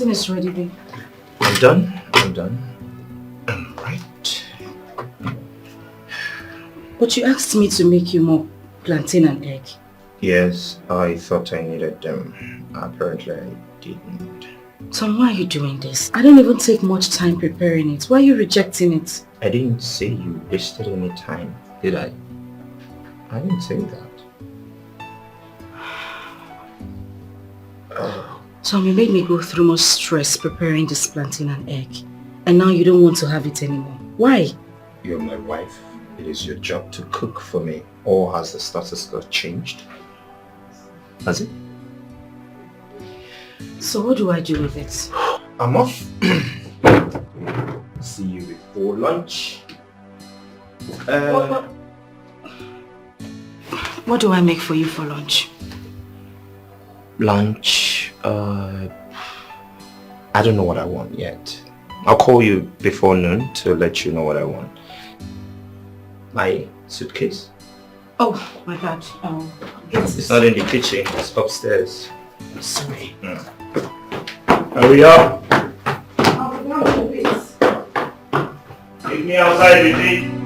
Everything is ready, babe. I'm done. Right. But you asked me to make you more plantain and egg. Yes, I thought I needed them. Apparently I didn't. Tom, why are you doing this? I didn't even take much time preparing it. Why are you rejecting it? I didn't say you wasted any time, did I? I didn't say that. Tom, you made me go through much stress preparing this plantain and egg. And now you don't want to have it anymore. Why? You're my wife. It is your job to cook for me. Or has the status quo changed? Has it? So what do I do with it? I'm off. See you before lunch. What do I make for you for lunch? Lunch? I don't know what I want yet. I'll call you before noon to let you know what I want. My suitcase? Oh, my God. It's not in the kitchen. It's upstairs. Sorry. Hurry up. I'll be down in a bit. Meet me outside, Vijay.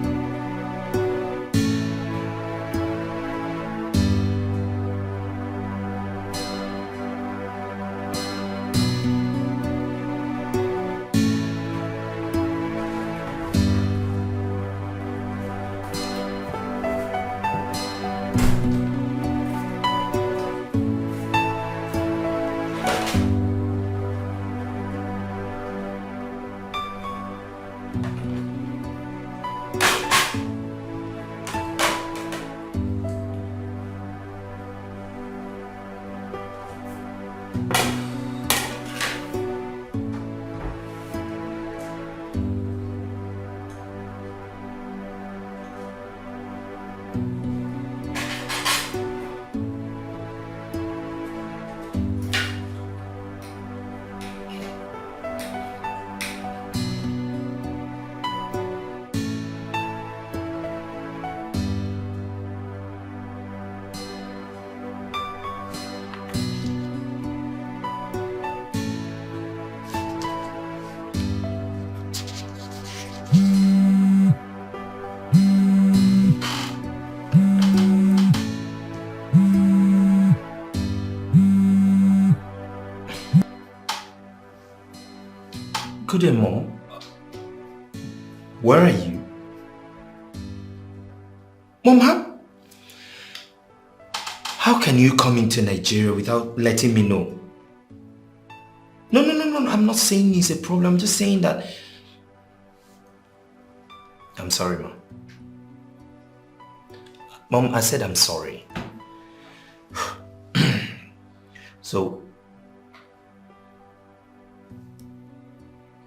Good day, Mom. Where are you? Mom, how can you come into Nigeria without letting me know? No, I'm not saying it's a problem. I'm just saying that... I'm sorry, Mom. Mom, I said I'm sorry. So...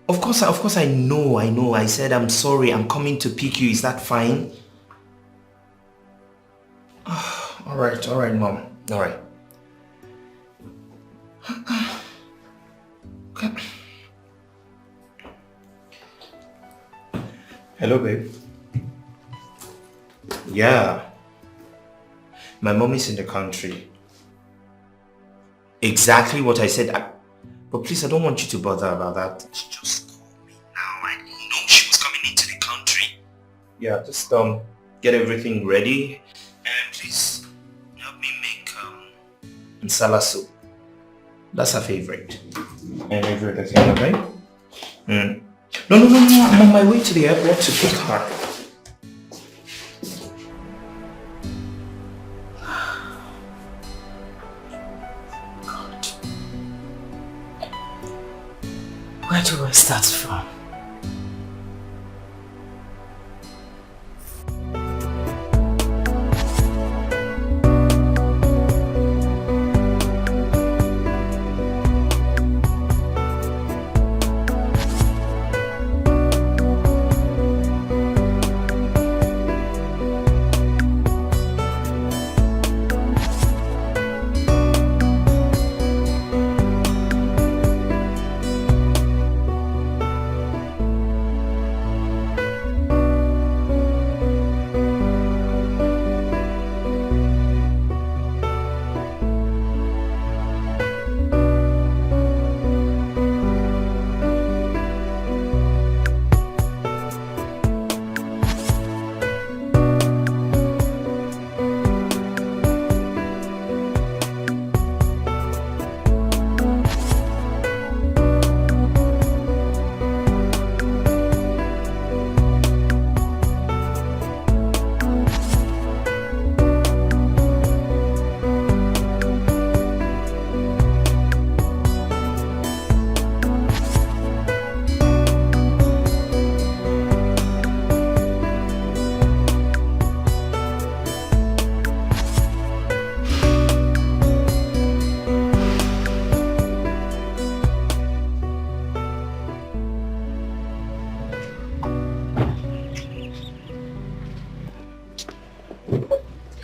Of course I know. I said I'm sorry. I'm coming to pick you. Is that fine? All right, Mom. All right. Okay. Hello, babe. Yeah. My mom is in the country. Exactly what I said. But please, I don't want you to bother about that. She just called me now. I didn't know she was coming into the country. Yeah, just get everything ready. And please, help me make nsala soup. That's her favorite. And every other thing, okay? No. I'm on my way to the airport to pick her. Where do I start from?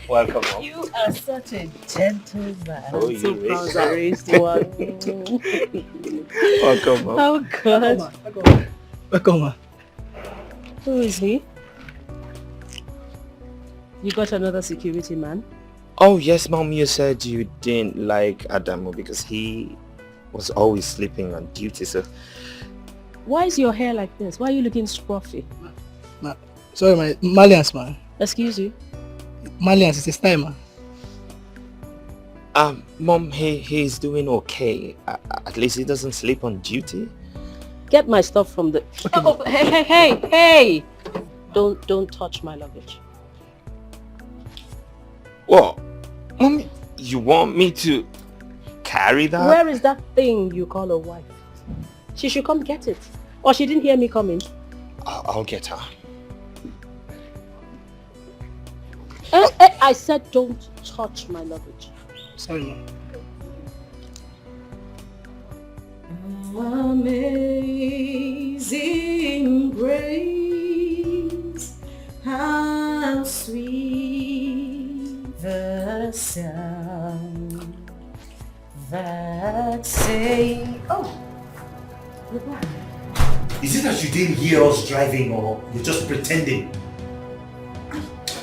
Welcome, Mom. You are such a gentleman. Oh, I'm so you proud I raised one. Welcome, Mom. Oh, God. Welcome, ma. Who is he? You got another security man? Oh, yes, Mom. You said you didn't like Adamu because he was always sleeping on duty, so... Why is your hair like this? Why are you looking scruffy? Sorry, my Malians, man. Excuse you? Malians is a style, man. Mom, he's doing okay. At least he doesn't sleep on duty. Get my stuff from the... Okay, oh, hey! Don't touch my luggage. What? Mom, you want me to carry that? Where is that thing you call a wife? She should come get it. Or she didn't hear me coming. I'll get her. I said don't touch my luggage. Sorry, man. Amazing grace, how sweet the sound that saved. Oh, you're back. Is it that you didn't hear us driving or you're just pretending?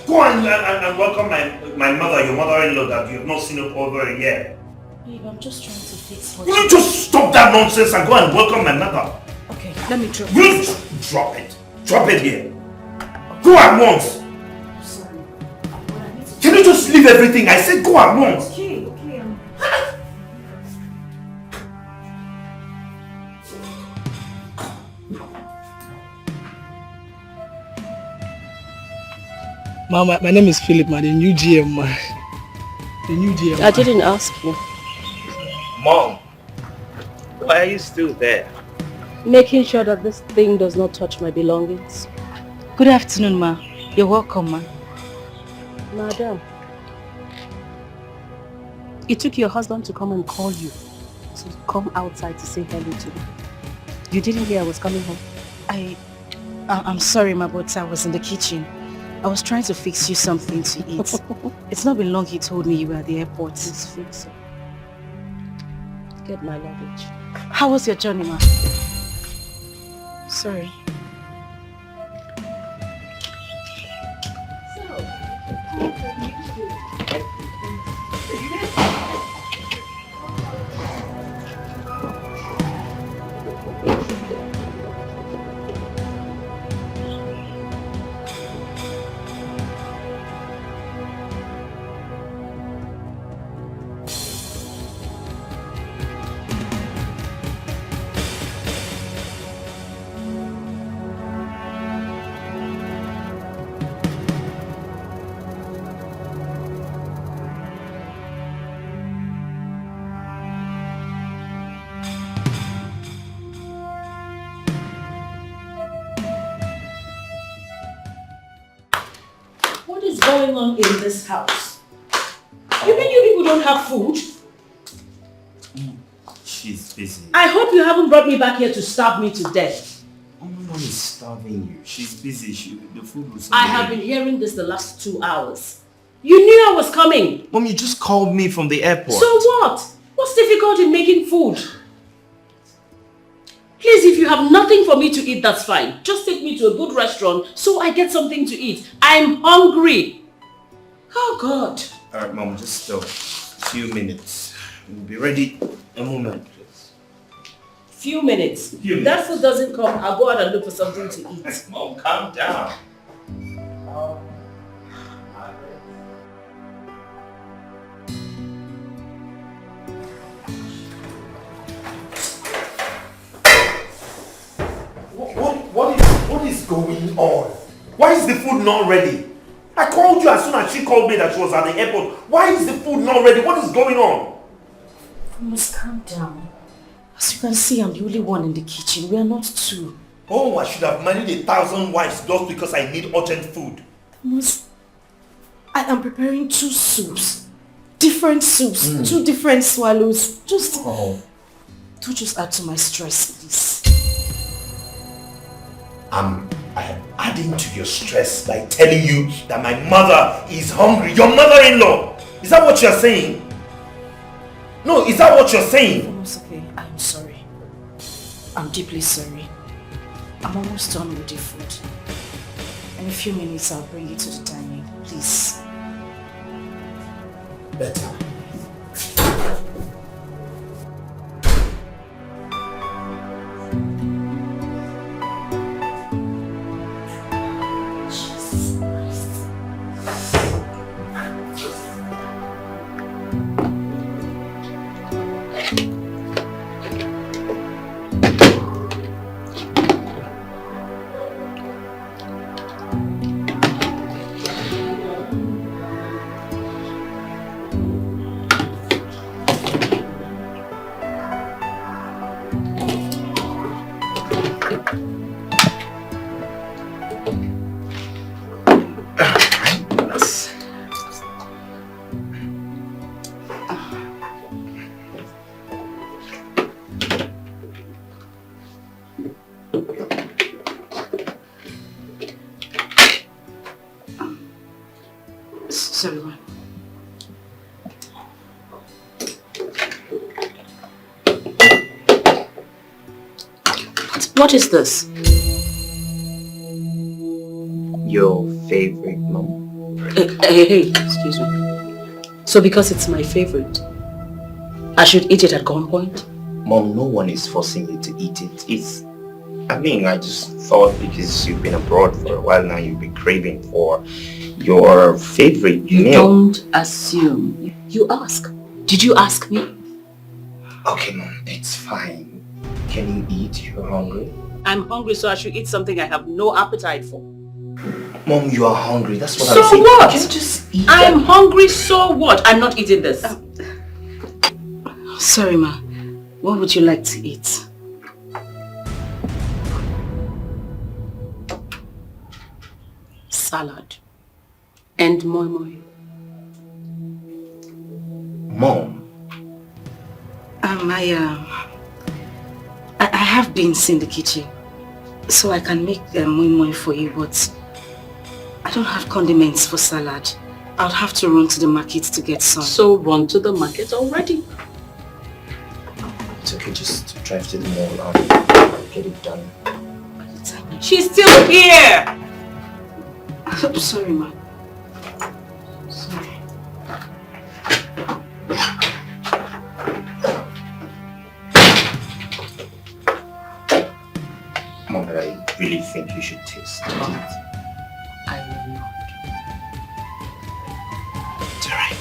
Go and welcome my mother, your mother-in-law that you have not seen over a year. Babe, I'm just trying to fix what Will you just stop that nonsense and go and welcome my mother? Okay, let me try. Will you drop it? Drop it here. Go at once. I'm sorry. Can you just leave everything? I said go at once. Okay. Ma, my name is Philip, man. The new GM, man. The new GM. I didn't ask you. Mom, why are you still there? Making sure that this thing does not touch my belongings. Good afternoon, ma. You're welcome, ma. Madam, it took your husband to come and call you to come outside to say hello to me. You didn't hear I was coming home? I'm sorry, ma, but I was in the kitchen. I was trying to fix you something to eat. It's not been long he told me you were at the airport. Please fix it. Get my luggage. How was your journey, ma? Sorry. Going on in this house? You mean you people don't have food? She's busy. I hope you haven't brought me back here to starve me to death. Mom is starving you. She's busy. The food was... I have been hearing this the last 2 hours. You knew I was coming. Mom, you just called me from the airport. So what? What's difficult in making food? Please, if you have nothing for me to eat, that's fine. Just take me to a good restaurant so I get something to eat. I'm hungry. Oh, God. Alright, Mom, just a few minutes. We'll be ready. A moment, please. Few minutes. If that food doesn't come, I'll go out and look for something to eat. Mom, calm down. What is going on? Why is the food not ready? I called you as soon as she called me that she was at the airport. Why is the food not ready? What is going on? You must calm down. As you can see, I'm the only one in the kitchen. We are not two. Oh, I should have married 1,000 wives just because I need urgent food. I am preparing 2 soups. Different soups. 2 different swallows. Don't just add to my stress, please. I'm I am adding to your stress by telling you that my mother is hungry. Your mother-in-law! Is that what you're saying? No, is that what you're saying? It's okay. I'm sorry. I'm deeply sorry. I'm almost done with the food. In a few minutes, I'll bring it to the dining. Please. Better. Sorry, ma. What is this? Your favorite, Mom? Hey, excuse me. So because it's my favorite, I should eat it at gunpoint? Mom, no one is forcing you to eat it. I just thought because you've been abroad for a while now, you'll be craving for your favorite meal. You don't assume. You ask. Did you ask me? Okay, Mom, it's fine. Can you eat? You're hungry? I'm hungry, so I should eat something I have no appetite for. Mom, you are hungry. That's what So I'm saying. what? You can just eat. I'm hungry, so what? I'm not eating this. Sorry, ma. What would you like to eat? Salad. And moi moi. Mom. I have beans in the kitchen, so I can make moi moi for you, but I don't have condiments for salad. I'll have to run to the market to get some. So run to the market already. It's okay, just drive to the mall and get it done. She's still here! I'm sorry, ma. Sorry. Mom, but I really think you should taste it. I will not. It's alright.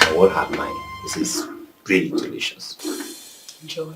I will have mine. This is really delicious. Enjoy.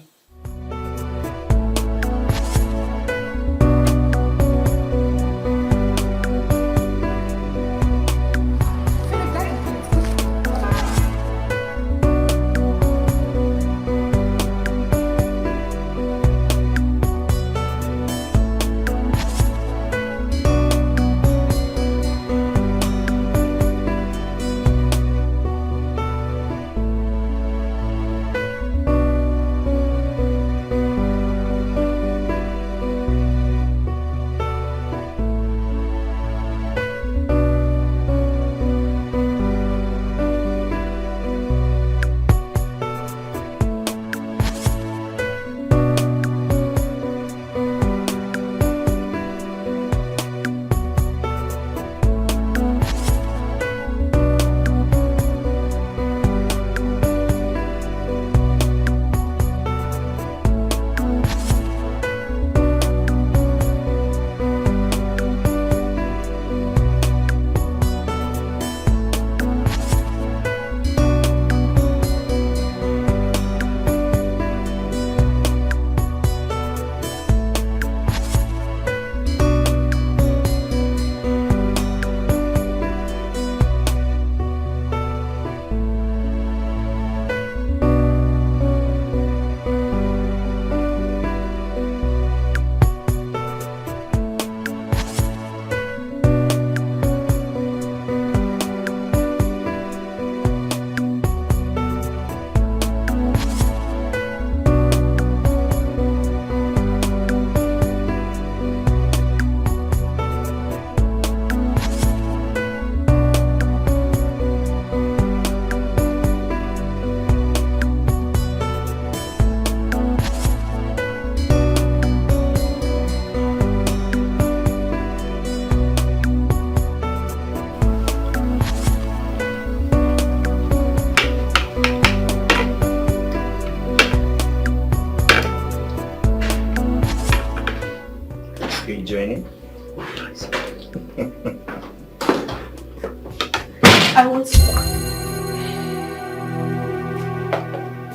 I was...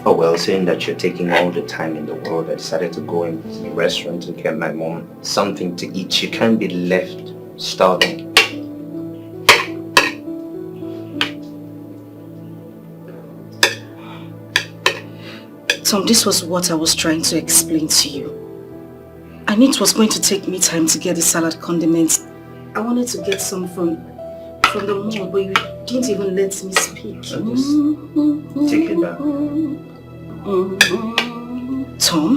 Oh well, saying that you're taking all the time in the world, I decided to go in the restaurant to get my mom something to eat. She can't be left starving. Tom, this was what I was trying to explain to you. I knew it was going to take me time to get the salad condiments. I wanted to get some from the mall, but you didn't even let me speak. I'll just take it back. Tom?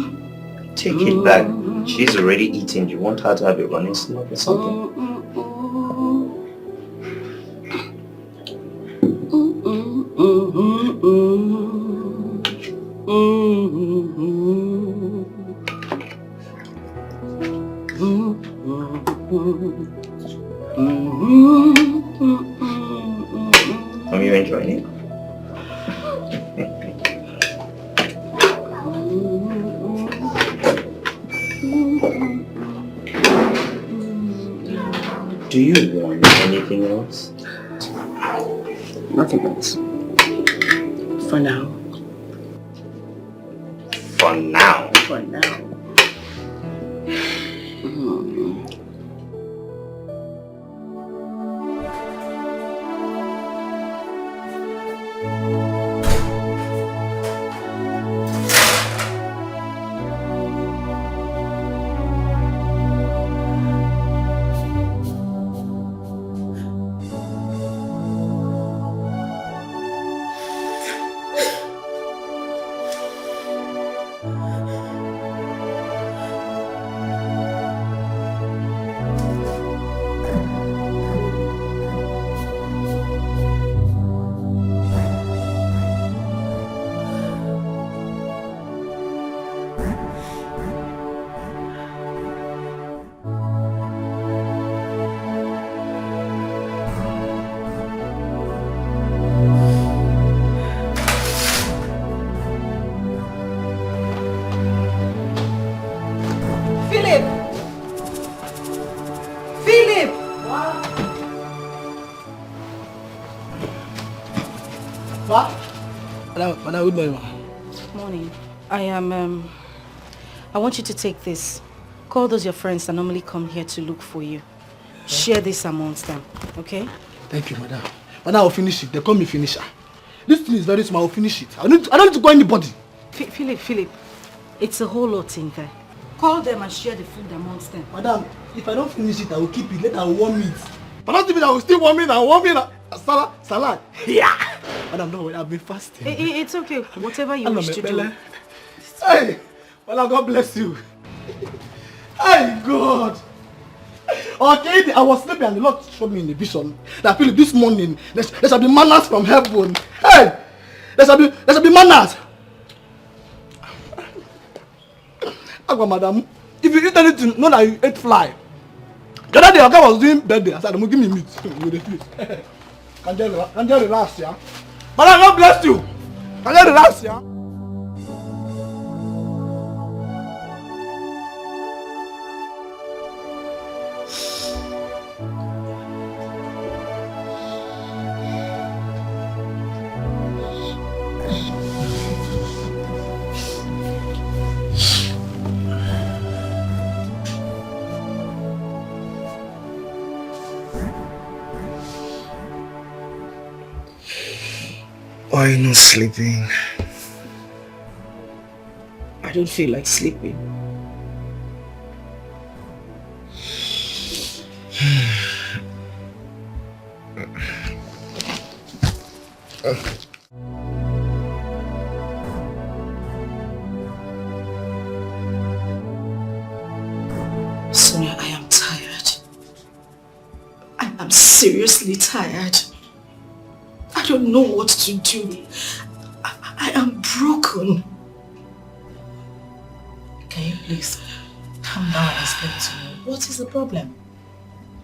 Take it back. She's already eating. You want her to have a running stomach or something? Are you enjoying it? Do you want anything else? Nothing else. For now. For now? For now. Madam, good morning. Morning. I want you to take this. Call those your friends that normally come here to look for you. Share this amongst them, okay? Thank you, madam. Madam, I'll finish it. They call me finisher. This thing is very small. I'll finish it. I don't need to call anybody. Philip, it's a whole lot in there. Call them and share the food amongst them. Madam, if I don't finish it, I will keep it. Later, I will warm it. But not even I will still warm it and warm it. Salad. Yeah. Madam, don't worry. I've been fasting. It's okay. Whatever you wish to do. Hey, madam, God bless you. Hey, God. Okay, I was sleeping and the Lord showed me in the vision that Philip, this morning there shall be manners from heaven. Hey, there shall be manners. Agwa, madam, if you eat anything, know that you ate fly. The other day, Oga was doing birthday. I said, "Give me meat." You refuse. Can you relax, yeah? Madam, God bless you. Can you relax, yeah? Why are you not sleeping? I don't feel like sleeping. Sonia, I am tired. I'm seriously tired. I don't know what to do. I am broken. Can you please calm down and explain to me? What is the problem?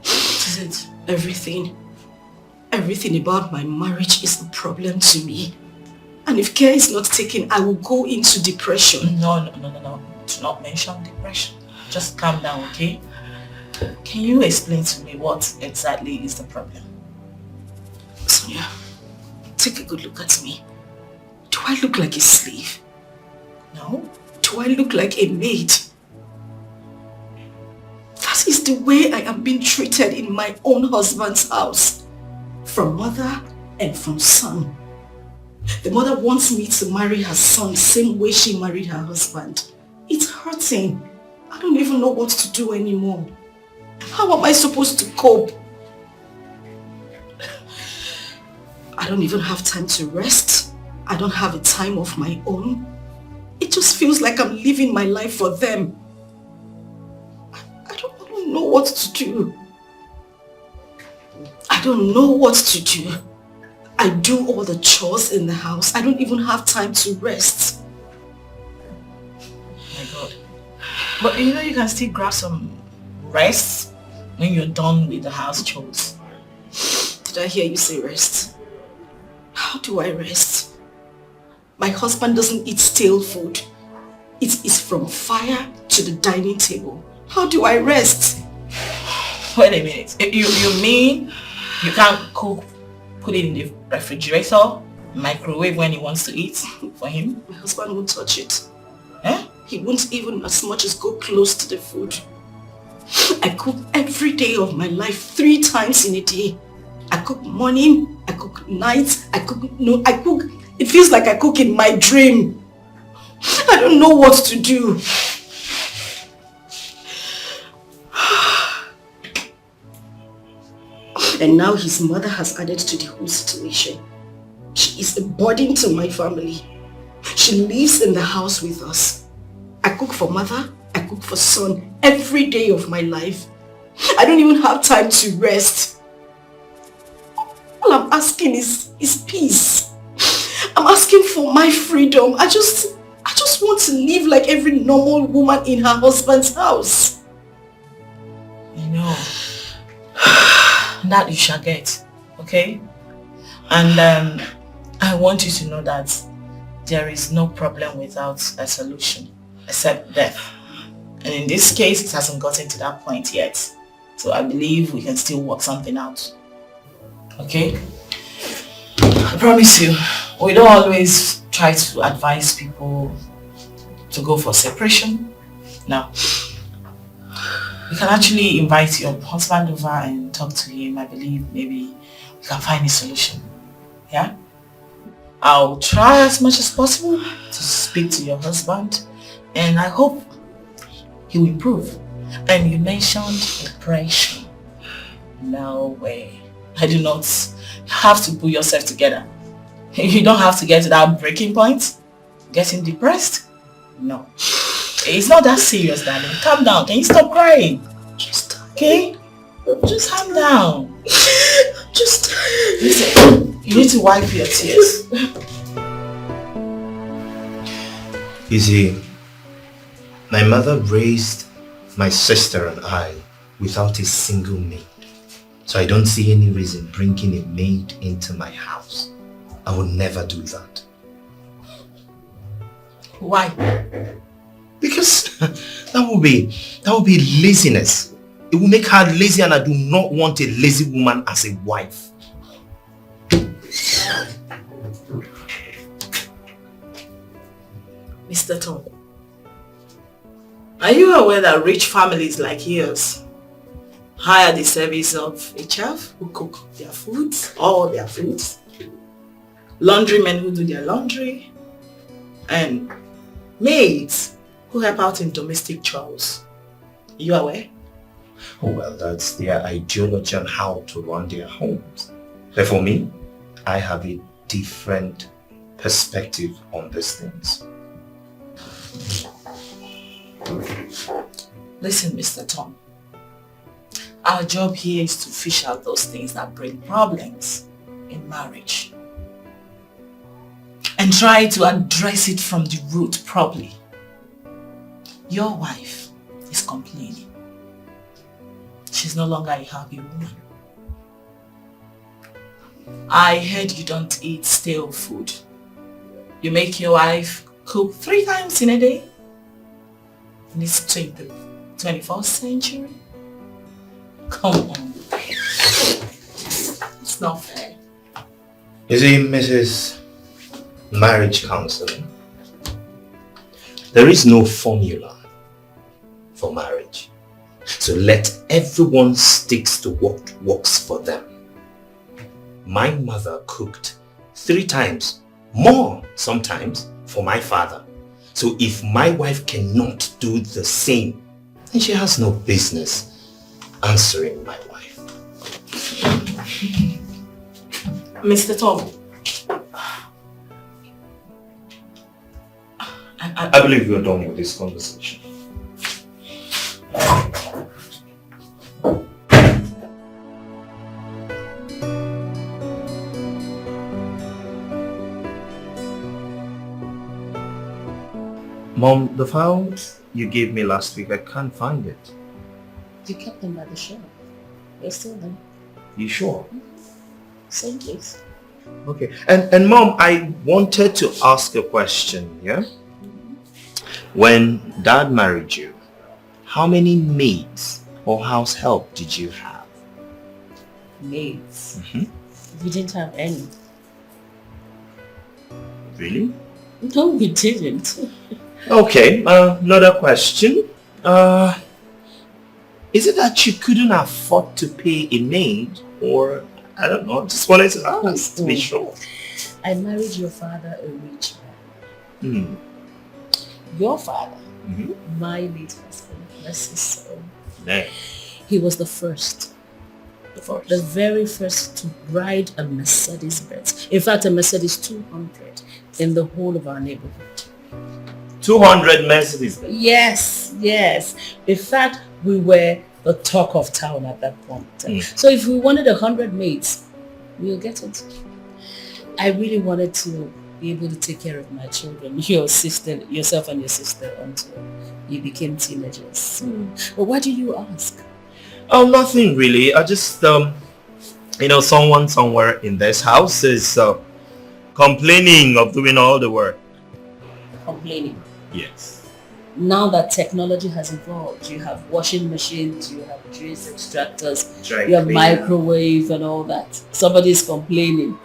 What is it? Everything. Everything about my marriage is the problem to me. And if care is not taken, I will go into depression. No. Do not mention depression. Just calm down, okay? Can you explain to me what exactly is the problem? Sonia, take a good look at me. Do I look like a slave? No. Do I look like a maid? That is the way I am being treated in my own husband's house. From mother and from son. The mother wants me to marry her son the same way she married her husband. It's hurting. I don't even know what to do anymore. How am I supposed to cope? I don't even have time to rest. I don't have a time of my own. It just feels like I'm living my life for them. I don't know what to do. I don't know what to do. I do all the chores in the house. I don't even have time to rest. My God. But you know you can still grab some rest when you're done with the house chores. Did I hear you say rest? How do I rest? My husband doesn't eat stale food. It is from fire to the dining table. How do I rest? Wait a minute. You mean you can't cook, put it in the refrigerator, microwave when he wants to eat for him? My husband won't touch it. Eh? He won't even as much as go close to the food. I cook every day of my life 3 times in a day. I cook morning, I cook night, I cook. It feels like I cook in my dream. I don't know what to do. And now his mother has added to the whole situation. She is a burden to my family. She lives in the house with us. I cook for mother, I cook for son every day of my life. I don't even have time to rest. All I'm asking is peace. I'm asking for my freedom. I just want to live like every normal woman in her husband's house. I know. That you shall get, okay? And I want you to know that there is no problem without a solution, except death. And in this case, it hasn't gotten to that point yet. So I believe we can still work something out. Okay? I promise you, we don't always try to advise people to go for separation. No. You can actually invite your husband over and talk to him. I believe maybe we can find a solution. Yeah? I'll try as much as possible to speak to your husband, and I hope he will improve. And you mentioned depression. No way. I do not have to put yourself together. You don't have to get to that breaking point. Getting depressed? No. It's not that serious, darling. Calm down. Can you stop crying? Okay? Just calm down. Just listen. You need to wipe your tears. You see, my mother raised my sister and I without a single maid. So I don't see any reason bringing a maid into my house. I will never do that. Why? Because that will be laziness. It will make her lazy, and I do not want a lazy woman as a wife. Mr. Tom, are you aware that rich families like yours hire the service of a chef who cook their foods, all their foods, laundrymen who do their laundry, and maids who help out in domestic chores? Are you aware? Oh, well, that's their ideology on how to run their homes. But for me, I have a different perspective on these things. Listen, Mr. Tom. Our job here is to fish out those things that bring problems in marriage and try to address it from the root properly. Your wife is complaining. She's no longer a happy woman. I heard you don't eat stale food. You make your wife cook 3 times in a day? In this 21st century? Come on. It's not fair. You see, Mrs. Marriage Counseling, there is no formula for marriage. So let everyone stick to what works for them. My mother cooked 3 times, more sometimes, for my father. So if my wife cannot do the same, then she has no business answering my wife. Mr. Tom. I believe we're done with this conversation. Mom, the file you gave me last week, I can't find it. You kept them by the shelf. They're still there. You sure? Same place. Okay. And Mom, I wanted to ask a question, yeah? When Dad married you, how many maids or house help did you have? Maids? We didn't have any. Really? No, we didn't. Okay, another question. Is it that you couldn't afford to pay a maid, or I don't know, just wanted to ask to be sure. I married your father a rich man. Your father, my late husband, bless his soul. Yeah. He was the first. The very first to ride a Mercedes Benz. In fact, a Mercedes 200 in the whole of our neighborhood. 200 Mercedes Benz? Yes. In fact, we were the talk of town at that point. So if we wanted 100 maids, we'll get it. I really wanted to be able to take care of my children, yourself and your sister, until you became teenagers. But why do you ask? Oh, nothing really. I just, someone somewhere in this house is complaining of doing all the work. Complaining? Yes. Now that technology has evolved, you have washing machines, you have juice extractors, you have microwave and all that. Somebody's complaining.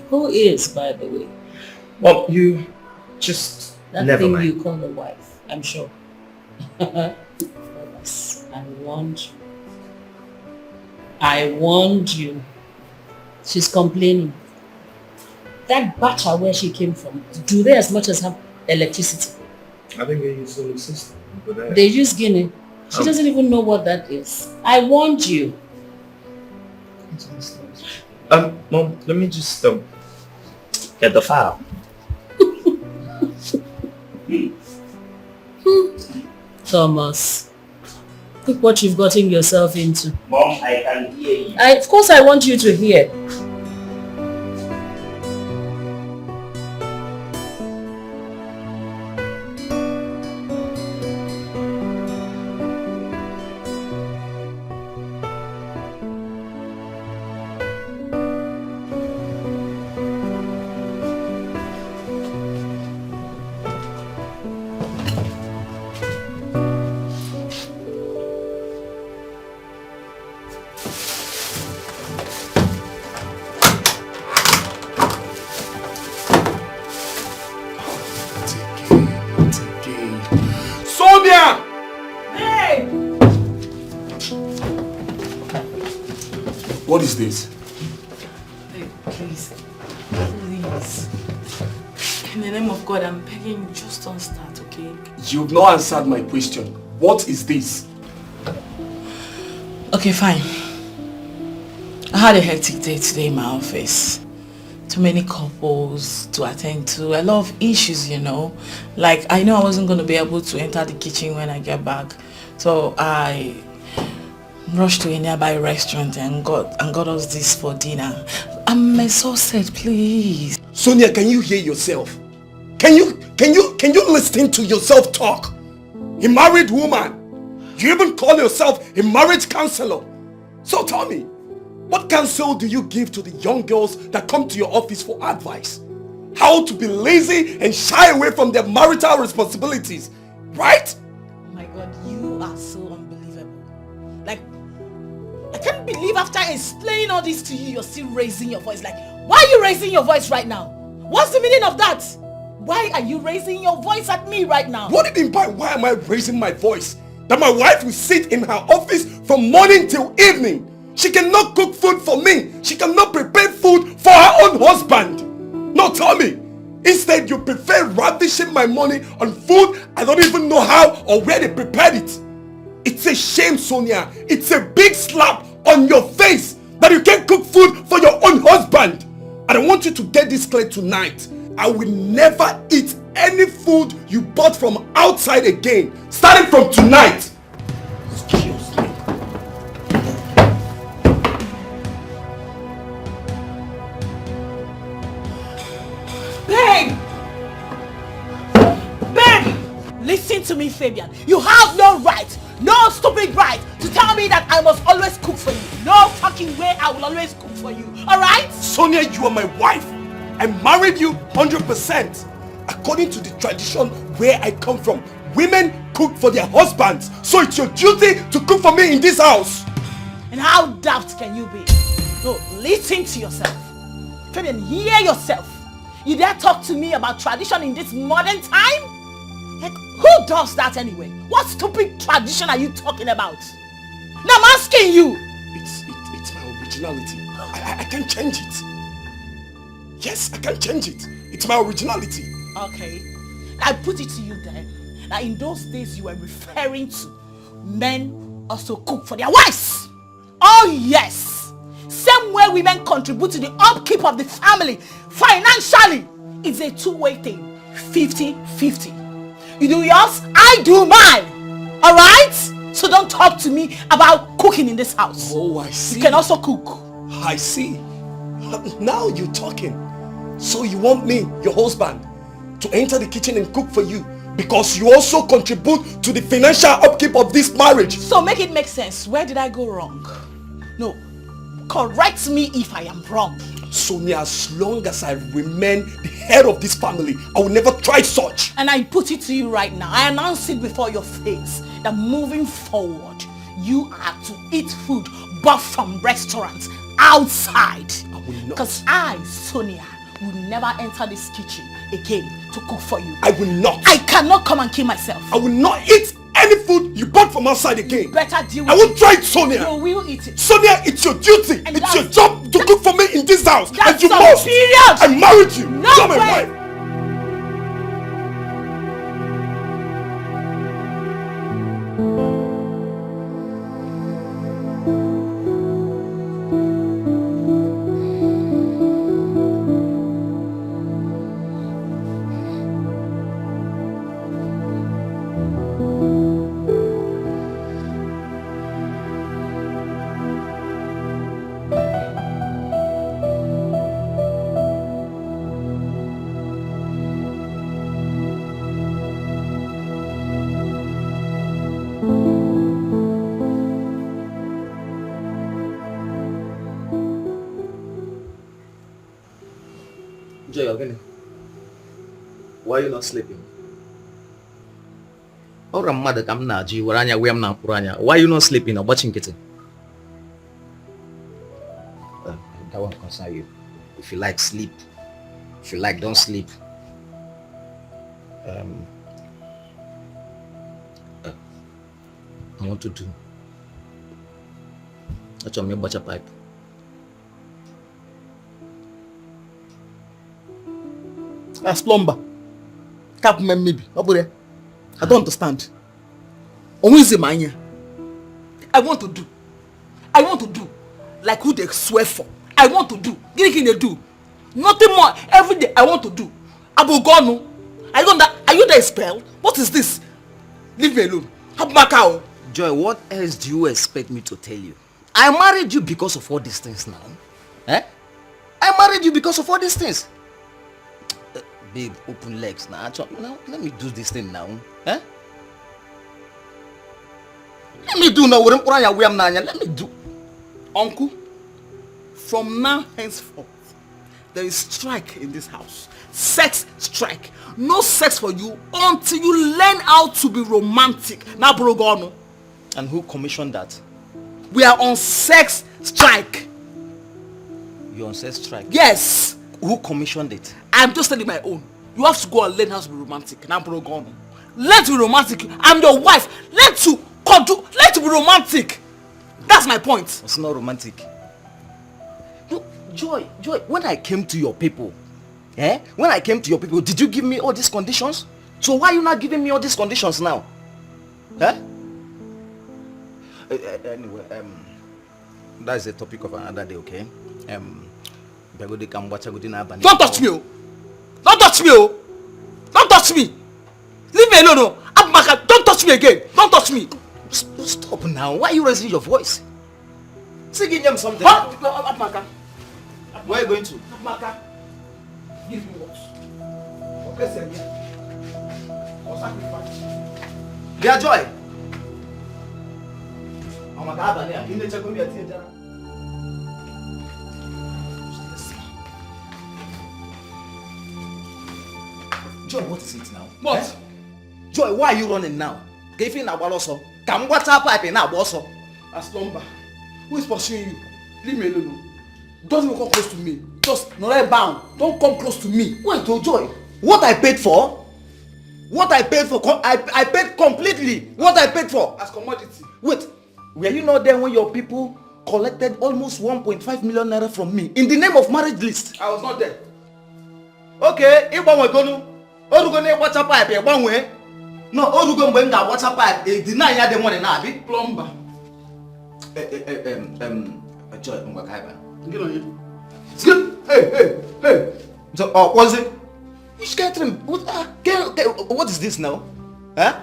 Who is, by the way? Well, you just that never thing mind. You call a wife, I'm sure. I warned you. She's complaining. That Bacha where she came from, do they as much as have electricity? I think they use solar system. They use Guinea. She doesn't even know what that is. I warned you. Mom, let me just get the file. Thomas, look what you've gotten yourself into. Mom, I can hear you. Of course I want you to hear. What is this? Hey, please. In the name of God, I'm begging you, just don't start, okay? You've not answered my question. What is this? Okay, fine. I had a hectic day today in my office. Too many couples to attend to, a lot of issues, Like, I know I wasn't going to be able to enter the kitchen when I get back. So I rushed to a nearby restaurant and got us this for dinner. I'm exhausted, please. Sonia, can you hear yourself? Can you listen to yourself talk? A married woman. You even call yourself a marriage counselor. So tell me, what counsel do you give to the young girls that come to your office for advice? How to be lazy and shy away from their marital responsibilities, right? Oh my God, you are so unbelievable. Like, I can't believe after explaining all this to you, you're still raising your voice. Like, why are you raising your voice right now? What's the meaning of that? Why are you raising your voice at me right now? What do you mean by why am I raising my voice? That my wife will sit in her office from morning till evening. She cannot cook food for me. She cannot prepare food for her own husband. No, tell me. Instead, you prefer ravishing my money on food I don't even know how or where they prepared it. It's a shame, Sonia. It's a big slap on your face that you can't cook food for your own husband. And I want you to get this clear tonight. I will never eat any food you bought from outside again, starting from tonight. Excuse me. Babe! Babe! Listen to me, Fabian. You have no right, no stupid right to tell me that I must always cook for you. No fucking way I will always cook for you. Alright? Sonia, you are my wife. I married you 100%. According to the tradition where I come from, women cook for their husbands. So it's your duty to cook for me in this house. And how daft can you be? No, listen to yourself. Fabian, hear yourself. You dare talk to me about tradition in this modern time? Like, who does that anyway? What stupid tradition are you talking about? Now I'm asking you. It's my originality. I can't change it. Yes, I can't change it. It's my originality. Okay. I put it to you then. That in those days you were referring to men also cook for their wives. Oh yes. Same way women contribute to the upkeep of the family financially. It's a two-way thing. 50-50. You do yours, I do mine. Alright? So don't talk to me about cooking in this house. Oh, I see. You can also cook. I see. Now you're talking. So you want me, your husband, to enter the kitchen and cook for you because you also contribute to the financial upkeep of this marriage. So make it make sense. Where did I go wrong? No. Correct me if I am wrong. Sonia, as long as I remain the head of this family, I will never try such. And I put it to you right now. I announce it before your face that moving forward, you are to eat food bought from restaurants outside. I will not. Because I, Sonia, will never enter this kitchen again to cook for you. I will not. I cannot come and kill myself. I will not eat any food you bought from outside again. Better deal with I won't try it, Sonia. You will eat it. Sonia, it's your duty. And it's your job to cook for me in this house. That's and you a must. period. I married you. No You're my way. wife. Joy, again. Why are you not sleeping? Or I'm mad at I'm not. Why are you not sleeping or watching kitchen? That won't concern you. If you like, sleep. If you like, don't sleep. I want to do. That's me butcher pipe. As plumber. Capman maybe. I don't understand. I want to do. Like who they swear for. I want to do. They do. Nothing more. Every day I want to do. Abogonu. Are you the spell? What is this? Leave me alone. Macau. Joy, what else do you expect me to tell you? I married you because of all these things now. Eh? I married you because of all these things. Babe, open legs now. Now let me do this thing now. Eh? Let me do now. Let me do. Uncle, from now henceforth, there is strike in this house. Sex strike. No sex for you until you learn how to be romantic. Now, Brogono. And who commissioned that? We are on sex strike. You're on sex strike? Yes. Who commissioned it? I'm just telling my own. You have to go and learn how to be romantic. Now, bro, go on. Learn to be romantic. I'm your wife. Learn to be romantic. That's my point. It's not romantic. No, Joy, when I came to your people, when I came to your people, did you give me all these conditions? So why are you not giving me all these conditions now? Anyway, that's the topic of another day, okay? Don't touch me, oh! Don't touch me, oh! Don't touch me! Leave me alone, oh! Abmaka, don't touch me again! Don't touch me! Stop now. Why are you raising your voice? Singing them something. Abmaka. Where are you going to? Abmaka. Give me what? Okay, sir. Or sacrifice. Dear Joy. Oh my God, I need to check on your theater. Joy, what is it now? What? Joy, why are you running now? If you now also, come what's up pipe now also. As lumber. Who is pursuing you? Leave me alone. Don't even come close to me. Just not bound. Don't come close to me. Wait, oh Joy. What I paid for? What I paid for? I paid completely. What I paid for? As commodity. Wait, were you not there when your people collected almost 1.5 million naira from me in the name of marriage list? I was not there. Okay, if I were going to watch a pipe one way. No, Orugo when that water pipe deny ya the money now, big plumber. Joy, Mbakaiba. Get on you. Good. Hey. So, was it? Which Catherine? What is this now? Huh?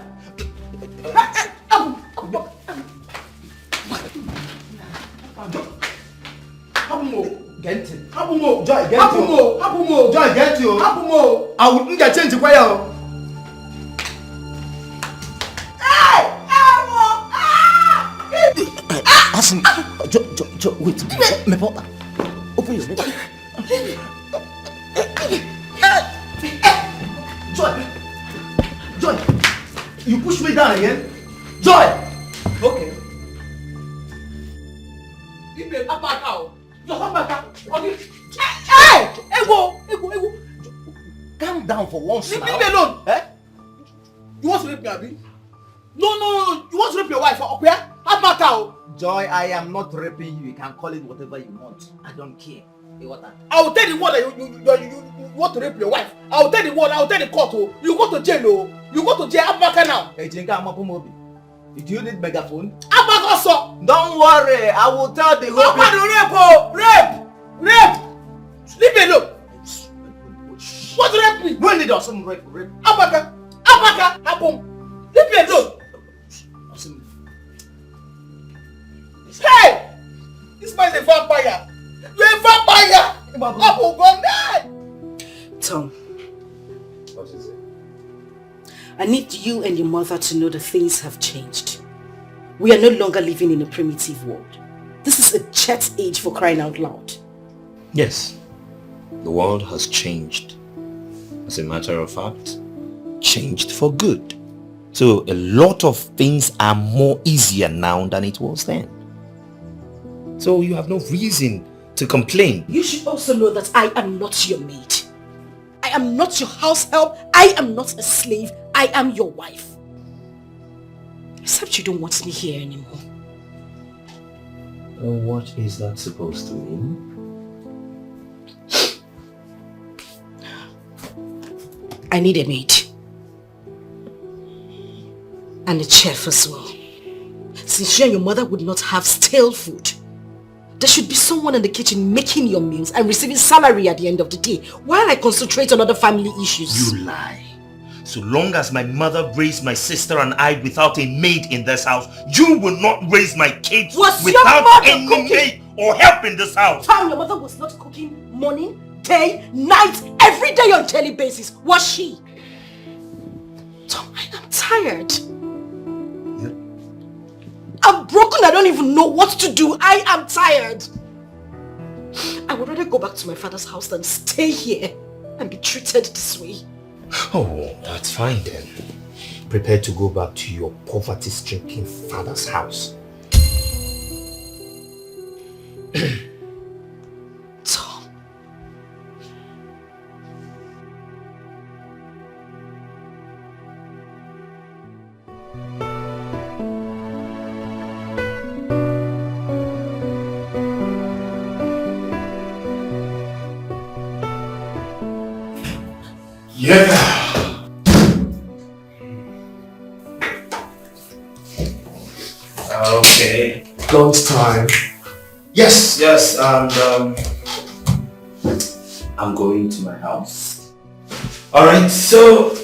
Hapumo. Joy, get you. Hapumo. Joy, get you. Hapumo. I wouldn't get change the choir. Listen, Joy, wait. Me papa. Open your lips. Joy, you push me down again. Joy. Okay. Give me a back out. Just come back. Okay. Hey! Ego. Calm down for once now. Leave me alone. You want to rape me, Abi? No. You want to rape your wife? Okay? Have back out. Joy, I am not raping you. You can call it whatever you want. I don't care. I will tell the word that you want to rape your wife. I will tell the word. I will tell the court. Oh, you go to jail. Oh, you go to jail. Abaka now. Hey, Jenka, do you need megaphone? Abaka also. Don't worry. I will tell the whole people. Rape. Leave me alone. What rape me? When did some rape? Abaka. Happen. Leave me alone. Hey! This man is a vampire. You're a vampire! Apple gone dead! Tom. What is it? I need you and your mother to know that things have changed. We are no longer living in a primitive world. This is a jet age, for crying out loud. Yes. The world has changed. As a matter of fact, changed for good. So a lot of things are more easier now than it was then. So you have no reason to complain. You should also know that I am not your maid. I am not your house help. I am not a slave. I am your wife. Except you don't want me here anymore. What is that supposed to mean? I need a maid. And a chef as well. Since you and your mother would not have stale food, there should be someone in the kitchen making your meals and receiving salary at the end of the day while I concentrate on other family issues. You lie. So long as my mother raised my sister and I without a maid in this house, you will not raise my kids without any maid or help in this house. Tom, your mother was not cooking morning, day, night, every day on a daily basis, was she? Tom, I am tired. I'm broken. I don't even know what to do. I am tired. I would rather go back to my father's house than stay here and be treated this way. Oh, that's fine then. Prepare to go back to your poverty-stricken father's house. Tom. Yeah. Okay. Lunchtime. Yes, and I'm going to my house. Alright, so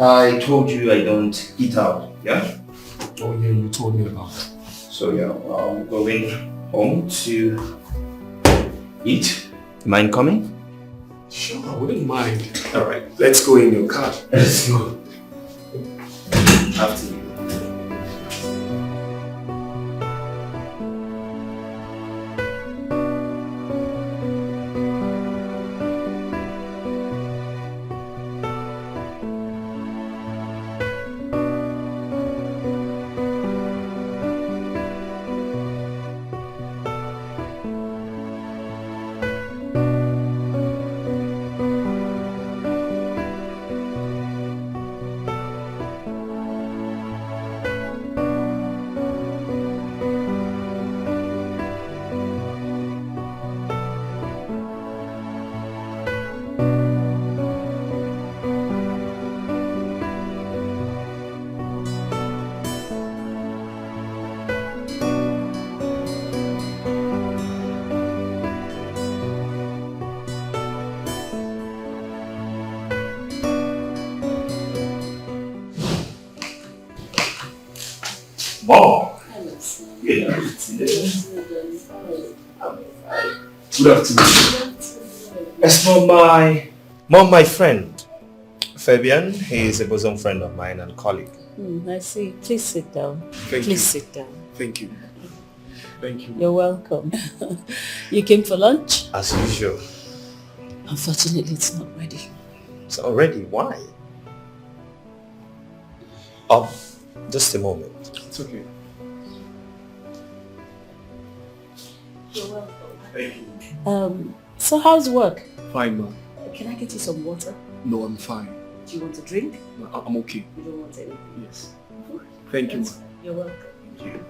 I told you I don't eat out, yeah? Oh yeah, you told me about it. So yeah, I'm going home to eat. Mind coming? Sure, I wouldn't mind. Alright. Let's go in your car. Let's go. After you. Mom! Good Good afternoon. As for my friend, Fabian, he is a bosom friend of mine and colleague. I see. Please sit down. Thank you. Please sit down. Thank you. Thank you. You're welcome. You came for lunch? As usual. Unfortunately, it's not ready. It's not ready. Why? Just a moment. It's okay. You're welcome. Thank you. So how's work? Fine, ma'am. Can I get you some water? No, I'm fine. Do you want a drink? No, I'm okay. You don't want anything? Yes. Thank you, That's ma'am. fine. You're welcome. Thank you.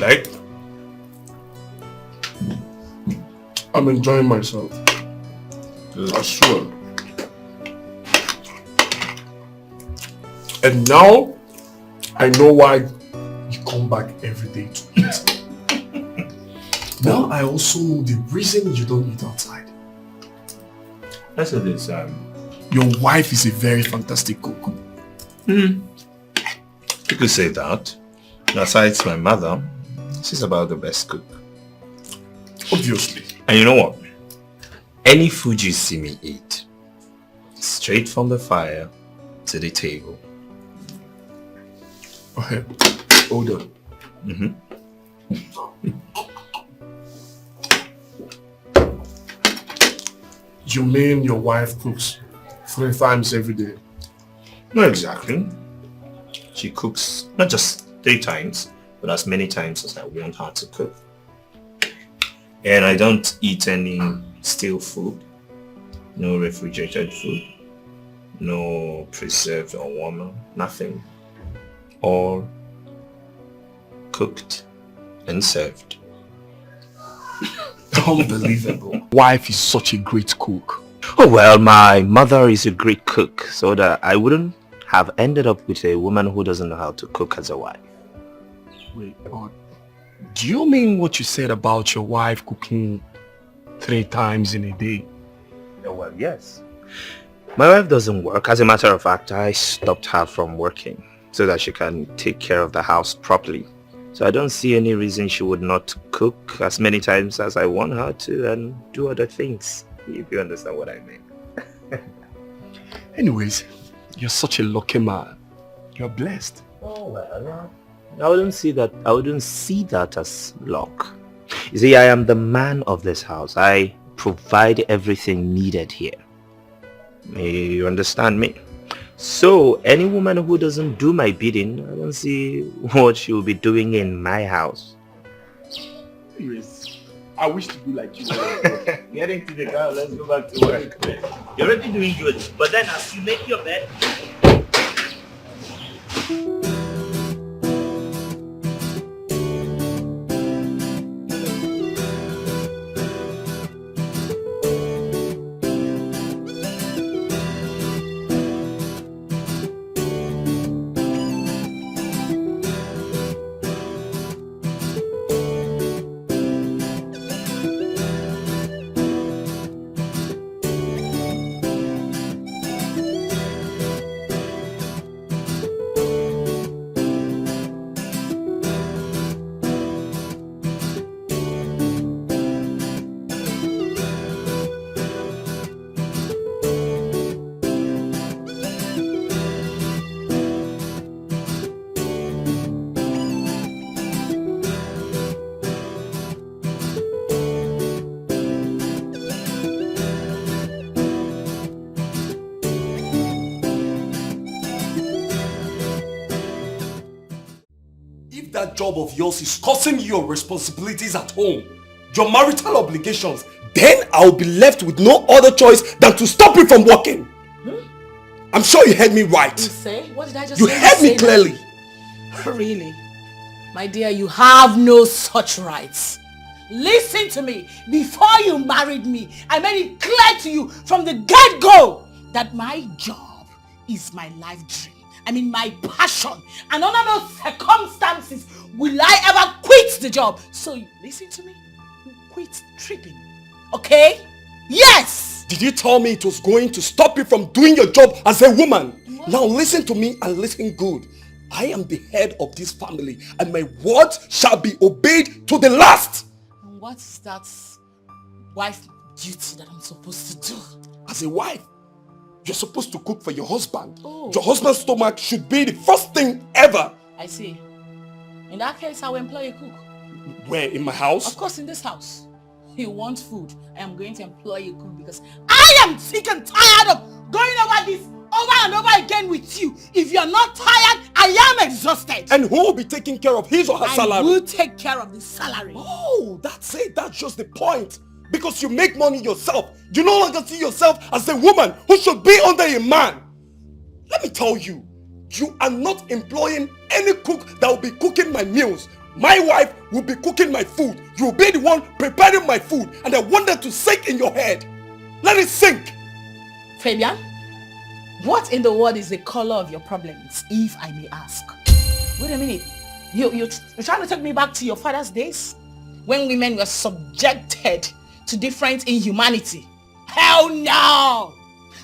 Like? I'm enjoying myself. I swear. And now, I know why you come back every day to eat. Now I also know the reason you don't eat outside. That's what it's Your wife is a very fantastic cook. You could say that. Besides my mother, she's about the best cook. Obviously. And you know what? Any food you see me eat, straight from the fire to the table. Okay. Hold on. You mean your wife cooks 3 times every day? Not exactly. She cooks not just 3 times, but as many times as I want her to cook. And I don't eat any stale food, no refrigerated food, no preserved or warmer, nothing. All cooked and served. Unbelievable. Wife is such a great cook. Oh well, my mother is a great cook, so that I wouldn't have ended up with a woman who doesn't know how to cook as a wife. Wait, do you mean what you said about your wife cooking 3 times in a day? Oh well, yes. My wife doesn't work. As a matter of fact, I stopped her from working so that she can take care of the house properly. So I don't see any reason she would not cook as many times as I want her to and do other things, if you understand what I mean. Anyways, you're such a lucky man. You're blessed. Oh well, I wouldn't see that as luck. You see, I am the man of this house. I provide everything needed here. You understand me? So, any woman who doesn't do my bidding, I don't see what she will be doing in my house. Yes. I wish to be like you. Get into the car, let's go back to work. You're already doing good, but then as you make your bed... That job of yours is causing you your responsibilities at home, your marital obligations, then I'll be left with no other choice than to stop you from working. I'm sure you heard me right. You say? What did I just say? You heard me clearly. Really? My dear, you have no such rights. Listen to me. Before you married me, I made it clear to you from the get-go that my job is my life dream. I mean my passion, and under no circumstances will I ever quit the job. So you listen to me, you quit tripping, okay? Yes! Did you tell me it was going to stop you from doing your job as a woman? What? Now listen to me and listen good. I am the head of this family and my words shall be obeyed to the last. And what's that wife duty that I'm supposed to do? As a wife, you're supposed to cook for your husband. Oh. Your husband's stomach should be the first thing ever. I see. In that case, I will employ a cook. Where? In my house? Of course, in this house. You want food. I am going to employ a cook because I am sick and tired of going over this over and over again with you. If you're not tired, I am exhausted. And who will be taking care of his or her salary? I will take care of the salary. Oh, that's it. That's just the point. Because you make money yourself. You no longer see yourself as a woman who should be under a man. Let me tell you, you are not employing any cook that will be cooking my meals. My wife will be cooking my food. You will be the one preparing my food. And I want that to sink in your head. Let it sink. Fabian, what in the world is the color of your problems, if I may ask? Wait a minute. You're trying to take me back to your father's days? When women were subjected to different inhumanity. Hell no!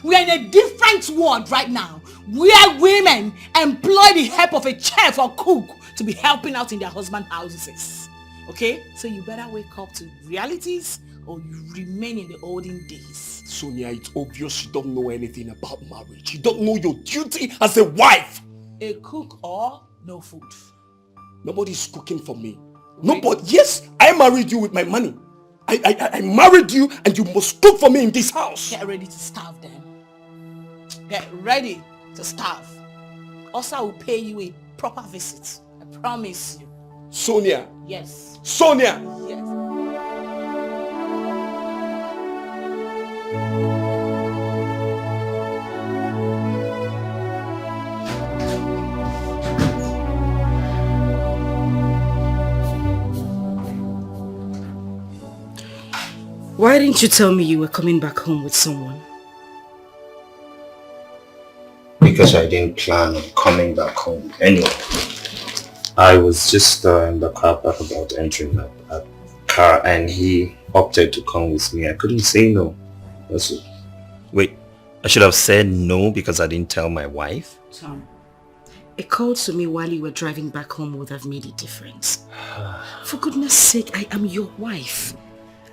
We are in a different world right now where women employ the help of a chef or cook to be helping out in their husband's houses. Okay? So you better wake up to realities or you remain in the olden days. Sonia, it's obvious you don't know anything about marriage. You don't know your duty as a wife. A cook or no food? Nobody's cooking for me. Nobody. Yes, I married you with my money. I married you and you must cook for me in this house. Get ready to starve then. Get ready to starve. Also, I will pay you a proper visit. I promise you. Sonia. Yes. Sonia. Yes. Why didn't you tell me you were coming back home with someone? Because I didn't plan on coming back home anyway. I was just in the car park about entering that car and he opted to come with me. I couldn't say no. Wait, I should have said no because I didn't tell my wife? Tom, a call to me while you were driving back home would have made a difference. For goodness sake, I am your wife.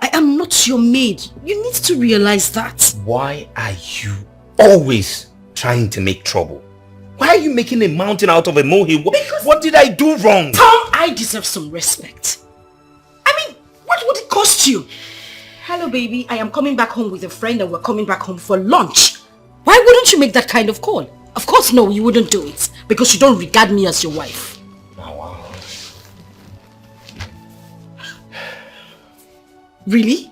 I am not your maid. You need to realize that. Why are you always trying to make trouble? Why are you making a mountain out of a molehill? What did I do wrong? Tom, I deserve some respect. I mean, what missed you. Hello, baby. I am coming back home with a friend and we're coming back home for lunch. Why wouldn't you make that kind of call? Of course, no, you wouldn't do it because you don't regard me as your wife. Oh, wow. Really?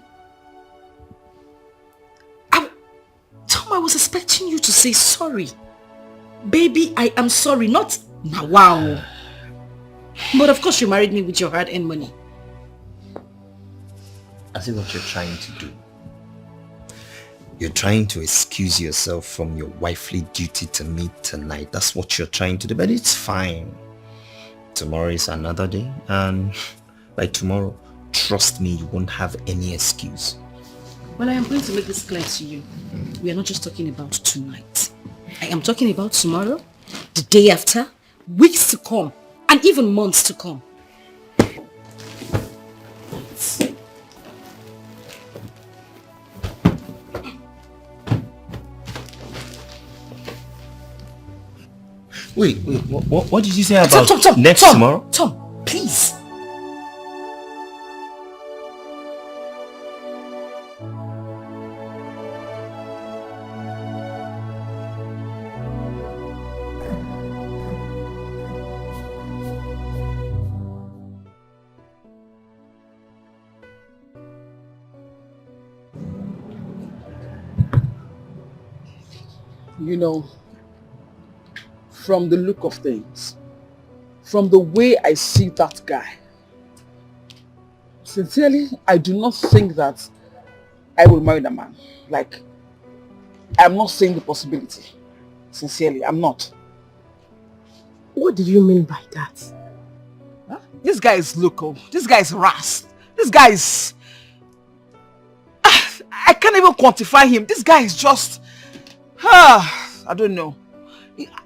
Tom, I was expecting you to say sorry. Baby, I am sorry, not wow. But of course you married me with your hard-earned money. I see what you're trying to do. You're trying to excuse yourself from your wifely duty to me tonight. That's what you're trying to do, but it's fine. Tomorrow is another day, and by tomorrow, trust me, you won't have any excuse. Well, I am going to make this clear to you. We are not just talking about tonight. I am talking about tomorrow, the day after, weeks to come, and even months to come. Wait, what did you say about Tom, tomorrow? Tom, please. You know, from the look of things, from the way I see that guy, sincerely, I do not think that I will marry that man. Like, I'm not saying the possibility. Sincerely, I'm not. What do you mean by that? Huh? This guy is local. This guy is ras. This guy is... I can't even quantify him. This guy is just... I don't know.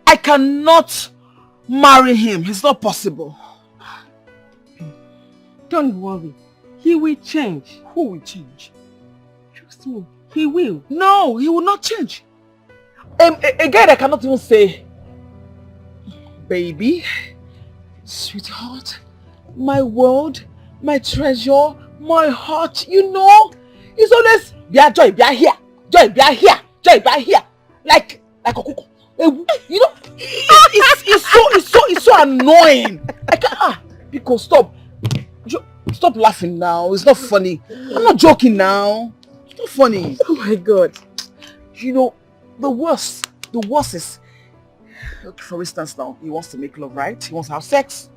I cannot marry him. It's not possible. Don't worry. He will change. Who will change? Trust me. He will. No, he will not change. Again, I cannot even say, baby, sweetheart, my world, my treasure, my heart, you know. It's always, joy, be here. Joy, be here. Joy, be here. Like a cuckoo. You know, it's so annoying. I can't. Because stop laughing now. It's not funny. I'm not joking now. It's not funny. Oh my God. You know, the worst is, look, for instance now, he wants to make love, right? He wants to have sex.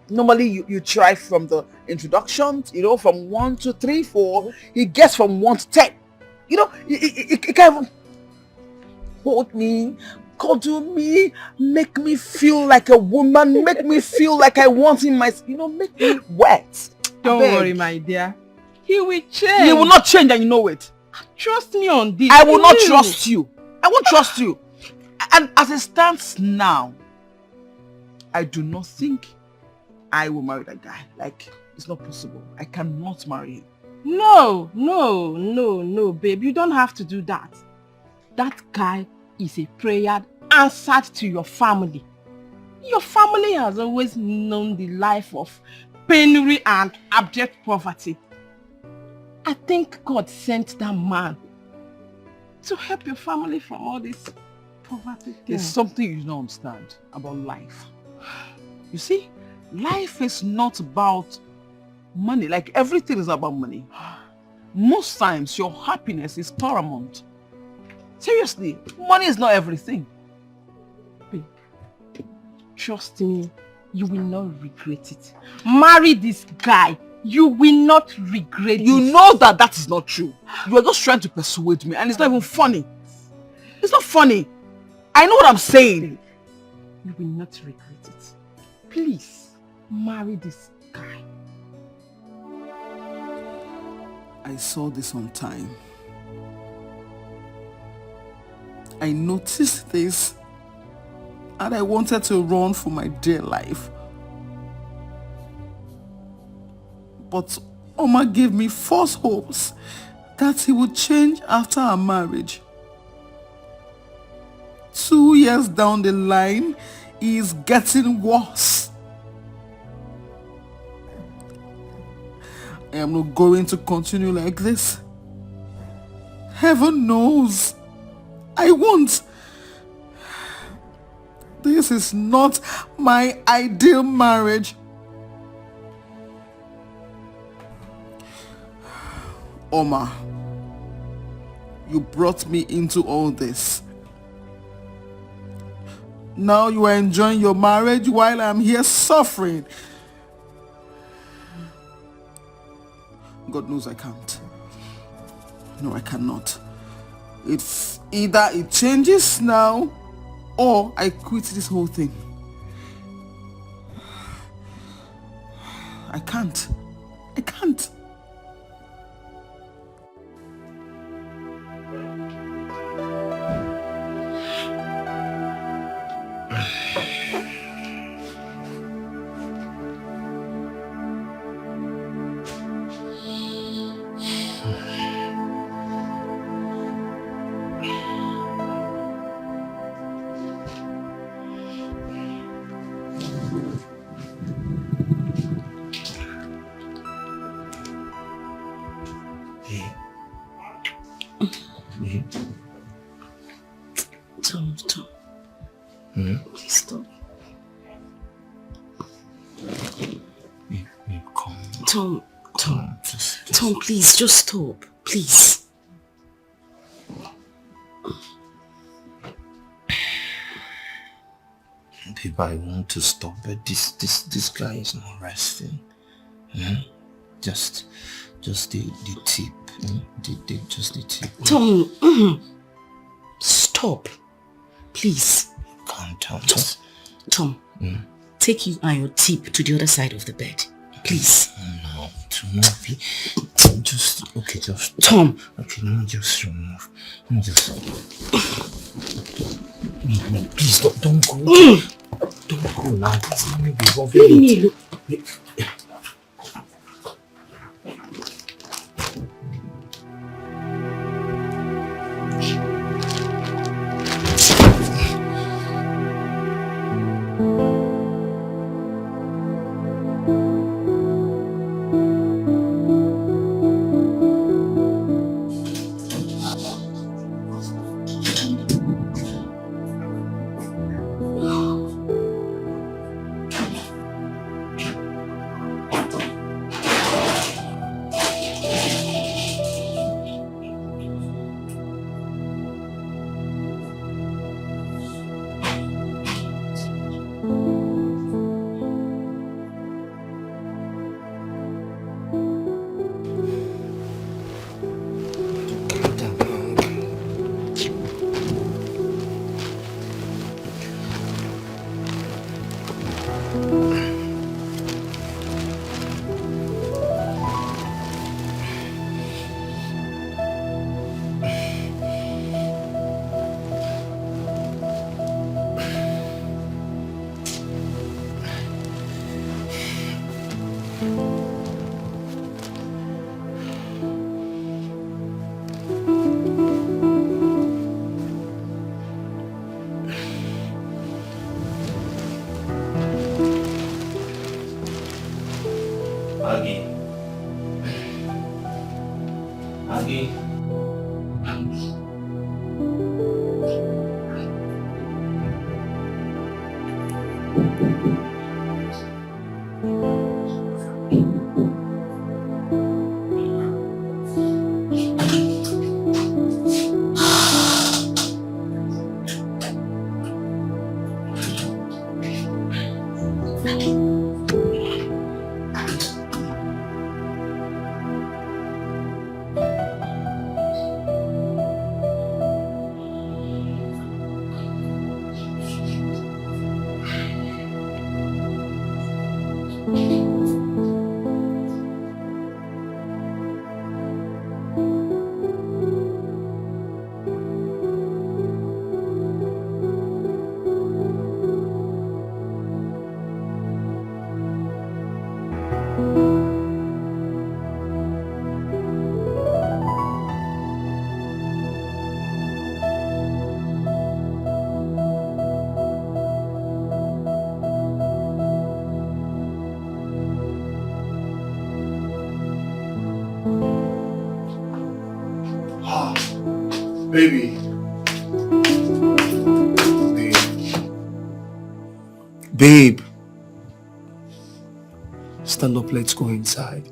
Normally you try from the introduction, you know, from 1, 2, 3, 4. He gets from 1 to 10. You know, he can't even hold me, cuddle me, make me feel like a woman, make me feel like I want him, you know, make me wet. Don't worry, my dear. He will change. He will not change, and you know it. Trust me on this. I will not trust you. I won't trust you. And as it stands now, I do not think I will marry that guy. Like, it's not possible. I cannot marry him. No, babe. You don't have to do that. That guy is a prayer answered to your family. Your family has always known the life of penury and abject poverty. I think God sent that man to help your family from all this poverty thing. There's something you don't understand about life. You see, life is not about money. Like, everything is about money. Most times, your happiness is paramount. Seriously, money is not everything. Babe, trust me, you will not regret it. Marry this guy. You will not regret it. You know that is not true. You are just trying to persuade me, and it's not even funny. It's not funny. I know what I'm saying. You will not regret it. Please, marry this guy. I saw this on time. I noticed this, and I wanted to run for my dear life. But Oma gave me false hopes that he would change after our marriage. 2 years down the line, he is getting worse. I I am not going to continue like this. Heaven knows I won't. This is not my ideal marriage. Oma, you brought me into all this. Now you are enjoying your marriage while I'm here suffering. God knows I can't. No, I cannot. It's either it changes now or I quit this whole thing. I can't. I can't. Tom. Please stop. Come. Tom, please, just stop. Please. Babe, I want to stop, but this guy is not resting. Just the tip. Just the tip. Tom, stop. Please. Calm down. Tom, take you and your tip to the other side of the bed. Please. No, just Tom. Okay, let me just remove. No, please don't go. Don't go now. Let me be bothering. Baby. Babe. Stand up, let's go inside.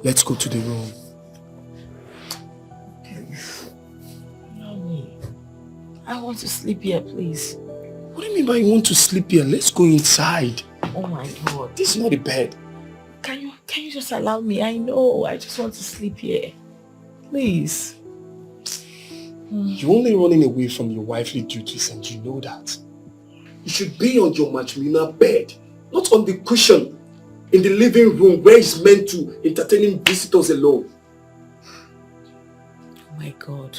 Let's go to the room. No, I want to sleep here, please. What do you mean by you want to sleep here? Let's go inside. Oh my God. This is not a bed. Can you just allow me? I know. I just want to sleep here. Please. You're only running away from your wifely duties and you know that. You should be on your matrimonial bed, not on the cushion in the living room where it's meant to entertaining visitors alone. Oh my God.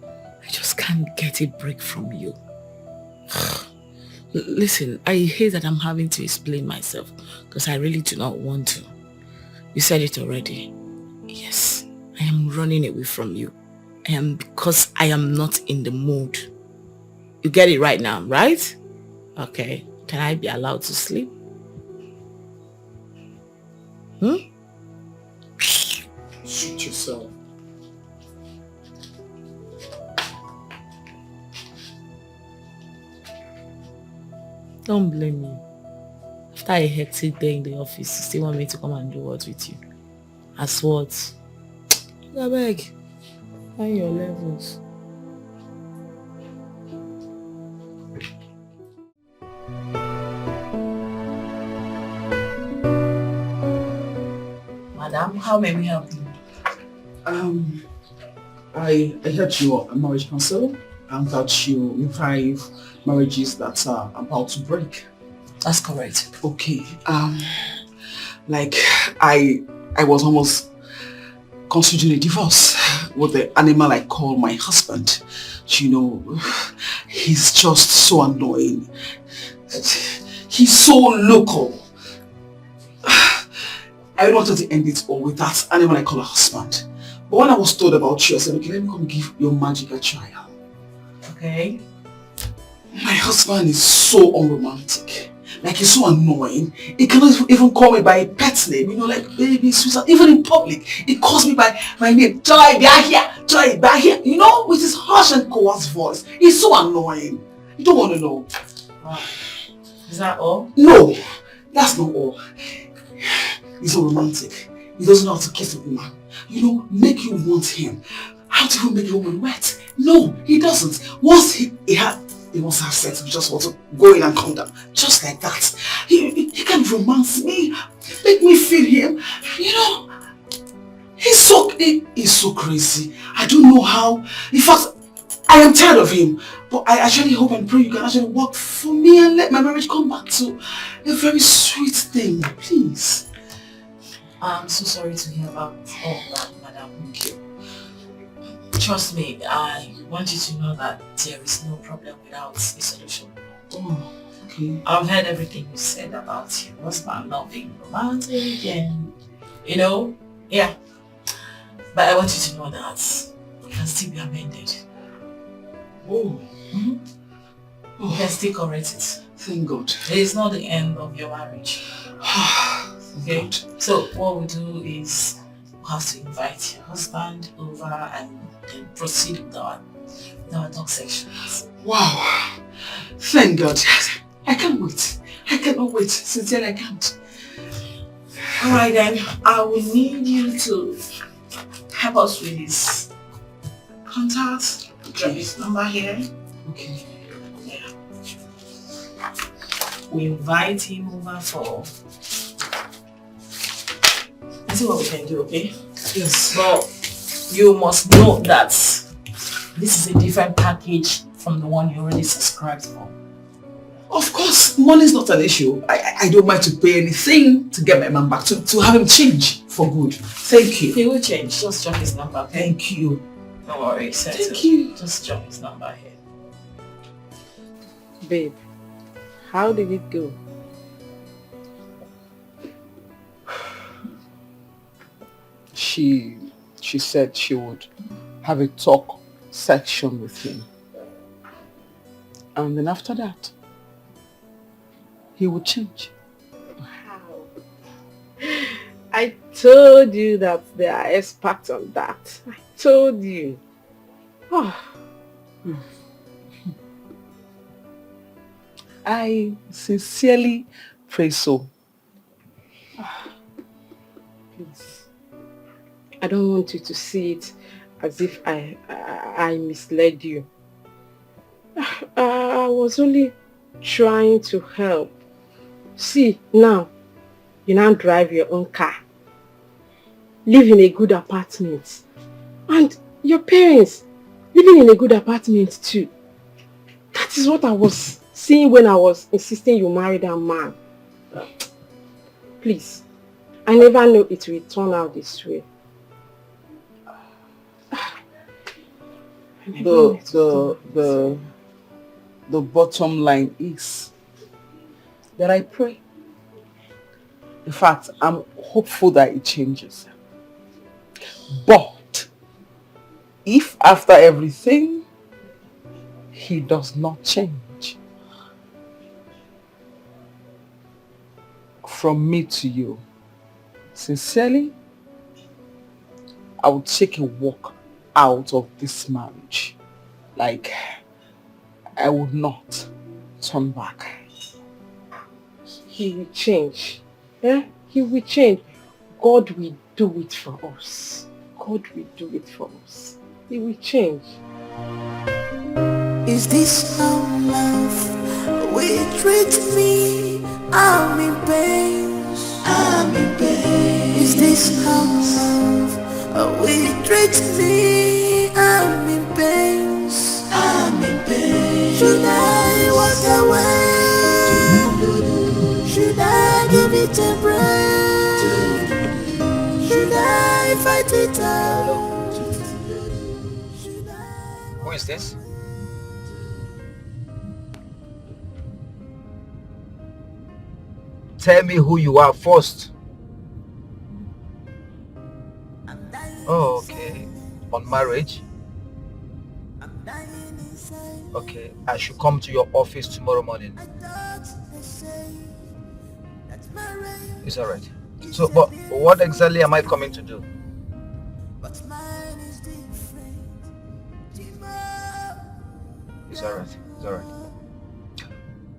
I just can't get a break from you. Listen, I hate that I'm having to explain myself because I really do not want to. You said it already. Yes, I am running away from you. I am because I am not in the mood. You get it right now, right? Okay. Can I be allowed to sleep? Suit yourself. Don't blame me. After a hectic day in the office, you still want me to come and do what with you? As what? I beg. Find your levels. Madam, how may we help you? I heard you are a marriage counsel and that you revive marriages that are about to break. That's correct. Okay. Like I was almost considering a divorce with the animal I call my husband. You know, he's just so annoying. He's so local. I wanted to end it all with that animal I call a husband. But when I was told about you, I said, okay, let me come give your magic a trial. Okay. My husband is so unromantic. Like, he's so annoying. He cannot even call me by a pet name, you know, like baby, sweetheart. Even in public, he calls me by my name. Joy, be here. Joy, be here. You know, with his harsh and coarse voice. He's so annoying. You don't want to know. Wow. Is that all? No, that's not all. He's so romantic. He doesn't know how to kiss a woman. You know, make you want him. How to even make a woman wet? No, he doesn't. Once he wants to have sex, he just wants to go in and come down. Just like that. He can romance me, make me feel him. You know, he's so crazy. I don't know how. In fact, I am tired of him. But I actually hope and pray you can actually work for me and let my marriage come back to a very sweet thing. Please. I'm so sorry to hear about all that, Madam. Thank you. Trust me, I want you to know that there is no problem without a solution. Oh, okay. I've heard everything you said about your husband not being romantic and, you know, yeah. But I want you to know that it can still be amended. Oh. Mm-hmm. You can still correct it. Thank God. It is not the end of your marriage. Okay? So what we do is we have to invite your husband over and then proceed with our talk sections. Wow. Thank God. I can't wait. I cannot wait. Sincerely, I can't. Alright then, I will need you to help us with this contact. Drop his number here. Okay. Yeah. We invite him over for... Let's see what we can do, okay? Yes. But you must know that this is a different package from the one you already subscribed for. Of course, money is not an issue. I don't mind to pay anything to get my man back, to have him change for good. Thank you. He will change. Just drop his number, okay? Thank you. Don't worry, Thank you. Just drop his number here. Babe, how did it go? She said she would have a talk section with him. And then after that, he would change. Wow. I told you that they are experts on that. I told you. Oh. I sincerely pray so. Please. I don't want you to see it as if I misled you. I was only trying to help. See, now, you now drive your own car. Live in a good apartment. And your parents living in a good apartment too. That is what I was seeing when I was insisting you marry that man. Please, I never knew it will turn out this way. The bottom line is that I pray. In fact, I'm hopeful that it changes. But if after everything he does not change, from me to you, sincerely, I will take a walk out of this marriage. Like, I would not turn back. He will change. Yeah? He will change. God will do it for us. God will do it for us. He will change. Is this how love will treat me? I'm in pain. I'm in pain. Is this how love will treat me? I'm in pain. I'm in pain. Should I walk away? Should I give it a break? Should I fight it out? Who is this? Tell me who you are first. Oh, okay. On marriage? Okay, I should come to your office tomorrow morning. It's alright. So, but what exactly am I coming to do? It's alright. It's alright.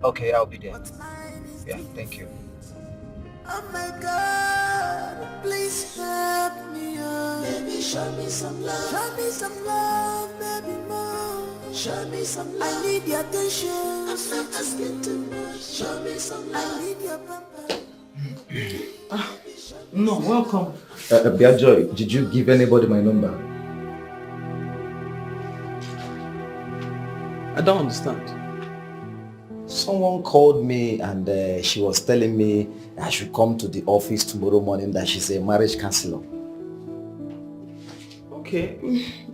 Okay, I'll be there. Yeah, thank you. Oh my God, please help me, oh. Baby, show me some love. Show me some love, baby, more. Show me some love. I need your attention. I'm not asking too much. Show me some love. I need your pamper. No, welcome. Biajoy, did you give anybody my number? I don't understand. Someone called me and she was telling me I should come to the office tomorrow morning, that she's a marriage counselor. Okay,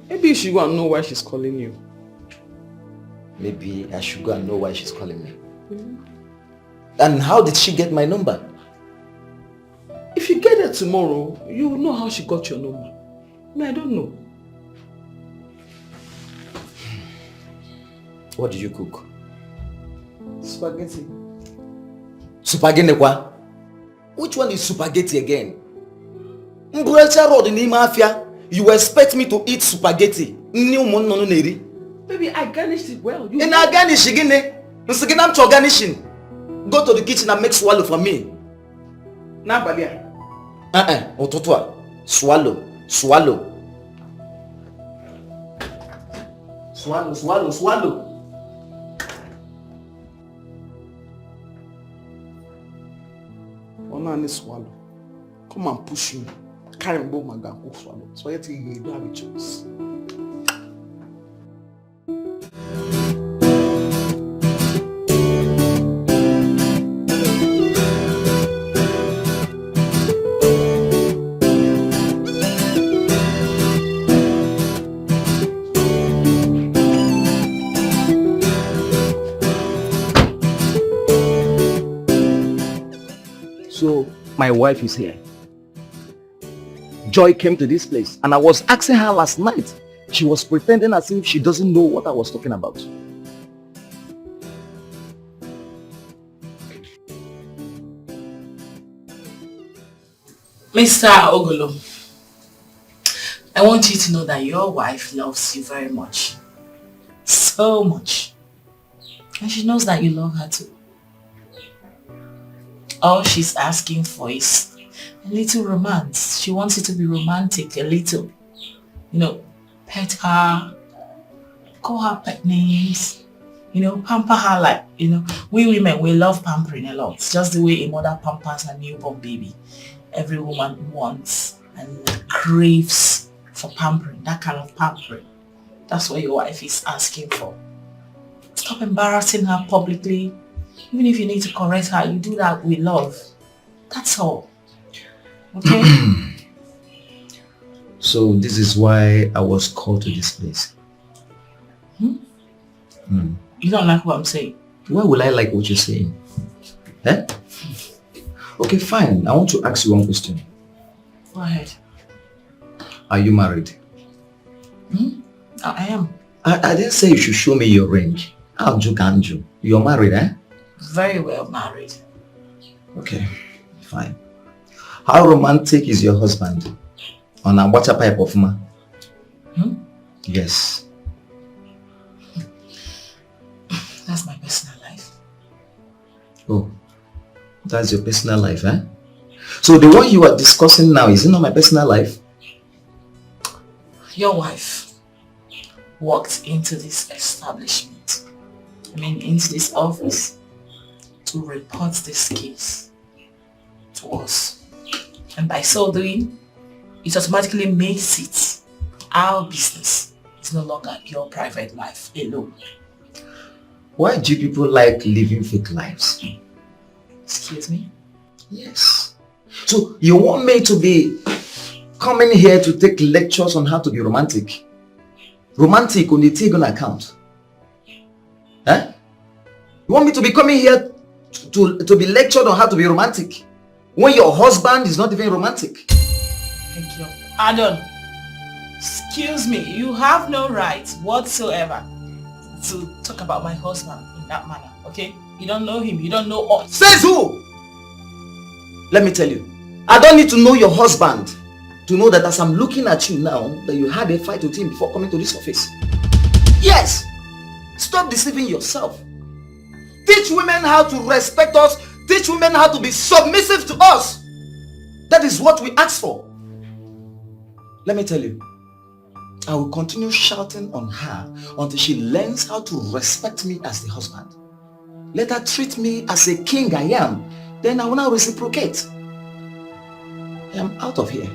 maybe you should go and know why she's calling you. Maybe I should go and know why she's calling me. And how did she get my number? If you get it tomorrow, you will know how she got your number. I don't know. What did you cook? Spaghetti. Spaghetti kwa? Which one is spaghetti again? Mbrecha road in Mafia. You expect me to eat spaghetti? Baby, I garnished it well. You garnish again? I'm garnishing. Go to the kitchen and make swallow for me. Nah, Balia. Ototwa. Swallow. Swallow. Swallow, swallow, swallow. Only swallow. Come and push me. Carry me my gun, go swallow. So you don't have a choice. So my wife is here. Joy came to this place and I was asking her last night. She was pretending as if she doesn't know what I was talking about. Mr. Ogolo, I want you to know that your wife loves you very much. So much. And she knows that you love her too. All she's asking for is a little romance. She wants it to be romantic, a little. You know, pet her, call her pet names, you know, pamper her like, you know, we women, we love pampering a lot. It's just the way a mother pampers a newborn baby. Every woman wants and craves for pampering, that kind of pampering. That's what your wife is asking for. Stop embarrassing her publicly. Even if you need to correct her, you do that with love. That's all. Okay? So this is why I was called to this place. You don't like what I'm saying? Why will I like what you're saying? Eh? Okay, fine. I want to ask you one question. Go ahead. Are you married? I am. I didn't say you should show me your ring. Anju. You're married, eh? Very well married. Okay, fine. How romantic is your husband? On a water pipe of ma? Yes. That's my personal life. Oh, that's your personal life, eh? So the one you are discussing now, is it not my personal life? Your wife walked into this establishment, into this office, to report this case to us. And by so doing, it automatically makes it our business. It's no longer your private life alone. Why do people like living fake lives? Excuse me? Yes. So you want me to be coming here to take lectures on how to be romantic? Romantic on the Tigon account? Eh? You want me to be coming here to be lectured on how to be romantic when your husband is not even romantic? Thank you. Adon, excuse me, you have no right whatsoever to talk about my husband in that manner, okay? You don't know him, you don't know us. Says who? Let me tell you, I don't need to know your husband to know that as I'm looking at you now, that you had a fight with him before coming to this office. Yes! Stop deceiving yourself. Teach women how to respect us. Teach women how to be submissive to us. That is what we ask for. Let me tell you, I will continue shouting on her until she learns how to respect me as the husband. Let her treat me as a king I am. Then I will now reciprocate. I am out of here.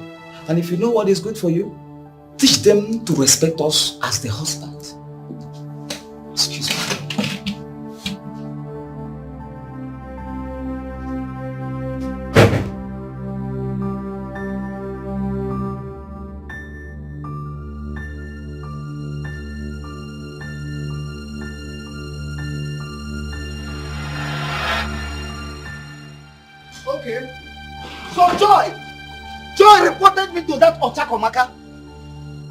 And if you know what is good for you, teach them to respect us as the husband. Excuse me. Okay. So Joy reported me to that Ochakomaka.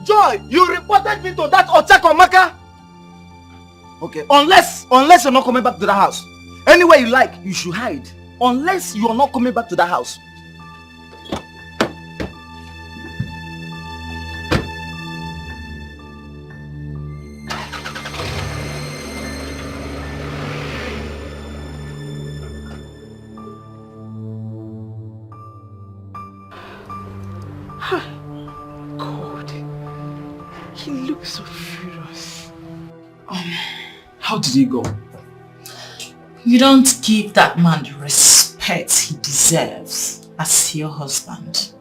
Joy, you reported me to that Ochakomaka. Okay, unless you're not coming back to the house. Anywhere you like, you should hide. Unless you're not coming back to the house. God, he looks so furious. How did he go? You don't give that man the respect he deserves as your husband.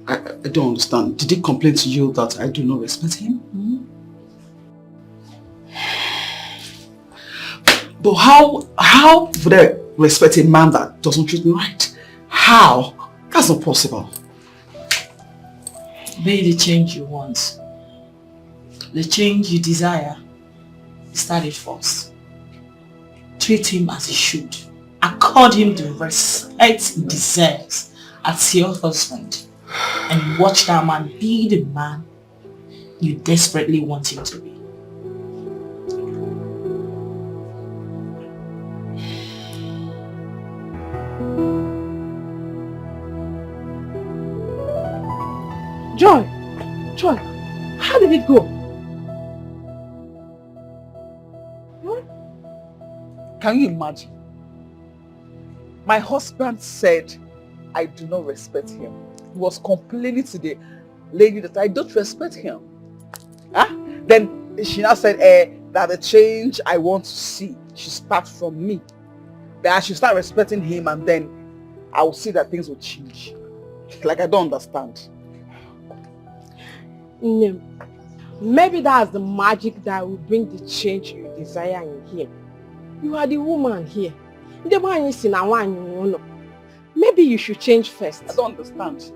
I don't understand. Did he complain to you that I do not respect him? But how would I respect a man that doesn't treat me right? How? That's not possible. Be the change you want. The change you desire. Start it first. Treat him as he should. Accord him the respect he deserves as your husband. And watch that man be the man you desperately want him to be. Joy, how did it go? Can you imagine? My husband said I do not respect him. He was complaining to the lady that I don't respect him. Huh? Then she now said that the change I want to see should start from me. That I should start respecting him, and then I will see that things will change. Like, I don't understand. Maybe that's the magic that will bring the change you desire in him. You are the woman here. Maybe you should change first. I don't understand.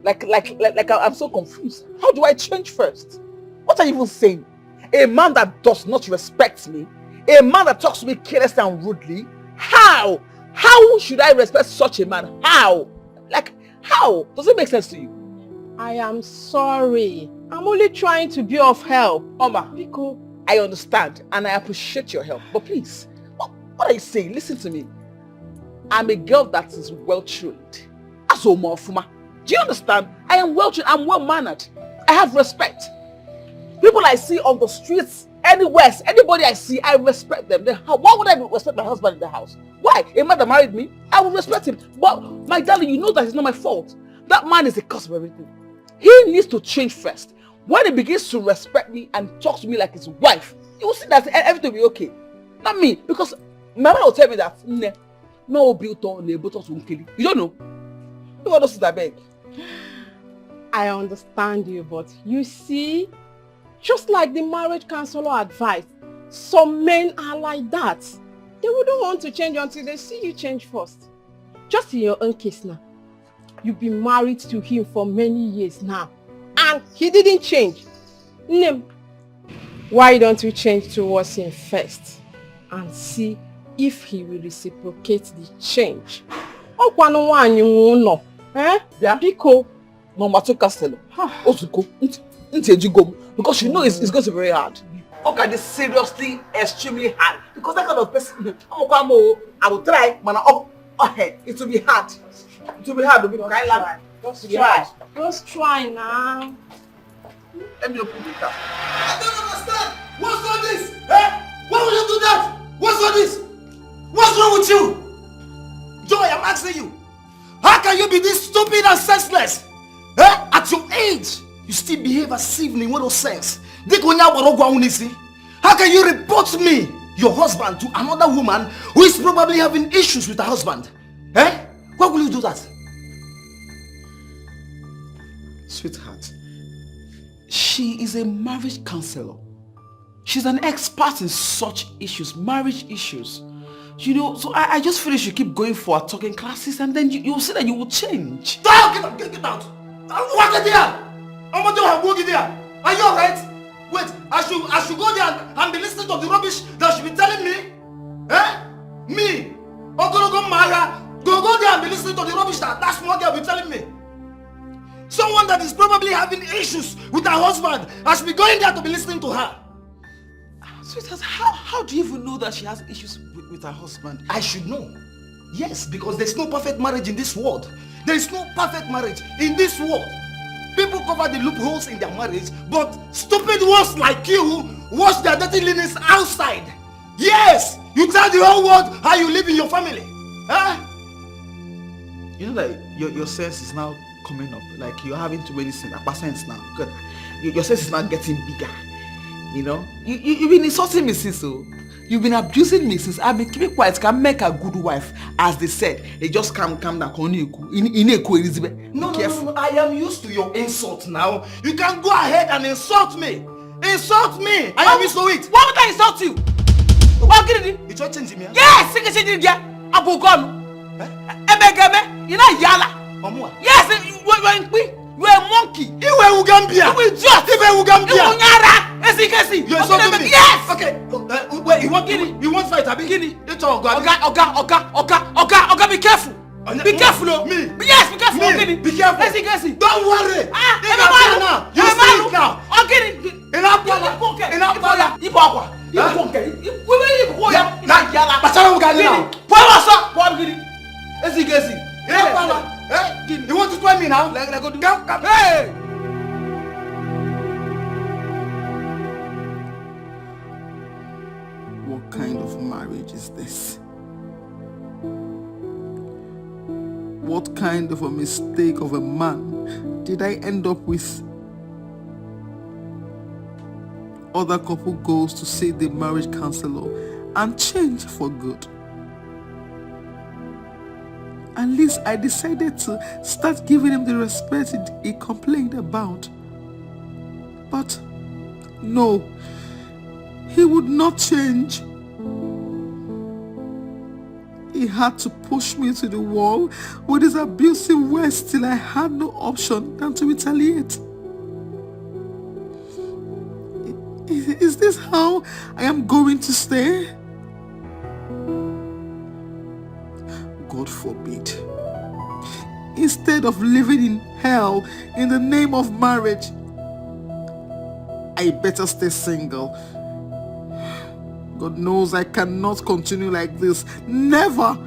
Like I'm so confused. How do I change first? What are you even saying? A man that does not respect me, a man that talks to me carelessly and rudely, how? How should I respect such a man? How? Like, how? Does it make sense to you? I am sorry. I'm only trying to be of help. Oma, Biko, I understand and I appreciate your help. But please, what are you saying? Listen to me. I'm a girl that is well-trained. Do you understand? I am well-trained. I'm well-mannered. I have respect. People I see on the streets, anywhere, anybody I see, I respect them. Then why would I respect my husband in the house? Why? A man that married me, I will respect him. But my darling, you know that it's not my fault. That man is the cause of everything. He needs to change first. When he begins to respect me and talk to me like his wife, you will see that everything will be okay. Not me, because my mother will tell me that no built on you don't know. You want to see that beg? I understand you, but you see, just like the marriage counselor advised, some men are like that. They wouldn't want to change until they see you change first. Just in your own case now, you've been married to him for many years now, and he didn't change. Why don't you change towards him first and see if he will reciprocate the change? Biko, no matter Castello, because you know it's going to be very hard. Okay, this seriously extremely hard. Because that kind of person, I will try, but it will be hard. It will be hard. Just try. Just try now. Let me open it up. I don't understand. What's all this? Why would you do that? What's all this? What's wrong with you? Joy, I'm asking you. How can you be this stupid and senseless? At your age, you still behave as if in no sense. How can you report me, your husband, to another woman who is probably having issues with her husband? Why will you do that? Sweetheart, she is a marriage counselor. She's an expert in such issues, marriage issues. You know, so I just feel you should keep going for talking classes, and then you'll see that you will change. Get out! Get out! What are there? I'm going to go there. Are you alright? Wait, I should go there and be listening to the rubbish that she be telling me? Me? Go there and be listening to the rubbish that small girl be telling me. Someone that is probably having issues with her husband, I should be going there to be listening to her. Sweetheart, how do you even know that she has issues with her husband? I should know. Yes, because there's no perfect marriage in this world. There is no perfect marriage in this world. People cover the loopholes in their marriage, but stupid ones like you wash their dirty linens outside. Yes, you tell the whole world how you live in your family. You know that your sense is now coming up. Like you're having too many sense now. Good. Your sense is now getting bigger. You know, you've been insulting me since so. You've been abusing me since I've been keeping quiet. Can make a good wife, as they said. They just calm down. No, I am used to your insult now. You can go ahead and insult me. Insult me. I am used to it. Why would I insult you? What did you do? Change me? Yes, you can change it. Abu Gom. You know Yala. Yes, you are a monkey. You are Ugambia. You are just. You are Ugambia. You are Nyara. You insulted me. Yes. Okay. Wait, you want fight, Abi? It's all God. Oga, be careful. Be careful. Me. Yes, be careful. Be careful. Yes. Don't worry. You speak now. You want to try me now? Hey! What kind of marriage is this? What kind of a mistake of a man did I end up with? Other couple goes to see the marriage counselor and change for good. At least I decided to start giving him the respect he complained about. But no, he would not change. He had to push me to the wall with his abusive words till I had no option than to retaliate. Is this how I am going to stay? God forbid. Instead of living in hell in the name of marriage, I better stay single. God knows I cannot continue like this. Never.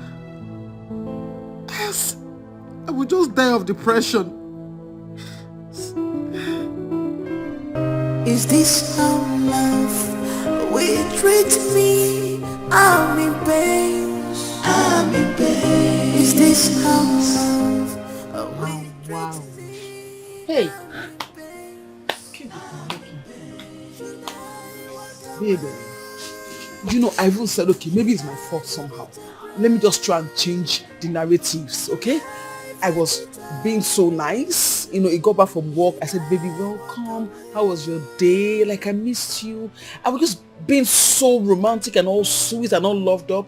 Yes, I will just die of depression. Is this how love will treat me? I'm in pain. I'm in pain. Is this how love will treat me? Hey. Baby. You know, I even said, okay, maybe it's my fault somehow. Let me just try and change the narratives, okay? I was being so nice. You know, he got back from work. I said, baby, welcome. How was your day? Like, I missed you. I was just being so romantic and all sweet and all loved up.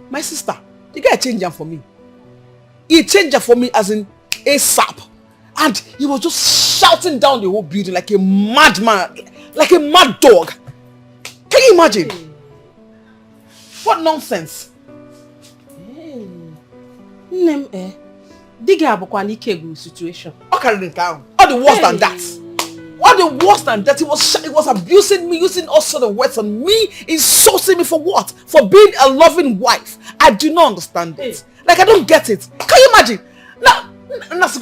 My sister, the guy changed her for me. He changed her for me as in ASAP. And he was just shouting down the whole building like a madman, like a mad dog. Can you imagine? What nonsense? Diga abukwa situation. All the worse than that. All the worse than that. He was abusing me, using all sort of words on me, insulting me for what? For being a loving wife. I do not understand it. Like, I don't get it. Can you imagine? Now,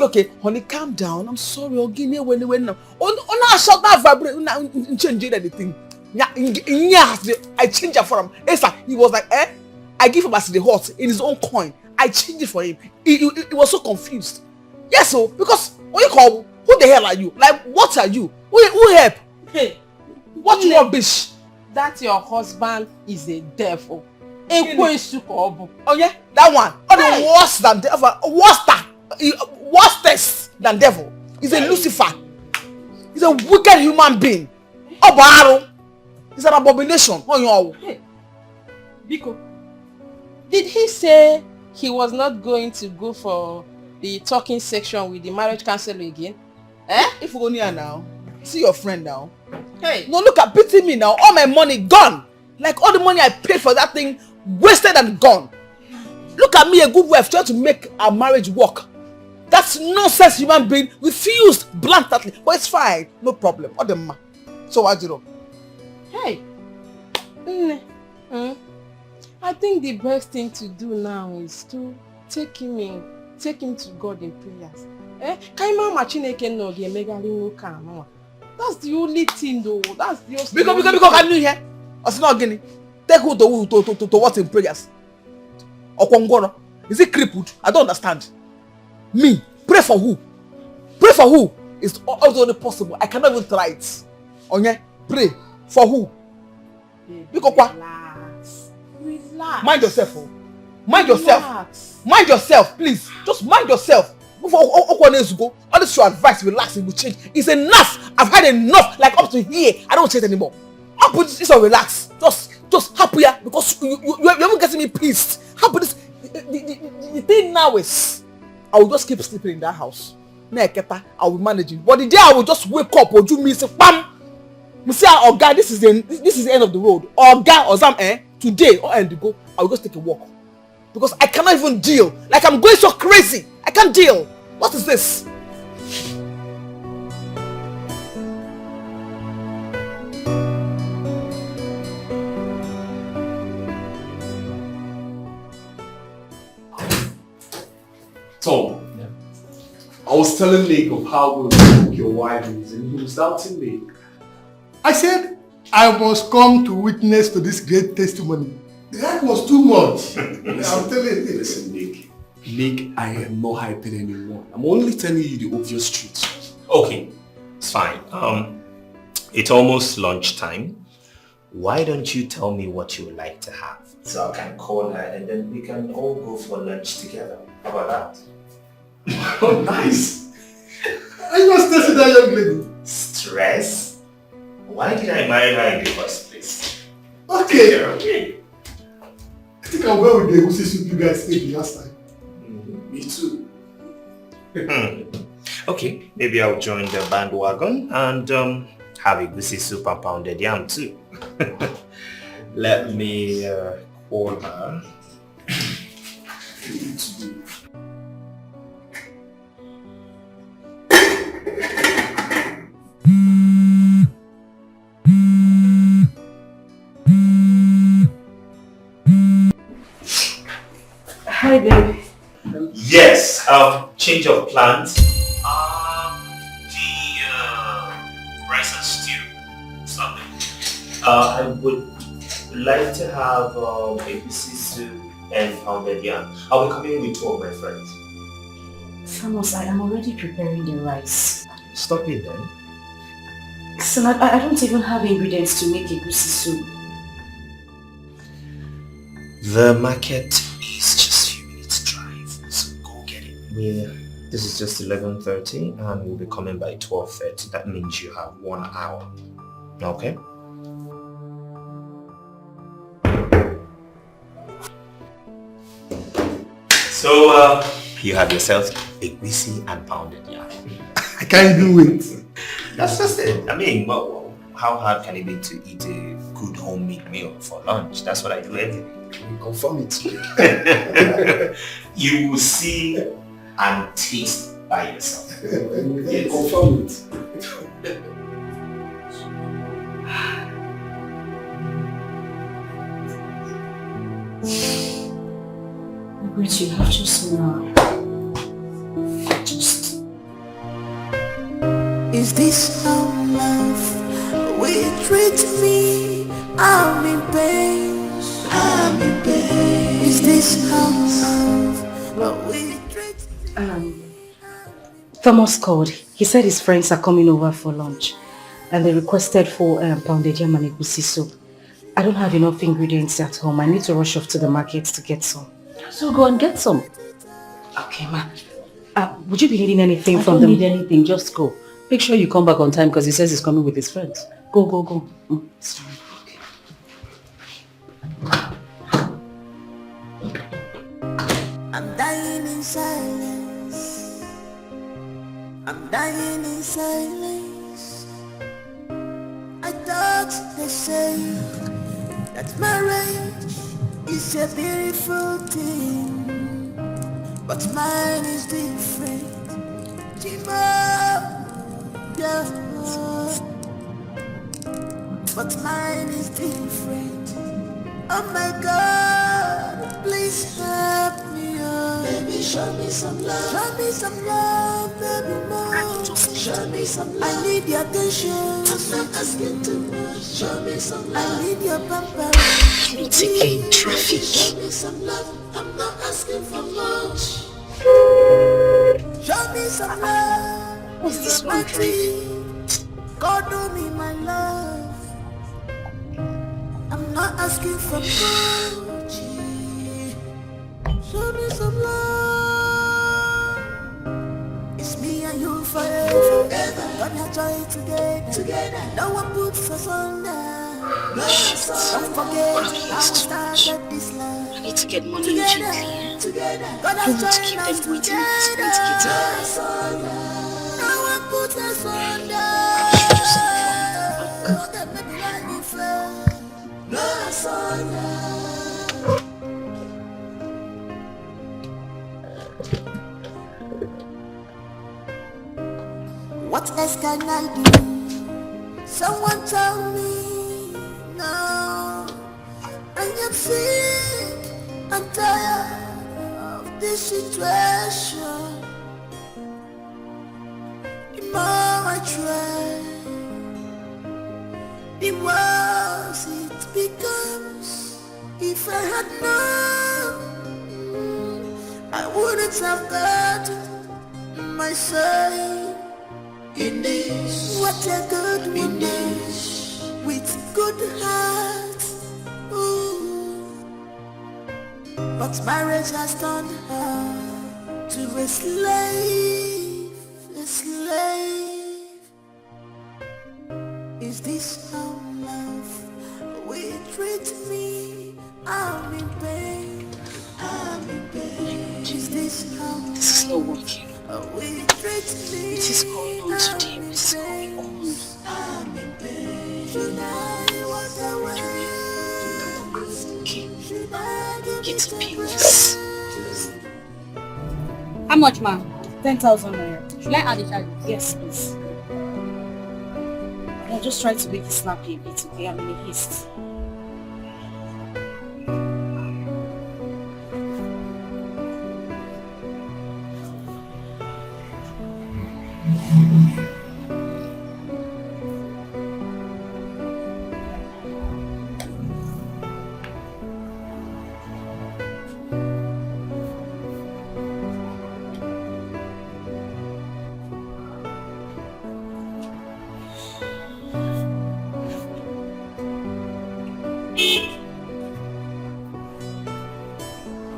okay, honey, calm down. I'm sorry. I'll give you when now. I shall not vibrate. Change anything. I changed it for him. He was like, I give him as the hot in his own coin. I changed it for him. He was so confused. Yes, so because when you call, who the hell are you? Like, what are you? Who help? Hey, what rubbish? That your husband is a devil. Oh yeah, that one. Oh, the worse than devil. Worse than devil. He's a Lucifer. He's a wicked human being. Oh, it's an abomination. Hey, Biko, did he say he was not going to go for the talking section with the marriage counselor again? If we go near now, see your friend now. Hey, no, look at beating me now. All my money gone. Like all the money I paid for that thing, wasted and gone. Look at me, a good wife, trying to make our marriage work. That's nonsense human being refused bluntly. But it's fine, no problem. What the man? So what do you know? Hey, I think the best thing to do now is to take him to God in prayers. That's the only thing though. That's the only thing. Because can you hear? It's not getting. Take who to what in prayers? Or is it crippled? I don't understand. Me, pray for who? Pray for who? It's also only possible. I cannot even try it. Okay? Pray for who? Because what? Relax. Mind yourself. Mind yourself. Mind yourself, please. Just mind yourself. All this your advice, relax, it will change. It's enough. I've had enough. Like up to here, I don't change anymore. I'll put this on relax. Just happier because you haven't getting me pissed. How about this? The thing now is, I will just keep sleeping in that house. I will manage it. But the day I will just wake up or do me say, bam. You see, oh God, this is the end of the road. Or God, or some today or end to go. I will just take a walk because I cannot even deal. Like I'm going so crazy. I can't deal. What is this? Tom, I was telling Nick of how good your wife is and he was doubting me. I said, I must come to witness to this great testimony. The hype was too much. I'm telling you. Listen, Nick. Nick, I am not hyping anymore. I'm only telling you the obvious truth. Okay, it's fine. It's almost lunchtime. Why don't you tell me what you would like to have? So I can call her and then we can all go for lunch together. How about that? Oh, nice. Are you not stressing that young lady? Stress? Why did I marry her in the first place? Okay. Okay. I think I'll go with the egusi soup you guys ate the last time. Me too. Okay, maybe I'll join the bandwagon and have egusi soup and pounded yam too. Let me call her. Hi, babe. Yes, change of plans. The rice and stew. Something. I would like to have egusi soup and pounded yam. I'll be coming with two of my friends. Thomas, I am already preparing the rice. Stop it then. Listen, I don't even have ingredients to make egusi soup. The market is just a few minutes drive, so go get it. This is just 11:30 and we'll be coming by 12:30. That means you have 1 hour. Okay? So, you have yourself egusi and pounded yam. I can't even wait. That's just it. I mean, well, how hard can it be to eat a good homemade meal for lunch? That's what I do every day. You confirm it. You will see and taste by yourself. Yes. Confirm it. Wait, you have just now. Is this how love will treat me? I'm in pain. I'm in pain. Is this how love will treat me? Thomas called. He said his friends are coming over for lunch and they requested for pounded yam and egusi soup. I don't have enough ingredients at home. I need to rush off to the market to get some. So go and get some. Okay, ma. Would you be needing anything from them? them? I don't need anything, just go. Make sure you come back on time because he says he's coming with his friends. Go, go, go. Sorry. Okay. I'm dying in silence. I'm dying in silence. I thought they say that marriage is a beautiful thing, but mine is different. Yeah. But mine is different. Oh my God, please help me, oh. Baby, show me some love. Show me some love, baby, more. Show me some love. I need your attention. I'm not asking too much. Show me some love. I need your pampering. It's again traffic. Show me some love. I'm not asking for much. Show me some love. What's this one driving? God do me my love. I'm not asking for much. Show me some love. It's me and you forever. Gonna joy together. No one puts us under. Don't forget how we started this love. I need to get money urgently. I don't want to keep them waiting at this point to get out. No one puts us under. What else can I do? Someone tell me now. I am sick and tired of this situation. The more I try, the more If I had known, I wouldn't have got my say in this. What a good woman with good heart. Ooh. But marriage has turned her to a slave, a slave. Is this how love will treat me? I'm in pain, I'm in pain. Is this how this is not working? will treat me? What is going on today? What is going on? I'm in pain. Should I walk away? Okay. Should I give Get it to a peace. How much, ma? 10,000 naira. Should I add the charges? Yes, please. I'm just trying to make it snappy a bit, okay? I'm in a haste.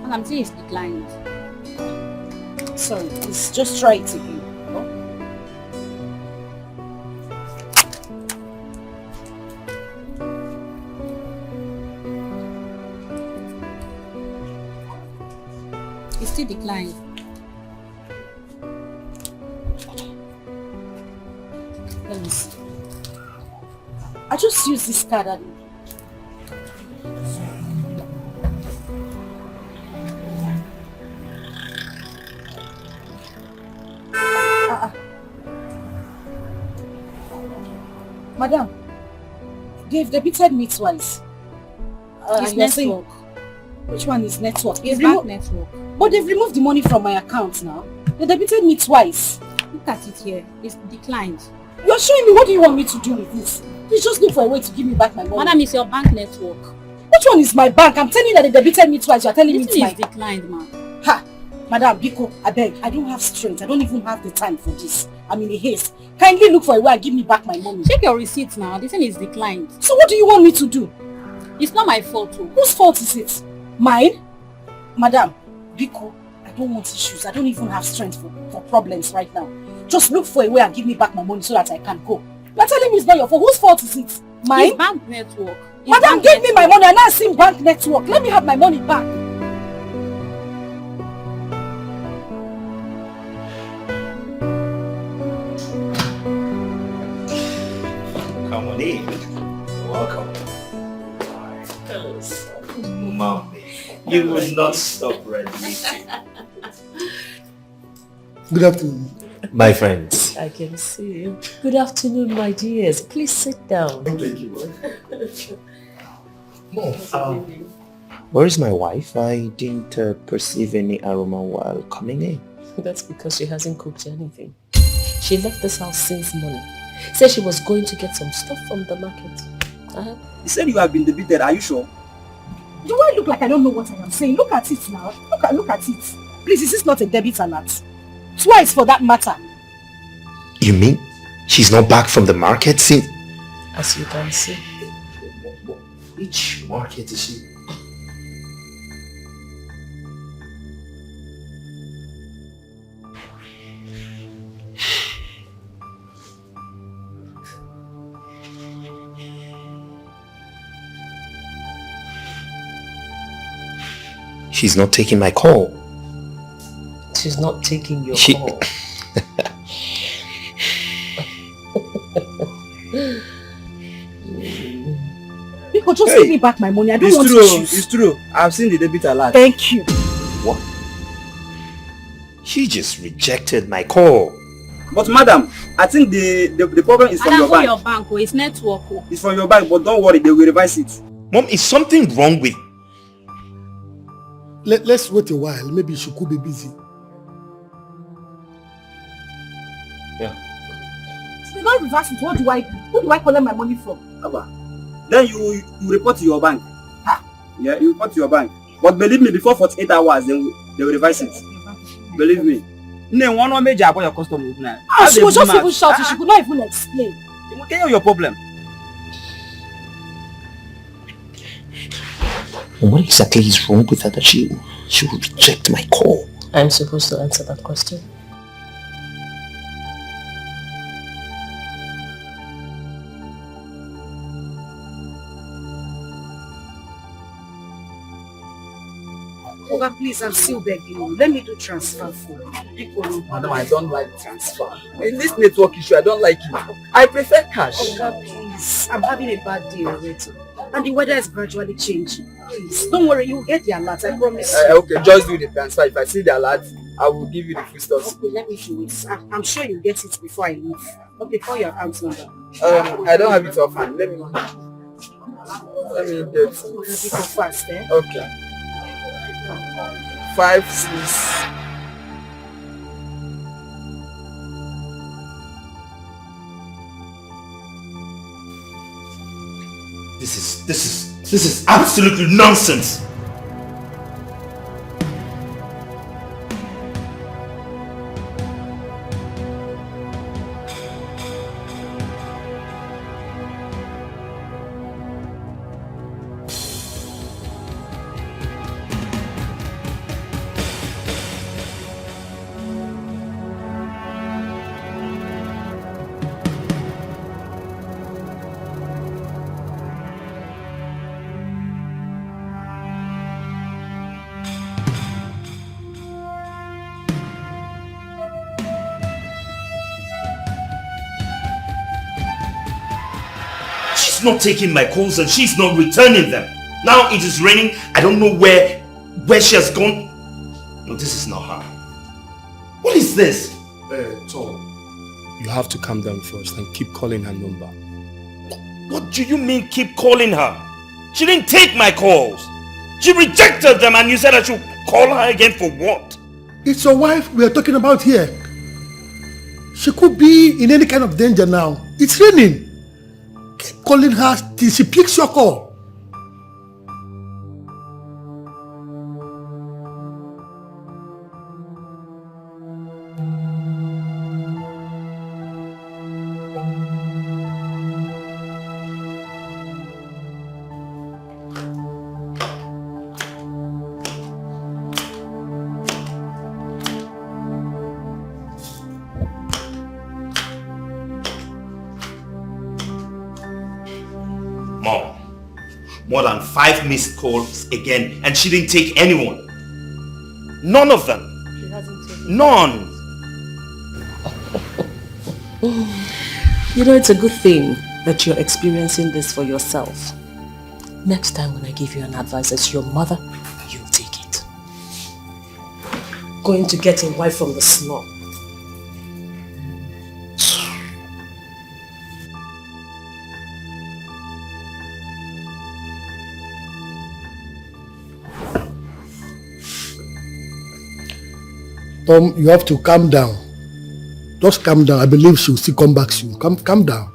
And I'm saying it's declined. Sorry, please, just try it again. It's still declined. Let me see. I just used this card and Madam, they've debited me twice. It's and you're saying- network. Which one is network? It's They've bank network. But they've removed the money from my account now. They debited me twice. Look at it here. It's declined. You're showing me what do you want me to do with this? Please just look for a way to give me back my money. Madam, it's your bank network. Which one is my bank? I'm telling you that they debited me twice. You're telling me This it's is my... declined, ma. Ha! Madam, Biko, I beg. I don't have strength. I don't even have the time for this. I'm in a haste. Kindly look for a way and give me back my money. Check your receipts now. This thing is declined. So what do you want me to do? It's not my fault, too. Whose fault is it? Mine? Madam, Biko, I don't want issues. I don't even have strength for problems right now. Just look for a way and give me back my money so that I can go. You're telling me it's not your fault. Whose fault is it? Mine? It's bank network. It's Madam, bank give me my network. money. I'm not seeing bank network. Let me have my money back. Come on in. Welcome. Mommy, you would not stop radiating. Good afternoon. My friends. I can see you. Good afternoon, my dears. Please sit down. Thank you. Where is my wife? I didn't perceive any aroma while coming in. That's because she hasn't cooked anything. She left this house since morning. Said she was going to get some stuff from the market. You said you have been debited. Are you sure? Do I look like I don't know what I am saying? Look at it now. Look at it. Please, is this not a debit alert? Twice for that matter. You mean she's not back from the market since? As you can see. Which market is she? She's not taking my call. She's not taking your call. People just give me back my money. I don't want issues. It's true. I've seen the debit alert. Thank you. What? She just rejected my call. But madam, I think the problem is from your bank. your bank, it's network. It's from your bank, but don't worry, they will revise it. Mom, is something wrong with... Let's wait a while. Maybe she could be busy. Yeah. If you don't reverse it, what do I do? Who do I collect my money from? Then you report to your bank. Yeah, you report to your bank. But believe me, before 48 hours, they will revise it. Believe me. No one major about your customer now. Ah, she was just even shouting. She could not even explain. You tell your problem. What exactly is wrong with her that she will reject my call? I'm supposed to answer that question. Oga, please, I'm still begging you. Let me do transfer for people. Madam, I don't like transfer. In this network issue, I don't like it. I prefer cash. Oga, please. I'm having a bad day already. And the weather is gradually changing. Please, don't worry, you'll get the alert, I promise. Okay, just do the transfer. If I see the alert, I will give you the full stuff. Okay, let me do it. I'm sure you'll get it before I leave. Okay, call your account number. I don't have it offhand. Let me get it. Go fast, eh? Okay. 5, 6. This is absolutely nonsense. She's not taking my calls and she's not returning them. Now it is raining. I don't know where she has gone. No, this is not her. What is this? Tom, you have to calm down first and keep calling her number. What do you mean keep calling her? She didn't take my calls. She rejected them and you said I should call her again for what? It's your wife we are talking about here. She could be in any kind of danger now. It's raining. Keep calling her till she picks your call. Mom, more than 5 missed calls again and she didn't take anyone. None of them. She hasn't taken None. You know, it's a good thing that you're experiencing this for yourself. Next time when I give you an advice as your mother, you'll take it. Going to get a wife from the snob. Tom, you have to calm down. Just calm down. I believe she will still come back soon. Calm down.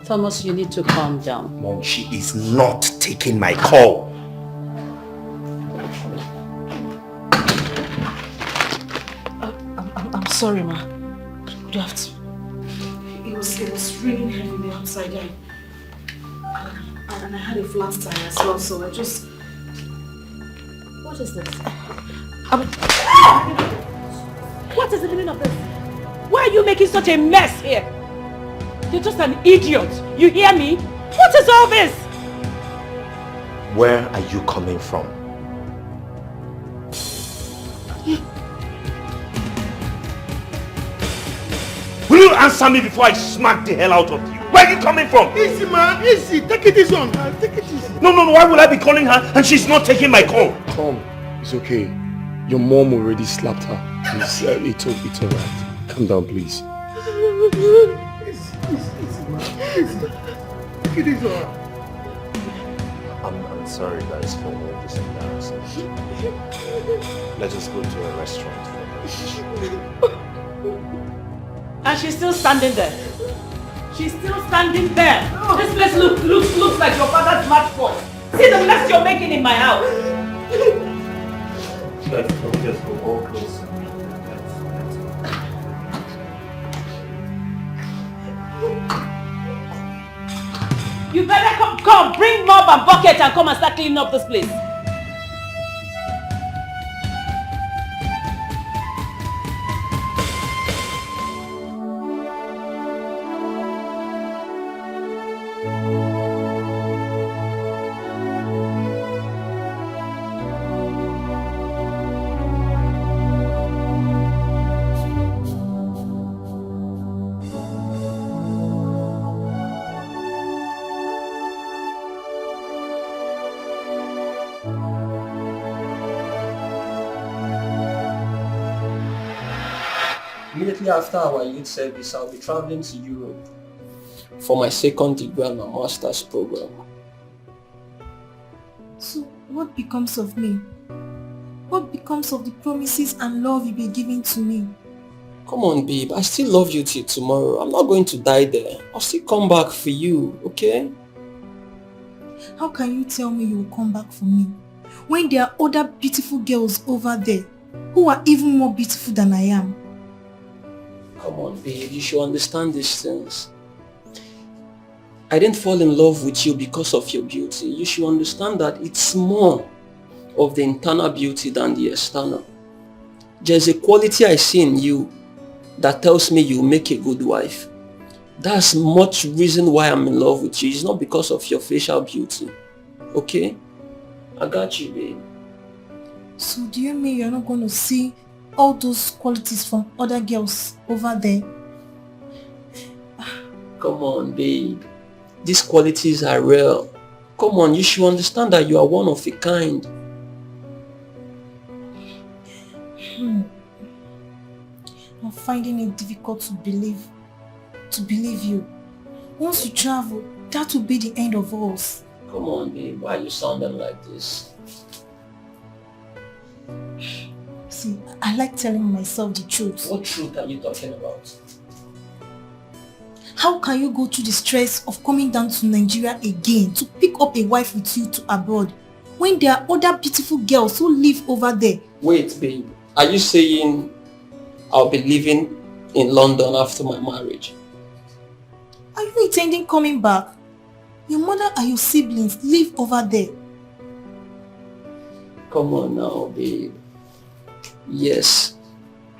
Thomas, you need to calm down. Mom, she is not taking my call. I'm sorry, ma. You have to. It was raining heavily outside and I had a flat tire as well, so I just... What is this? What is the meaning of this? Why are you making such a mess here? You're just an idiot. You hear me? What is all this? Where are you coming from? Will you answer me before I smack the hell out of you? Where are you coming from? Easy, man. Easy. Take it easy on her. Take it easy. No. Why will I be calling her and she's not taking my call? Come. It's okay. Your mom already slapped her. It's alright. Calm down, please. Easy, man. Easy. Take it easy on her. I'm sorry guys for all this embarrassment. Let us go to a restaurant. And she's still standing there. She's still standing there. This place looks like your father's matchbox. See the mess you're making in my house. Let's just go all close. You better come, bring mop and bucket and come and start cleaning up this place. Immediately after our youth service, I'll be traveling to Europe for my second degree and my master's program. So what becomes of me? What becomes of the promises and love you've been giving to me? Come on, babe. I still love you till tomorrow. I'm not going to die there. I'll still come back for you, okay? How can you tell me you will come back for me when there are other beautiful girls over there who are even more beautiful than I am? Come on, babe. You should understand these things. I didn't fall in love with you because of your beauty. You should understand that it's more of the internal beauty than the external. There's a quality I see in you that tells me you'll make a good wife. That's much reason why I'm in love with you. It's not because of your facial beauty. Okay? I got you, babe. So do you mean you're not going to see all those qualities from other girls over there? Come on, babe. These qualities are real. Come on, you should understand that you are one of a kind. I'm finding it difficult to believe you. Once you travel, that will be the end of us. Come on, babe. Why are you sounding like this? See, I like telling myself the truth. What truth are you talking about? How can you go through the stress of coming down to Nigeria again to pick up a wife with you to abroad when there are other beautiful girls who live over there? Wait, babe. Are you saying I'll be living in London after my marriage? Are you intending coming back? Your mother and your siblings live over there. Come on now, babe. Yes,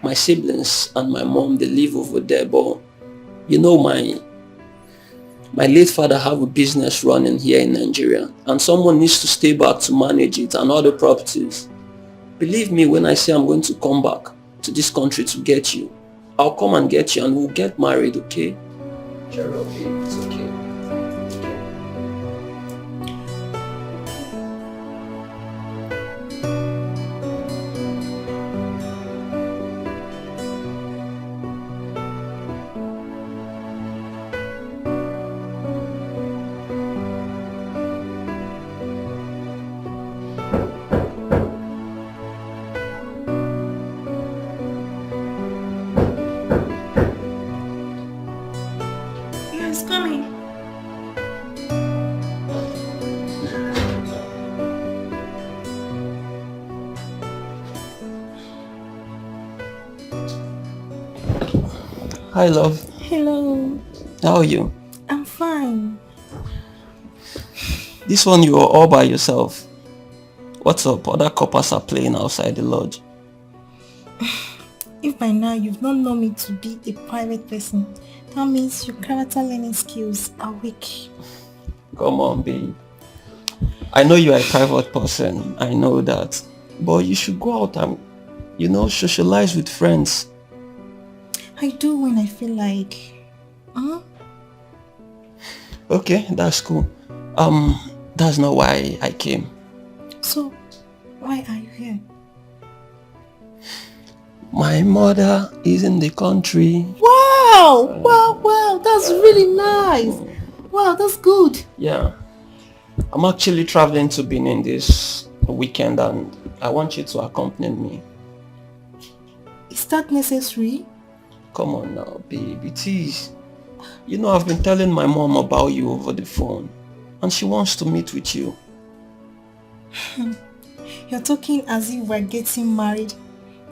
my siblings and my mom, they live over there, but you know my late father have a business running here in Nigeria and someone needs to stay back to manage it and other properties. Believe me when I say I'm going to come back to this country to get you. I'll come and get you and we'll get married, okay? Cheer up, babe. It's okay. Yes, coming. Hi, love. Hello. How are you? I'm fine. This one you are all by yourself. What's up? Other couples are playing outside the lodge. If by now you've not known me to be a private person, that means your character learning skills are weak. Come on, babe. I know you are a private person. I know that. But you should go out and, socialize with friends. I do when I feel like. Okay, that's cool. That's not why I came. So, why are you here? My mother is in the country. Wow! Wow! That's really nice. Wow, that's good. Yeah. I'm actually traveling to Benin this weekend and I want you to accompany me. Is that necessary? Come on now, babe, it is. I've been telling my mom about you over the phone and she wants to meet with you. You're talking as if we're getting married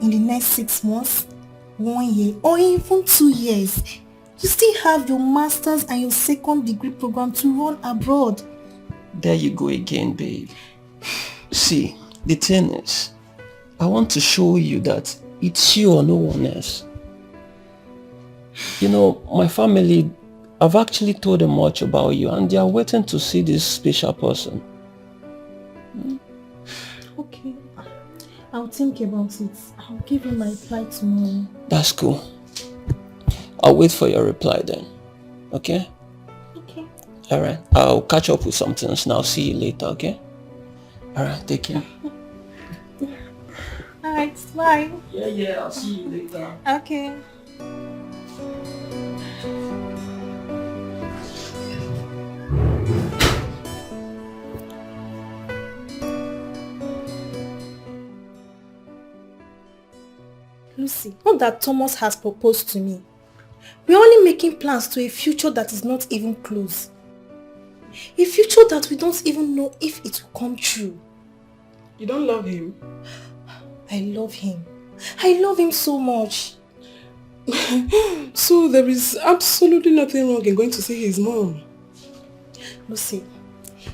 in the next 6 months, 1 year, or even 2 years. You still have your master's and your second degree program to run abroad. There you go again, babe. See, the thing is, I want to show you that it's you or no one else. My family, I've actually told them much about you and they are waiting to see this special person. Okay. I'll think about it. I'll give you my reply tomorrow. That's cool. I'll wait for your reply then. Okay? Okay. Alright. I'll catch up with some things now. See you later, okay? Alright, take care. Alright, bye. Yeah, I'll see you later. Okay. Lucy, not that Thomas has proposed to me. We're only making plans to a future that is not even close. A future that we don't even know if it will come true. You don't love him? I love him. I love him so much. So there is absolutely nothing wrong in going to see his mom? Lucy,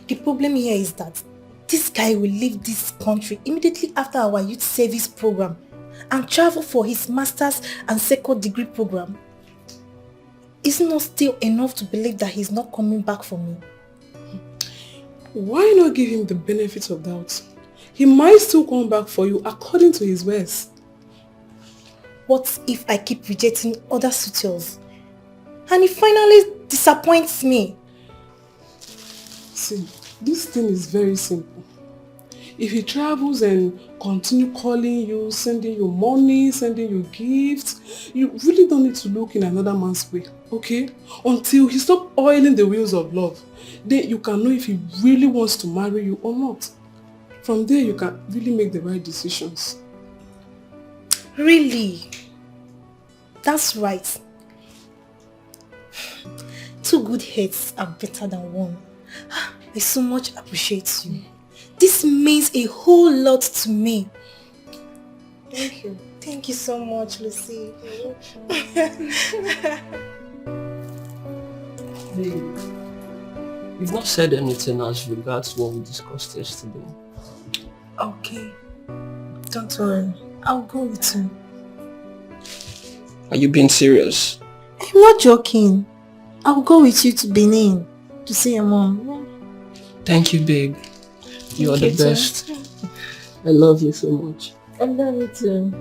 the problem here is that this guy will leave this country immediately after our youth service program and travel for his master's and second degree program. It's not still enough to believe that he's not coming back for me. Why not give him the benefit of doubt? He might still come back for you according to his words. What if I keep rejecting other suitors and he finally disappoints me? See, this thing is very simple. If he travels and continue calling you, sending you money, sending you gifts, you really don't need to look in another man's way, okay? Until he stops oiling the wheels of love. Then you can know if he really wants to marry you or not. From there, you can really make the right decisions. Really? That's right. 2 good heads are better than 1. I so much appreciate you. This means a whole lot to me. Thank you. Thank you so much, Lucy. You've not said anything as regards what we discussed yesterday. Okay. Don't worry. I'll go with you. Are you being serious? I'm not joking. I'll go with you to Benin to see your mom. Thank you, babe. You are the best. I love you so much. I love you too.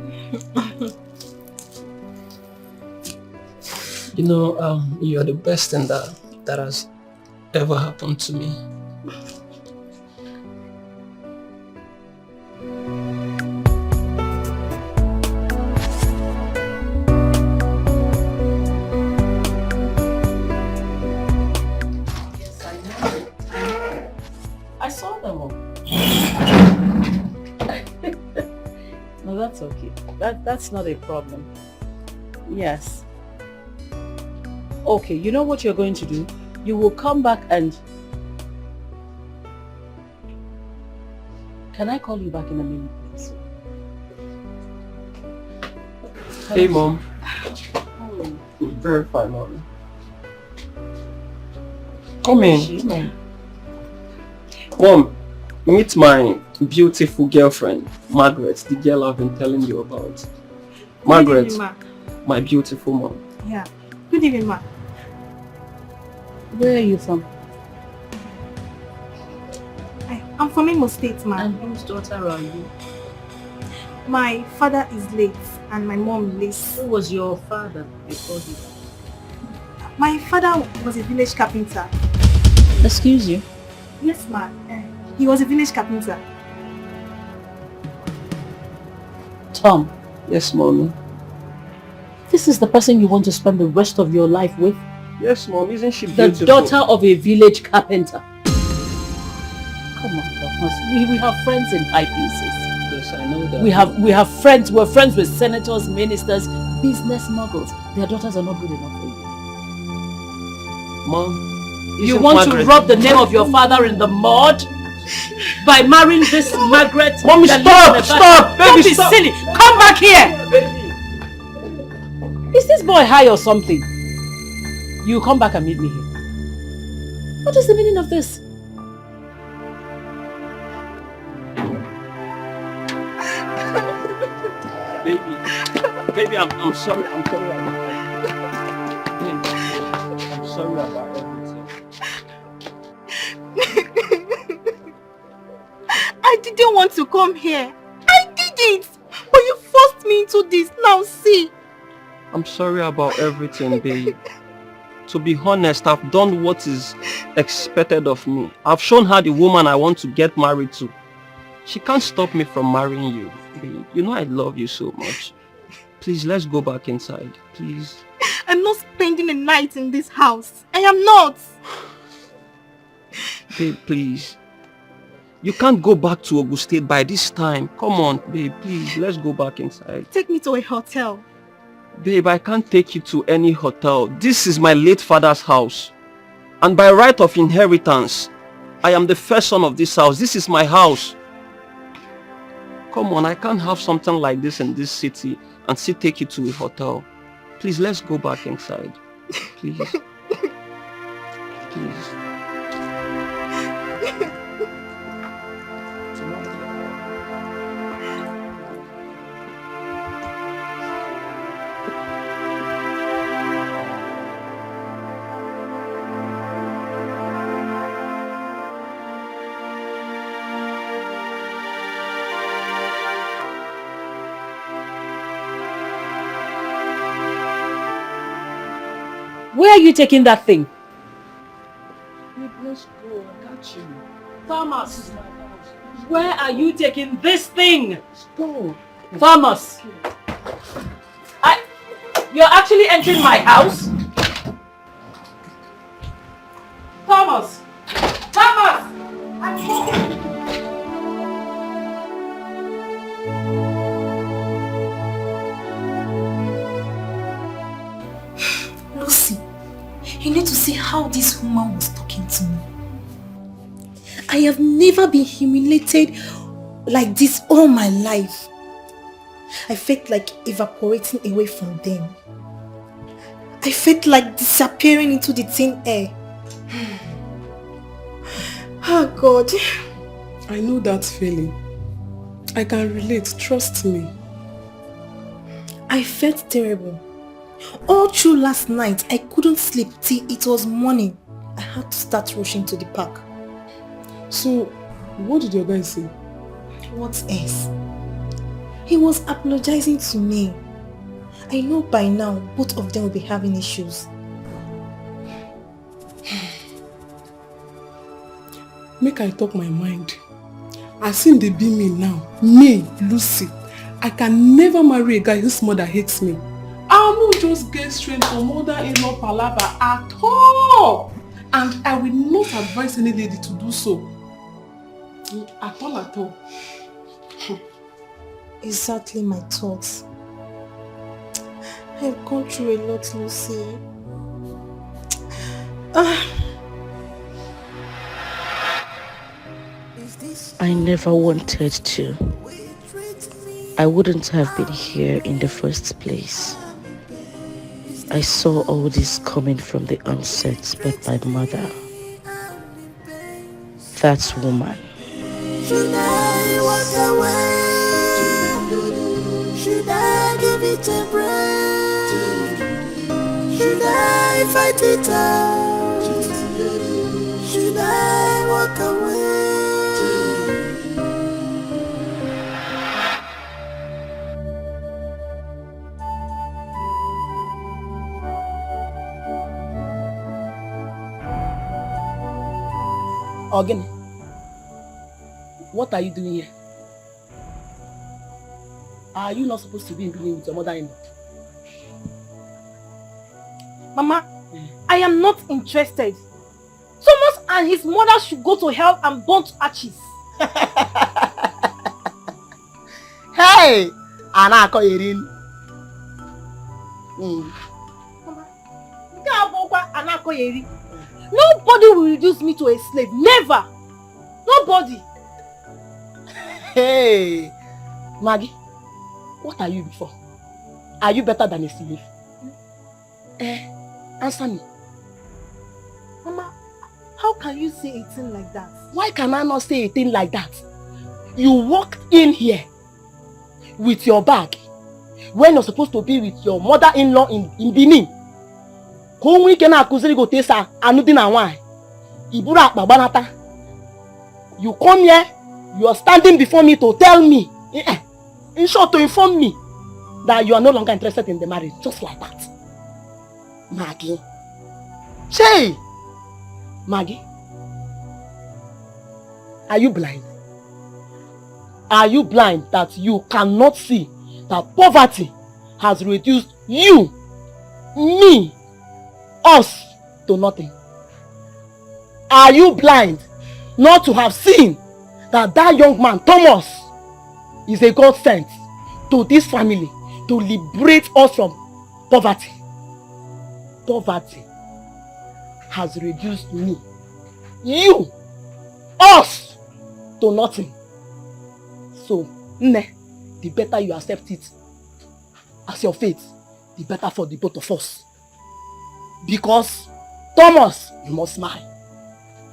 You are the best thing that has ever happened to me. I saw them all. No, that's okay. That's not a problem. Yes. Okay, you know what you're going to do? You will come back and... Can I call you back in a minute, please? Hey, Mom. Oh, Come in. Very fine, mommy. Come in. Mom, meet my beautiful girlfriend, Margaret, the girl I've been telling you about. Margaret, Good evening, Ma. my beautiful mom. Yeah. Good evening, Ma. Where are you from? I'm from Imo State, Ma. And whose daughter are you? My father is late and my mom lives. Who was your father before he died? My father was a village carpenter. Excuse you? Yes, Ma. He was a village carpenter. Tom. Yes, mommy. This is the person you want to spend the rest of your life with? Yes, mom. Isn't she beautiful? The daughter of a village carpenter. Come on, Thomas. We have friends in high places. Yes, I know that. We have friends. We're friends with senators, ministers, business moguls. Their daughters are not good enough for you. Mom, you want to rub the name of your father in the mud? By marrying this Margaret? Mommy, stop! Stop! Don't Baby, be stop! silly! Come back here! Baby. Is this boy high or something? You come back and meet me here. What is the meaning of this? Baby, I'm sorry. I'm sorry about everything. I didn't want to come here. I didn't. But you forced me into this. Now see. I'm sorry about everything, babe. To be honest, I've done what is expected of me. I've shown her the woman I want to get married to. She can't stop me from marrying you, babe. You know I love you so much. Please, let's go back inside, please. I'm not spending a night in this house. I am not. Babe, please. You can't go back to Ogun State by this time. Come on, babe, please. Let's go back inside. Take me to a hotel. Babe, I can't take you to any hotel. This is my late father's house. And by right of inheritance, I am the first son of this house. This is my house. Come on, I can't have something like this in this city and still take you to a hotel. Please, let's go back inside. Please. Please. Where are you taking that thing? Babe, let's go. I got you. Thomas, where are you taking this thing? Let's go. Thomas, you're actually entering my house? Thomas! Thomas! I'm coming! Lucy, you need to see how this woman was talking to me. I have never been humiliated like this all my life. I felt like evaporating away from them. I felt like disappearing into the thin air. Oh God. I know that feeling. I can relate, trust me. I felt terrible. All through last night, I couldn't sleep till it was morning. I had to start rushing to the park. So, what did your guy say? What else? He was apologizing to me. I know by now both of them will be having issues. Make I talk my mind. I seen they be me now. Me, Lucy. I can never marry a guy whose mother hates me. I'll not just get straight from mother-in-law palaver at all. And I will not advise any lady to do so. At all, at all. Exactly my thoughts. I've gone through a lot, Lucy. I never wanted to. I wouldn't have been here in the first place. I saw all this coming from the onset, but my mother, that woman. Should I walk away? Should I give it a break? Should I fight it out? Should I walk away? Again, what are you doing here? Are you not supposed to be in Benin with your mother-in-law? Mama, I am not interested. Thomas and his mother should go to hell and burn to ashes. Hey! Anako Erin. Nobody will reduce me to a slave. Never. Nobody. Hey! Maggie, what are you before? Are you better than a slave? Answer me. Mama, how can you say a thing like that? Why can I not say a thing like that? You walked in here with your bag when you're supposed to be with your mother-in-law in Benin. You come here, you are standing before me to tell me, in short, to inform me that you are no longer interested in the marriage, just like that. Maggie. Shay! Maggie. Are you blind? Are you blind that you cannot see that poverty has reduced you, me, us to nothing? Are you blind not to have seen that that young man, Thomas, is a God sent to this family to liberate us from poverty? Poverty has reduced me, you, us, to nothing. So, the better you accept it as your fate, the better for the both of us. Because, Thomas, you must smile.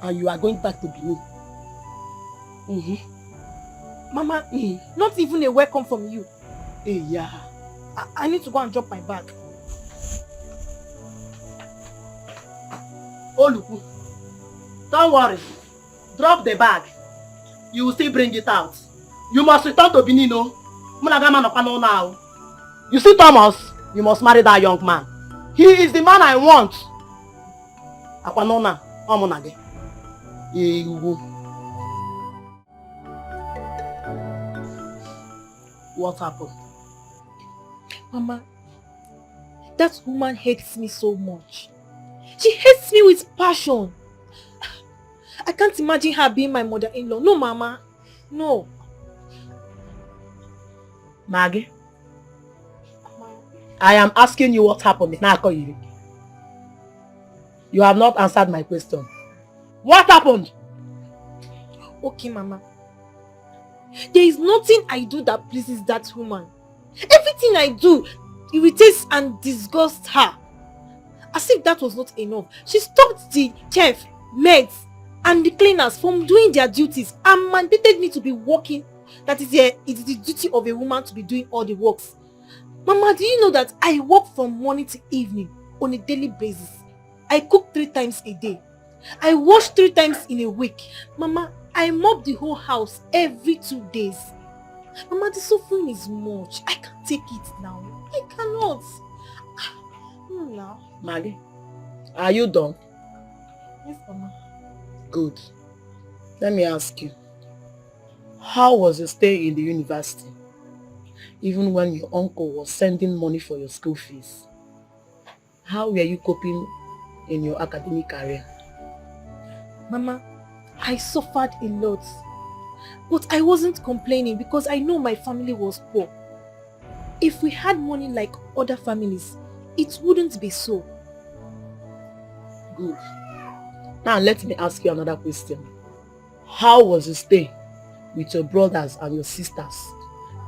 And you are going back to Benin. Mama, not even a welcome from you. Hey, yeah. I need to go and drop my bag. Oh, look. Don't worry. Drop the bag. You will still bring it out. You must return to Benin, no? Now. You see, Thomas, you must marry that young man. He is the man I want. What happened? Mama, that woman hates me so much. She hates me with passion. I can't imagine her being my mother-in-law. No, Mama. No. Maggie, I am asking you what happened. You have not answered my question. What happened? Okay, Mama. There is nothing I do that pleases that woman. Everything I do irritates and disgusts her. As if that was not enough, she stopped the chef, maids, and the cleaners from doing their duties and mandated me to be working. That is it is the duty of a woman to be doing all the works. Mama, do you know that I work from morning to evening on a daily basis? I cook 3 times a day. I wash 3 times in a week. Mama, I mop the whole house every 2 days. Mama, the suffering is much. I can't take it now. I cannot. Now. Maggie, are you done? Yes, Mama. Good. Let me ask you. How was your stay in the university? Even when your uncle was sending money for your school fees. How were you coping in your academic career? Mama, I suffered a lot. But I wasn't complaining because I know my family was poor. If we had money like other families, it wouldn't be so. Good. Now let me ask you another question. How was your stay with your brothers and your sisters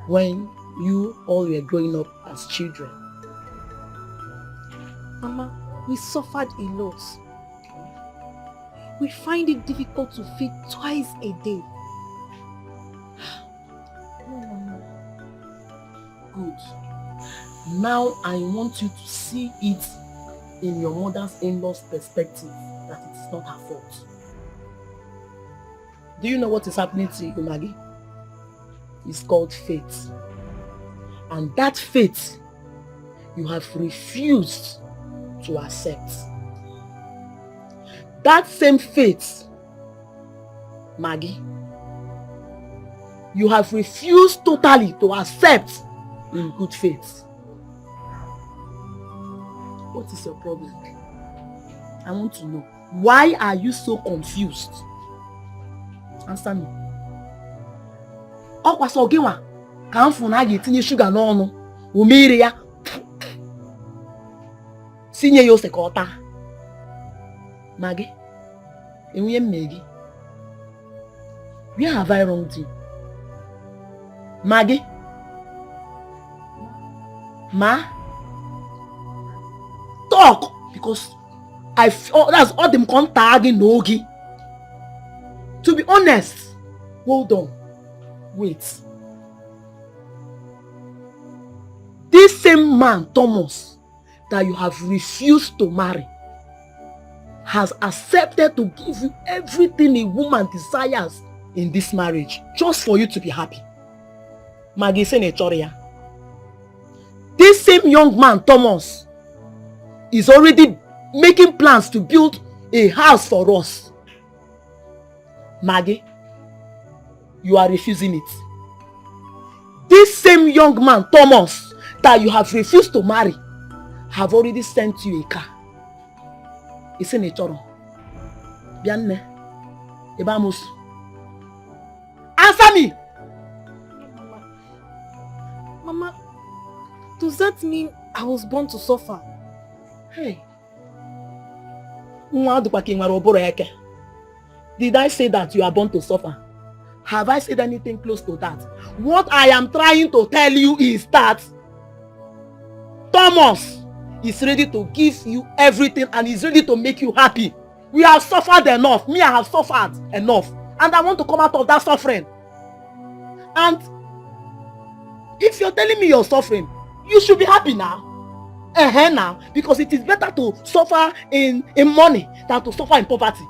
when you all were growing up as children? Mama, we suffered a lot. We find it difficult to feed twice a day. No, Mama. Good. Now I want you to see it in your mother's in-law's perspective, that it is not her fault. Do you know what is happening to you, Maggie? It's called fate. And that fate, you have refused to accept. That same fate, Maggie, you have refused totally to accept in good faith. What is your problem? I want to know. Why are you so confused? Answer me. Ọ kwasị gị nwa ka m fụ na a ga-etinye shuga n'ọnụ umere ya sinye ya ose ka ọ taa. Maggie, enwunye mme gị. Where have I wronged you? Maggie? Ma? Talk! Because I feel that's all them contacting Nogi. To be honest, hold on. Wait. This same man, Thomas, that you have refused to marry, has accepted to give you everything a woman desires in this marriage, just for you to be happy. Maggie Senatorial. This same young man, Thomas, is already making plans to build a house for us. Maggie, you are refusing it. This same young man, Thomas, that you have refused to marry, have already sent you a car. It's in a choro. Bianne, Ebamus. Answer me! Mama, does that mean I was born to suffer? Hey. Did I say that you are born to suffer? Have I said anything close to that? What I am trying to tell you is that Thomas is ready to give you everything and is ready to make you happy. We have suffered enough. Me, I have suffered enough. And I want to come out of that suffering. And if you're telling me you're suffering, you should be happy now. Now. Because it is better to suffer in money than to suffer in poverty.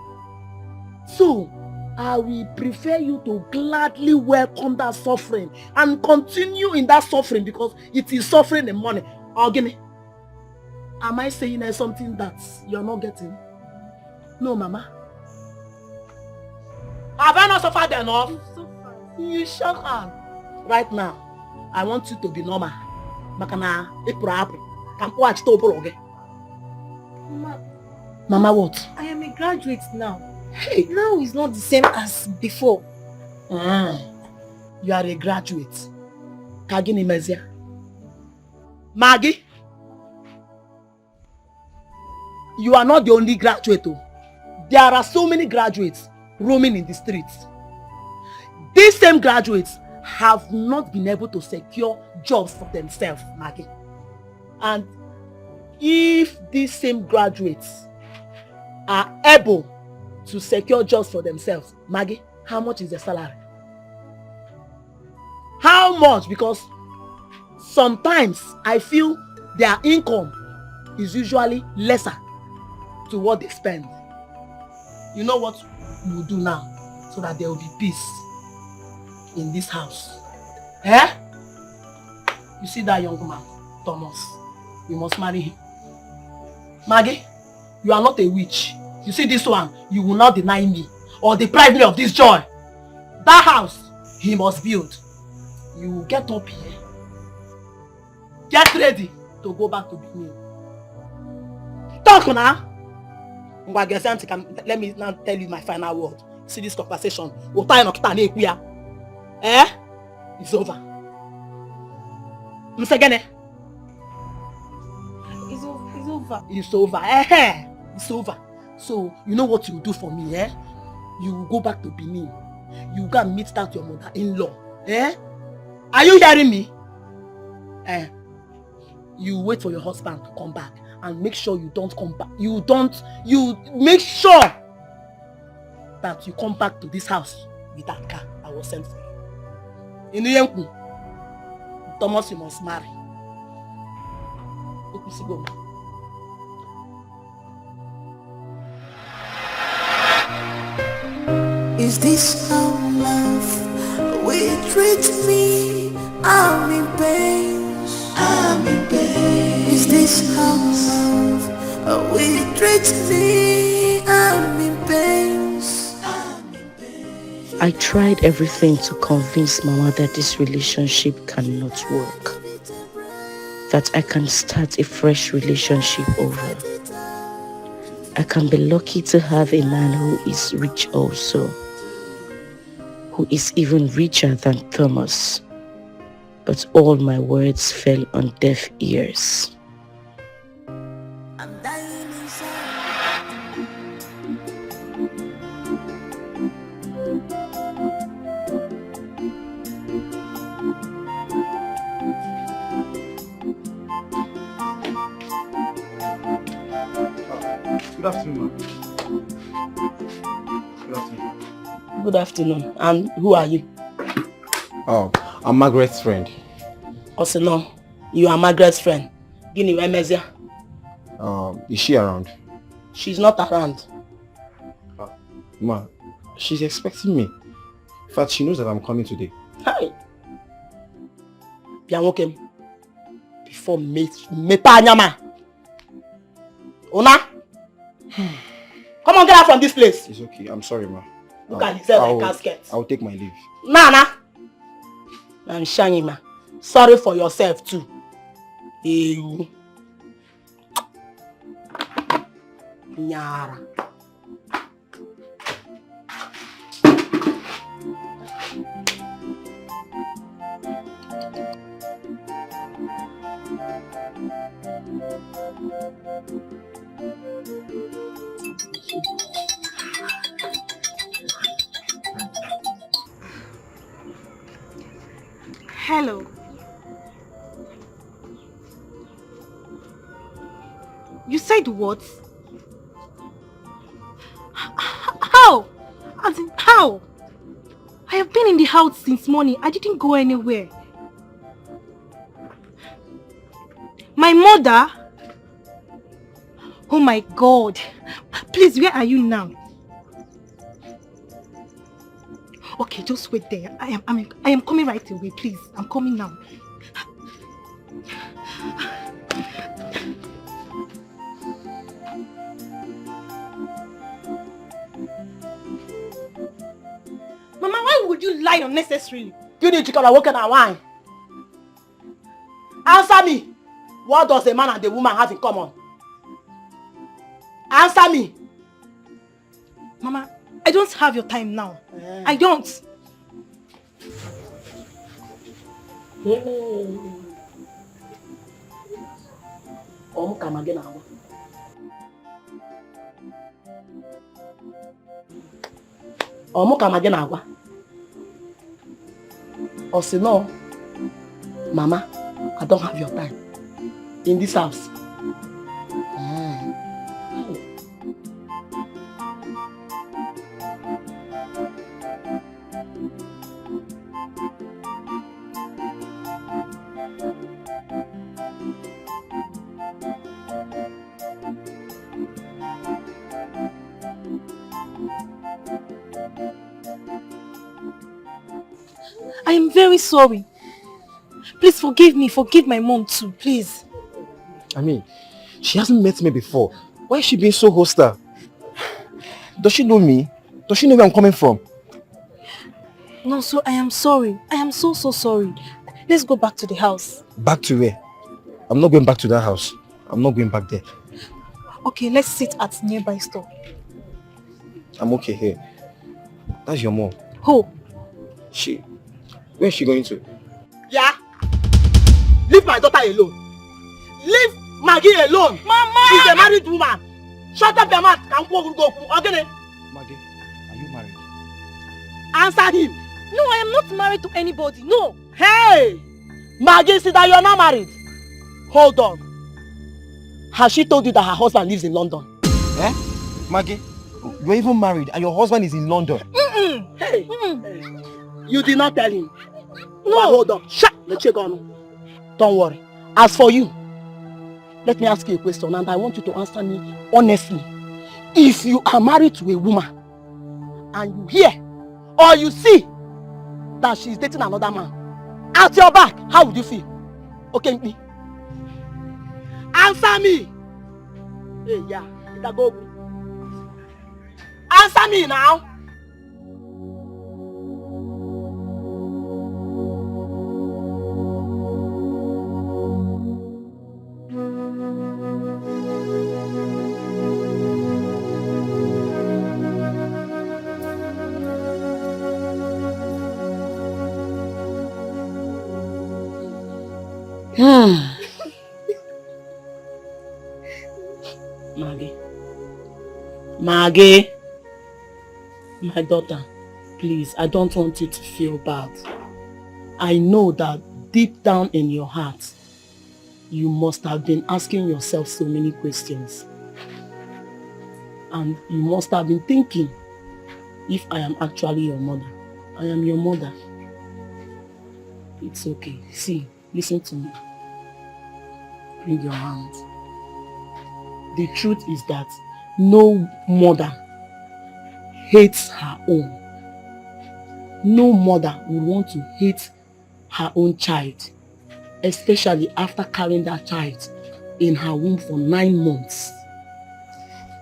So, I will prefer you to gladly welcome that suffering and continue in that suffering because it is suffering in money. Ogini, am I saying there's something that you're not getting? No, Mama. Have I not suffered enough? You shut up. Right now, I want you to be normal. Makana, Mama, what? I am a graduate now. Hey. Now is not the same as before. You are a graduate. Kagini Mezia. Maggie, you are not the only graduate. There are so many graduates roaming in the streets. These same graduates have not been able to secure jobs for themselves, Maggie. And if these same graduates are able to secure jobs for themselves, Maggie, how much is the salary? How much? Because sometimes I feel their income is usually lesser to what they spend. You know what we will do now so that there will be peace in this house? Eh? You see that young man, Thomas? You must marry him. Maggie, you are not a witch. You see this one, you will not deny me or deprive me of this joy. That house, he must build. You will get up here. Get ready to go back to Benin. Talk now. Let me now tell you my final word. See this conversation. Eh? It's over. It's over. It's over. Eh? It's over. So, you know what you do for me, eh? You will go back to Benin. You go and meet that your mother-in-law. Eh? Are you hearing me? Eh? You wait for your husband to come back and make sure you don't come back. You make sure that you come back to this house with that car I was sent for. In the end, Thomas, you must marry. Go. Is this how love will treat me? I'm in pain. I'm in pain. Is this how love will treat me? I'm in pain. I tried everything to convince Mama that this relationship cannot work. That I can start a fresh relationship over. I can be lucky to have a man who is rich also. Who is even richer than Thomas. But all my words fell on deaf ears. Good afternoon, ma'am. Good afternoon. Good afternoon. And who are you? Oh, I'm Margaret's friend. Also, no, you are Margaret's friend. Guinea, where Mezia? Is she around? She's not around. Ma, she's expecting me. In fact, she knows that I'm coming today. Hi. Bianwokem. Before me panyama. Una? Come on, get out from this place. It's okay. I'm sorry, ma. Look at yourself like casket. I'll take my leave. Nana. I'm shining, ma. Sorry for yourself too. You. Nyara. Hello. You said what? How? As in how? I have been in the house since morning. I didn't go anywhere. My mother? Oh my God. Please, where are you now? Okay, just wait there. I am coming right away, please. I'm coming now. Mama, why would you lie unnecessarily? You need to come and walk in our wine. Answer me. What does a man and a woman have in common? Answer me. Mama, I don't have your time now. I don't. Come again. Or say no, Mama, I don't have your time in this house. I am very sorry. Please forgive me. Forgive my mom too, please. I mean, she hasn't met me before. Why is she being so hostile? Does she know me? Does she know where I'm coming from? No, so I am sorry. I am so sorry. Let's go back to the house. Back to where? I'm not going back to that house. I'm not going back there. Okay, let's sit at nearby store. I'm okay here. That's your mom. Who? Where is she going to? Yeah? Leave my daughter alone. Leave Maggie alone. Mama! She's a married woman. Shut up your mouth. Maggie, are you married? Answer him. No, I am not married to anybody. No. Hey! Maggie, see that you're not married. Hold on. Has she told you that her husband lives in London? Eh? Maggie, you're even married and your husband is in London. Hey, you did not tell him. No. But hold on. Shut the check on. Don't worry. As for you, let me ask you a question and I want you to answer me honestly. If you are married to a woman and you hear or you see that she is dating another man at your back, how would you feel? Okay, me. Answer me. Hey, yeah. Go. Answer me now. Maggie, my daughter, please, I don't want you to feel bad. I know that deep down in your heart, you must have been asking yourself so many questions. And you must have been thinking, if I am actually your mother, I am your mother. It's okay. See, listen to me. Bring your hand. The truth is that no mother hates her own. No mother would want to hate her own child, especially after carrying that child in her womb for 9 months.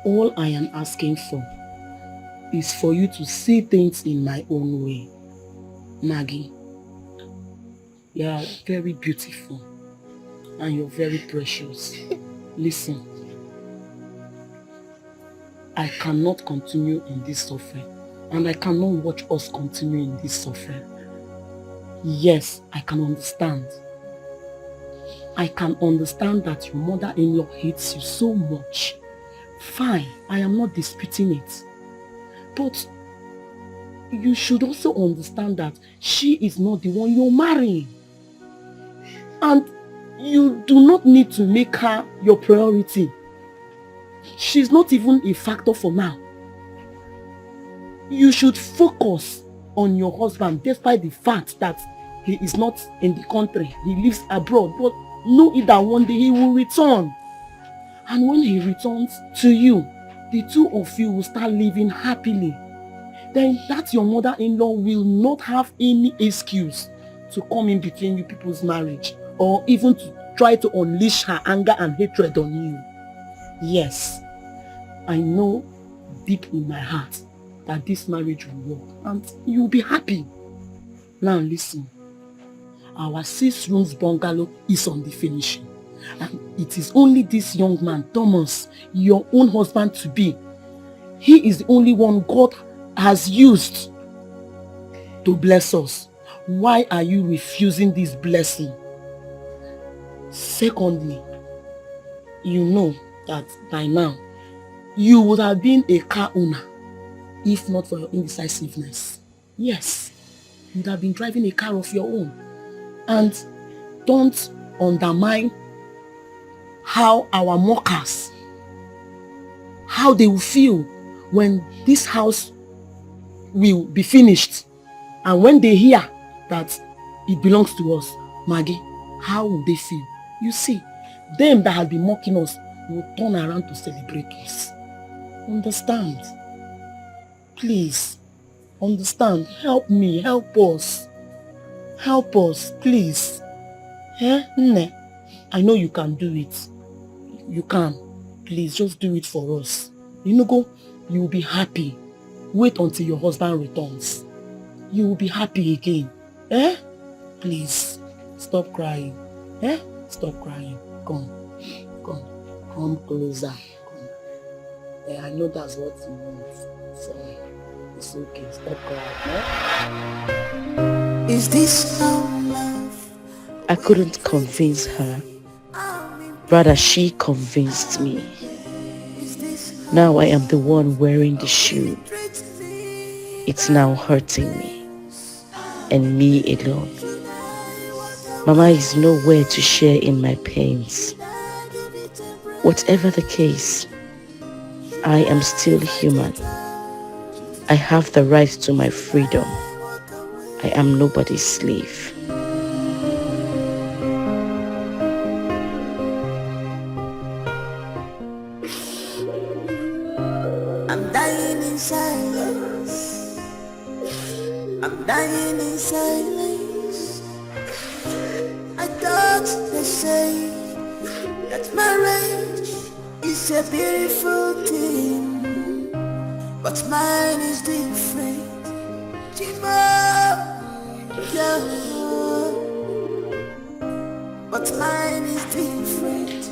All I am asking for is for you to see things in my own way. Maggie, you are very beautiful and you're very precious. Listen. I cannot continue in this suffering and I cannot watch us continue in this suffering. Yes, I can understand. I can understand that your mother-in-law hates you so much. Fine, I am not disputing it. But you should also understand that she is not the one you're marrying. And you do not need to make her your priority. She's not even a factor for now. You should focus on your husband despite the fact that he is not in the country. He lives abroad. But know it that one day he will return. And when he returns to you, the two of you will start living happily. Then that your mother-in-law will not have any excuse to come in between you people's marriage or even to try to unleash her anger and hatred on you. Yes, I know deep in my heart that this marriage will work and you'll be happy. Now listen, our 6 rooms bungalow is on the finishing and it is only this young man, Thomas, your own husband to be. He is the only one God has used to bless us. Why are you refusing this blessing? Secondly, you know that by now you would have been a car owner if not for your indecisiveness. Yes, you would have been driving a car of your own. And don't undermine how our mockers, how they will feel when this house will be finished and when they hear that it belongs to us. Maggie, how will they feel? You see, them that have been mocking us will turn around to celebrate us. Understand? Please, understand. Help me, help us. Help us, please. I know you can do it. You can. Please, just do it for us. You will be happy. Wait until your husband returns. You will be happy again. Please, stop crying. Stop crying. Come closer. Come. I know that's what you want. So, it's okay. Stop crying. Is this how love? I couldn't convince her. Rather, she convinced me. Now I am the one wearing the shoe. It's now hurting me. And me alone. Mama is nowhere to share in my pains. Whatever the case, I am still human. I have the right to my freedom. I am nobody's slave. I'm dying in silence. I'm dying in silence. I thought they say that marriage is a beautiful thing, but mine is different. Yeah. But mine is different.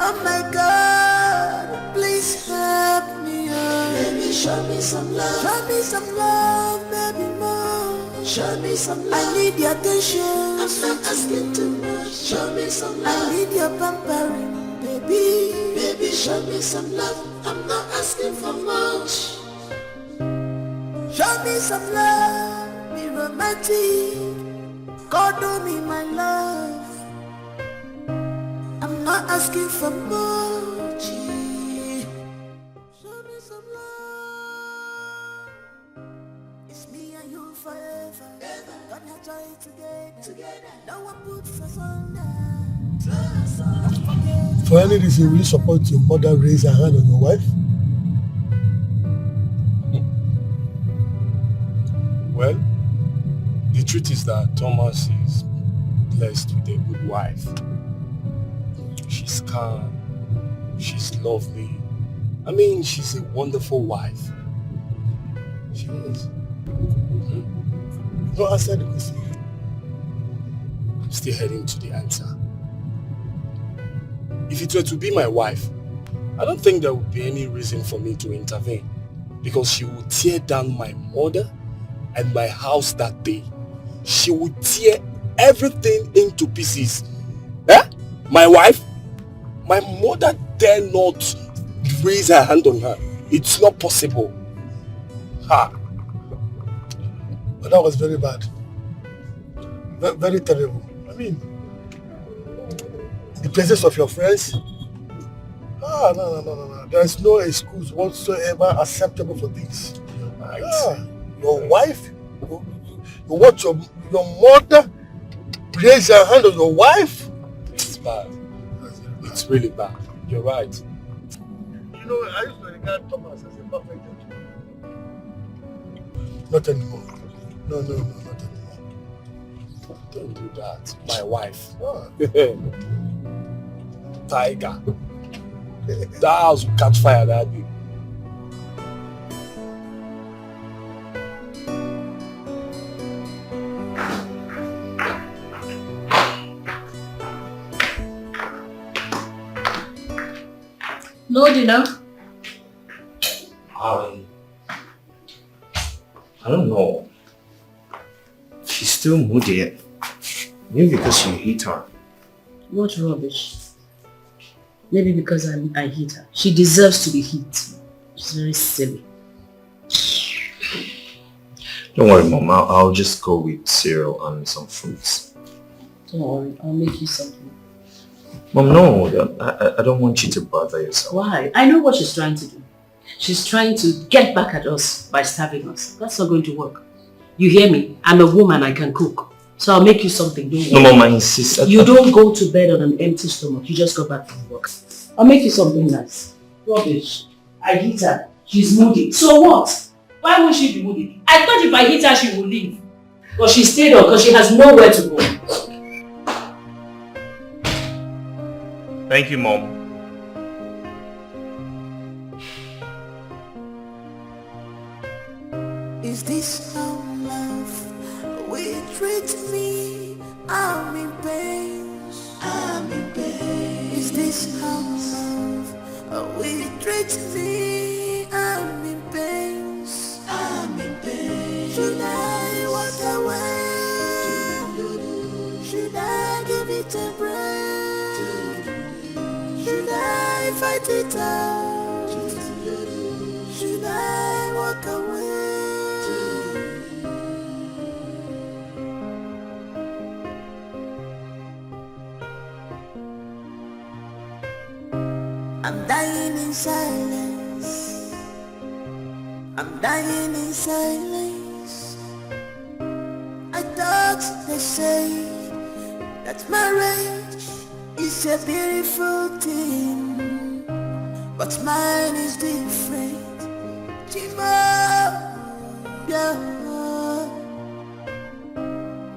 Oh my God, please help me, oh. Baby, show me some love. Show me some love, baby, more. Show me some love. I need your attention. I'm not asking too much. Show me some love. I need your pampering, baby. Baby, show me some love. I'm not asking for much. Show me some love, be romantic. Cuddle me, my love. I'm not asking for much. Show me some love. It's me and you forever. Gonna try it together. No one puts us under. For any reason, will you support your mother raise her hand on your wife? Well, the truth is that Thomas is blessed with a good wife. She's calm, she's lovely. I mean, she's a wonderful wife. She is. No answer the question. I'm still heading to the answer. If it were to be my wife, I don't think there would be any reason for me to intervene, because she would tear down my mother and my house that day. She would tear everything into pieces. Eh? My wife? My mother dare not raise her hand on her. It's not possible. Ha! But that was very bad. Very terrible. I mean, in the presence of your friends? No. There's no excuse whatsoever acceptable for this. Your wife? You want your mother raise her hand on your wife? It's bad. It's really bad. You're right. You know, I used to regard Thomas as a perfect gentleman. Not anymore. No, not anymore. Don't do that. My wife. Tiger. That house will catch fire that day. No dinner? I don't know. She's still moody. Maybe because you hit her. What rubbish. Maybe because I hit her. She deserves to be hit. She's very silly. Don't worry, Mom. I'll just go with cereal and some fruits. Don't worry. I'll make you something. Mom, no. I don't want you to bother yourself. Why? I know what she's trying to do. She's trying to get back at us by starving us. That's not going to work. You hear me? I'm a woman. I can cook. So I'll make you something. Don't worry. No, Mom, I insist. You don't go to bed on an empty stomach. You just go back from work. I'll make you something nice. Rubbish. I hit her. She's moody. So what? Why would she be moody? I thought if I hit her, she would leave. But she stayed on because she has nowhere to go. Thank you, Mom. Is this how love will treat me? I'm in pain. I'm in pain. Is this how love will treat me? I'm in pain. I'm in pain. Should I walk away? Should I give it a break? Should I fight it out? Should I walk away? I'm dying in silence. I'm dying in silence. I thought they say that marriage is a beautiful thing, but mine is different. Yeah.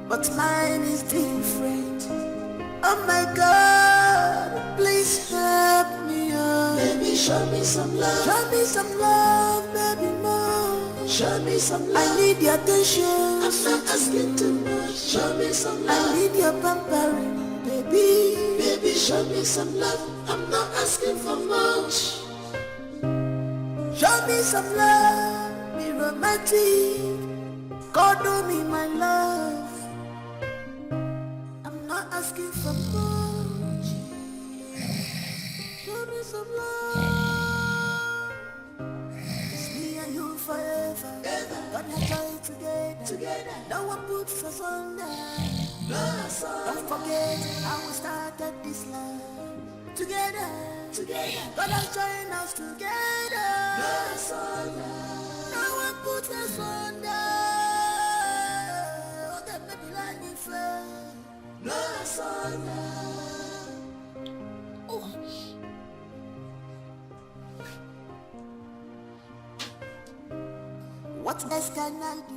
But mine is different. Oh my God, please help me, oh. Baby, show me some love. Show me some love, baby, more. Show me some love. I need your attention. I'm not asking too much. Show me some love. I need your pampering, baby. Baby, show me some love. I'm not asking for much. Show me some love, be romantic. Cuddle me, my love. I'm not asking for much. Show me some love. It's me and you forever. God will join together. No one puts us under. Don't forget how we started this love. Together. God has joined us together. No one puts us under. Oh, that baby like me fair. Oh. What else can I do?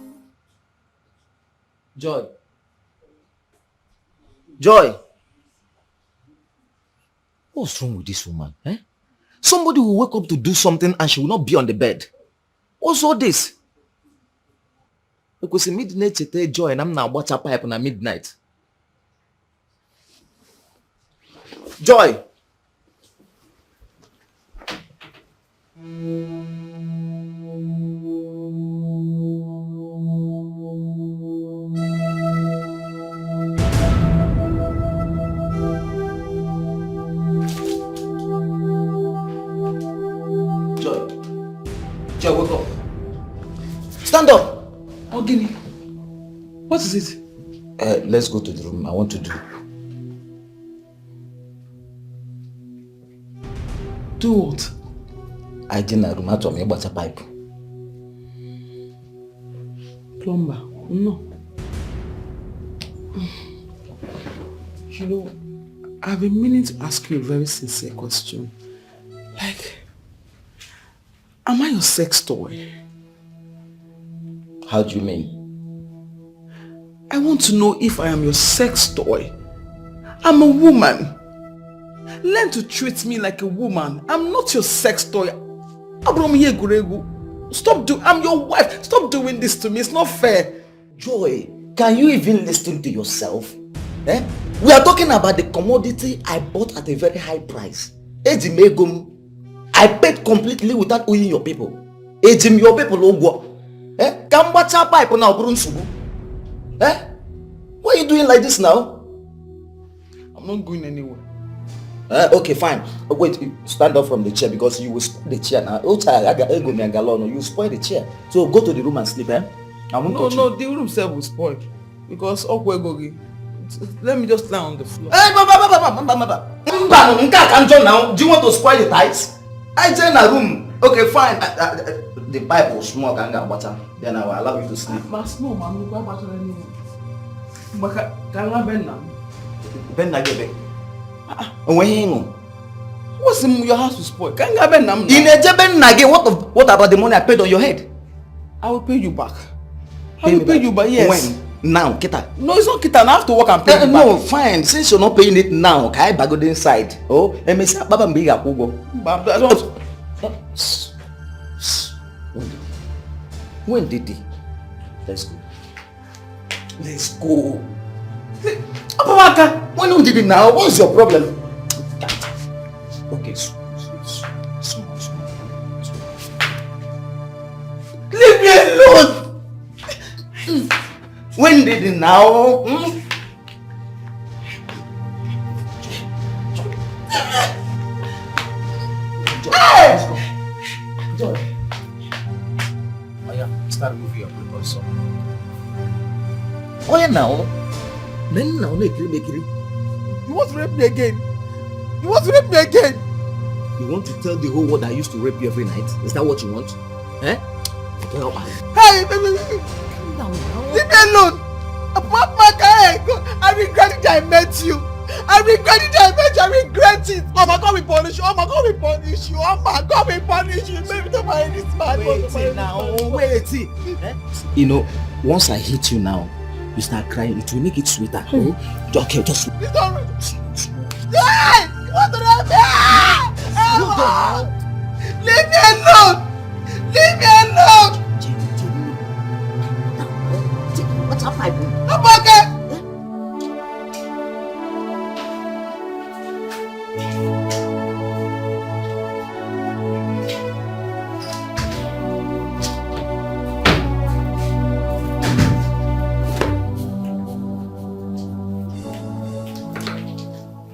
Joy. Joy. What's wrong with this woman? Eh? Somebody will wake up to do something and she will not be on the bed. What's all this? Because in midnight today, Joy, and I'm now watch a pipe on a midnight. Joy. Joy, wake up. Stand up. Ogini, what is it? Let's go to the room. I want to do. Do what? I didn't room to me about a pipe. Plumber, no. You know, I've been meaning to ask you a very sincere question. Like, am I your sex toy? How do you mean? I want to know if I am your sex toy. I'm a woman. Learn to treat me like a woman. I'm not your sex toy. Stop I'm your wife. Stop doing this to me. It's not fair. Joy, can you even listen to yourself? Eh? We are talking about the commodity I bought at a very high price. I paid completely without owing your people. Your people eh? Pipe now, eh? Why are you doing like this now? I'm not going anywhere. Okay, fine. Wait, stand up from the chair because you will spoil the chair now. You spoil the chair. So go to the room and sleep, eh? No, the room self will spoil. Because let me just lie on the floor. Hey, do you want to spoil the tights? I join a room. Okay, fine. The pipe will smoke and get water. Then I will allow you to sleep. But small, man, you can't water anymore. What's in your house to spoil? What about the money I paid on your head? I will pay you back. I will pay you back, yes. When? Now, Kita. No, it's not Kita. I have to work and pay you back. No, fine. Since you're not paying it now, can I go inside? Oh, let me say, Baba Mbiga Kugo. When did he? Let's go. Let's go. When did it now? What's your problem? Okay, small. Leave me alone! When did it now? Hey! Joy. Oh yeah, start moving your people so. Oh yeah now. You want to rape me again? You want to rape me again? You want to tell the whole world I used to rape you every night? Is that what you want? Eh? Hey, baby, calm down now. Leave me alone. I regret it I met you. I regret it I met you. I regret it. Oh my God, we punish you. Oh my God, we punish you. Oh my God, we punish you. Maybe don't marry this man. Wait. Eh? You know, once I hit you now, you start crying. It will make it sweeter. Okay, just... Please don't... Hey! What did I do? Leave me alone! Leave me alone! What's up, my boy? I'm okay!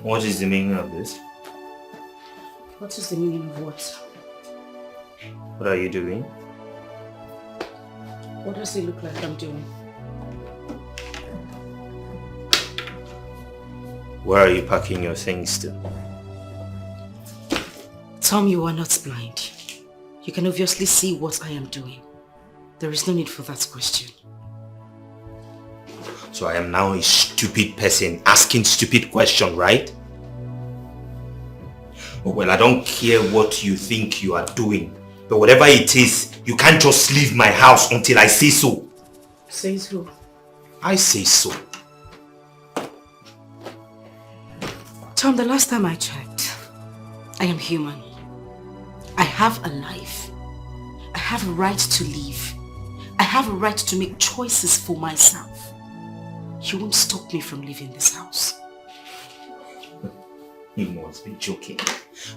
What is the meaning of this? What is the meaning of what? What are you doing? What does it look like I'm doing? Where are you packing your things to? Tom, you are not blind. You can obviously see what I am doing. There is no need for that question. So I am now a stupid person asking stupid questions, right? Well, I don't care what you think you are doing. But whatever it is, you can't just leave my house until I say so. Says who? I say so. Tom, the last time I checked, I am human. I have a life. I have a right to live. I have a right to make choices for myself. You won't stop me from leaving this house. You must be joking.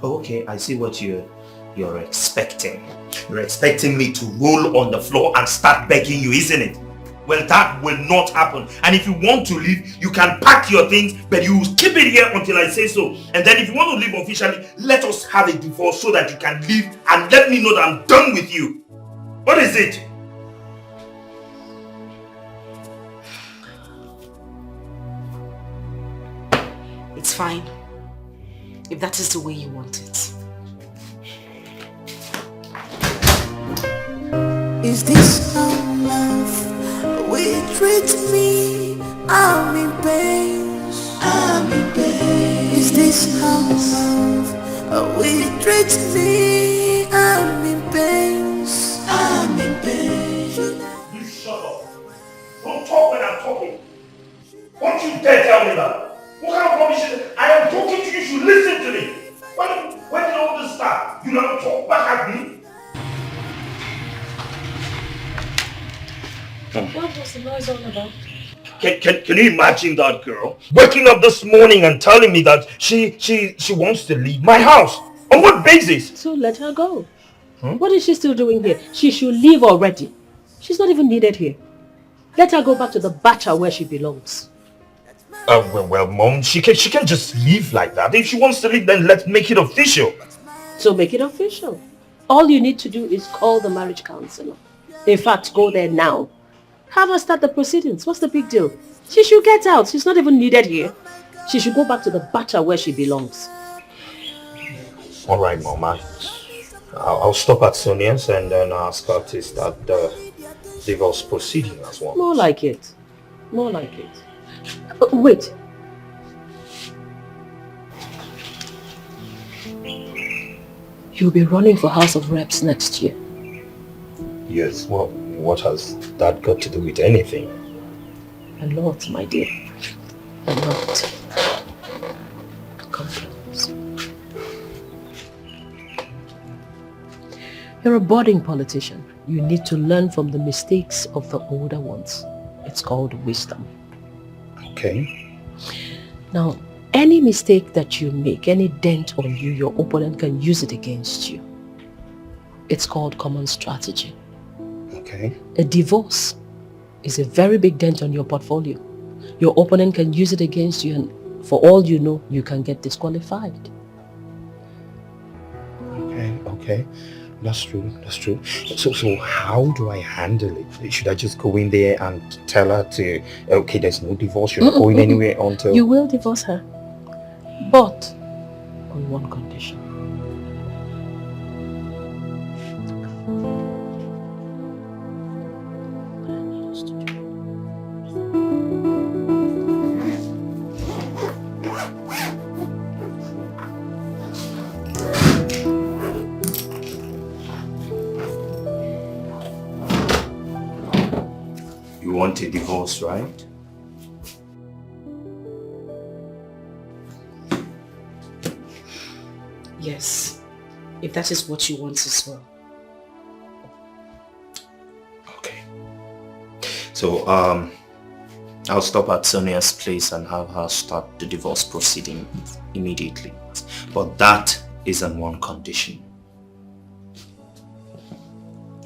Oh, okay, I see what you're expecting. You're expecting me to roll on the floor and start begging you, isn't it? Well, that will not happen. And if you want to leave, you can pack your things, but you keep it here until I say so. And then if you want to leave officially, let us have a divorce so that you can leave and let me know that I'm done with you. What is it? It's fine. If that is the way you want it. Is this how love will treat me? I'm in pain. I'm in pain. Is this how love will treat me? I'm in pain. I'm in pain. You shut up. Don't talk when I'm talking. Don't you dare tell me that. What kind of rubbish is it? I am talking to you, you should listen to me. When did all this start? You never talk back at me? What was the noise all about? Can you imagine that girl waking up this morning and telling me that she wants to leave my house? On what basis? So let her go. What is she still doing here? She should leave already. She's not even needed here. Let her go back to the bacha where she belongs. Well, Mom, she can't just leave like that. If she wants to leave, then let's make it official. So make it official. All you need to do is call the marriage counselor. In fact, go there now. Have her start the proceedings. What's the big deal? She should get out. She's not even needed here. She should go back to the bacha where she belongs. All right, Mom. I'll stop at Sonia's and then ask her to start the divorce proceeding as well. More like it. More like it. Wait. You'll be running for House of Reps next year. Yes, well, what has that got to do with anything? A lot, my dear. A lot. Come close. You're a budding politician. You need to learn from the mistakes of the older ones. It's called wisdom. Okay. Now, any mistake that you make, any dent on you, your opponent can use it against you. It's called common strategy. Okay. A divorce is a very big dent on your portfolio. Your opponent can use it against you, and for all you know, you can get disqualified. Okay. That's true. So how do I handle it? Should I just go in there and tell her to, okay, there's no divorce, you're not going anywhere until... You will divorce her, but on one condition. want a divorce, right? Yes, if that is what you want as well. Okay. So, I'll stop at Sonia's place and have her start the divorce proceeding immediately. But that is on one condition.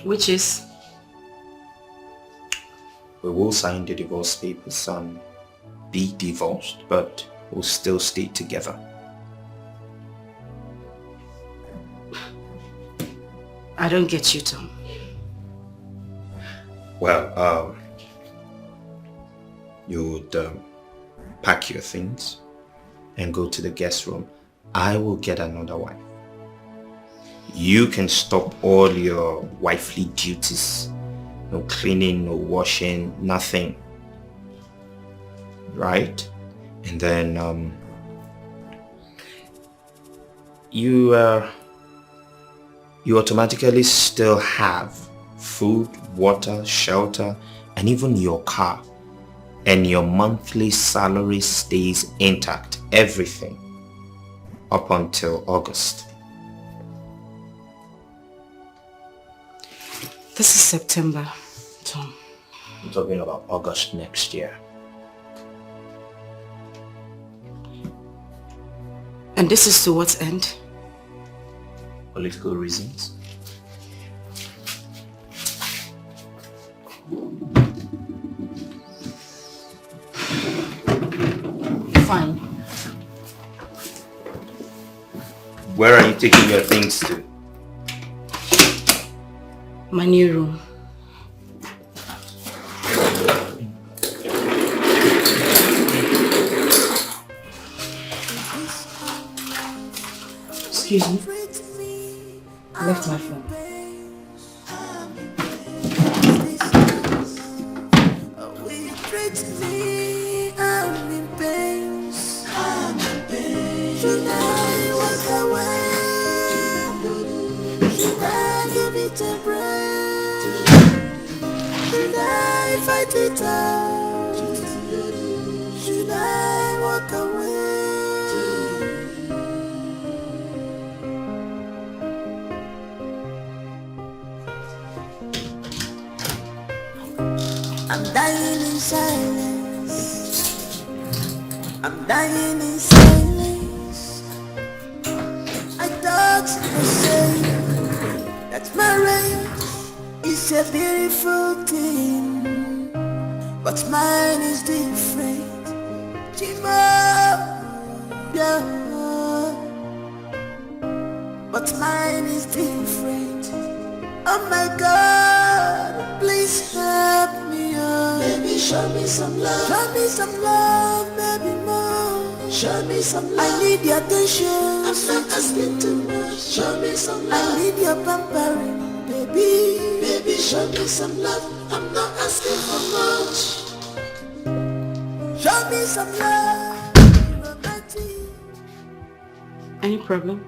Which is? We will sign the divorce papers and be divorced, but we'll still stay together. I don't get you, Tom. Well, you would pack your things and go to the guest room. I will get another wife. You can stop all your wifely duties. No cleaning, no washing, nothing. Right? And then you automatically still have food, water, shelter, and even your car. And your monthly salary stays intact, everything, up until August. This is September, Tom. I'm talking about August next year. And this is to what end? Political reasons. Fine. Where are you taking your things to? My new room. Excuse me. I left my phone. It out? Should I walk away? I'm dying in silence. I'm dying in silence. I thought you said that marriage is a beautiful thing. But mine is different, yeah. But mine is different. Oh my God, please help me, oh. Baby, show me some love. Show me some love, baby, more. Show me some love. I need your attention. I'm not asking too much. Show me some love. I need your pampering, baby. Baby, show me some love. I'm not asking for much. Show me some love. Any problem?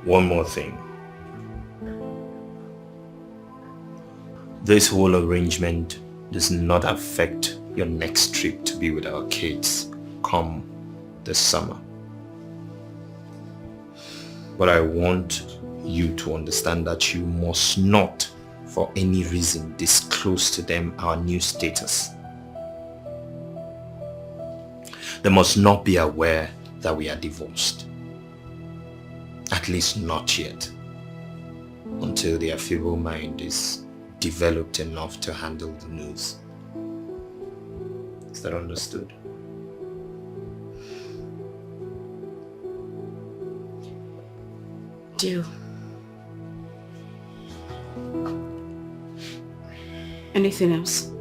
One more thing. This whole arrangement does not affect your next trip to be with our kids come this summer. But I want you to understand that you must not, for any reason, disclose to them our new status. They must not be aware that we are divorced. At least not yet. Until their feeble mind is developed enough to handle the news. Is that understood? Deal. Anything else?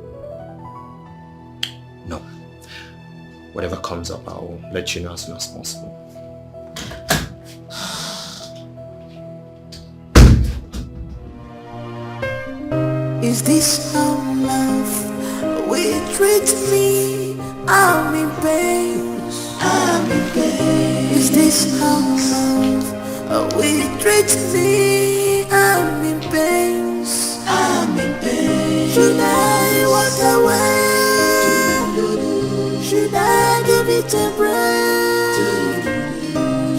No. Whatever comes up, I'll let you know as soon as possible. Is this how love will treat me? I'm in pain. I'm in pain. Is this how love will treat me? I'm in pain. I'm in pain. Should I vertebrae.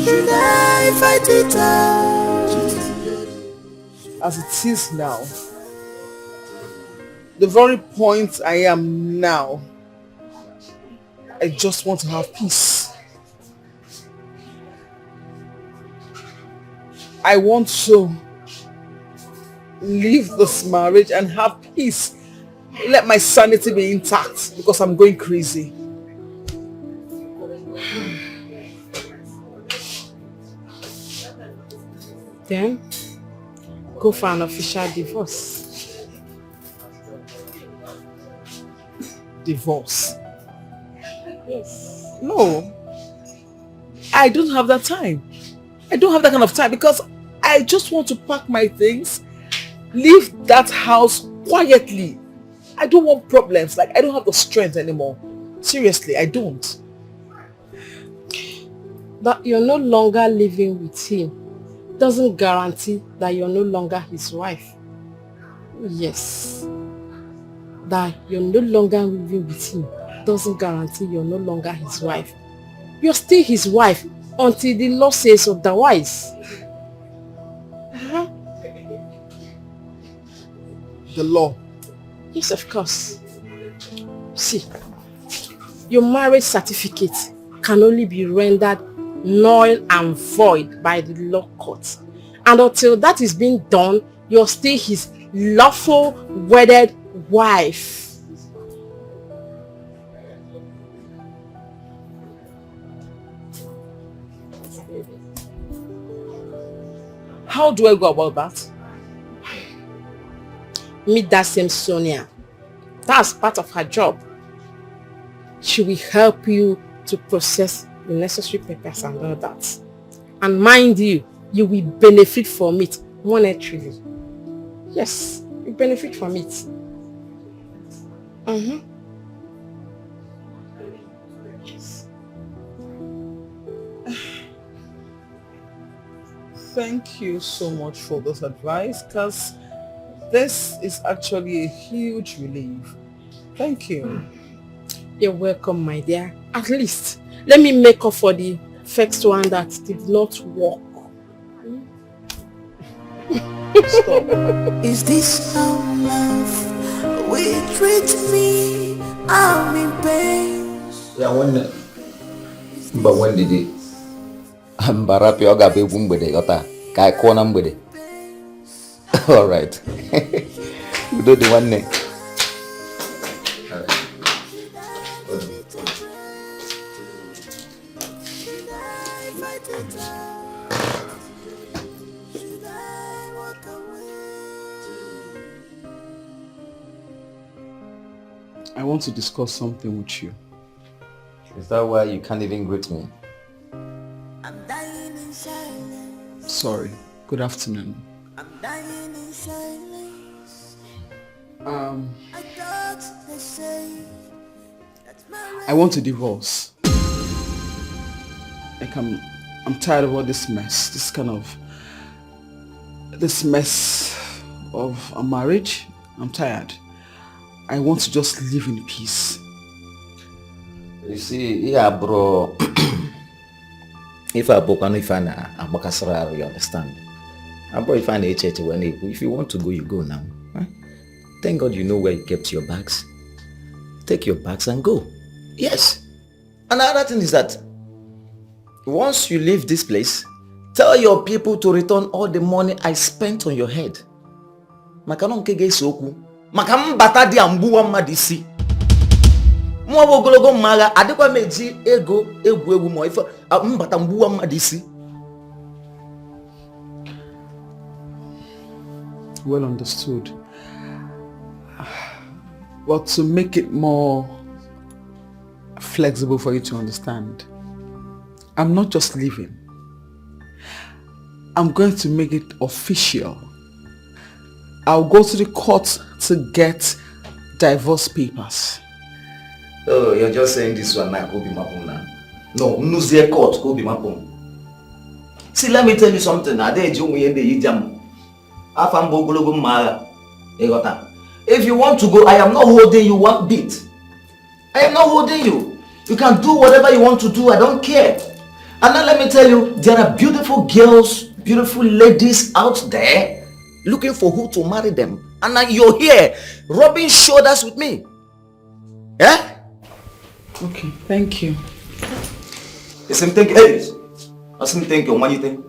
Should I fight it out? As it is now, the very point I am now, I just want to have peace. I want to leave this marriage and have peace. Let my sanity be intact because I'm going crazy. Then, go for an official divorce. Divorce? Yes. No. I don't have that time. I don't have that kind of time because I just want to pack my things, leave that house quietly. I don't want problems. Like, I don't have the strength anymore. Seriously, I don't. That you're no longer living with him doesn't guarantee that you're no longer his wife. Yes. That you're no longer living with him doesn't guarantee you're no longer his wife. You're still his wife until the law says otherwise. The law? Yes, of course. See, your marriage certificate can only be rendered null and void by the law court. And until that is being done, you're still his lawful wedded wife. How do I go about that? Meet that same Sonia. That's part of her job. She will help you to process the necessary papers and all that. And mind you, you will benefit from it monetarily. Yes, you benefit from it. Yes. Thank you so much for this advice, because this is actually a huge relief. Thank you. You're welcome, my dear. At least, let me make up for the first one that did not work. Stop. Is this how love will treat me? I'm in pain. Yeah, when did it? Mbarapi oga be bumbede yota kai kona mbede. All right. We do the one next. I want to discuss something with you. Is that why you can't even greet me? Sorry. Good afternoon. I want a divorce. Like I'm tired of all this mess. This mess of a marriage. I'm tired. I want to just live in peace. You see, yeah, bro. If I book on if I you understand. Bro, if I if you want to go, you go now. Huh? Thank God you know where you kept your bags. Take your bags and go. Yes. Another thing is that once you leave this place, tell your people to return all the money I spent on your head. Makambata di ambuwa madisi. Mwa wogologo maga adekwa meji egu mo ifa mbata mbuwa madisi. Well understood. But to make it more flexible for you to understand, I'm not just leaving. I'm going to make it official. I'll go to the court to get divorce papers. Oh, you're just saying this one now, Kobi Mapum now. No, Nuzie court, Kobi Mapum. See, let me tell you something. If you want to go, I am not holding you one bit. I am not holding you. You can do whatever you want to do. I don't care. And now let me tell you, there are beautiful girls, beautiful ladies out there looking for who to marry them. And now you're here rubbing shoulders with me. Yeah? Okay, thank you. Thank you. What do you think?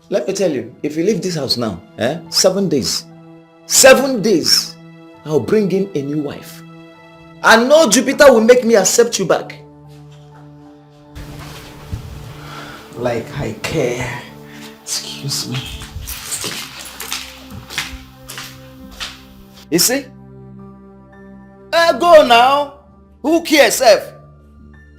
Let me tell you, if you leave this house now, 7 days, I'll bring in a new wife. And no Jupiter will make me accept you back. Like I care. Excuse me. You see? Go now. Who cares, Seth?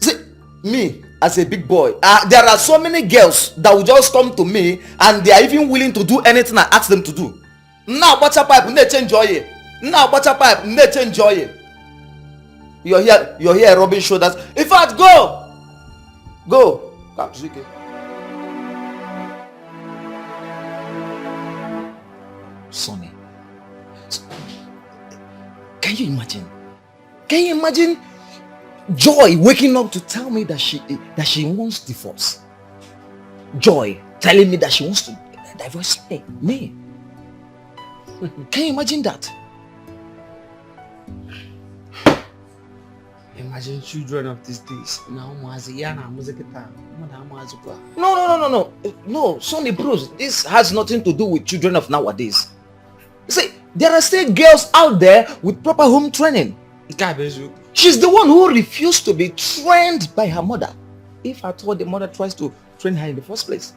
See, me as a big boy, there are so many girls that will just come to me and they are even willing to do anything I ask them to do. Now, butter pipe, they change joy. Now, butter pipe, they change joy. You're here rubbing shoulders. In fact, go. Sonny, can you imagine Joy waking up to tell me that she wants divorce? Joy telling me that she wants to divorce me. Can you imagine that? Imagine children of these days. No, Sonny Bruce, this has nothing to do with children of nowadays. See, there are still girls out there with proper home training. She's the one who refused to be trained by her mother. If at all the mother tries to train her in the first place.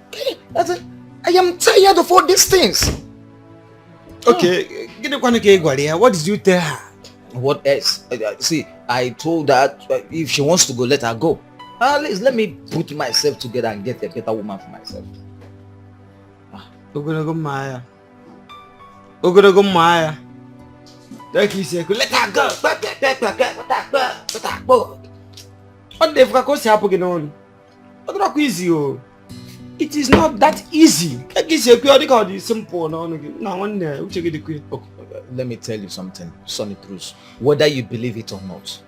Okay, I am tired of all these things. Okay, what did you tell her? What else? See, I told her if she wants to go, let her go. At least let me put myself together and get a better woman for myself. Like you say, let her go. What the fuck is happening? What easy? It is not that easy. Like you say, simple. Let me tell you something, Sonny Cruz. Whether you believe it or not,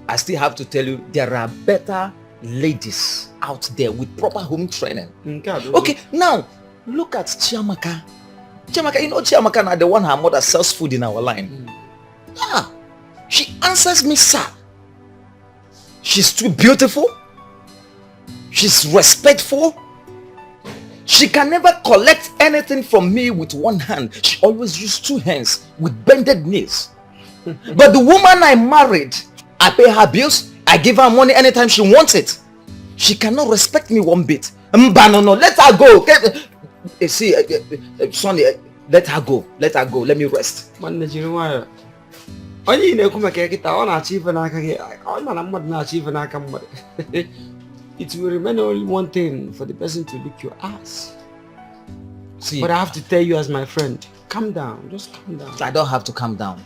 I still have to tell you there are better ladies out there with proper home training. Okay, now look at Chiamaka. You know Chiamaka are the one her mother sells food in our line. She answers me, sir. She's too beautiful. She's respectful. She can never collect anything from me with one hand. She always uses two hands with bended knees. But the woman I married, I pay her bills. I give her money anytime she wants it. She cannot respect me one bit. No, let her go. Okay? See, Sonny, let her go. Let her go. Let me rest. It will remain only one thing for the person to lick your ass. See, but I have to tell you as my friend, calm down. Just calm down. I don't have to calm down.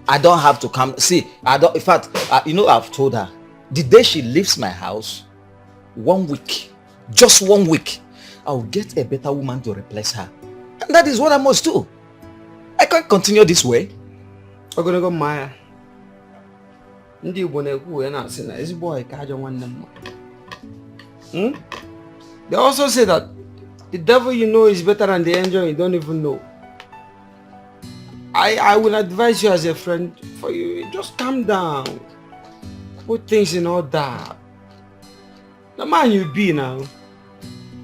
I don't have to calm. See, in fact, I've told her the day she leaves my house, 1 week, just 1 week, I'll get a better woman to replace her. And that is what I must do. I can't continue this way. I'm gonna go Maya. They also say that the devil you know is better than the angel you don't even know. I will advise you as a friend for you, just calm down. Put things in order. The man you be now.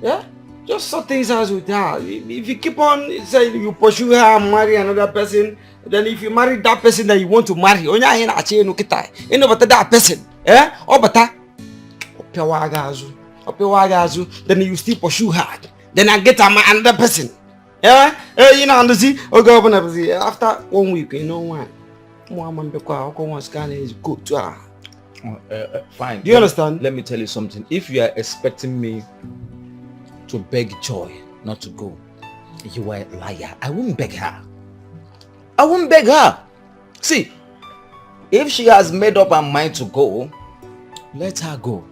Yeah? Just sort things out with her. If you keep on saying you pursue her and marry another person, then if you marry that person that you want to marry, that person, then you still pursue her. Then I get another person. After 1 week, you know what? Fine. Do you understand? Let me tell you something. If you are expecting me to beg Joy not to go, you are a liar. I won't beg her. I won't beg her. See, if she has made up her mind to go, let her go.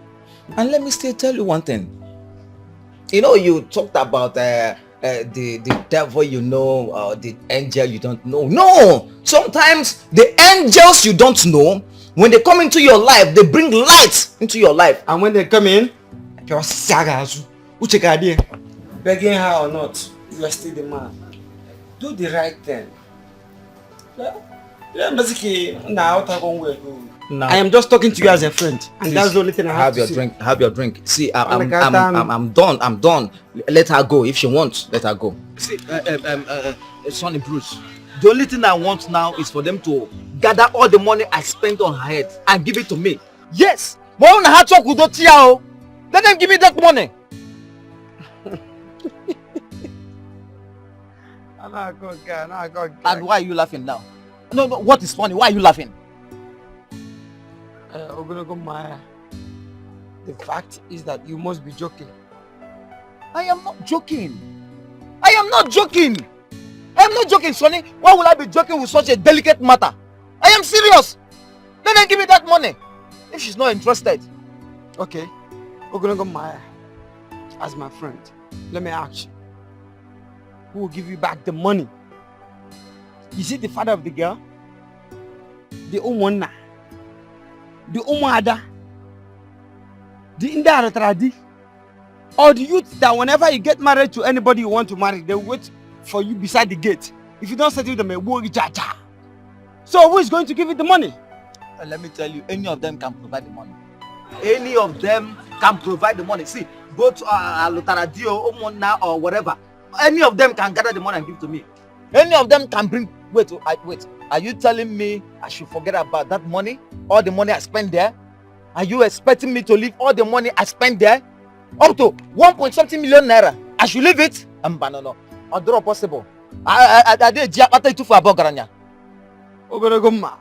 And let me still tell you one thing. You talked about the devil you know, the angel you don't know. No! Sometimes the angels you don't know When they come into your life, they bring light into your life. And when they come in, just sagazu. Begging her or not, you are still the man. Do the right thing. Now, I am just talking to you as a friend, and please, that's the only thing I have to your say. drink. Have your drink. See, I'm done. I'm done. Let her go if she wants. Let her go. See, Sonny Bruce. The only thing I want now is for them to gather all the money I spent on her head and give it to me. Yes. Let them give me that money. And why are you laughing now? No, what is funny? Why are you laughing? The fact is that you must be joking. I am not joking. I am not joking. I am not joking, Sonny. Why would I be joking with such a delicate matter? I am serious. Let them give me that money. If she's not interested. Okay. Ogonogo Maya, as my friend, let me ask you. Who will give you back the money? Is it the father of the girl? The Umwana? The Umada? The Indaratradi? Or the youth that whenever you get married to anybody you want to marry, they wait for you beside the gate. If you don't settle them, so who is going to give you the money? Let me tell you, any of them can provide the money. Any of them can provide the money. See, both Lutaradio, Omona or whatever, any of them can gather the money and give to me. Any of them can bring. Wait. Are you telling me I should forget about that money? All the money I spent there? Are you expecting me to leave all the money I spent there? Up to 1.something million naira. I should leave it? No. Although possible. I did too for Abogaranya. Ogonogoma,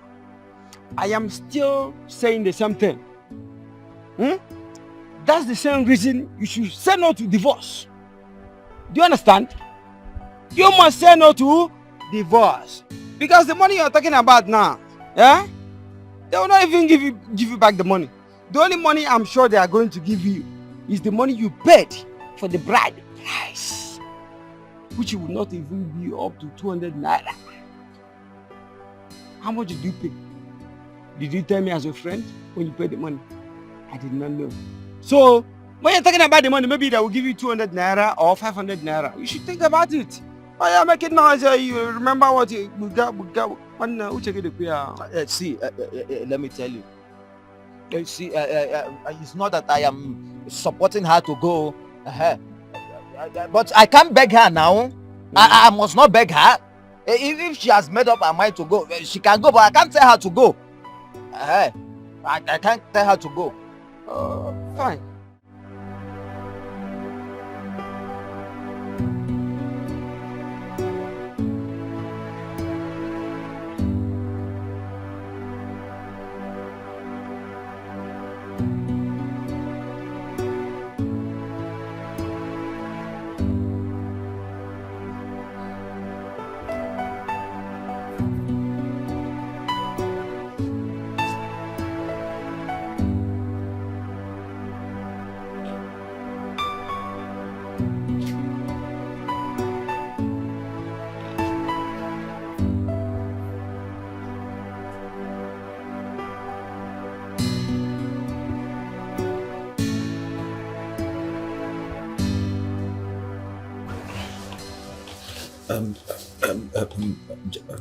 I am still saying the same thing. That's the same reason you should say no to divorce. Do you understand? You must say no to divorce. Because the money you're talking about now, yeah? They will not even give you back the money. The only money I'm sure they are going to give you is the money you paid for the bride price, which will not even be up to 200 naira. How much did you pay? Did you tell me as a friend when you paid the money? I did not know. So, when you're talking about the money, maybe they will give you 200 naira or 500 naira. You should think about it. Oh yeah, make it noise. You remember what we got. See, let me tell you. See, it's not that I am supporting her to go. But I can't beg her now. I must not beg her. If she has made up her mind to go, she can go. But I can't tell her to go. I can't tell her to go. Fine.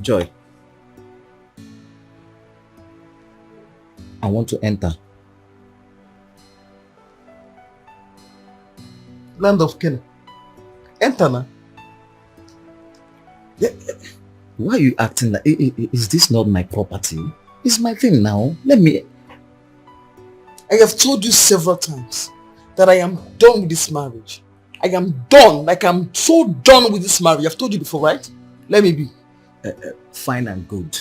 Joy, I want to enter. Land of Canaan. Enter now. Why are you acting like, is this not my property? It's my thing now. Let me. I have told you several times that I am done with this marriage. I am done. Like I'm so done with this marriage. I've told you before, right? Let me be. Fine and good.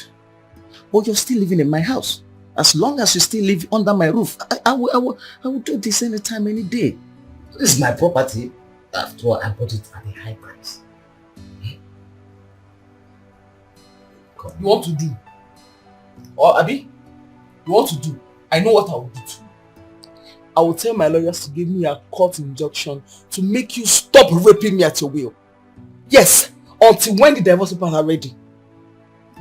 But you're still living in my house. As long as you still live under my roof, I will do this anytime, any day. This is my property. After all, I bought it at a high price. You want to do? Or Abi? You want to do? I know what I will do too. I will tell my lawyers to give me a court injunction to make you stop raping me at your will. Yes, until when the divorce papers are ready.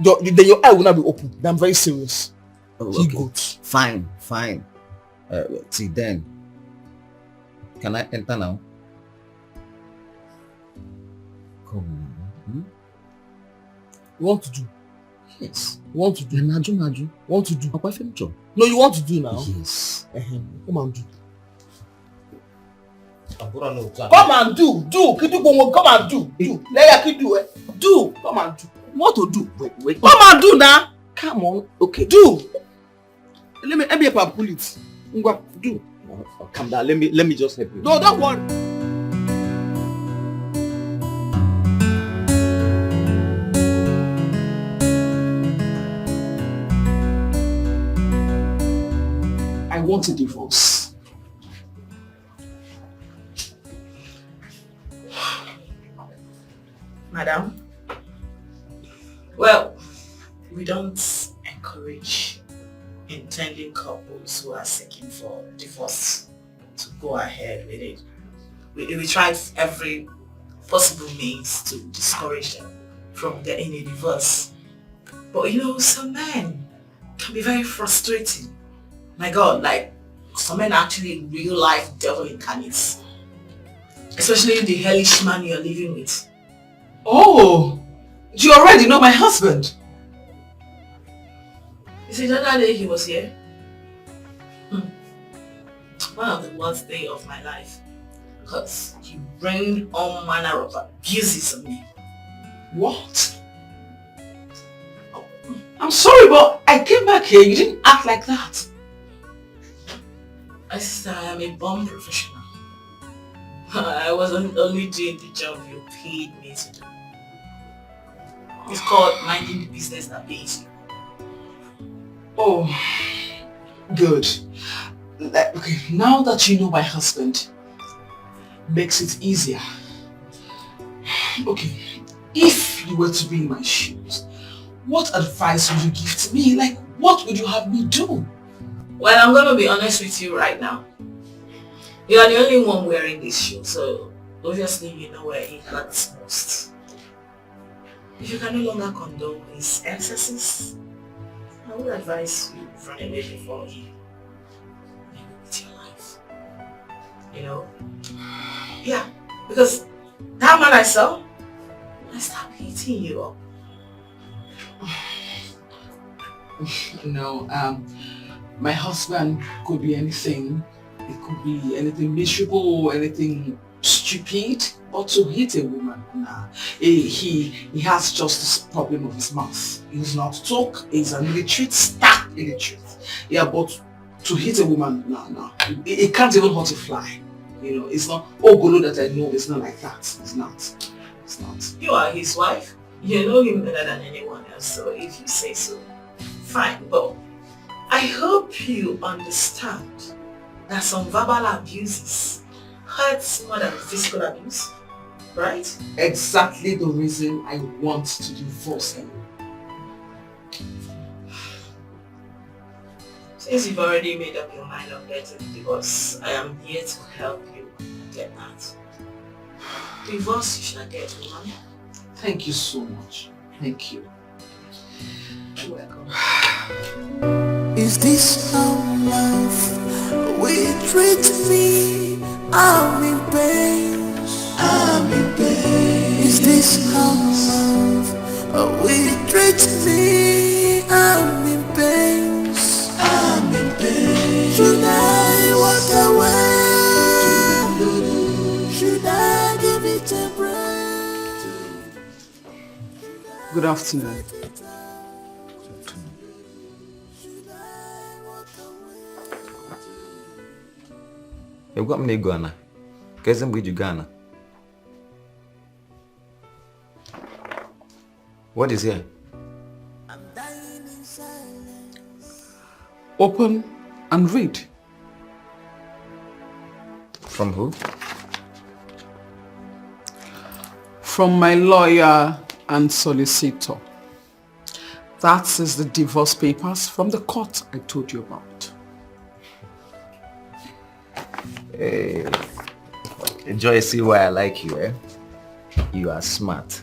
Then your eye will not be open. I'm very serious. Oh, okay. Fine. Till then, can I enter now? Come on. You want to do? Yes. You want to do? Naju. Want to do? Papa Femcho. No, you want to do now? Yes. Come and do. Come and do. Come and do. Let you do it. Do. Come and do. What to do? Wait. Come and do now. Come on. Okay. Do. Let me pull it. Do. Calm down. Let me just help you. No, don't worry. I want a divorce. Madam, well, we don't encourage intending couples who are seeking for divorce to go ahead with it. We try every possible means to discourage them from getting a divorce. But you know, some men can be very frustrating. My God, like some men are actually real life devil incarnates. Especially the hellish man you're living with. Oh, you already know my husband. You see, the other day he was here. One of the worst days of my life. Because he rained all manner of abuses on me. What? I'm sorry, but I came back here. You didn't act like that. My sister, I am a born professional. I wasn't only doing the job you paid me to do. It's called minding the business that pays you. Oh, good. Okay, now that you know my husband, makes it easier. Okay, if you were to be in my shoes, what advice would you give to me? Like, what would you have me do? Well, I'm going to be honest with you right now. You are the only one wearing this shoe, so obviously you know where it hurts most. If you can no longer condone his excesses, I would advise you run away before he with your life. You know? Yeah, because that man I saw, I start beating you up. No, my husband could be anything. It could be anything miserable or anything stupid, but to hit a woman, nah. He has just this problem of his mouth. He does not talk. He's an illiterate, stark illiterate. Yeah, but to hit a woman, nah. He can't even hurt a fly. You know, it's not, oh Golo that I know, it's not like that. It's not. You are his wife. You know him better than anyone else, so if you say so, fine. But I hope you understand that some verbal abuses hurts more than physical abuse, right? Exactly the reason I want to divorce him. Since you've already made up your mind on getting a divorce, I am here to help you get that. Divorce you shall get, woman. Thank you so much. Thank you. You're welcome. Is this how love will treat me? I'm in pain. Is this how love will treat me? I'm in pain. Should I walk away? Should I give it a break? Good afternoon. You've got me Ghana. Guess I'm with you, Ghana. What is here? Open and read. From who? From my lawyer and solicitor. That is the divorce papers from the court I told you about. Hey, Joy, see why I like you, eh? You are smart.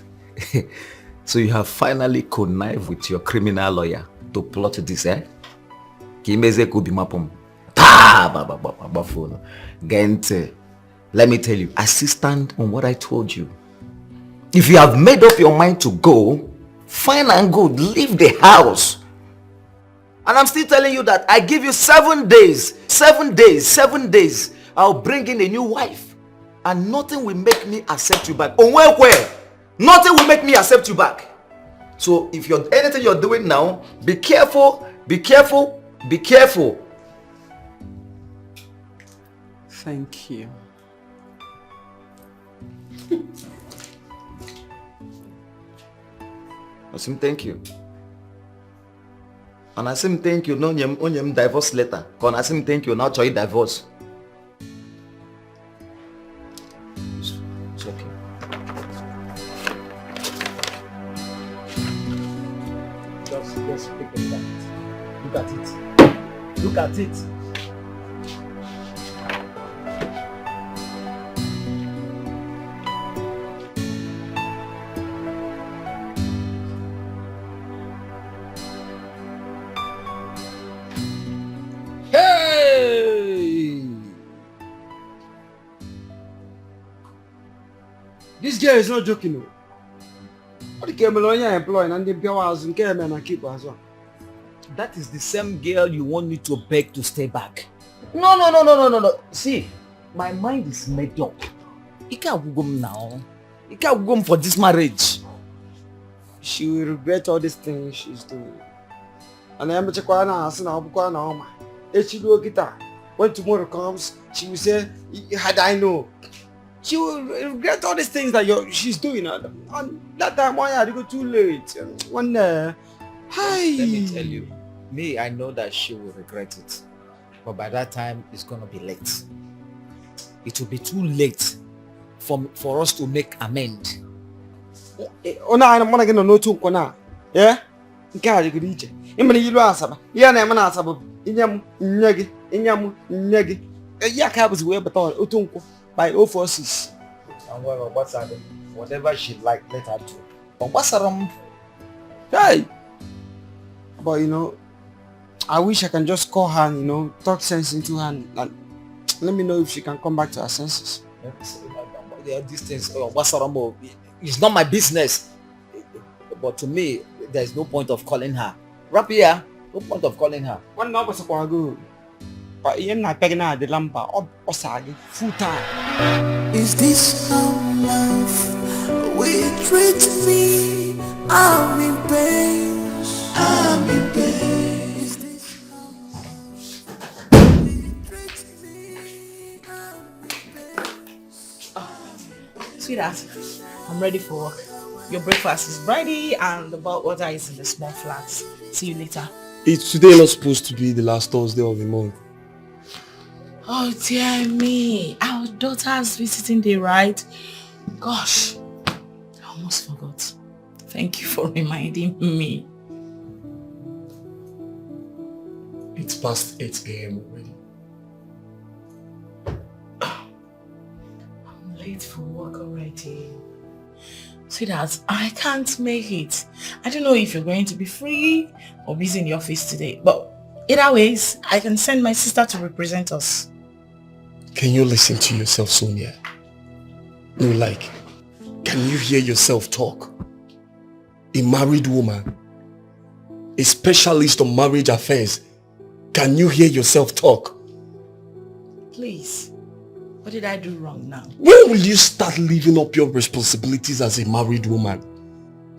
So you have finally connived with your criminal lawyer to plot this, eh? Kimeze kubi mapom. Ta ba phone. Gente. Let me tell you, I still stand on what I told you. If you have made up your mind to go, fine and good, leave the house. And I'm still telling you that I give you 7 days. 7 days. 7 days. I'll bring in a new wife. And nothing will make me accept you back. Nothing will make me accept you back. So if you're anything you're doing now, be careful, be careful, be careful. Thank you. I say thank you. And I say thank you, no nyem divorce letter. Because I say thank you, now try divorce. It's okay. Just pick it up. Look at it. Look at it. This girl is not joking. What the Cameroonian employing and the powers and care and keep as well. That is the same girl you want me to beg to stay back. No. See, my mind is made up. You can't go now. You can't go for this marriage. She will regret all these things she's doing. And I'm when tomorrow comes, she will say, had I know. She will regret all these things that she's doing. And that time, why had to go too late? One Let me tell you, I know that she will regret it. But by that time, it's going to be late. It will be too late for us to make amend. I'm not going to know too. Yeah? You could eat it. You asaba. Yeah, I'm an asaba. Inyam. Yakab's way but all Utunko by 046. And whatever she like, let her do. But what's around? Hey! But I wish I can just call her and talk sense into her and let me know if she can come back to her senses. These things, what's around? It's not my business. But to me, there's no point of calling her. Right here, no point of calling her. One number is good. But you're not pegging her the lampa or sagi full time. Is this how love will treat me? I'm in pain. I'm in pain. Is this how love will treat me? Sweetheart, I'm ready for work. Your breakfast is ready and the bottled water is in the small flask. See you later. It's today not supposed to be the last Thursday of the month. Oh dear me. Our daughter's visiting day, right? Gosh, I almost forgot. Thank you for reminding me. It's past 8 a.m. already. I'm late for work already. Sweetheart, I can't make it. I don't know if you're going to be free or busy in the office today, but either ways, I can send my sister to represent us. Can you listen to yourself, Sonia? No, can you hear yourself talk? A married woman, a specialist on marriage affairs, can you hear yourself talk? Please, what did I do wrong now? When will you start living up your responsibilities as a married woman?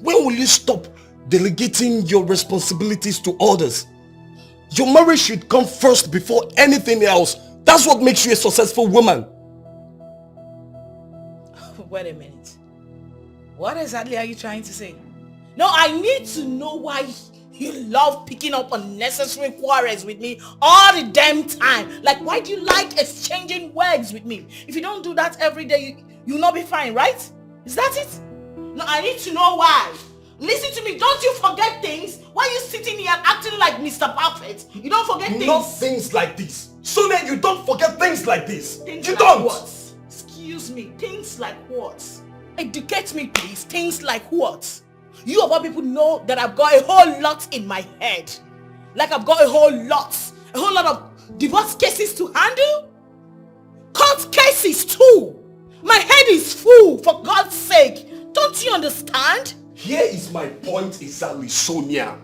When will you stop delegating your responsibilities to others? Your marriage should come first before anything else. That's what makes you a successful woman. Wait a minute. What exactly are you trying to say? No, I need to know why you love picking up unnecessary quarrels with me all the damn time. Like, why do you like exchanging words with me? If you don't do that every day, you'll not be fine, right? Is that it? No, I need to know why. Listen to me, don't you forget things? Why are you sitting here acting like Mr. Perfect? You don't forget things? Not things like this. Sonia, you don't forget things like this. Things you like don't. What? Excuse me, things like what? Educate me, please. Things like what? You of all people know that I've got a whole lot in my head. Like I've got a whole lot. A whole lot of divorce cases to handle? Court cases too! My head is full, for God's sake! Don't you understand? Here is my point exactly, Sonia.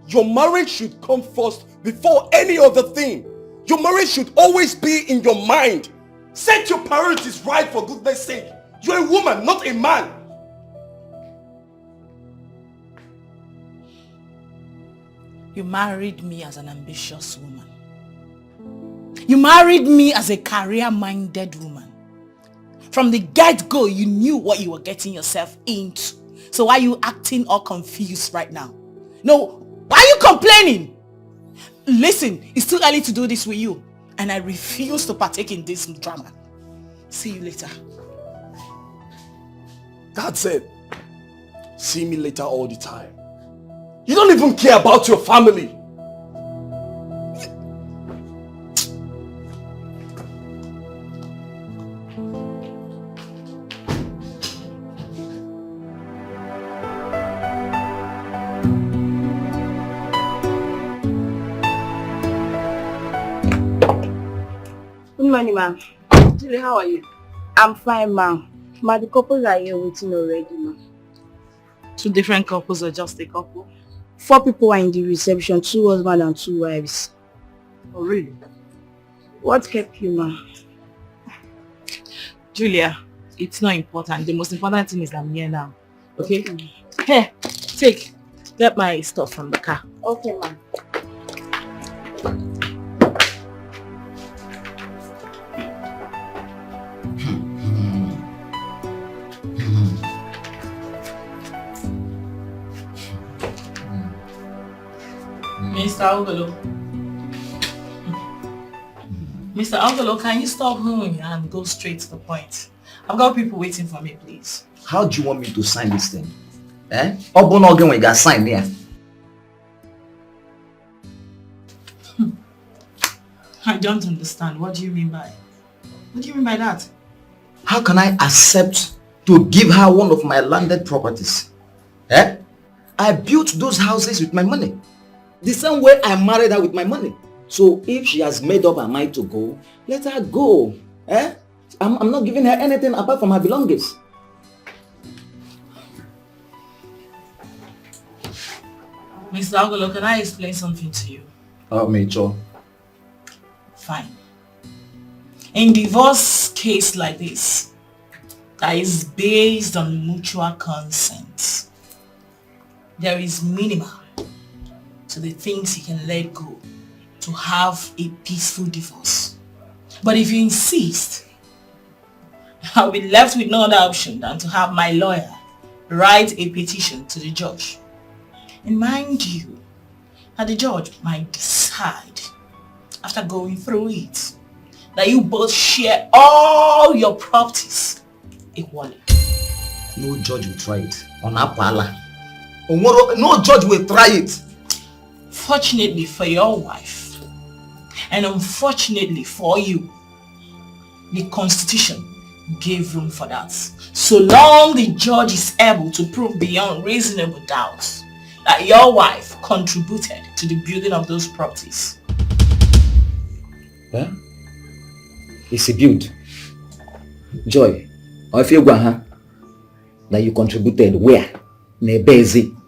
Your marriage should come first before any other thing. Your marriage should always be in your mind. Set your priorities right, for goodness sake. You're a woman, not a man. You married me as an ambitious woman. You married me as a career-minded woman. From the get-go, you knew what you were getting yourself into. So why are you acting all confused right now? No, why are you complaining? Listen, it's too early to do this with you. And I refuse to partake in this drama. See you later. That's it. See me later all the time. You don't even care about your family. Good morning, ma'am. Julie, how are you? I'm fine, ma'am. Ma, the couples are here waiting already, ma'am. 2 different couples or just a couple? 4 people are in the reception, 2 husbands and 2 wives. Oh, really? What kept you, ma'am? Julia, it's not important. The most important thing is I'm here now. Okay? Here, take. Get my stuff from the car. Okay, ma'am. Mr. Ogolo. Mr. Ogolo, can you stop hooing and go straight to the point? I've got people waiting for me, please. How do you want me to sign this thing? Eh? Obo again we got signed there. I don't understand. What do you mean by? What do you mean by that? How can I accept to give her one of my landed properties? Eh? I built those houses with my money. The same way I married her with my money. So if she has made up her mind to go, let her go. Eh? I'm not giving her anything apart from her belongings. Mr. Ogolo, can I explain something to you? Oh, Major. Fine. In divorce case like this, that is based on mutual consent, there is minimum to the things you can let go to have a peaceful divorce. But if you insist, I'll be left with no other option than to have my lawyer write a petition to the judge. And mind you, that the judge might decide, after going through it, that you both share all your properties equally. No judge will try it. On Apala. No judge will try it. Fortunately for your wife, and unfortunately for you, the Constitution gave room for that. So long the judge is able to prove beyond reasonable doubt that your wife contributed to the building of those properties. Huh? It's a build. Joy, or if you go, that you contributed where? Nebezi.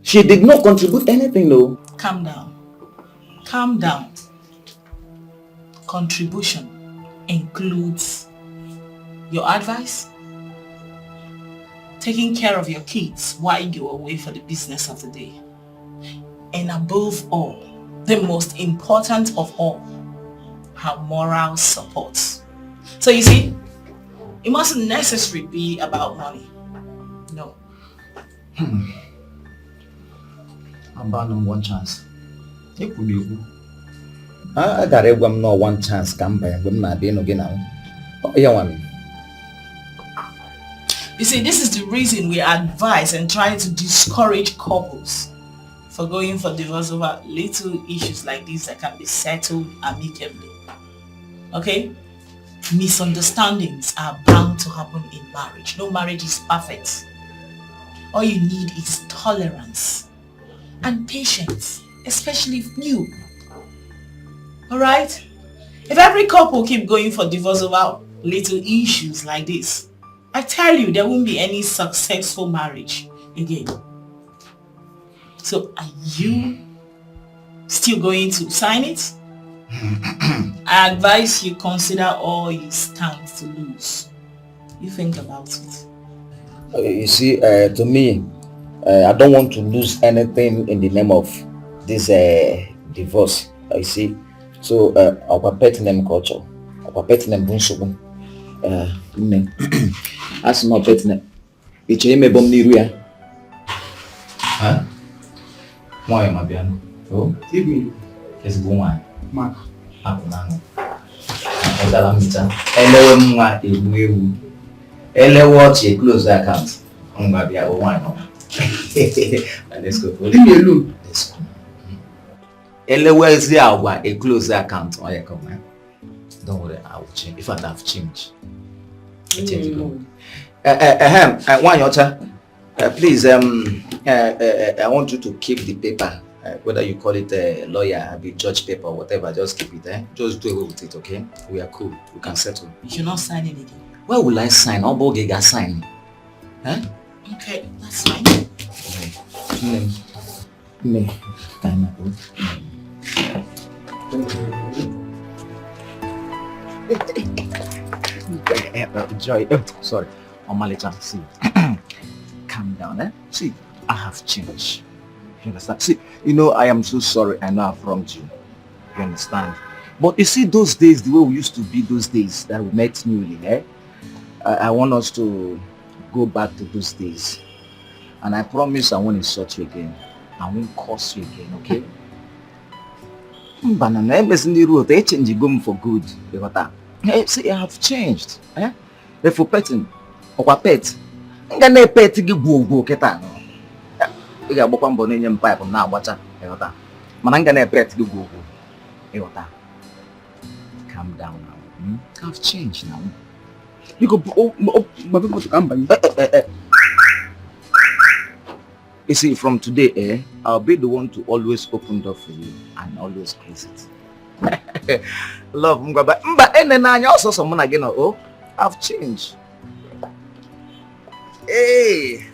She did not contribute anything, though. Calm down. Calm down. Contribution includes your advice, taking care of your kids while you're away for the business of the day, and above all, the most important of all, her moral support. So you see, it mustn't necessarily be about money. No. I'm bound on one chance. It could be. I got a one chance. Come by and not being again now. Oh, yeah, one. You see, this is the reason we advise and try to discourage couples for going for divorce over little issues like this that can be settled amicably. Okay? Misunderstandings are bound to happen in marriage. No marriage is perfect. All you need is tolerance and patience, especially if you Alright? If every couple keep going for divorce over little issues like this, I tell you, there won't be any successful marriage again. So, are you still going to sign it? I advise you consider all you stand to lose. You think about it. You see, to me, I don't want to lose anything in the name of this divorce. You see, so our pet name culture, our pet name bunsubu. That's not pet name. It's a me bom niru ya. Huh? Why am I being? Oh, give me. It's one. Mark. Aku nang. Dalam mita. Elewe mwa ewu. Elewe che close the account. Mwa bia one. Let's go. Leave me alone. Let's go. Elewe is there a close the account. Oh yeah, come on. Don't worry, I will change. If I have changed, I change it. One yota. Please, I want you to keep the paper. Whether you call it a lawyer, a judge paper, or whatever, just keep it. Just do away with it, okay? We are cool. We can settle. You're not signing again. Why will I sign? I'll Gega sign. Huh? Okay, that's fine. Me. Joy. Sorry. Omalicha, see. Calm down, eh? See, I have changed. You understand? See, you know, I am so sorry. I know I've wronged you. You understand? But you see, those days, the way we used to be those days that we met newly, eh? I want us to go back to those days. And I promise I won't insult you again. I won't curse you again, okay? Banana, in the road, they change you for good. See, I have changed. Eh? If for petting, or pet, I'm gonna pet to give go get I got one bonnet pipe now, what's up? Mananga pet to go. Calm down now. I've changed now. You go my people to come by. You see, from today, I'll be the one to always open door for you and always close it. Love, but and then I also someone again. Oh, I've changed. Hey.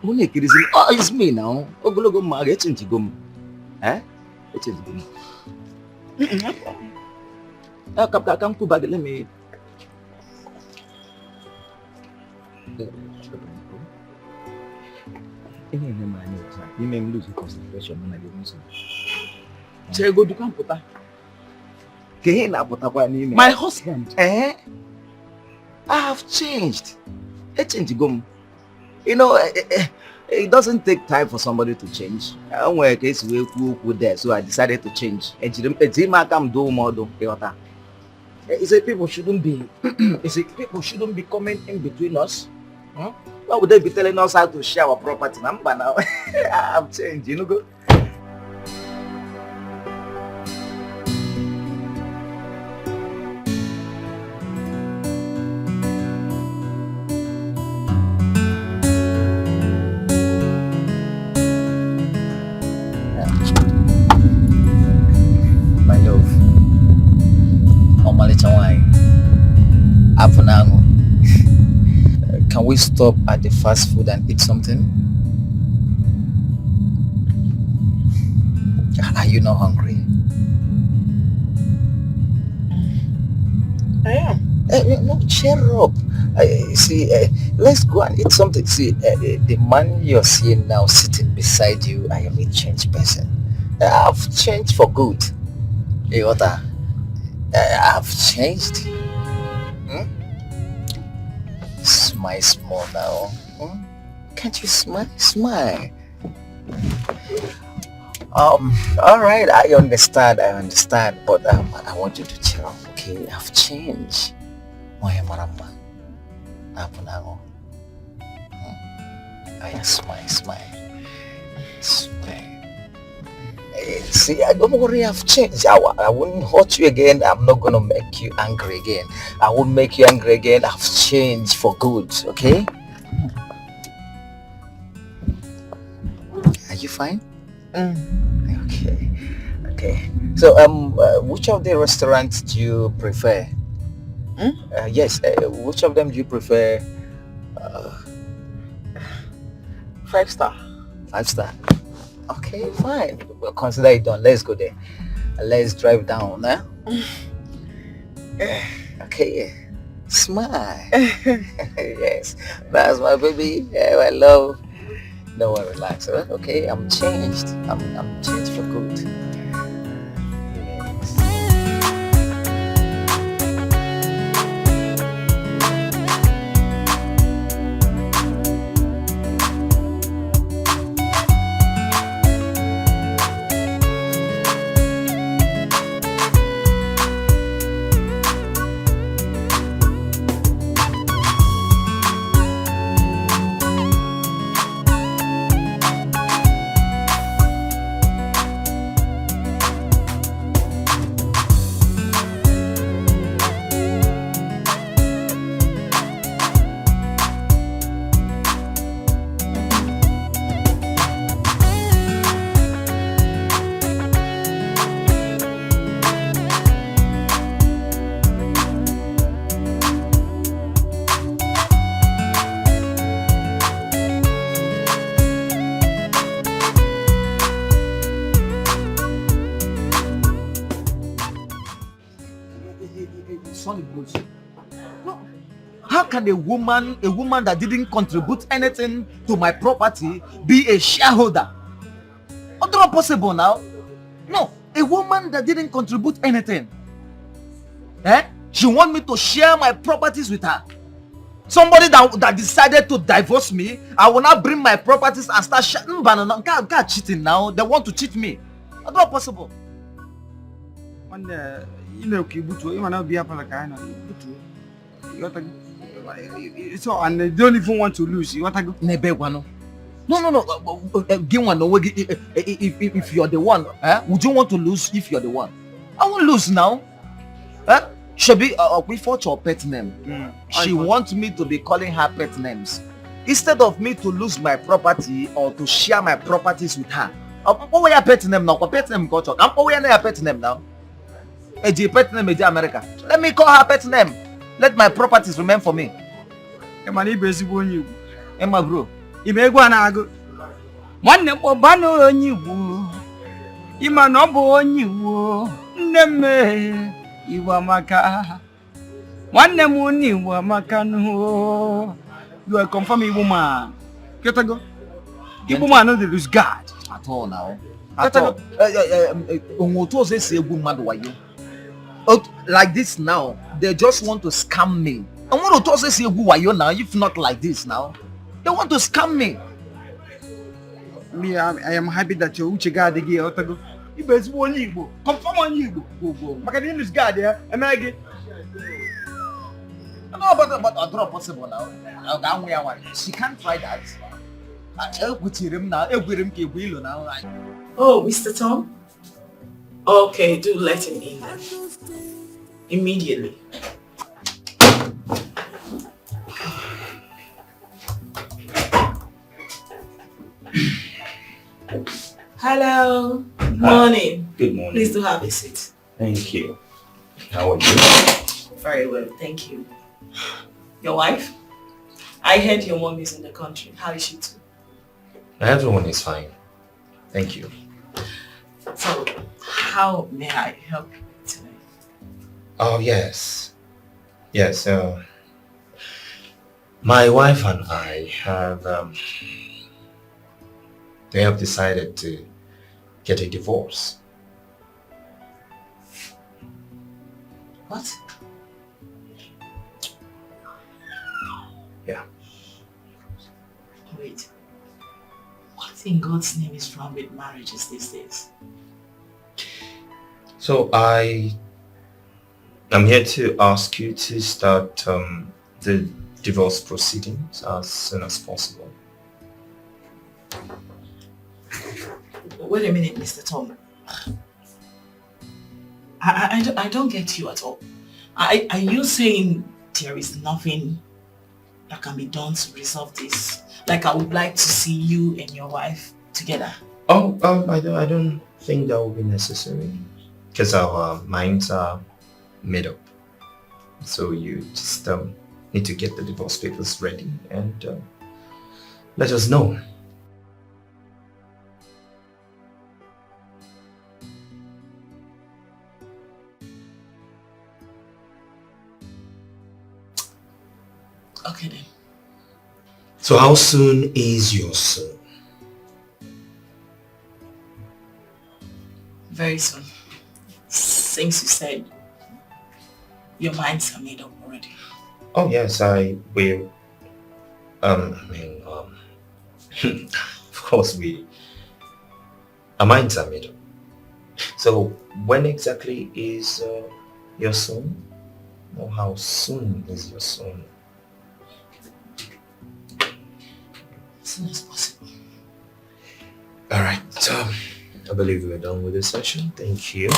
Oh, it's me now. Oh, go marry, change gum. Eh? Change gum. Come to bag, let me. You may lose your concentration when I give you some. Go to Camputa. My husband. Eh? I have changed. You know, it doesn't take time for somebody to change. I don't work case with there, so I decided to change. You say people shouldn't be. You say people shouldn't be coming in between us. Huh? Why would they be telling us how to share our property? But now I've changed, you know. Go. My love, can we stop at the fast food and eat something? Are you not hungry? I am. No, cheer up. See, let's go and eat something. See, the man you're seeing now sitting beside you, I am a changed person. I've changed for good. I've changed. Smile small now. Can't you smile? Smile. All right, I understand, but I want you to cheer up, okay? I've changed. Smile. See, don't worry, I've changed. I won't hurt you again. I'm not gonna make you angry again. I won't make you angry again. I've changed for good, okay? Are you fine? Are Okay. So, which of the restaurants do you prefer? Yes, which of them do you prefer? 5-star. 5-star. Okay, fine. We'll consider it done. Let's go there. Let's drive down, huh? Okay. Smile. Yes, that's my baby. Yeah, my love. No one relax, huh? Okay, I'm changed. I'm changed for good. How can a woman that didn't contribute anything to my property be a shareholder? It's not possible now. No, a woman that didn't contribute anything. She want me to share my properties with her. Somebody that decided to divorce me, I will not bring my properties and start God cheating now. They want to cheat me. It's not possible. So, and they don't even want to lose. You want to go? No. If you're the one, would you want to lose if you're the one? I won't lose now. Should we fought your pet name. She wants me to be calling her pet names. Instead of me to lose my property or to share my properties with her. What your pet name now? Pet name culture. I'm always your pet name now. Pet name America. Let me call her pet name. Let my properties remain for me. Emma bro. One bano on you. Imanobo on you. Neme Iwamaka. One name you were Makano. You are confirming woman. Get a go. Give woman no lose God. At all now. At all. Like this now, they just want to scam me. I want to say who are you now? If not like this now, they want to scam me. Me, I am happy that you Uchiga the gay otago. You best one you confirm on you. Go. Makadin is God there, and I get. No, but I draw possible now. She can't try that. I'll put him now. I'll put him now. Oh, Mr. Tom? Okay, do let him in then. Immediately. Hello. Good morning. Good morning. Please do have a seat. Thank you. How are you? Very well, thank you. Your wife? I heard your mom is in the country. How is she too? Everyone is fine. Thank you. So, how may I help you today? Oh, yes. Yes, my wife and I have, they have decided to get a divorce. What? Yeah. Wait. What in God's name is wrong with marriages these days? So I'm here to ask you to start the divorce proceedings as soon as possible. Wait a minute, Mr. Tom. I don't get you at all. Are you saying there is nothing that can be done to resolve this? Like I would like to see you and your wife together. Oh, I don't think that will be necessary because our minds are made up. So you just need to get the divorce papers ready and let us know. Okay then. So how soon is your son? Very soon. Since you said your minds are made up already. Oh yes, I will. Of course our minds are made up. So when exactly is your son? Or how soon is your son? As soon as possible. Alright, I believe we're done with this session. Thank you.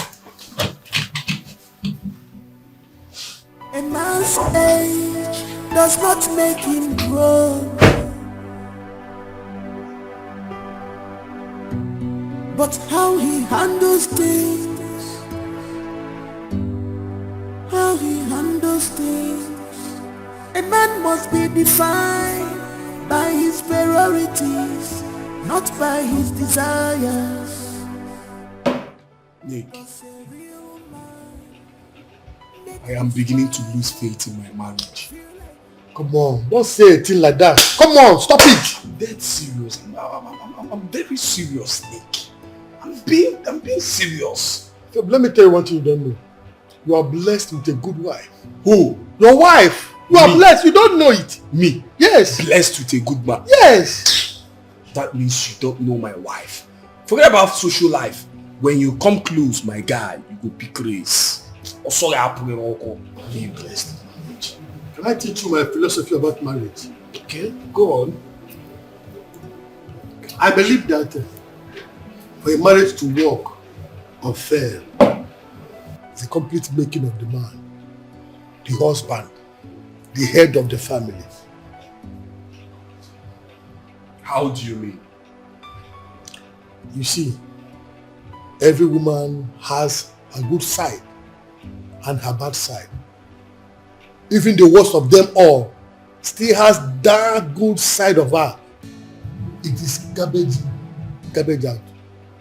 A man's age does not make him grow, but how he handles things, how he handles things. A man must be defined by his priorities, not by his desires. Nick, I am beginning to lose faith in my marriage. Come on, don't say a thing like that. Come on, stop it. I'm dead serious. I'm very serious, Nick. I'm being serious. Let me tell you one thing you don't know. You are blessed with a good wife. Who? Your wife. You are blessed. You don't know it. Me? Yes. Blessed with a good man. Yes. That means you don't know my wife. Forget about social life. When you come close, my guy, you go pick race. Be blessed. Can I teach you my philosophy about marriage? Okay, go on. I believe that for a marriage to work or fail, it's a complete making of the man, the husband, the head of the family. How do you mean? You see, every woman has a good side and her bad side. Even the worst of them all still has that good side of her. It is garbage out.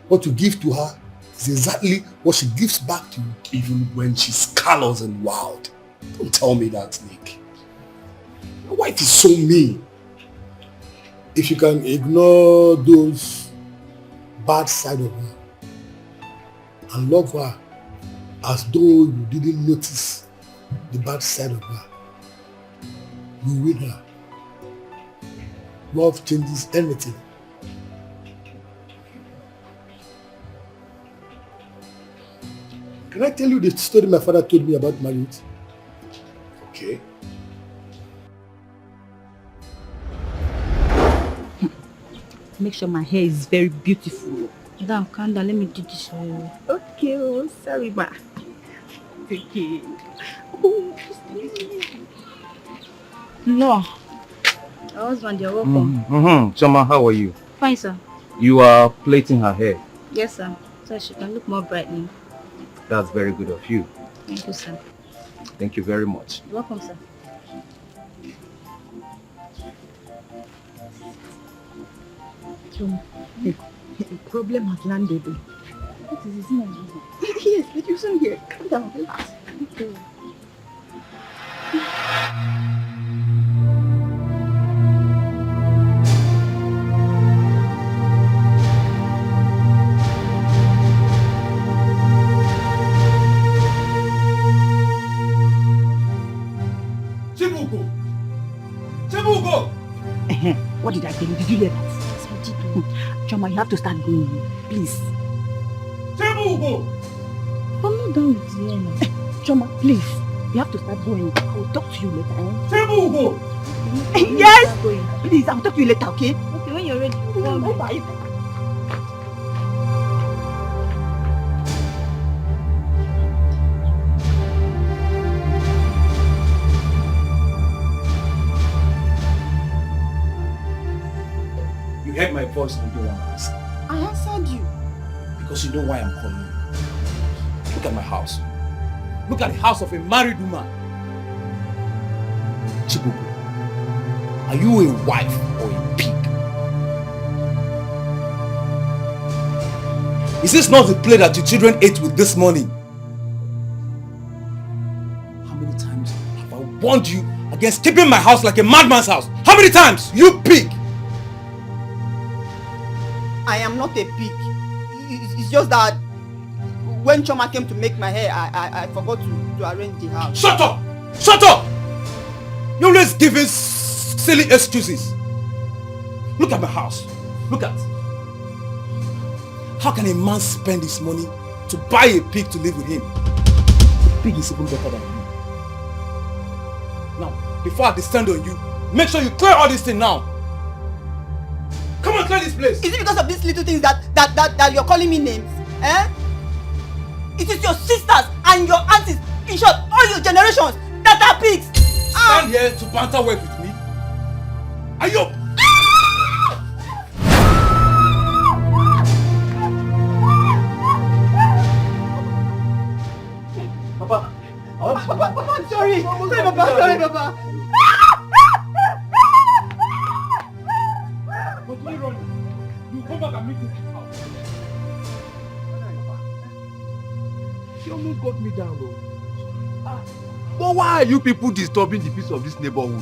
What you give to her is exactly what she gives back to you. Even when she's callous and wild. Don't tell me that, Nick. My wife is so mean. If you can ignore those bad side of her and love her as though you didn't notice the bad side of her, you win her. Love changes anything. Can I tell you the story my father told me about marriage? Okay. Make sure my hair is very beautiful. Madam, calm down. Let me do this for you. Okay, oh, sorry, ma. Okay. No. Your husband, you're welcome. Choma, how are you? Fine, sir. You are plaiting her hair. Yes, sir. So she can look more brightening. That's very good of you. Thank you, sir. Thank you very much. You're welcome, sir. The problem has landed. What is it? Yes, but you soon here. Calm down, relax. Okay. Chibugo! What did I tell you? Did you hear that? Choma, you have to start going, please. Chibugo! I'm not done with you now. Choma, please. You have to start going. I will talk to you later. Chibugo! Yes! Please, I will talk to you later, okay? Okay, when you're ready, bye-bye. You heard my voice and you don't ask. I answered you. Because you know why I'm calling you. Look at my house. Look at the house of a married woman. Chibuku, are you a wife or a pig? Is this not the plate that your children ate with this morning? How many times have I warned you against keeping my house like a madman's house? How many times? You pig! I am not a pig. It's just that when Choma came to make my hair, I forgot to arrange the house. Shut up! Shut up! You're always giving silly excuses. Look at my house. Look at. How can a man spend his money to buy a pig to live with him? The pig is even better than you. Now, before I descend on you, make sure you clear all this thing now. Come on, clear this place. Is it because of these little things that you're calling me names? Eh? It is your sisters and your aunties, in short, all your generations that are pigs. Stand here to banter work with me? Are you? Papa, I'm sorry. Sorry, Papa. Sorry, Papa. Continue running. You come back and meet me in this house. You almost got me down, though. But why are you people disturbing the peace of this neighborhood?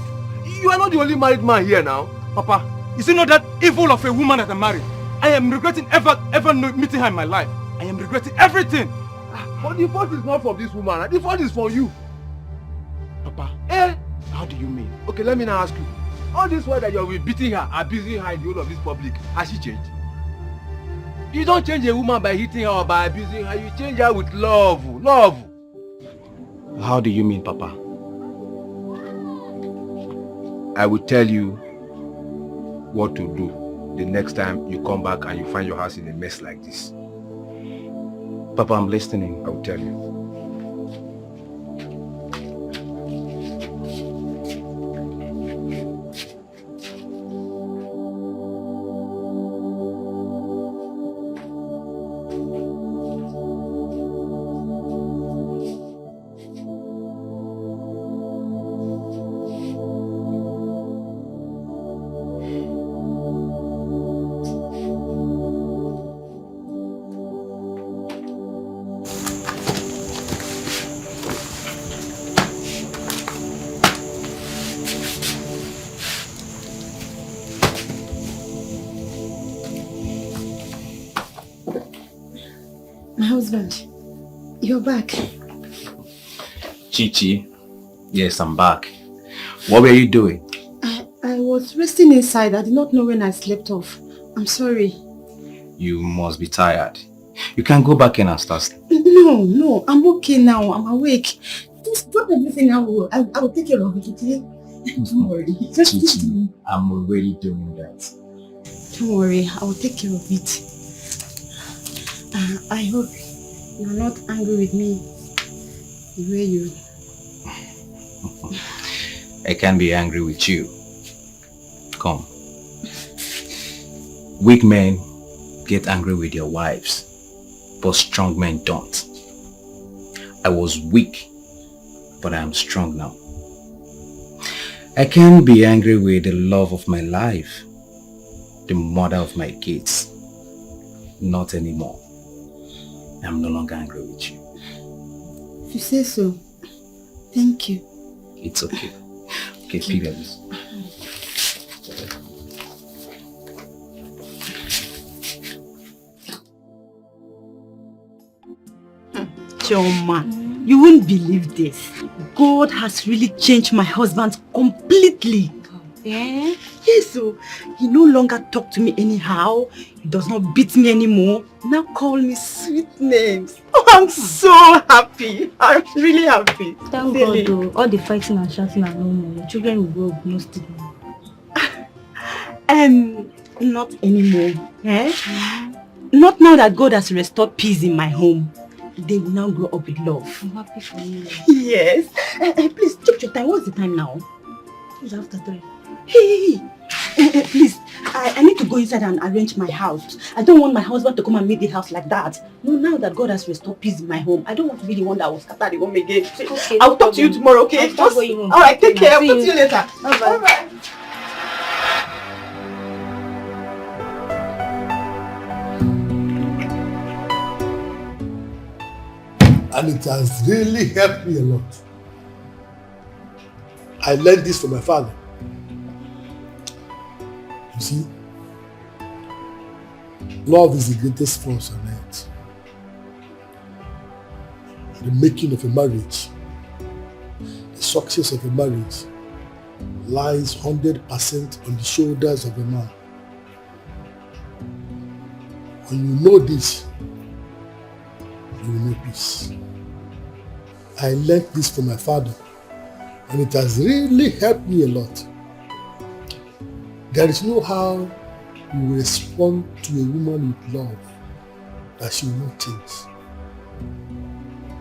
You are not the only married man here now. Papa, is it not that evil of a woman that I married? I am regretting ever meeting her in my life. I am regretting everything. But the fault is not from this woman. The fault is from you. Papa, how do you mean? Okay, let me now ask you. All this while that you have been beating her, abusing her in the whole of this public, has she changed? You don't change a woman by hitting her or by abusing her. You change her with love. Love. How do you mean, Papa? I will tell you what to do the next time you come back and you find your house in a mess like this. Papa, I'm listening. I will tell you. My husband, you're back. Chichi, yes, I'm back. What were you doing? I was resting inside. I did not know when I slept off. I'm sorry. You must be tired. You can go back in and start sleeping. No, I'm okay now. I'm awake. Just drop everything. I will take care of it, okay? Don't worry. Just Chichi, I'm already doing that. Don't worry. I will take care of it. I hope you're not angry with me the way you... I can't be angry with you. Come. Weak men get angry with their wives, but strong men don't. I was weak, but I am strong now. I can't be angry with the love of my life, the mother of my kids. Not anymore. I'm no longer angry with you. If you say so, thank you. It's okay. Okay, pick up this. Choma, you won't believe this. God has really changed my husband completely. Yeah? Yes, so he no longer talks to me anyhow. He does not beat me anymore. Now call me sweet names. Oh, I'm so happy. I'm really happy. Thank God though, all the fighting and shouting are no more. Your children will grow up, no stigma. Not anymore. Eh? Not now that God has restored peace in my home. They will now grow up with love. I'm happy for you. Yes. Please, check your time. What's the time now? It's after 3. Hey, please, I need to go inside and arrange my house. I don't want my husband to come and meet the house like that. No, now that God has restored peace in my home, I don't want to be the one that will scatter the home again. Okay, I'll talk to you tomorrow, okay? Just, all right, take care. I'll talk to you later. Bye-bye. Bye-bye. And it has really helped me a lot. I learned this from my father. You see, love is the greatest force on earth. The making of a marriage, the success of a marriage lies 100% on the shoulders of a man. When you know this, you will know peace. I learned this from my father, and it has really helped me a lot. There is no how you will respond to a woman with love that she will not change.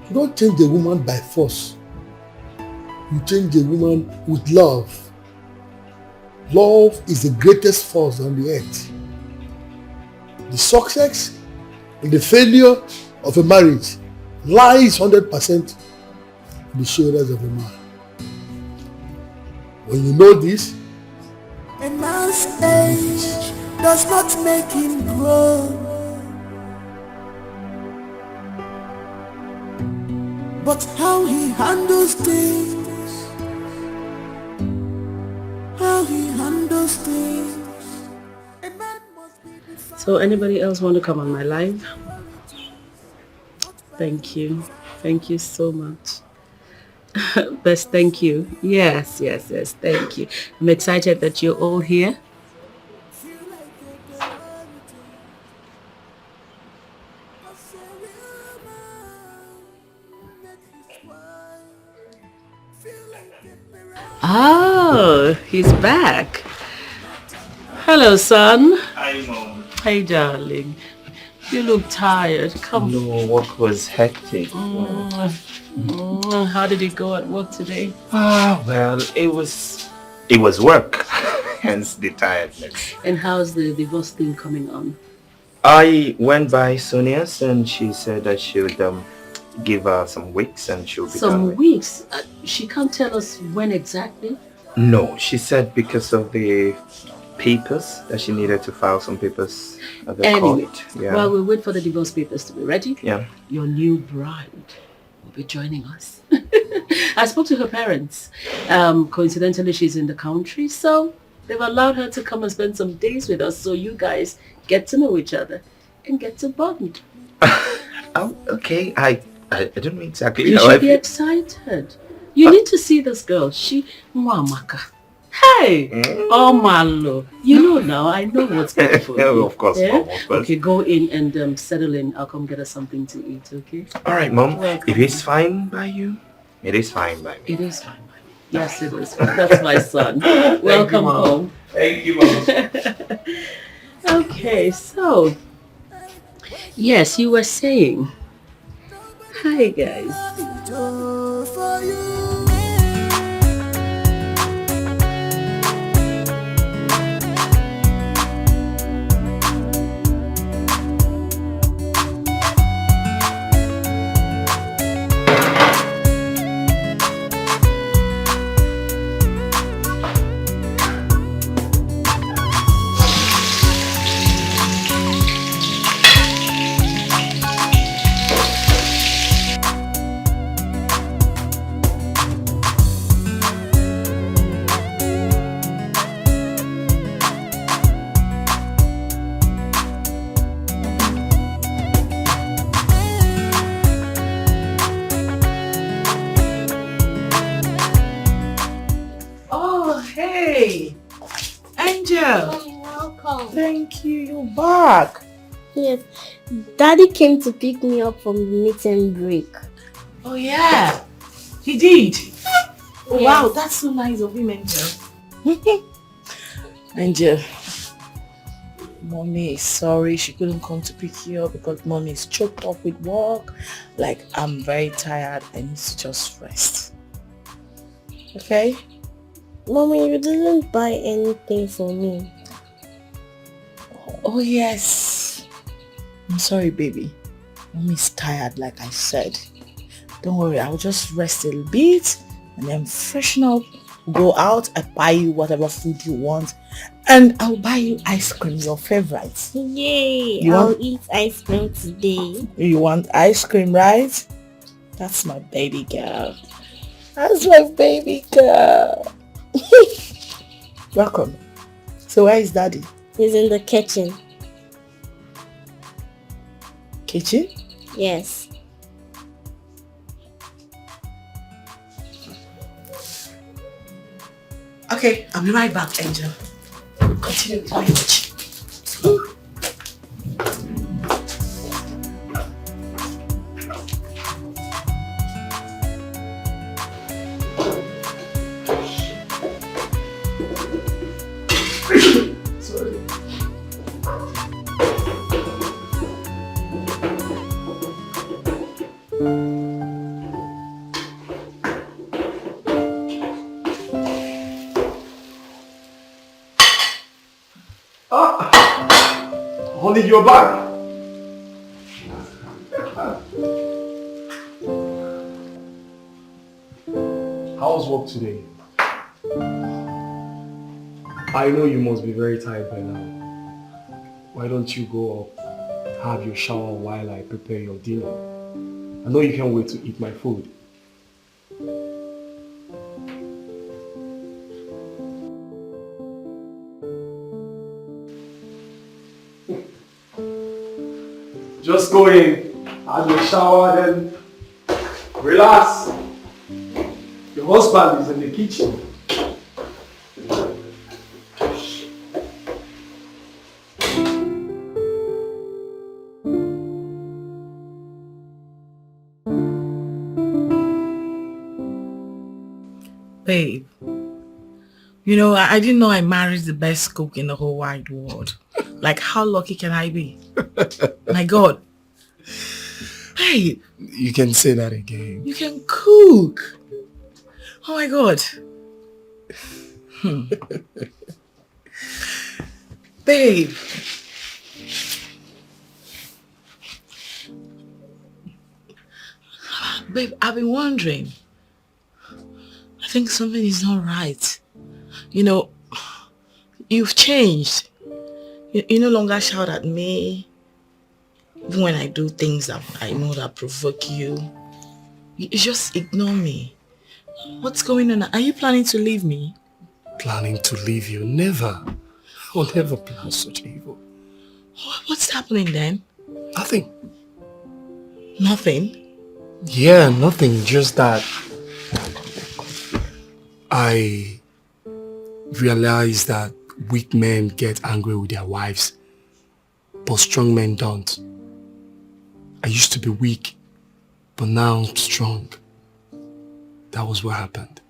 You don't change a woman by force. You change a woman with love. Love is the greatest force on the earth. The success and the failure of a marriage lies 100% on the shoulders of a man. When you know this, a man's age does not make him grow, but how he handles things, how he handles things. So anybody else want to come on my live? Thank you. Thank you so much. Best thank you. Yes, thank you. I'm excited that you're all here. Oh, he's back. Hello, son. Hi, Mom. Hey, darling. You look tired. Come. No, work was hectic. How did it go at work today? Well, it was work, hence the tiredness. And how's the divorce thing coming on? I went by Sonia's and she said that she would give her some weeks and she'll be done Some with. weeks? She can't tell us when exactly? No, she said because of the papers that she needed to file some papers at the court. Yeah. While we wait for the divorce papers to be ready, Yeah. your new bride will be joining us. I spoke to her parents. Coincidentally, she's in the country, so they've allowed her to come and spend some days with us so you guys get to know each other and get to bond. Oh, okay. I don't know exactly You how should I be feel. excited. You need to see this girl. She, Mwamaka. Hey! Oh, Malo. You know now, I know what's good for you. Of course, Yeah? Mom, of course. Okay, go in and settle in. I'll come get us something to eat, okay? All right, Mom. Welcome. If it's fine by you, it is fine by me. It is fine by me. Yes, it is. That's my son. Welcome Mom. home. Thank you, Mom. Okay, so, yes, you were saying. Hi, guys. Hey, Angel. Welcome. Thank you. You're back. Yes, Daddy came to pick me up from the meeting break. Oh yeah, he did. Oh, Yes. wow, that's so nice of him, Angel. Angel, Mommy is sorry she couldn't come to pick you up because Mommy is choked up with work. Like, I'm very tired. I need to just rest. Okay? Mommy, you didn't buy anything for me. Oh yes. I'm sorry, baby. Mommy's tired, like I said. Don't worry, I'll just rest a little bit and then freshen up. Go out, I buy you whatever food you want, and I'll buy you ice cream, your favorites. Yay! I'll eat ice cream today. You want ice cream, right? That's my baby girl. That's my baby girl. Welcome. So where is Daddy? He's in the kitchen. Kitchen? Yes. Okay, I'll be right back, Angel. Continue with my watch. Honey, you're back. How's work today? I know you must be very tired by now. Why don't you go up, have your shower while I prepare your dinner? I know you can't wait to eat my food. Just go in, have your shower, then relax. Your husband is in the kitchen. Babe, you know, I didn't know I married the best cook in the whole wide world. Like, how lucky can I be? My God. Babe. You can say that again. You can cook. Oh my God. Babe. Babe, I've been wondering. I think something is not right. You know, you've changed. You no longer shout at me. Even when I do things that I know that provoke you. You just ignore me. What's going on? Are you planning to leave me? Planning to leave you? Never. I will never plan such evil. What's happening then? Nothing. Nothing? Yeah, nothing. Just that I realized that weak men get angry with their wives, but strong men don't. I used to be weak, but now I'm strong. That was what happened.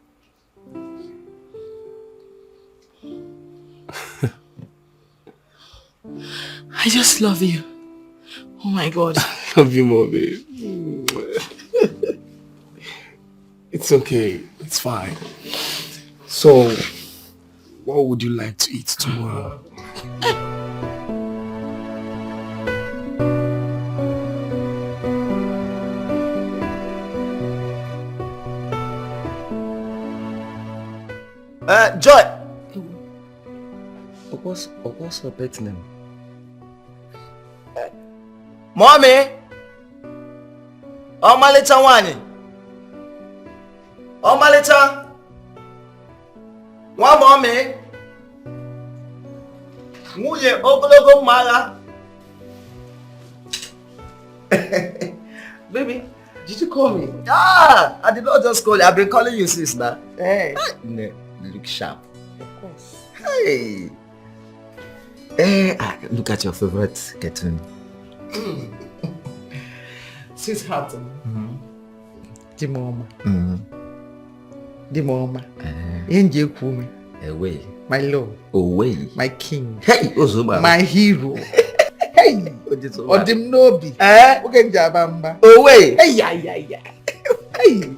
I just love you. Oh my God. I love you more, babe. It's okay. It's fine. So, what would you like to eat tomorrow? Joy! What's her pet name? Mommy! Ọmalịcha nwanyị! Ọmalịcha! Nwa mommy! Nwunye ogologo mma agha! Baby, did you call me? Ah! I did not just call you. I've been calling you since now. Hey! Look sharp. Of course. Hey! Hey! Look at your favorite cartoon. Sweetheart. The mama. The mama. Angel Kumi. Away. My love. Away. My king. Hey! Ozuma. My hero. Hey! Odimnobi. Oge Njabamba. Away. Hey! Yeah. Hey!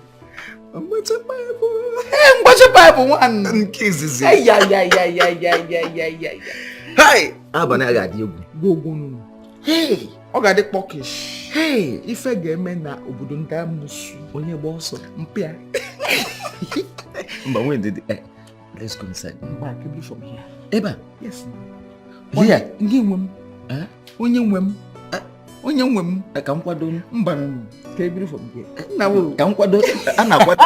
Mgbacha Bible one. Kisses. Hey! Yeah. Hey! Abana ga di Go no. Hey, ọ ga-adị pọkish. Hey, ife ga-eme na obodo ndị amusu. Onye gba ọsọ. Mpịa. Mba, when did let's go inside. Mba, keep it from here. Eba. Yes. Here. Ndị nwe m. Onye nwe m. Onye nwe m. Ka m kwado. Mba no. Keep it from here. Na wo. Ka m kwado. A na-akwado.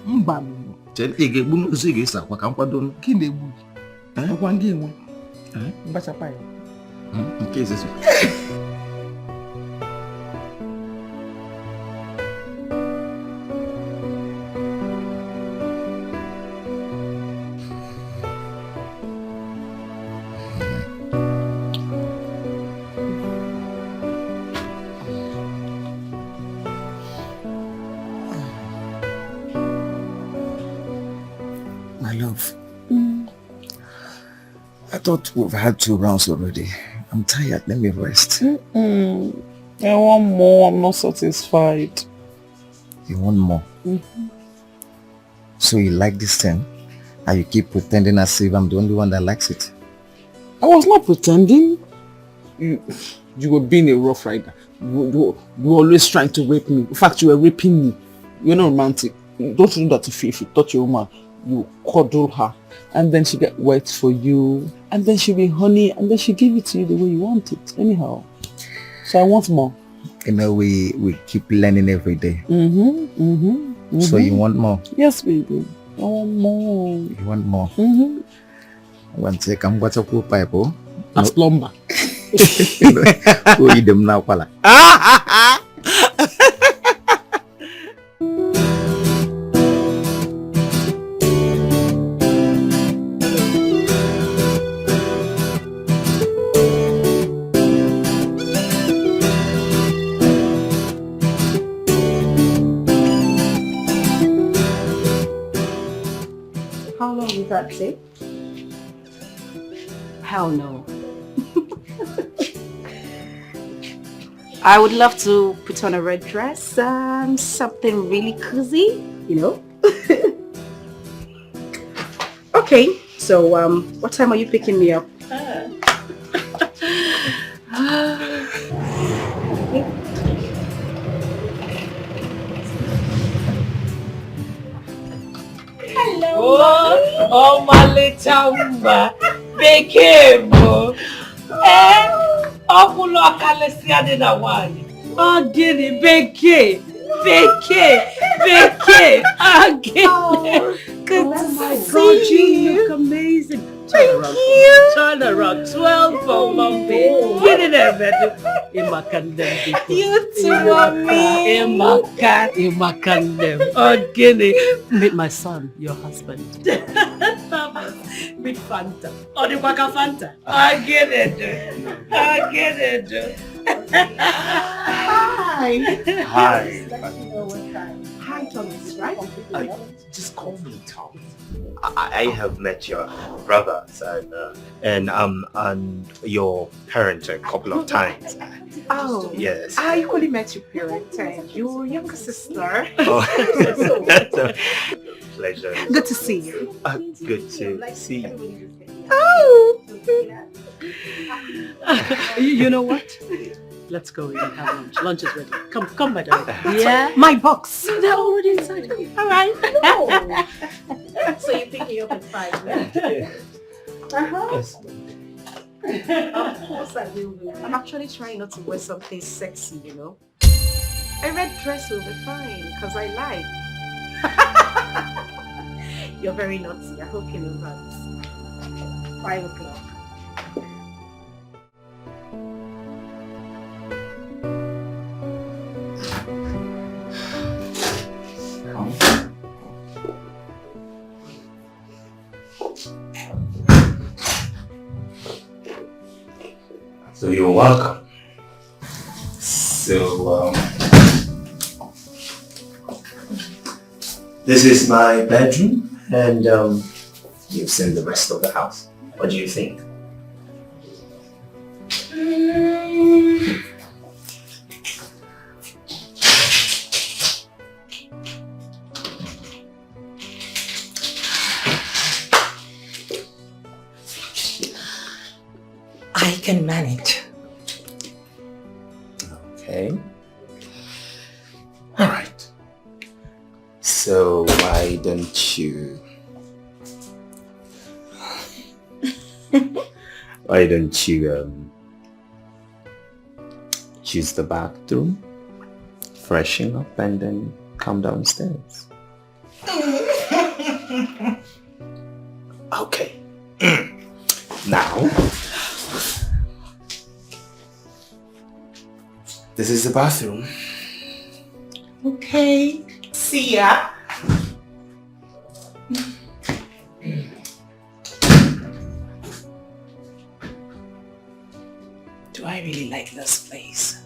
Mba no. Chere ị ga-egbu m ozu ị ga-esa akwa ka m kwado. Ki na-egbu. Ọkwa ndị nwe. Mgbachapa ya. Nke izizi. My love. I thought we've had 2 rounds already. I'm tired. Let me rest. I want more. I'm not satisfied. You want more? So you like this thing? And you keep pretending as if I'm the only one that likes it? I was not pretending. You were being a rough rider. You were always trying to rape me. In fact, you were raping me. You're not romantic. Don't you know that if you touch a woman, you cuddle her, and then she get wet for you, and then she be honey, and then she give it to you the way you want it. Anyhow, so I want more. You know, we keep learning every day. So you want more? Yes, baby. I want more. You want more? One second, what's up with pipe? As plumber. Who eat them now, pala? How long will that take? Hell no. I would love to put on a red dress, something really cozy, you know? Okay, so what time are you picking me up? Oh, my little became ọkùnrin ọ̀kalẹ̀ sí adédáwà ni. Ọ̀gẹ̀dẹ̀ bèkè ọ̀gẹ̀dẹ̀. Good to see you. You look amazing. Thank you. Turn around, 12 for Mommy. Get in there, baby. You too, mommy. Imakandem. Ogene. Meet my son, your husband. Meet Fanta. Oh, the Waka Fanta. I get it. Hi. Hi. Hi, Thomas, right? Just call me Tom. I have met your brothers and your parents a couple of times. Oh, yes. I equally met your parents and your younger sister. Oh, that's a pleasure. Good to see you. Good to see you. Oh! You know what? Let's go in and have lunch. Lunch is ready. Come, my darling. Yeah? My box. They're already inside. All right. No. So you pick me up at 5, right? Uh-huh. Yes. Of course I will. I'm actually trying not to wear something sexy, you know. A red dress will be fine, because I like. You're very naughty. I hope you know that. 5 o'clock. So you're welcome. So this is my bedroom, and you've seen the rest of the house. What do you think? can manage. Okay. All right. So why don't you use the bathroom, freshen up, and then come downstairs? Okay. Now, this is the bathroom. Okay. See ya. Do I really like this place?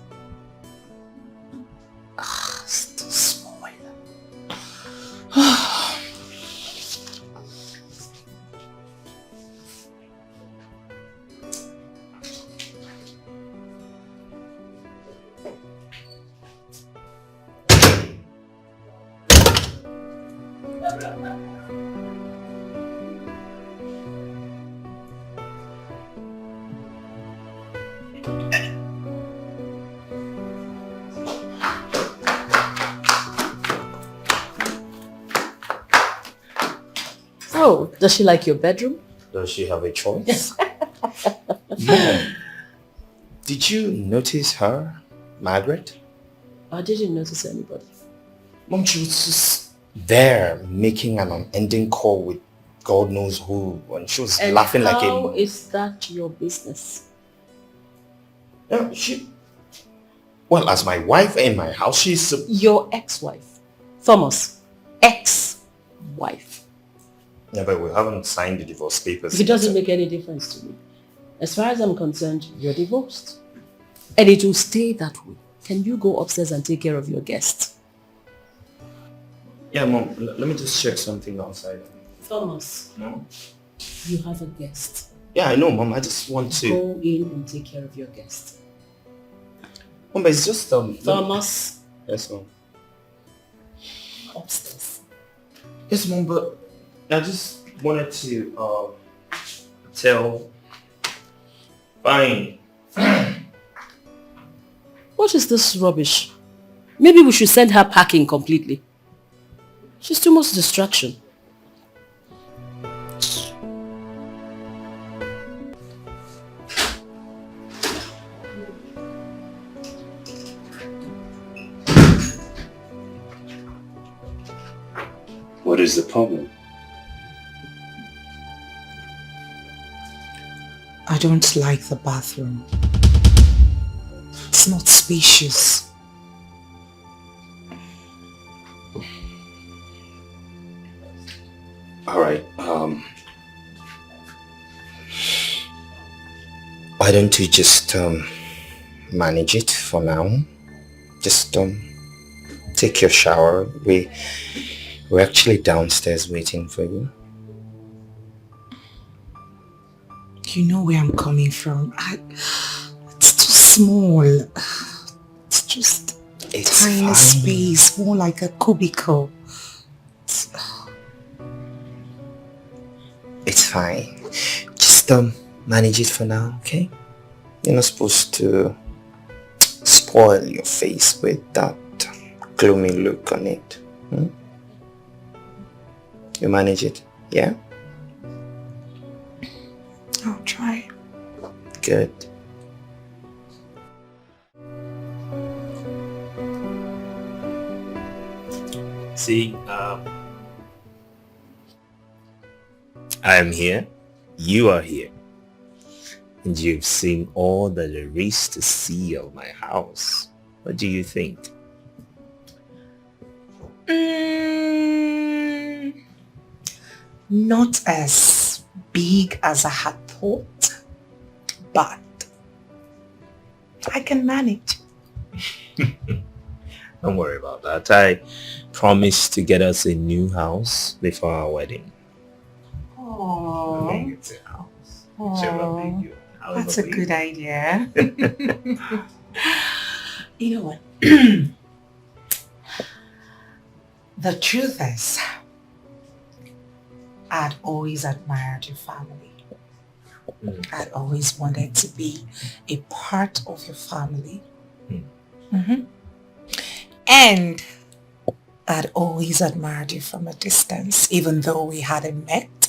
It's too small. Oh, does she like your bedroom? Does she have a choice? Mom, did you notice her, Margaret? I didn't notice anybody. Mom, she was just there making an unending call with God knows who, and she was laughing like a... How is that your business? No, well, as my wife in my house, she's... Your ex-wife. Thomas. Ex-wife. Yeah, but we haven't signed the divorce papers. It doesn't make any difference to me. As far as I'm concerned, you're divorced. And it will stay that way. Can you go upstairs and take care of your guests? Yeah, Mom, let me just check something outside. Thomas. No? You have a guest. Yeah, I know, Mom. I just want to... Go in and take care of your guest. Mom, but it's just... Thomas. Yes, Mom. Upstairs. Yes, Mom, but I just wanted to tell... Fine. What is this rubbish? Maybe we should send her packing completely. She's too much distraction. What is the problem? I don't like the bathroom. It's not spacious. All right. Why don't you just manage it for now? Just take your shower. We're actually downstairs waiting for you. You know where I'm coming from. It's too small. It's just a tiny fine. space, more like a cubicle. It's fine. Just manage it for now, okay? You're not supposed to spoil your face with that gloomy look on it. You manage it, yeah? I'll try. Good. See, I am here, you are here, and you've seen all that there is to see of my house. What do you think? Not as big as I had thought, but I can manage. Don't worry about that. I promised to get us a new house before our wedding. Oh, It's a house. that's a good idea. You know what? The truth is, I'd always admired your family. I'd always wanted to be a part of your family. And I'd always admired you from a distance, even though we hadn't met.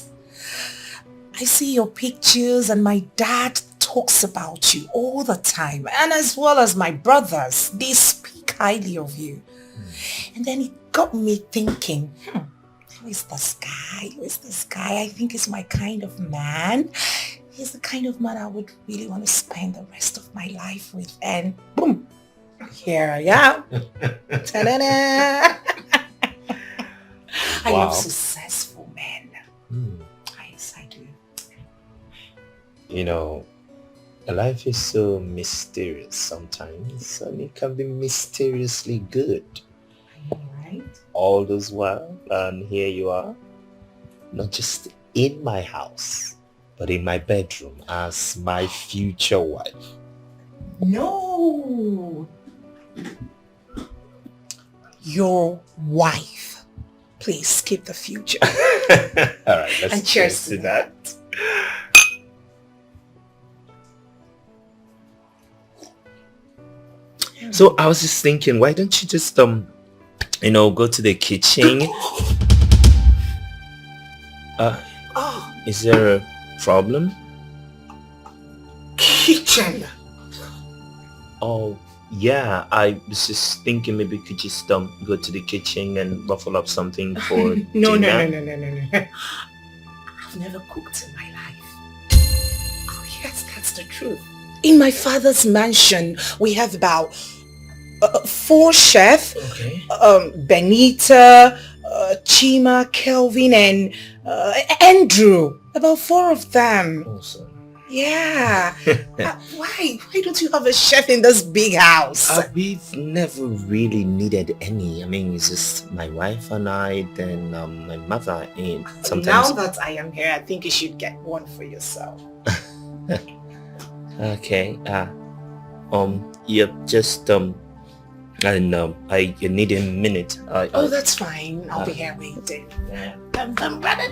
I see your pictures and my dad talks about you all the time, and as well as my brothers, they speak highly of you. And then it got me thinking, who is this guy? Who is this guy? I think he's my kind of man. He's the kind of man I would really want to spend the rest of my life with. And boom, here I am. Ta-da-da. I love successful men. Yes, I do. You know, life is so mysterious sometimes, and it can be mysteriously good. Right? All those while, and here you are, not just in my house, but in my bedroom as my future wife. No. Your wife. Please skip the future. All right, let's and cheers to that. So I was just thinking, why don't you just go to the kitchen? Is there a problem? Kitchen. Oh yeah, I was just thinking maybe we could just go to the kitchen and ruffle up something for No. dinner. I've never cooked in my life. Oh yes, that's the truth. In my father's mansion, we have about 4 chefs. Okay. Benita, Chima, Kelvin, and Andrew. About 4 of them. Awesome. Yeah. Why don't you have a chef in this big house? We've never really needed any. I mean, it's just my wife and I, then my mother, and sometimes... Now that I am here, I think you should get one for yourself. Okay. Just I know. You need a minute. That's fine. I'll be here waiting. Come, brother,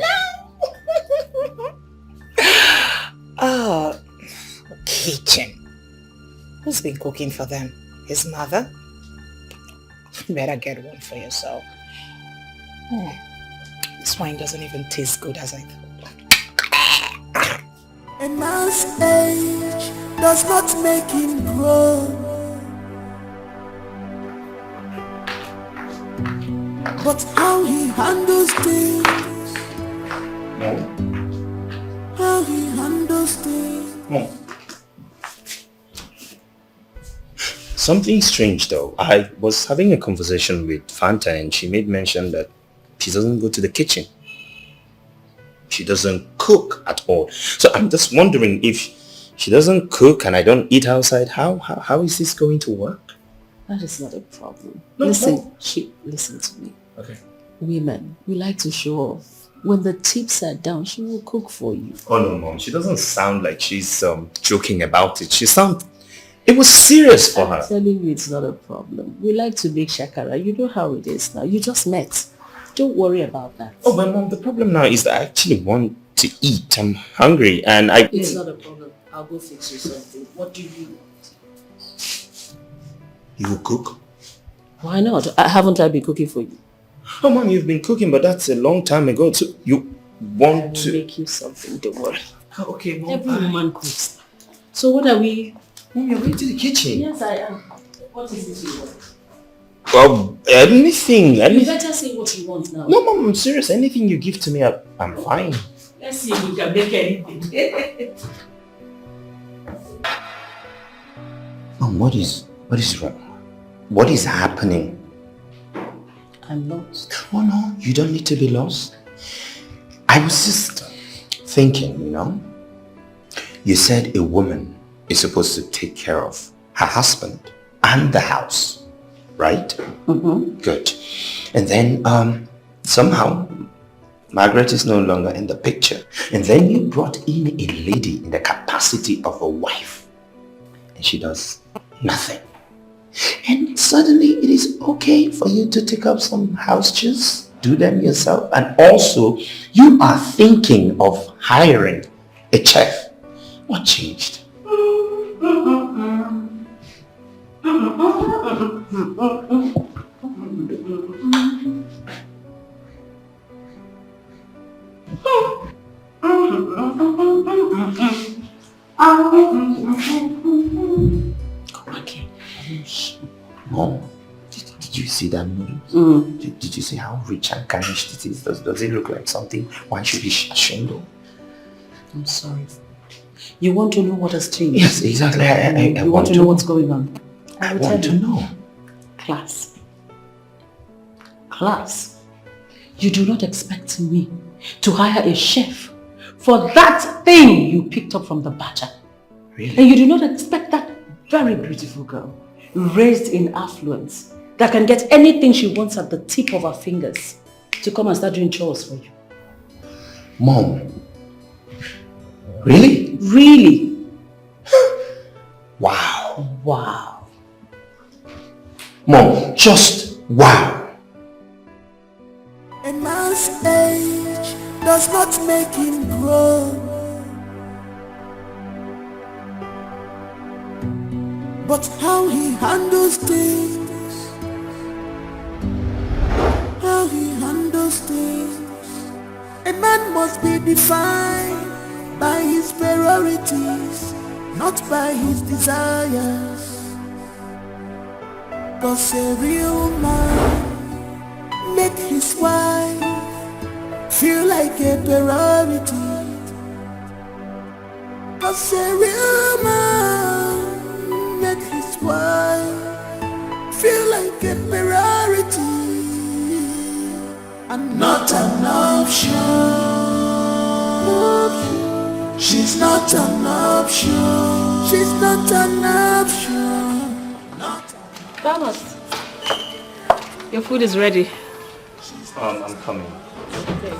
now. Kitchen. Who's been cooking for them? His mother? Better get one for yourself. This wine doesn't even taste good as I thought. A man's age does not make him grow, but how he handles things. How he handles things. Something strange though. I was having a conversation with Fanta and she made mention that she doesn't go to the kitchen. She doesn't cook at all. So I'm just wondering, if she doesn't cook and I don't eat outside, how is this going to work? That is not a problem. No, listen to me. Okay. Women, we like to show off. When the tips are down, she will cook for you. Oh no, Mom. She doesn't sound like she's joking about it. It was serious for her. I'm telling you, it's not a problem. We like to make shakara. You know how it is now. You just met. Don't worry about that. Oh, but Mom, the problem now is that I actually want to eat. I'm hungry and It's not a problem. I'll go fix you something. What do you want? You will cook? Why not? Haven't I been cooking for you? Oh, Mom, you've been cooking, but that's a long time ago. So you want to... make you something, don't worry. Okay, Mom. Every woman cooks. So what are we... Mom, you're going to the kitchen. Yes, I am. What is it you want? Well, anything. You better say what you want now. No, Mom, I'm serious. Anything you give to me, I'm fine. Let's see if we can make anything. Mom, what is wrong? What is happening? I'm lost. Oh no, you don't need to be lost. I was just thinking, you said a woman is supposed to take care of her husband and the house, right? Mm-hmm. Good. And then somehow Margaret is no longer in the picture. And then you brought in a lady in the capacity of a wife. And she does nothing. And suddenly it is okay for you to take up some house chores, do them yourself. And also, you are thinking of hiring a chef What changed? Mom, did you see that noodles? Did you see how rich and garnished it is? Does it look like something one should be ashamed of? I'm sorry. You want to know what has changed? Yes, exactly. I you want to know what's going on? I want to know. Class. Class. You do not expect me to hire a chef for that thing you picked up from the batter. Really? And you do not expect that very beautiful girl, raised in affluence, that can get anything she wants at the tip of her fingers, to come and start doing chores for you. Mom. Really? Really? Wow. Wow. Mom, just wow. A man's age does not make him grow, but how he handles things, how he handles things. A man must be defined by his priorities, not by his desires. 'Cause a real man make his wife feel like a priority. 'Cause a real man make his wife feel like a priority and not an option. She's not an option. She's not an option. Thomas, your food is ready. I'm coming. Okay.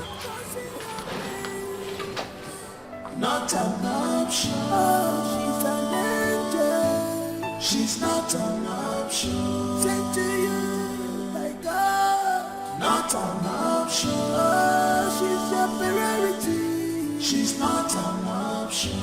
Not an option. She's an angel. She's not an option. Say to you, my God. Not an option. She's your priority. She's not an option.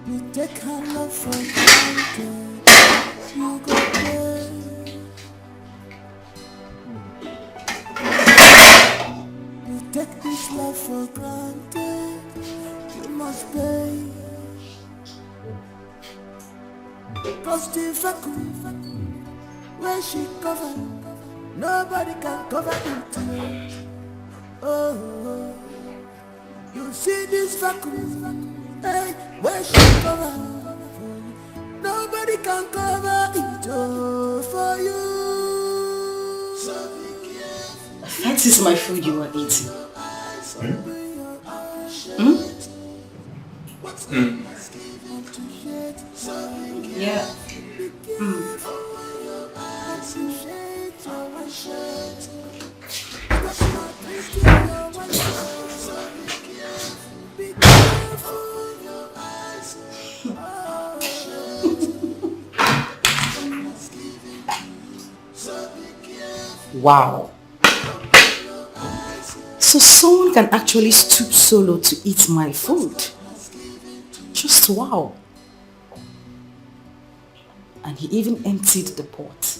You take her love for granted. You go there. You take this love for granted. You must pay. 'Cause the vacuum where she covered, nobody can cover it. Oh, you see this vacuum, hey, where she covered, nobody can cover it for you. So be careful. That is my food you are eating. Yeah. Wow. So someone can actually stoop solo to eat my food. Just wow. And he even emptied the pot.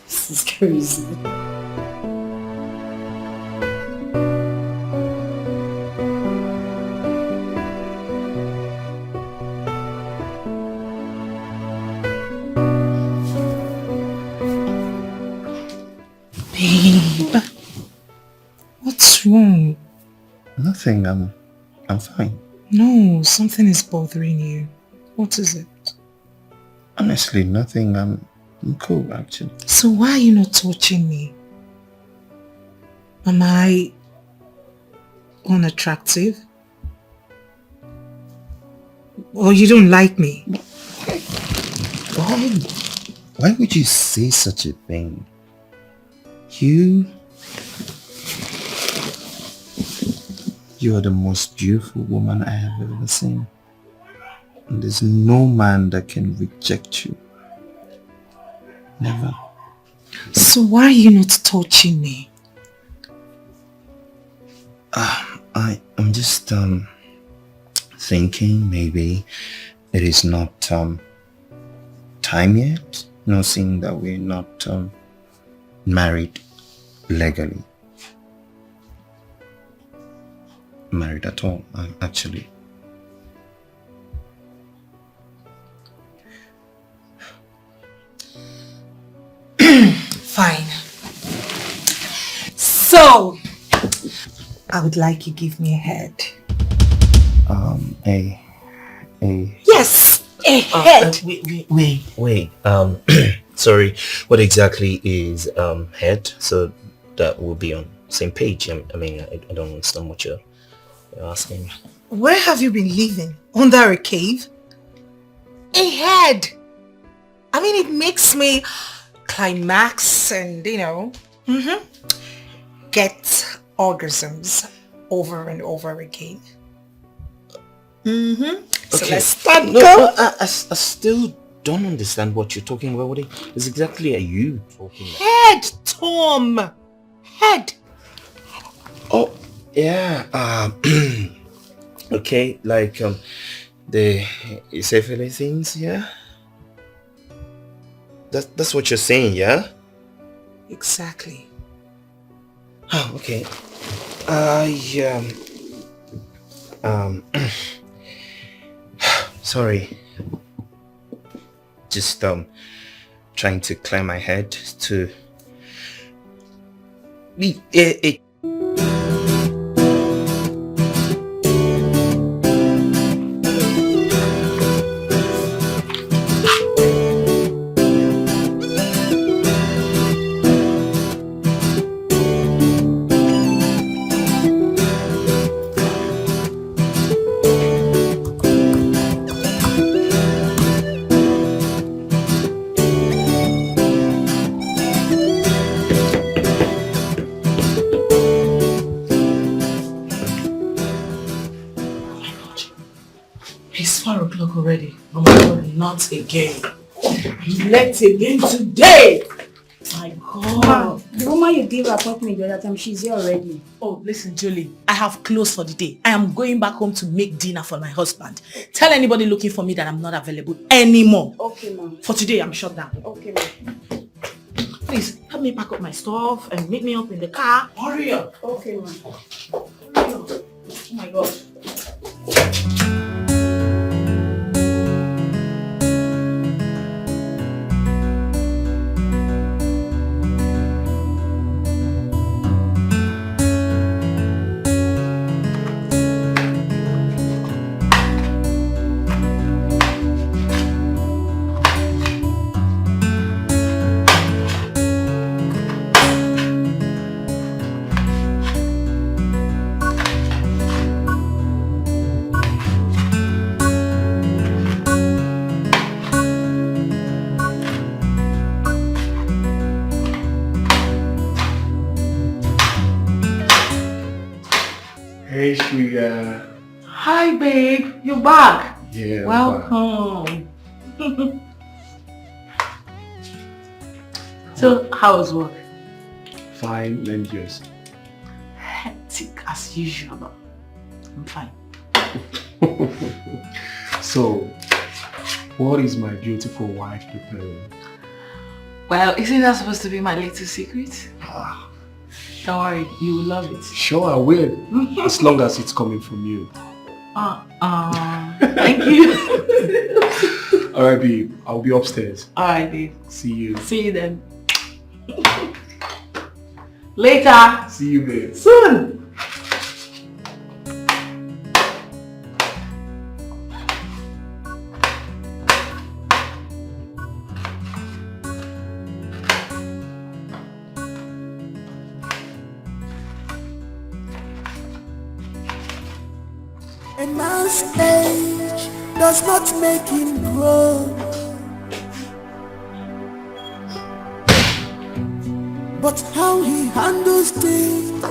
This is crazy. Babe, what's wrong? Nothing, I'm fine. No, something is bothering you. What is it? Honestly, nothing. I'm cool, actually. So why are you not touching me? Am I unattractive? Or you don't like me? Why would you say such a thing? You You are the most beautiful woman I have ever seen. And there's no man that can reject you. Never. So why are you not touching me? I'm just thinking maybe it is not time yet. No, seeing that we're not married legally. Married at all, actually. Fine. So, I would like you to give me a head. Yes, a head. Wait. Sorry. What exactly is head? So that we'll be on the same page. I don't understand what you're asking. Where have you been living? Under a cave? A head. I mean, it makes me climax and, get orgasms over and over again. So let's start. No, I still don't understand what you're talking about. What is exactly are you talking about? Head, Tom. Head. Oh, yeah. Okay, like the syphilis things, yeah? That's what you're saying, yeah? Exactly. Oh, okay. Sorry. Just trying to clear my head to it. It's 4 o'clock already. Oh my God, not again. Not again today. My God. The woman you gave appointment the other time, she's here already. Oh, listen, Julie. I have closed for the day. I am going back home to make dinner for my husband. Tell anybody looking for me that I'm not available anymore. Okay, ma'am. For today, I'm shut down. Okay, ma'am. Please, help me pack up my stuff and meet me up in the car. Hurry up. Okay, ma'am. Hurry up. Oh my God. Hey, sugar. Hi, babe. You're back. Yeah. Welcome. So, how was work? Fine, and yours? Hectic as usual. I'm fine. So, what is my beautiful wife preparing? Well, isn't that supposed to be my little secret? Don't worry, you will love it. Sure, I will. As long as it's coming from you. Thank you. Alright, babe. I'll be upstairs. Alright, babe. See you. See you then. Later. See you, babe. Soon. A man's age does not make him grow, but how he handles things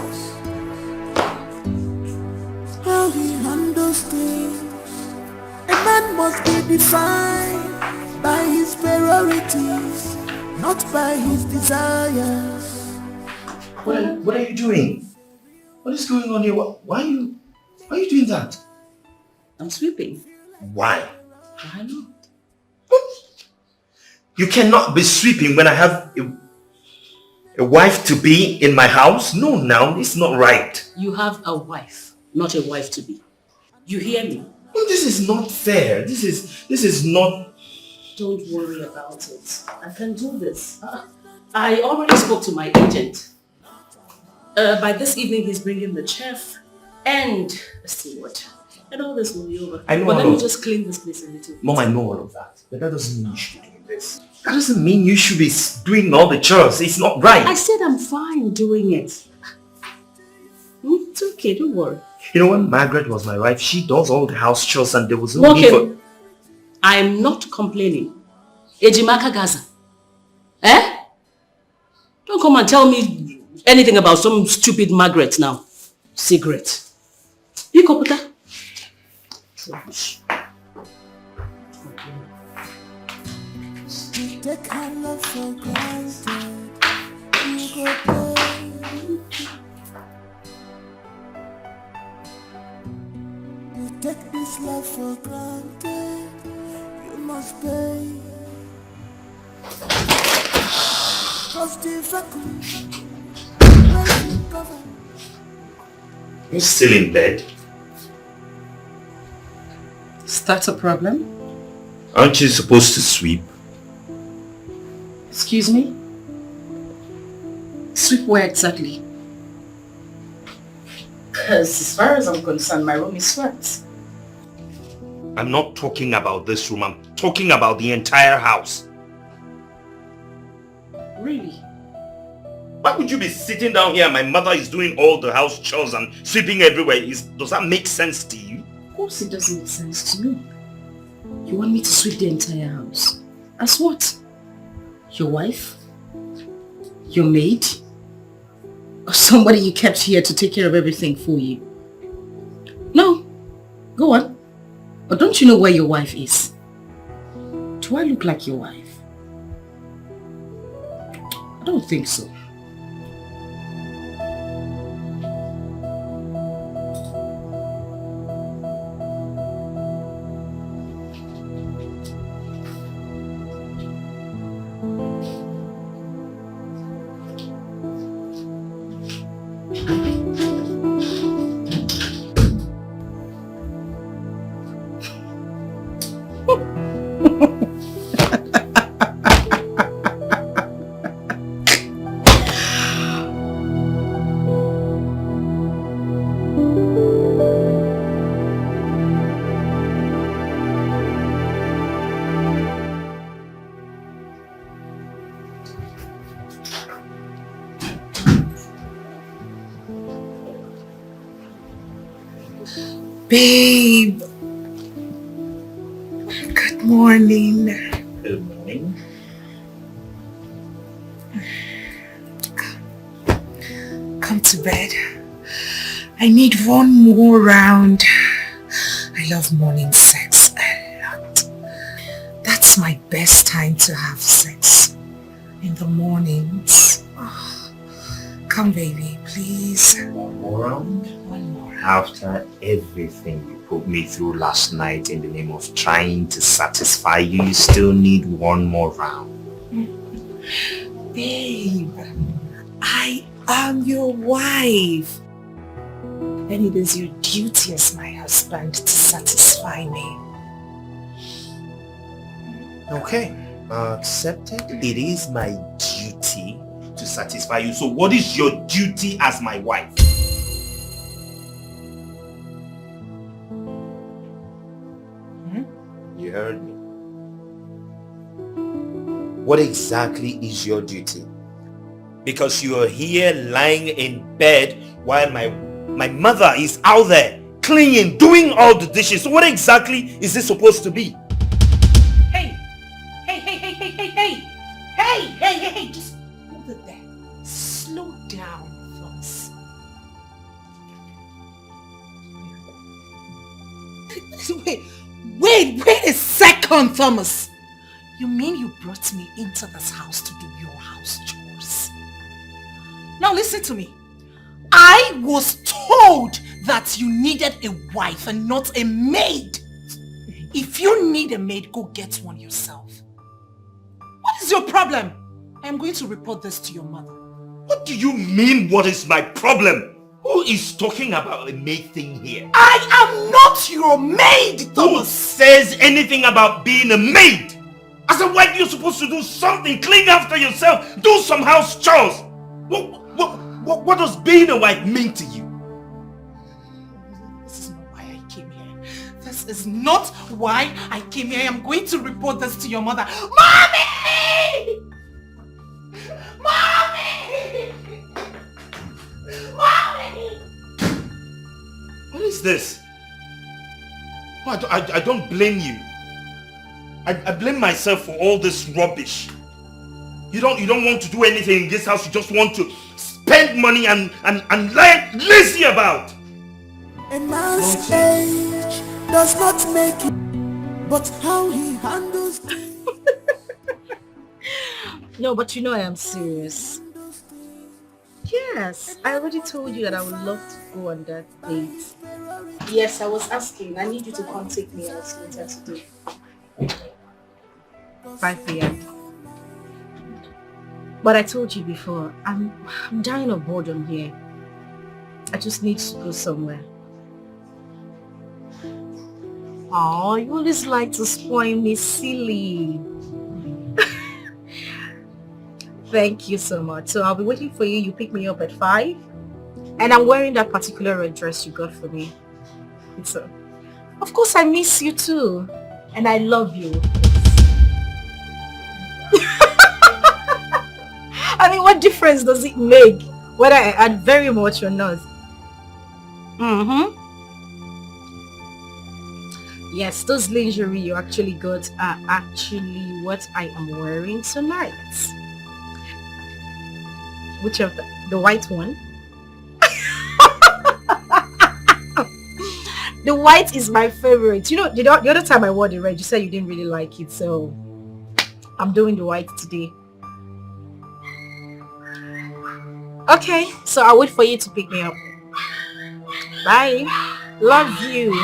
those things. A man must be defined by his priorities, not by his desires. What are you doing? What is going on here? Why are you doing that? I'm sweeping. Why? Why not? You cannot be sweeping when I have a wife to be in my house. No, now it's not right. You have a wife, not a wife to be. You hear me? This is not fair. This is not. Don't worry about it. I can do this. I already spoke to my agent. By this evening, he's bringing the chef and the steward. And all this will be over. I know. But let me just clean this place a little. Mom, I know all of that. But that doesn't mean you should be doing this. That doesn't mean you should be doing all the chores. It's not right. I said I'm fine doing it. It's okay, don't worry. You know, when Margaret was my wife, she does all the house chores and there was no need for... I'm not complaining. Ejimaka Gaza. Eh? Don't come and tell me anything about some stupid Margaret now. Secret. You Koputa? You take her love for granted. You go pay. You take this love for granted. You must pay. Cause the vacuum will cover. You're still in bed? Is that a problem? Aren't you supposed to sweep? Excuse me? Sweep where exactly? Because as far as I'm concerned, my room is swept. I'm not talking about this room. I'm talking about the entire house. Really? Why would you be sitting down here and my mother is doing all the house chores and sweeping everywhere? Does that make sense to you? Of course it doesn't make sense to me. You want me to sweep the entire house? As what? Your wife? Your maid? Or somebody you kept here to take care of everything for you? No. Go on. But don't you know where your wife is? Do I look like your wife? I don't think so. Babe. Good morning. Good morning. Come to bed. I need one more round. I love morning sex a lot. That's my best time to have sex. In the mornings. Oh, come baby, please. One more round? One more. After everything you put me through last night in the name of trying to satisfy you, you still need one more round. Babe, I am your wife. And it is your duty as my husband to satisfy me. Okay, accepted. It is my duty to satisfy you. So what is your duty as my wife? You heard me. What exactly is your duty? Because you are here lying in bed while my mother is out there cleaning, doing all the dishes. So what exactly is this supposed to be? Hey, just hold it there. Slow down, Floss. Wait a second, Thomas. You mean you brought me into this house to do your house chores? Now listen to me. I was told that you needed a wife and not a maid. If you need a maid, go get one yourself. What is your problem? I am going to report this to your mother. What do you mean, what is my problem? Who is talking about a maid thing here? I am not your maid, Thomas! Who says anything about being a maid? As a wife, you're supposed to do something, clean after yourself, do some house chores. What does being a wife mean to you? This is not why I came here. This is not why I came here. I am going to report this to your mother. Mommy! Mommy! Mommy! What is this? I don't blame you. I blame myself for all this rubbish. You don't want to do anything in this house. You just want to spend money and lie lazy about. A man's age does not make it, but how he handles things. No, but you know I am serious. Yes, I already told you that I would love to go on that date. Yes, I was asking. I need you to come take me out later today. 5 p.m. But I told you before, I'm dying of boredom here. I just need to go somewhere. Oh, you always like to spoil me, silly. Thank you so much. So I'll be waiting for you. You pick me up at 5. And I'm wearing that particular red dress you got for me. So, of course I miss you too. And I love you. I mean, what difference does it make whether I add very much or not? Yes, those lingerie you actually got are actually what I am wearing tonight. Which of the white one? The white is my favorite. You know, the other time I wore the red, you said you didn't really like it, so I'm doing the white today. Okay, so I'll wait for you to pick me up. Bye. Love you.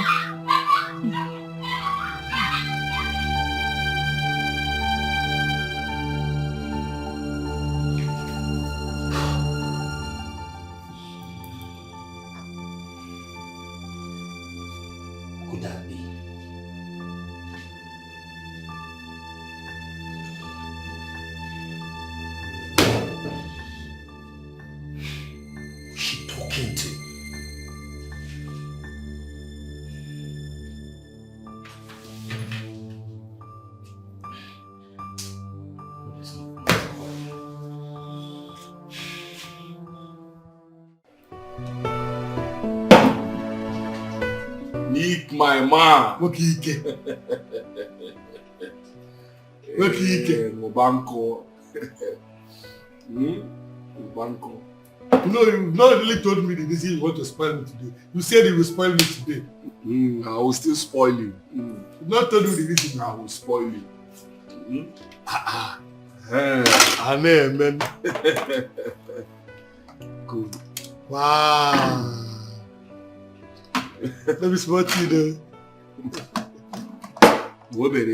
Could that be? Who's she talking to? Nick, my man. Wakike. Wakike. Mobanko. Mobanko. You know, you've not really told me the reason you want to spoil me today. You said you will spoil me today. I will still spoil you. You've not told me the reason. I will spoil you. Amen. Good. Wow. Let me spot you though. What be the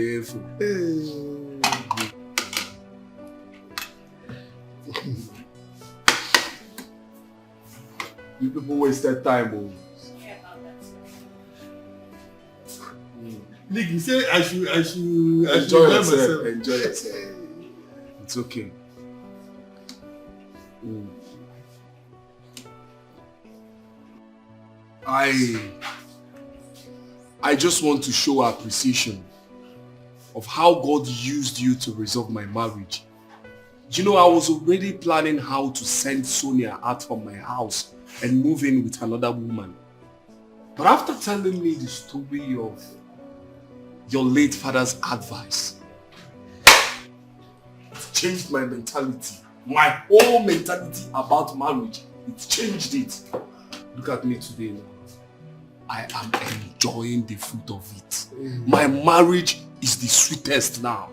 You people wasted time, oh. Nick, you say I should enjoy yourself. Enjoy yourself. It's okay. I just want to show appreciation of how God used you to resolve my marriage. You know, I was already planning how to send Sonia out from my house and move in with another woman. But after telling me the story of your late father's advice, it changed my mentality. My whole mentality about marriage. It changed it. Look at me today now. I am enjoying the fruit of it. My marriage is the sweetest now.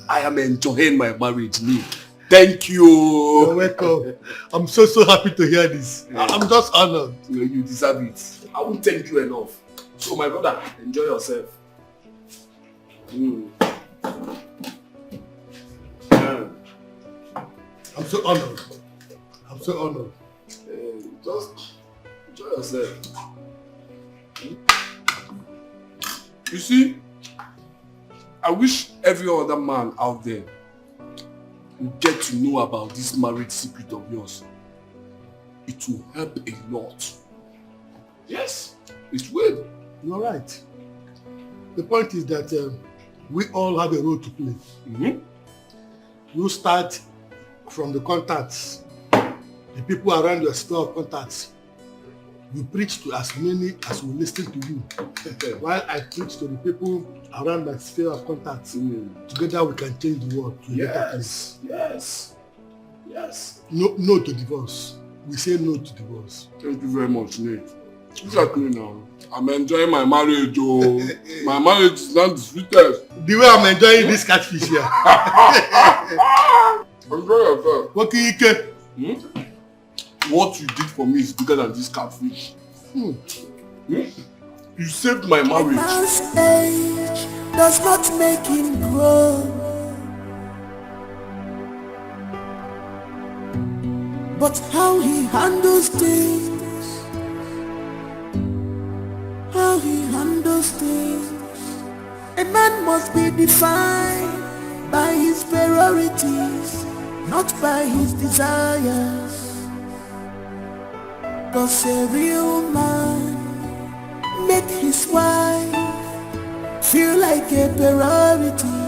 I am enjoying my marriage, Nick. Thank you. You're welcome. I'm so happy to hear this. I'm just honored. You deserve it. I won't thank you enough. So my brother, enjoy yourself. I'm so honored. I'm so honored. Just enjoy yourself. You see, I wish every other man out there would get to know about this marriage secret of yours. It will help a lot. Yes, it will. You're right. The point is that we all have a role to play. You start from the contacts, the people around your sphere of contacts. You preach to as many as will listen to you, while I preach to the people around my sphere of contacts. Together we can change the world to a better place. Yes. No to divorce. We say no to divorce. Thank you very much, Nate. Exactly now. I'm enjoying my marriage, oh. My marriage is not the sweetest. The way I'm enjoying this catfish here. Enjoy yourself. What can you get? What you did for me is bigger than this catfish. You saved my marriage. Man's age does not make him grow, but how he handles things. How he handles things. A man must be defined by his priorities, not by his desires. 'Cause a real man make his wife feel like a priority.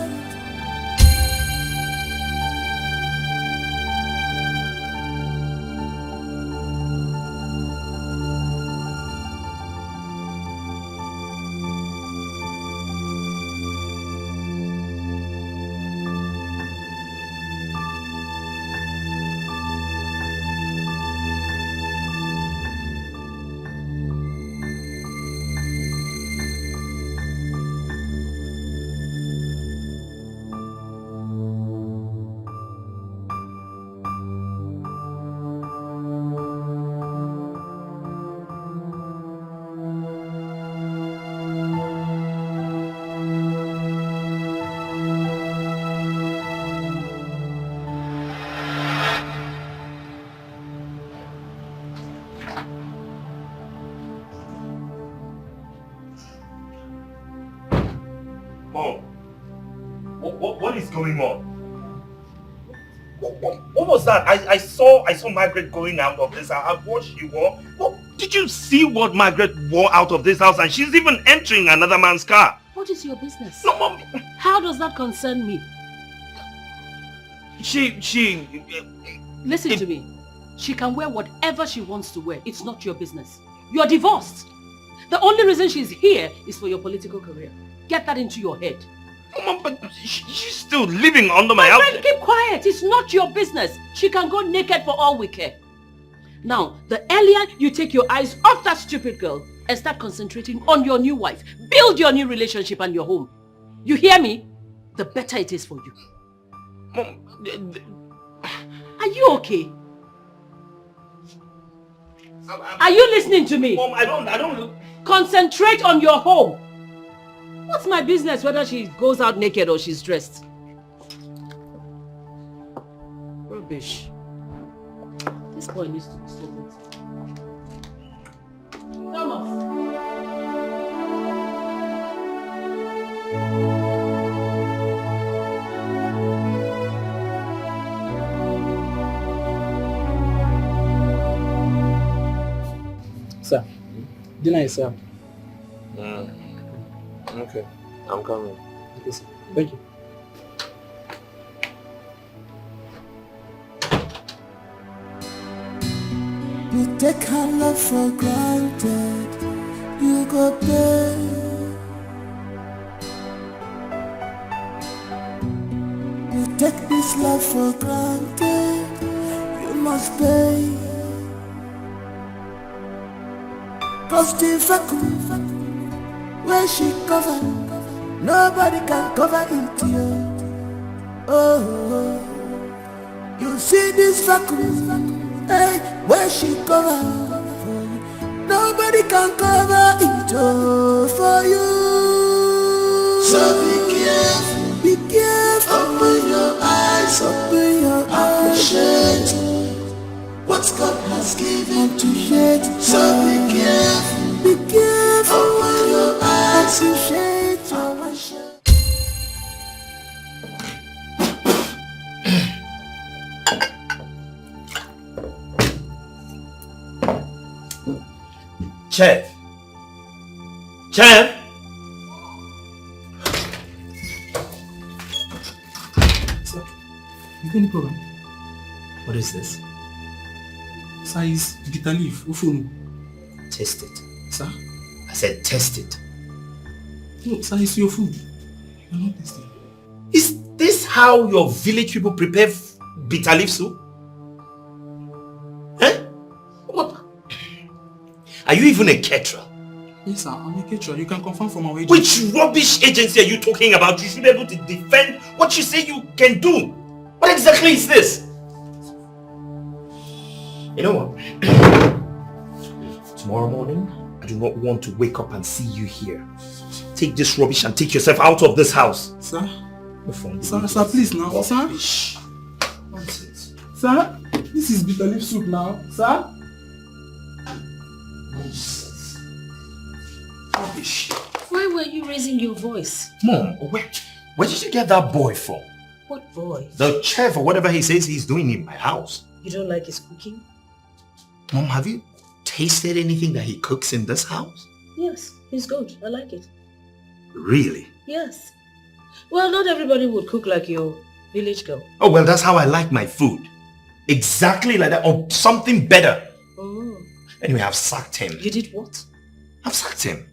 What is going on? What was that? I saw Margaret going out of this house. What she wore? Did you see what Margaret wore out of this house? And she's even entering another man's car. What is your business? No, Mom. How does that concern me? Listen to me. She can wear whatever she wants to wear. It's not your business. You're divorced. The only reason she's here is for your political career. Get that into your head. Mom, but she's still living under my house. Friend, keep quiet. It's not your business. She can go naked for all we care. Now, the earlier you take your eyes off that stupid girl and start concentrating on your new wife, build your new relationship and your home. You hear me? The better it is for you. Mom, are you okay? Are you listening to me? Mom, I don't... Concentrate on your home. What's my business whether she goes out naked or she's dressed? Rubbish. This boy needs to be stopped. Come on. Sir, dinner is served. Okay, I'm coming. Okay, sir. Thank you. You take her love for granted, you go pay. You take this love for granted, you must pay. Cause the vacuum where she cover, nobody can cover it here. Oh, you see this vacuum, hey, where she cover, nobody can cover it for you. So be careful, open your eyes, appreciate what God has given to you. So be careful, open your eyes, appreciate your shade. Chef! Chef! Sir, you got any problem? What is this? Sir, it's bitter leaf. Ufunu. Taste it. Sir? I said test it. No, sir, it's your food. You're not tasting. Is this how your village people prepare bitter leaf soup? Eh? What? Are you even a caterer? Yes, sir, I'm a caterer. You can confirm from our agency. Which rubbish agency are you talking about? You should be able to defend what you say you can do. What exactly is this? You know what? Tomorrow morning, I do not want to wake up and see you here. Take this rubbish and take yourself out of this house. Sir? Sir, please now. Sir? Nonsense. Sir? This is bitter leaf soup now. Sir? Nonsense. Rubbish. Why were you raising your voice? Mom, where did you get that boy from? What boy? The chef or whatever he says he's doing in my house. You don't like his cooking? Mom, have you tasted anything that he cooks in this house? Yes, he's good. I like it. Really? Yes. Well, not everybody would cook like your village girl. Oh, well, that's how I like my food. Exactly like that, or something better. Oh. Anyway, I've sacked him. You did what? I've sacked him.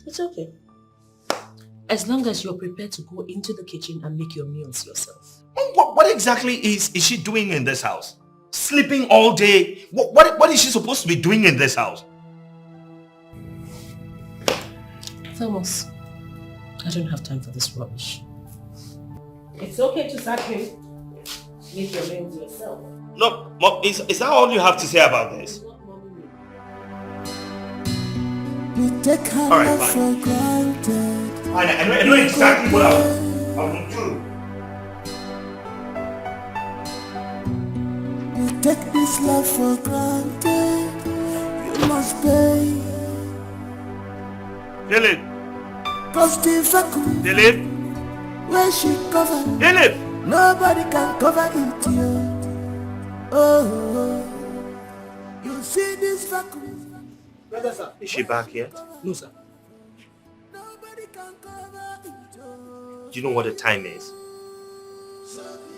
It's okay. As long as you're prepared to go into the kitchen and make your meals yourself. What exactly is she doing in this house? Sleeping all day? What is she supposed to be doing in this house? Thomas, I don't have time for this rubbish. It's okay to sack him. Make your meals yourself. No, Mom, is that all you have to say about this? You take her Alright, love fine. for granted. Fine, I know exactly what I will do. You take this love for granted. You must pay. Dilip! Cause the vacuum Dilip! where she cover, Dilip! nobody can cover it here. Oh, you see this vacuum. Brother, sir. Is she back yet? No, sir. Do you know what the time is?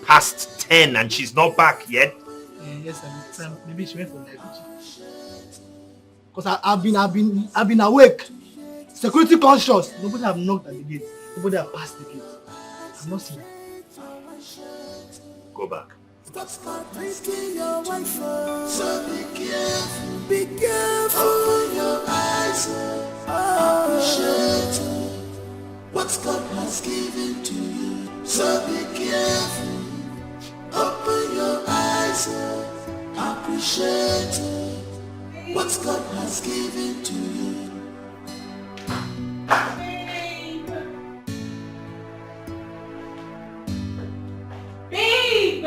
Past 10 and she's not back yet? Yes, sir. Maybe she went for the kitchen. Because I've been awake. Security conscious. Nobody have knocked at the gate. Nobody have passed the gate. I'm not seeing. Go back. Stop risking your wife. So be careful. Open your eyes. Appreciate what God has given to you. So be careful. Open your eyes. Appreciate what God has given to you. Babe! Babe!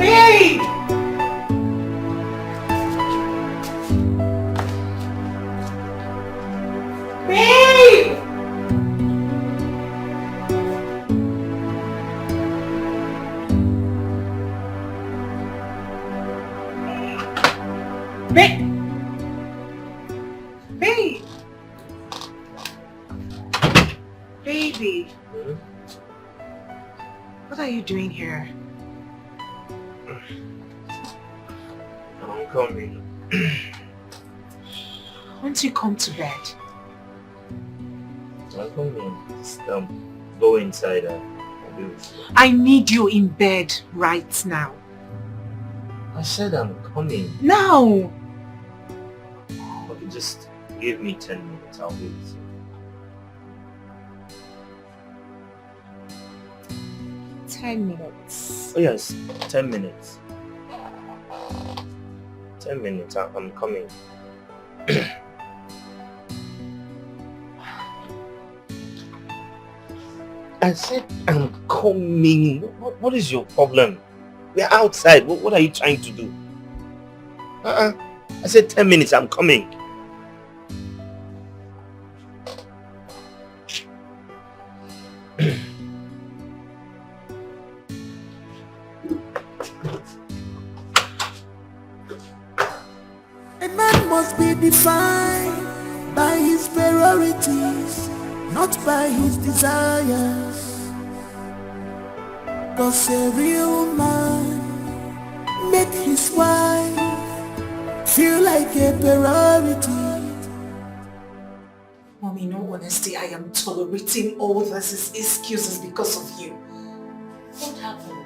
Babe! Babe! Babe! Baby! What are you doing here? I'm coming. Once you come to bed. I'm coming. Just go inside and I'll be with you. I need you in bed right now. I said I'm coming. Now! Okay, just give me 10 minutes. I'll be with you. $10. Oh yes, 10 minutes. 10 minutes, I'm coming. I said I'm coming. What is your problem? We're outside. What are you trying to do? I said 10 minutes, I'm coming. A man must be defined by his priorities, not by his desires. 'Cause a real man make his wife feel like a priority. Mommy, in all honesty, I am tolerating all these excuses because of you. What happened?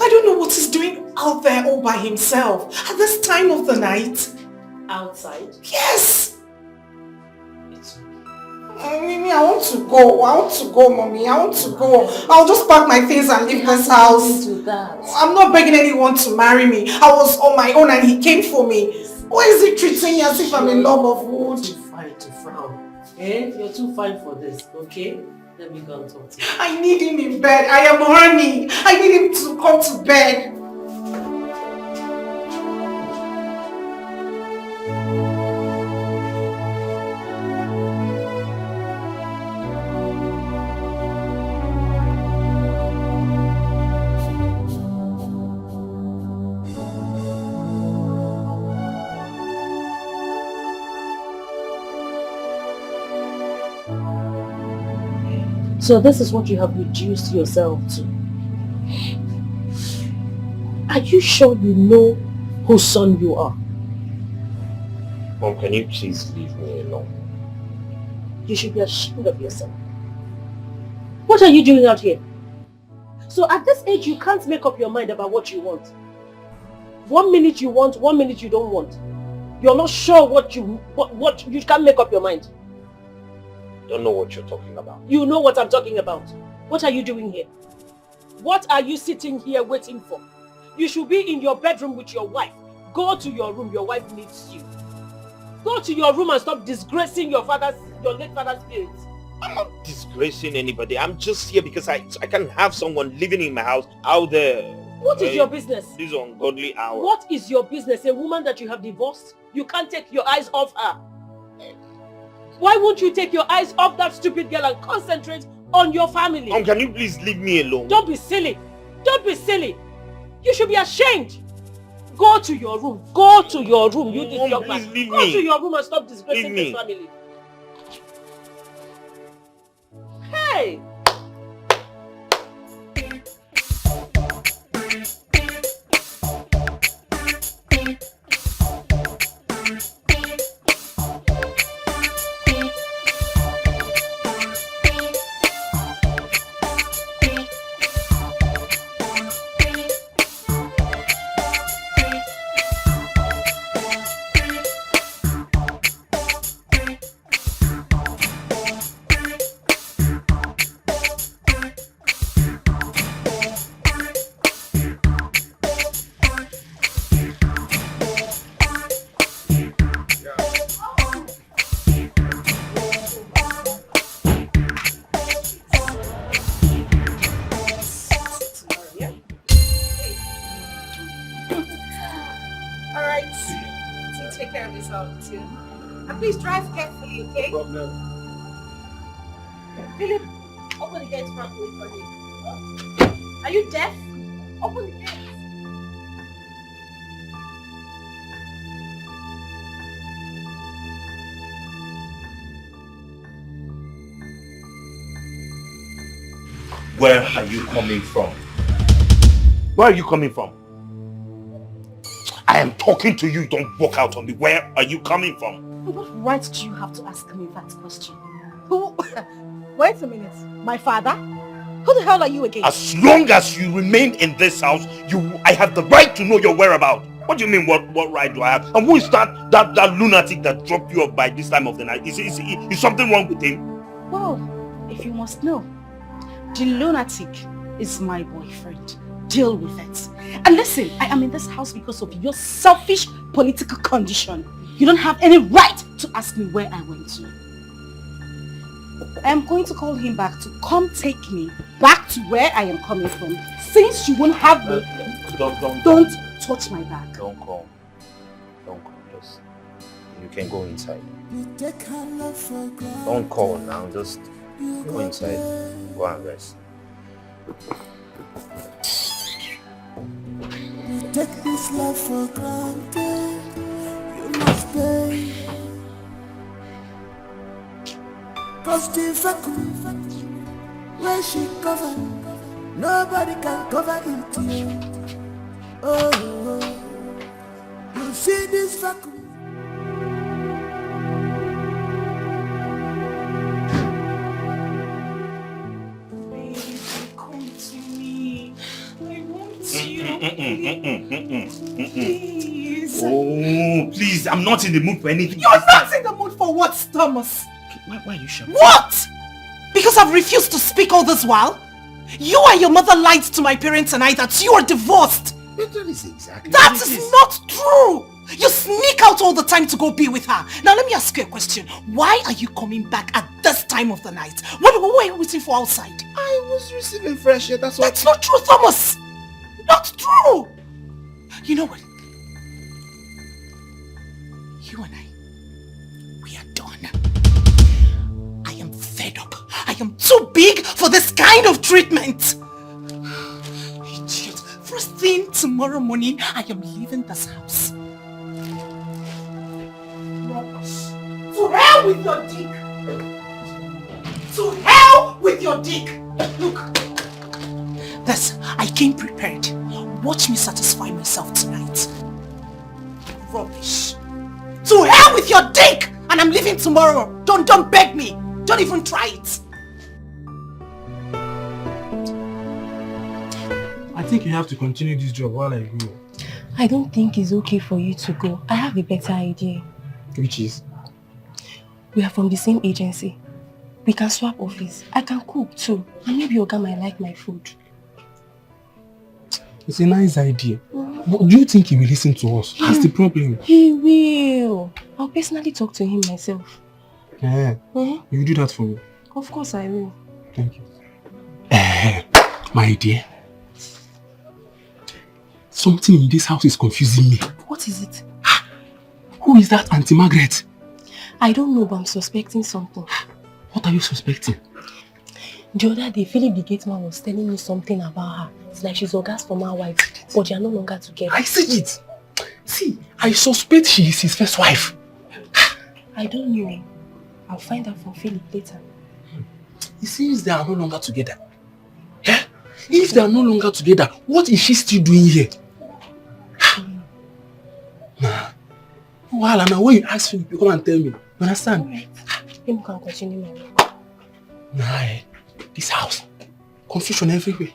I don't know what he's doing out there all by himself at this time of the night. Outside? Yes! Mimi, I want to go. Mommy. I want to go. I'll just pack my things and leave this house. I'm not begging anyone to marry me. I was on my own and he came for me. Why is he treating me as if I'm in love of wood? You're too fine to frown. Eh? You're too fine for this, okay? Let me go and talk to you. I need him in bed. I am horny. I need him to come to bed. So this is what you have reduced yourself to. Are you sure you know whose son you are? Mom, can you please leave me alone? You should be ashamed of yourself. What are you doing out here? So at this age you can't make up your mind about what you want. 1 minute you want, 1 minute you don't want. You're not sure what you can't make up your mind. Don't know what you're talking about. You know what I'm talking about. What are you doing here? What are you sitting here waiting for? You should be in your bedroom with your wife. Go to your room, your wife needs you. Go to your room and stop disgracing your late father's spirit. I'm not disgracing anybody. I'm just here because I can't have someone living in my house out there. What is your business? This ungodly hour. What is your business? A woman that you have divorced? You can't take your eyes off her. Why won't you take your eyes off that stupid girl and concentrate on your family? Mom, can you please leave me alone? Don't be silly. Don't be silly. You should be ashamed. Go to your room. Go to your room. You did your part. Go to your room and stop disgracing this family. Hey! And please drive carefully, okay? No problem. Philip, open the gate properly for me. Are you deaf? Open the gate. Where are you coming from? Where are you coming from? I am talking to you. Don't walk out on me. Where are you coming from? What right do you have to ask me that question? Who? Wait a minute. My father? Who the hell are you again? As long as you remain in this house, I have the right to know your whereabouts. What do you mean, what right do I have? And who is that lunatic that dropped you off by this time of the night? Is something wrong with him? Well, if you must know, the lunatic is my boyfriend. Deal with it. And listen, I am in this house because of your selfish political condition. You don't have any right to ask me where I went to. I am going to call him back to come take me back to where I am coming from. Since you won't have me, don't touch my back. Don't call. Just, you can go inside. Don't call now. Just go inside. Go and rest. You take this love for granted. You must pay. Cause the vacuum where she covered, nobody can cover it. Oh, you see this vacuum. Come to me. I want you. Please. Oh, please, I'm not in the mood for anything. You're not in the mood for what, Thomas? Why are you shouting? What? Because I've refused to speak all this while? You and your mother lied to my parents and I that you are divorced. That is exactly That is not true. You sneak out all the time to go be with her. Now let me ask you a question. Why are you coming back at this time of the night? What were you waiting for outside? I was receiving fresh air, that's why. That's not true, Thomas. Not true. You know what? You and I, we are done. I am fed up. I am too big for this kind of treatment. Idiot. First thing tomorrow morning, I am leaving this house. Rubbish. To hell with your dick. To hell with your dick. Look. This, I came prepared. Watch me satisfy myself tonight. Rubbish. To hell with your dick! And I'm leaving tomorrow. Don't beg me. Don't even try it. I think you have to continue this job while I go. I don't think it's okay for you to go. I have a better idea. Which is? We are from the same agency. We can swap office. I can cook too. And maybe Oga might like my food. It's a nice idea. But do you think he will listen to us? That's the problem. He will. I'll personally talk to him myself. Yeah. You will do that for me? Of course I will. Thank you. My dear. Something in this house is confusing me. What is it? Who is that Auntie Margaret? I don't know, but I'm suspecting something. What are you suspecting? The other day, Philip the gate man was telling me something about her. It's like she's Oga's former wife, but they are no longer together. I see it. See, I suspect she is his first wife. I don't know. I'll find out from Philip later. It seems they are no longer together. Yeah? If they are no longer together, what is she still doing here? Well, now when you ask Philip, you come and tell me. You understand? Alright. Then you can continue my work. Nah, this house. Confusion everywhere.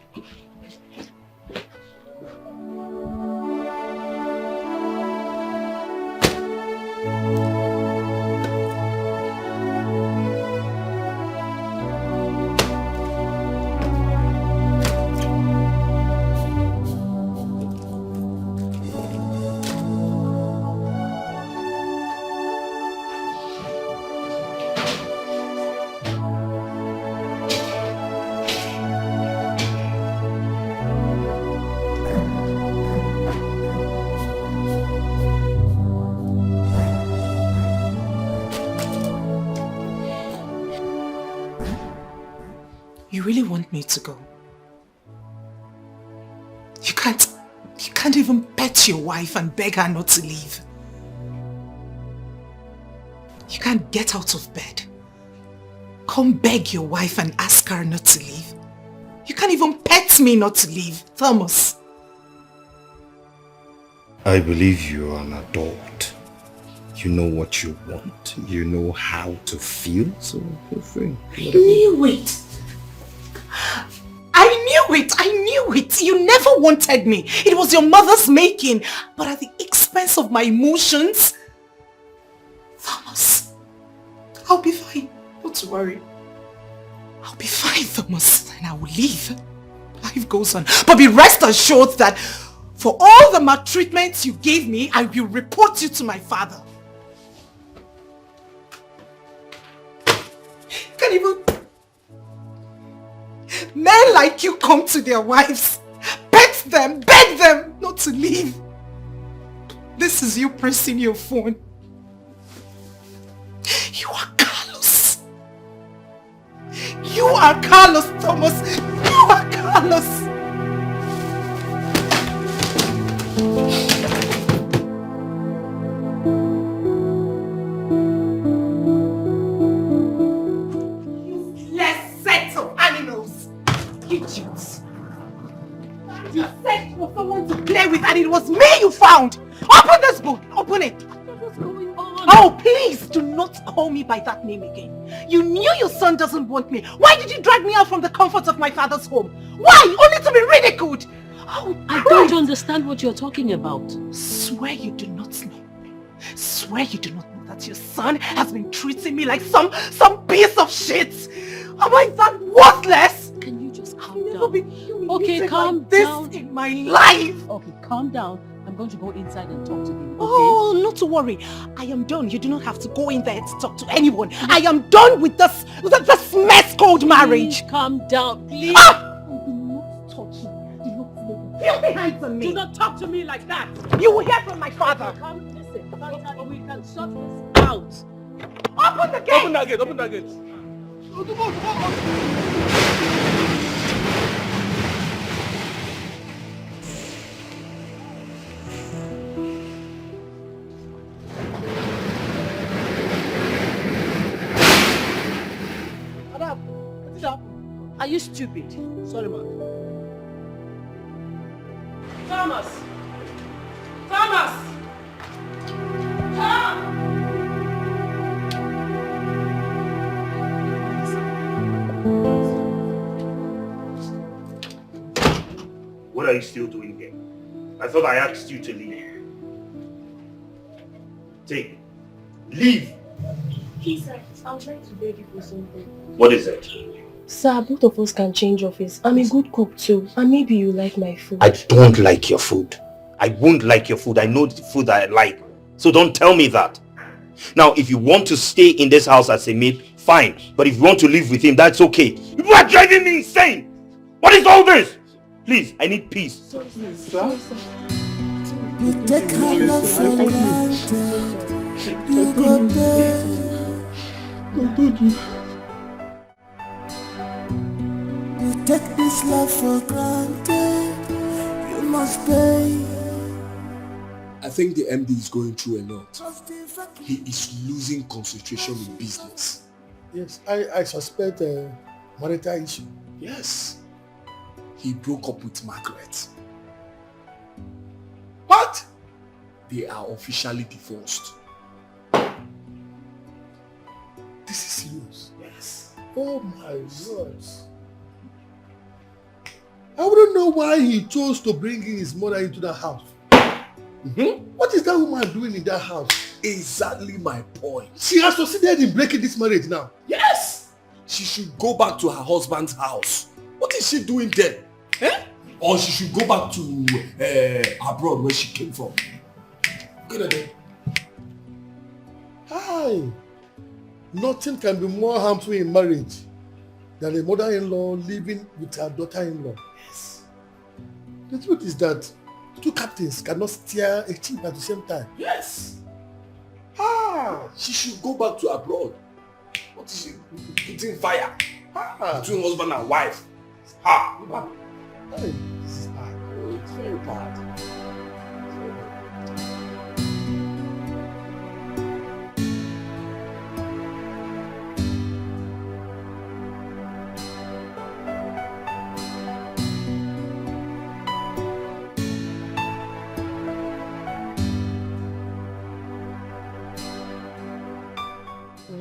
You really want me to go? You can't even pet your wife and beg her not to leave. You can't get out of bed. Come beg your wife and ask her not to leave. You can't even pet me not to leave, Thomas. I believe you are an adult. You know what you want. You know how to feel. So feel free. I knew it. I knew it. You never wanted me. It was your mother's making, but at the expense of my emotions. Thomas, I'll be fine. Don't worry. I'll be fine, Thomas, and I will leave. Life goes on. But be rest assured that for all the maltreatment you gave me, I will report you to my father. Can't even... Men like you come to their wives, pet them, beg them not to leave. This is you pressing your phone. You are Carlos. You are Carlos, Thomas. You are Carlos. Useless set of animals. Idiots. You said for someone to play with and it was me you found. Open this book. Open it. What's going on? Oh, please do not call me by that name again. You knew your son doesn't want me. Why did you drag me out from the comfort of my father's home? Why? Only to be ridiculed. Oh, I don't understand what you're talking about. Swear you do not know. Swear you do not know that your son has been treating me like some piece of shit. Am I that worthless? Can you just calm down? Okay, calm like this down. In my life. Okay, calm down. I'm going to go inside and talk to him. Okay? Oh, not to worry. I am done. You do not have to go in there to talk to anyone. I am done with this mess called marriage. Please calm down, please. Ah! Do not touch me. Do not lay filthy hands on me. Do not talk to me like that. You will hear from my father. Come, listen. We can sort this out. Open the gate. Open that gate. Open that gate. Are you stupid? Sorry, man. Thomas! Thomas! What are you still doing here? I thought I asked you to leave. Take. Leave! Please, sir, I'm trying to beg you for something. What is it? Sir, both of us can change office. I'm a good cook too, and maybe you like my food. I don't like your food. I won't like your food. I know the food that I like. So don't tell me that. Now, if you want to stay in this house as a maid, fine. But if you want to live with him, that's okay. You are driving me insane! What is all this? Please, I need peace. You take her love for granted. You go there. You take this love for granted. You must pay. I think the MD is going through a lot. He is losing concentration in business. Yes, I suspect a marital issue. Yes. He broke up with Margaret. But they are officially divorced. This is serious. Yes. Oh my word. I wouldn't know why he chose to bring in his mother into that house. What is that woman doing in that house? Exactly my point. She has succeeded in breaking this marriage now. Yes! She should go back to her husband's house. What is she doing there? Eh? Or she should go back to abroad where she came from. Good idea. Hi. Nothing can be more harmful in marriage than a mother-in-law living with her daughter-in-law. Yes. The truth is that two captains cannot steer a ship at the same time. Yes. She should go back to abroad. What is she putting fire between husband and wife? Hey, this is hard. It's very bad.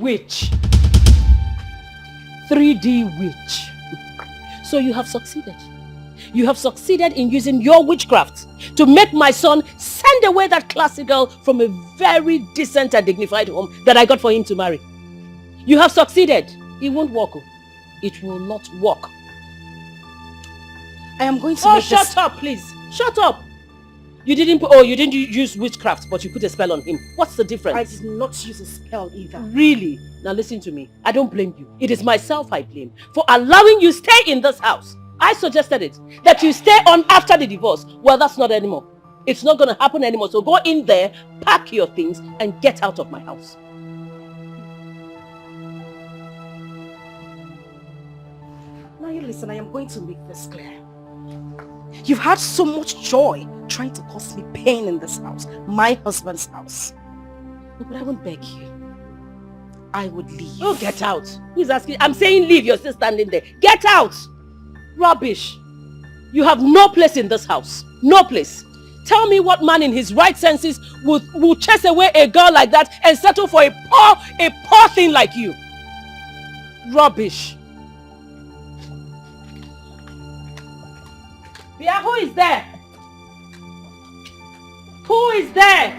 witch. 3D witch. So you have succeeded. You have succeeded in using your witchcraft to make my son send away that classy girl from a very decent and dignified home that I got for him to marry. You have succeeded. It won't work. It will not work. I am going to make this... shut up, please. Shut up. You didn't use witchcraft, but you put a spell on him. What's the difference? I did not use a spell either. Really? Now listen to me. I don't blame you. It is myself I blame for allowing you stay in this house. I suggested it. That you stay on after the divorce. Well, that's not anymore. It's not going to happen anymore. So go in there, pack your things, and get out of my house. Now you listen, I am going to make this clear. You've had so much joy trying to cause me pain in this house, my husband's house. But I won't beg you. I would leave. Oh, get out. Who's asking? I'm saying leave. You're still standing there. Get out. Rubbish. You have no place in this house. No place. Tell me what man in his right senses will chase away a girl like that and settle for a poor thing like you. Rubbish. Bia, who is there? Who is there?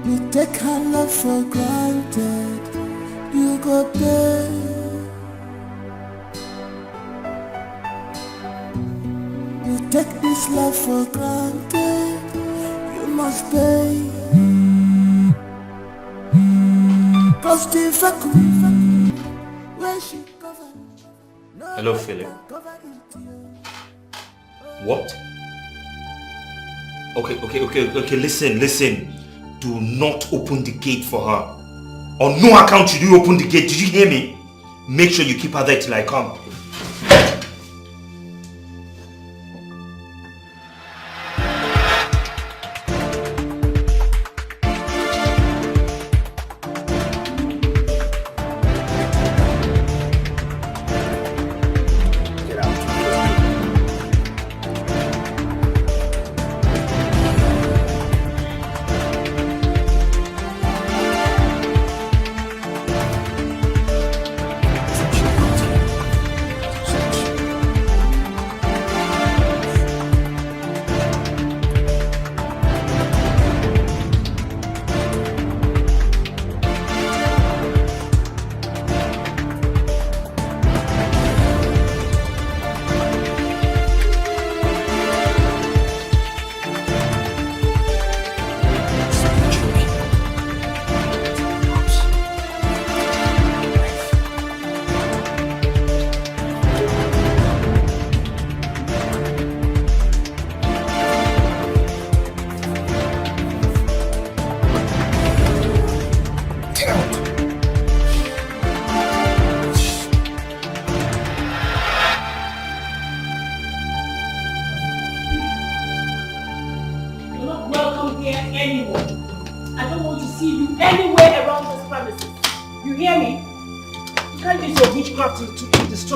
You take her love for granted. You go pay. You take this love for granted. You must pay. Cause the where she covered. Hello, Philip. What? Okay, listen. Do not open the gate for her. On no account should you open the gate. Did you hear me? Make sure you keep her there till I come.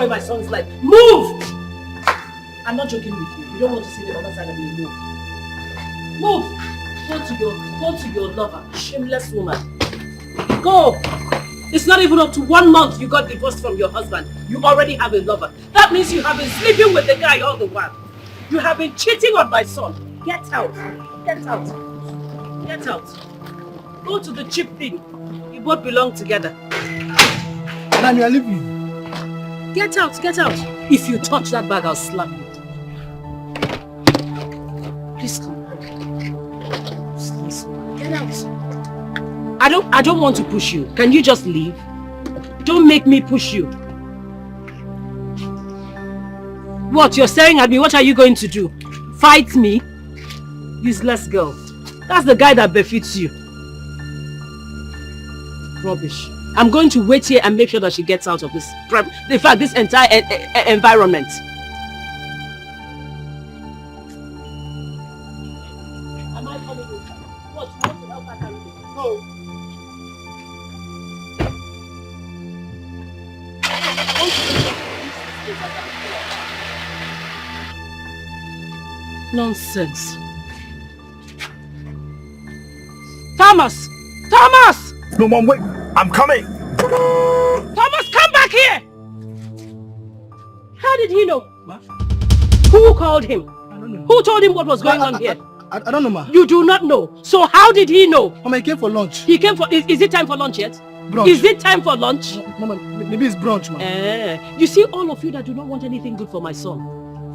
My son's life. Move! I'm not joking with you. You don't want to see the other side of me. Move! Go to your lover. Shameless woman. Go! It's not even up to 1 month you got divorced from your husband. You already have a lover. That means you have been sleeping with the guy all the while. You have been cheating on my son. Get out. Get out. Get out. Go to the cheap thing. You both belong together. Now you are leaving. Get out, get out. If you touch that bag, I'll slap you. Please come. Please, get out. I don't want to push you. Can you just leave? Don't make me push you. What, you're staring at me? What are you going to do? Fight me? Useless girl. That's the guy that befits you. Rubbish. I'm going to wait here and make sure that she gets out of this, in fact, this entire environment. Am I coming with you? What, you want to help her carry me? No. Nonsense. Thomas! Thomas! No, Mom, wait. I'm coming. Thomas, come back here! How did he know? Ma? Who called him? I don't know. Who told him what was going on here? I don't know, ma. You do not know. So how did he know? Mama, he came for lunch. He came for... Is it time for lunch yet? Brunch. Is it time for lunch? Mama, maybe it's brunch, ma. You see, all of you that do not want anything good for my son,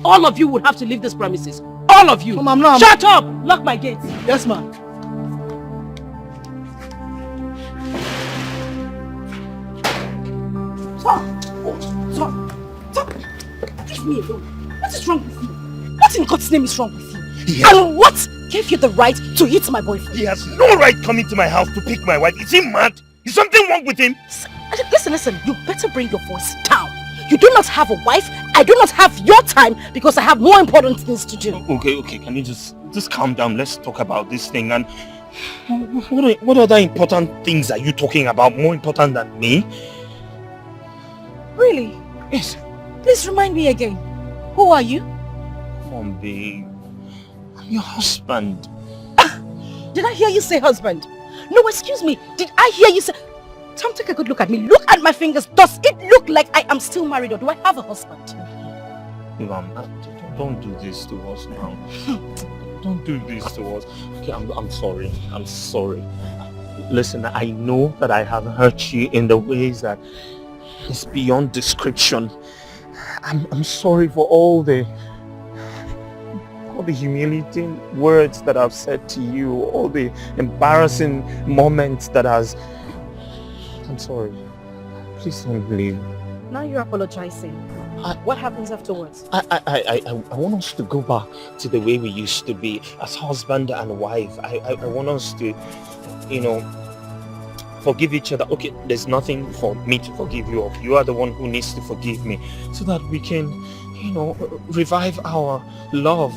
all of you would have to leave this premises. All of you. Mama, I'm not... Shut up! Lock my gates. Yes, ma. Stop! Leave me alone. What is wrong with you? What in God's name is wrong with you? And what gave you the right to hit my boyfriend? He has no right coming to my house to pick my wife. Is he mad? Is something wrong with him? Listen, you better bring your voice down. You do not have a wife. I do not have your time because I have more important things to do. Okay, can you just calm down? Let's talk about this thing. And what other important things are you talking about? More important than me? Really? Yes. Please remind me again. Who are you? Come on, babe. I'm your husband. Did I hear you say husband? No, excuse me. Did I hear you say... Tom, take a good look at me. Look at my fingers. Does it look like I am still married or do I have a husband? Mom, don't do this to us now. Don't do this to us. Okay, I'm sorry. I'm sorry. Listen, I know that I have hurt you in the ways that is beyond description. I'm sorry for all the humiliating words that I've said to you, all the embarrassing moments that I'm sorry. Please don't leave. Now you're apologizing. What happens afterwards? I want us to go back to the way we used to be as husband and wife. I want us to, forgive each other. Okay, there's nothing for me to forgive you of. You are the one who needs to forgive me so that we can, revive our love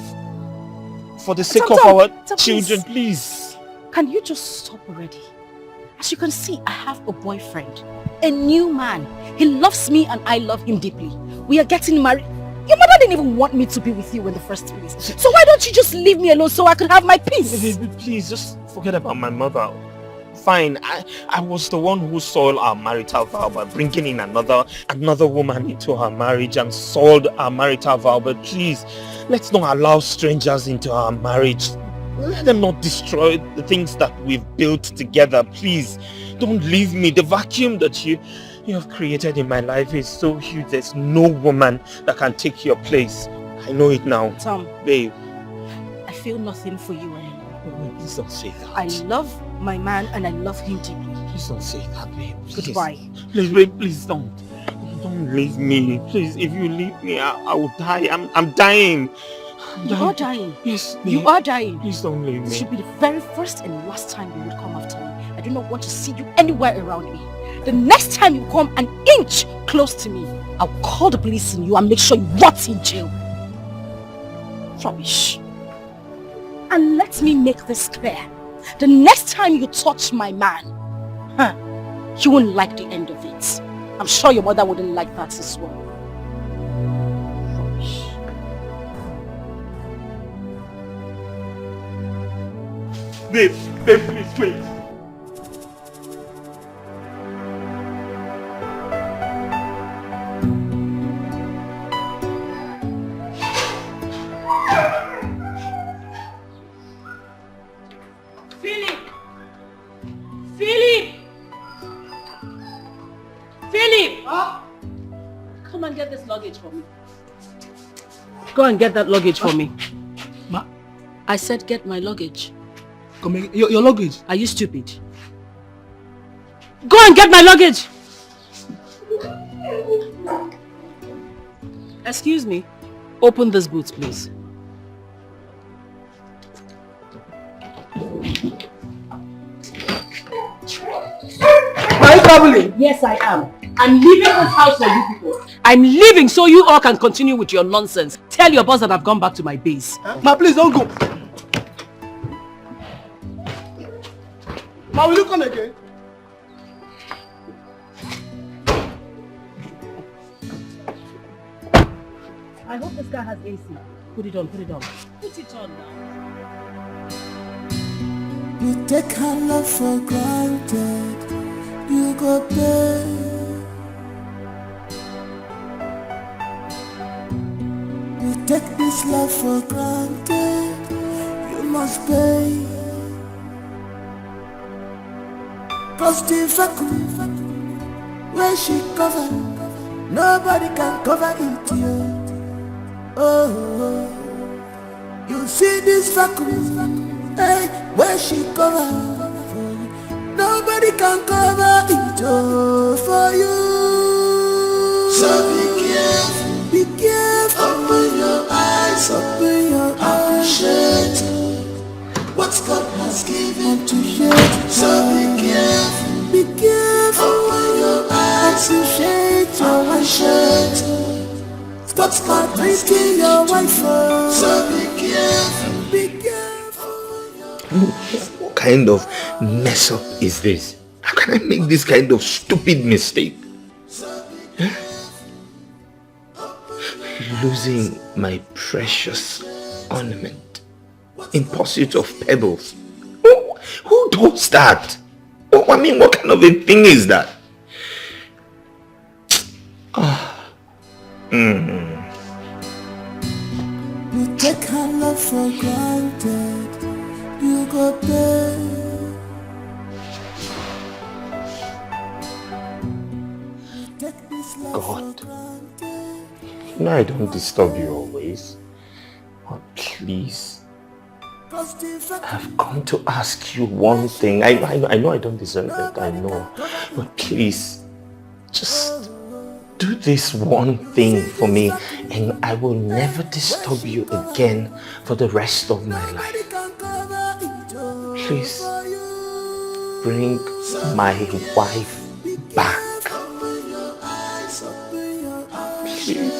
for the sake of our children, please. Can you just stop already? As you can see, I have a boyfriend, a new man. He loves me and I love him deeply. We are getting married. Your mother didn't even want me to be with you in the first place. So why don't you just leave me alone so I could have my peace? Please, just forget about my mother. Fine, I was the one who soiled our marital vow by bringing in another woman into our marriage and soiled our marital vow. But please, let's not allow strangers into our marriage. Let them not destroy the things that we've built together. Please, don't leave me. The vacuum that you have created in my life is so huge. There's no woman that can take your place. I know it now. Tom. Babe. I feel nothing for you anymore. Please don't say that. I love my man and I love him deeply. Please don't say that, babe. Please. Goodbye. Please, babe, please don't. Don't leave me. Please, if you leave me, I will die. I'm dying. You are dying. Yes, you are dying. Please don't leave me. This should be the very first and last time you would come after me. I do not want to see you anywhere around me. The next time you come an inch close to me, I'll call the police on you and make sure you rot in jail. Rubbish. And let me make this clear. The next time you touch my man, you won't like the end of it. I'm sure your mother wouldn't like that as well. Babe, please, wait. Philip! Come and get this luggage for me. Go and get that luggage for me. Ma? I said get my luggage. Come again. Your luggage? Are you stupid? Go and get my luggage! Excuse me. Open this boot, please. Are you traveling? Yes, I am. I'm leaving this house for you people. I'm leaving so you all can continue with your nonsense. Tell your boss that I've gone back to my base. Ma, please don't go. Ma, will you come again? I hope this car has AC. Put it on, put it on. Put it on now. You take her love for granted. you go pay. You take this love for granted, you must pay. Cause the vacuum where she cover, nobody can cover it, yeah. Oh, you see this vacuum, hey, where she cover, nobody can cover it, oh, for you. So be careful, open your eyes, appreciate what God has given to you. So be careful, open your eyes, appreciate what God has given your wife for. So be careful. What kind of mess up is this? How can I make this kind of stupid mistake? Losing my precious ornament in pursuit of pebbles. Who does that? I mean, what kind of a thing is that? You take her love for granted, you go pay. God, you know I don't disturb you always, but please, I've come to ask you one thing. I know I don't deserve it, I know, but please, just do this one thing for me and I will never disturb you again for the rest of my life. Please, bring my wife back. Please.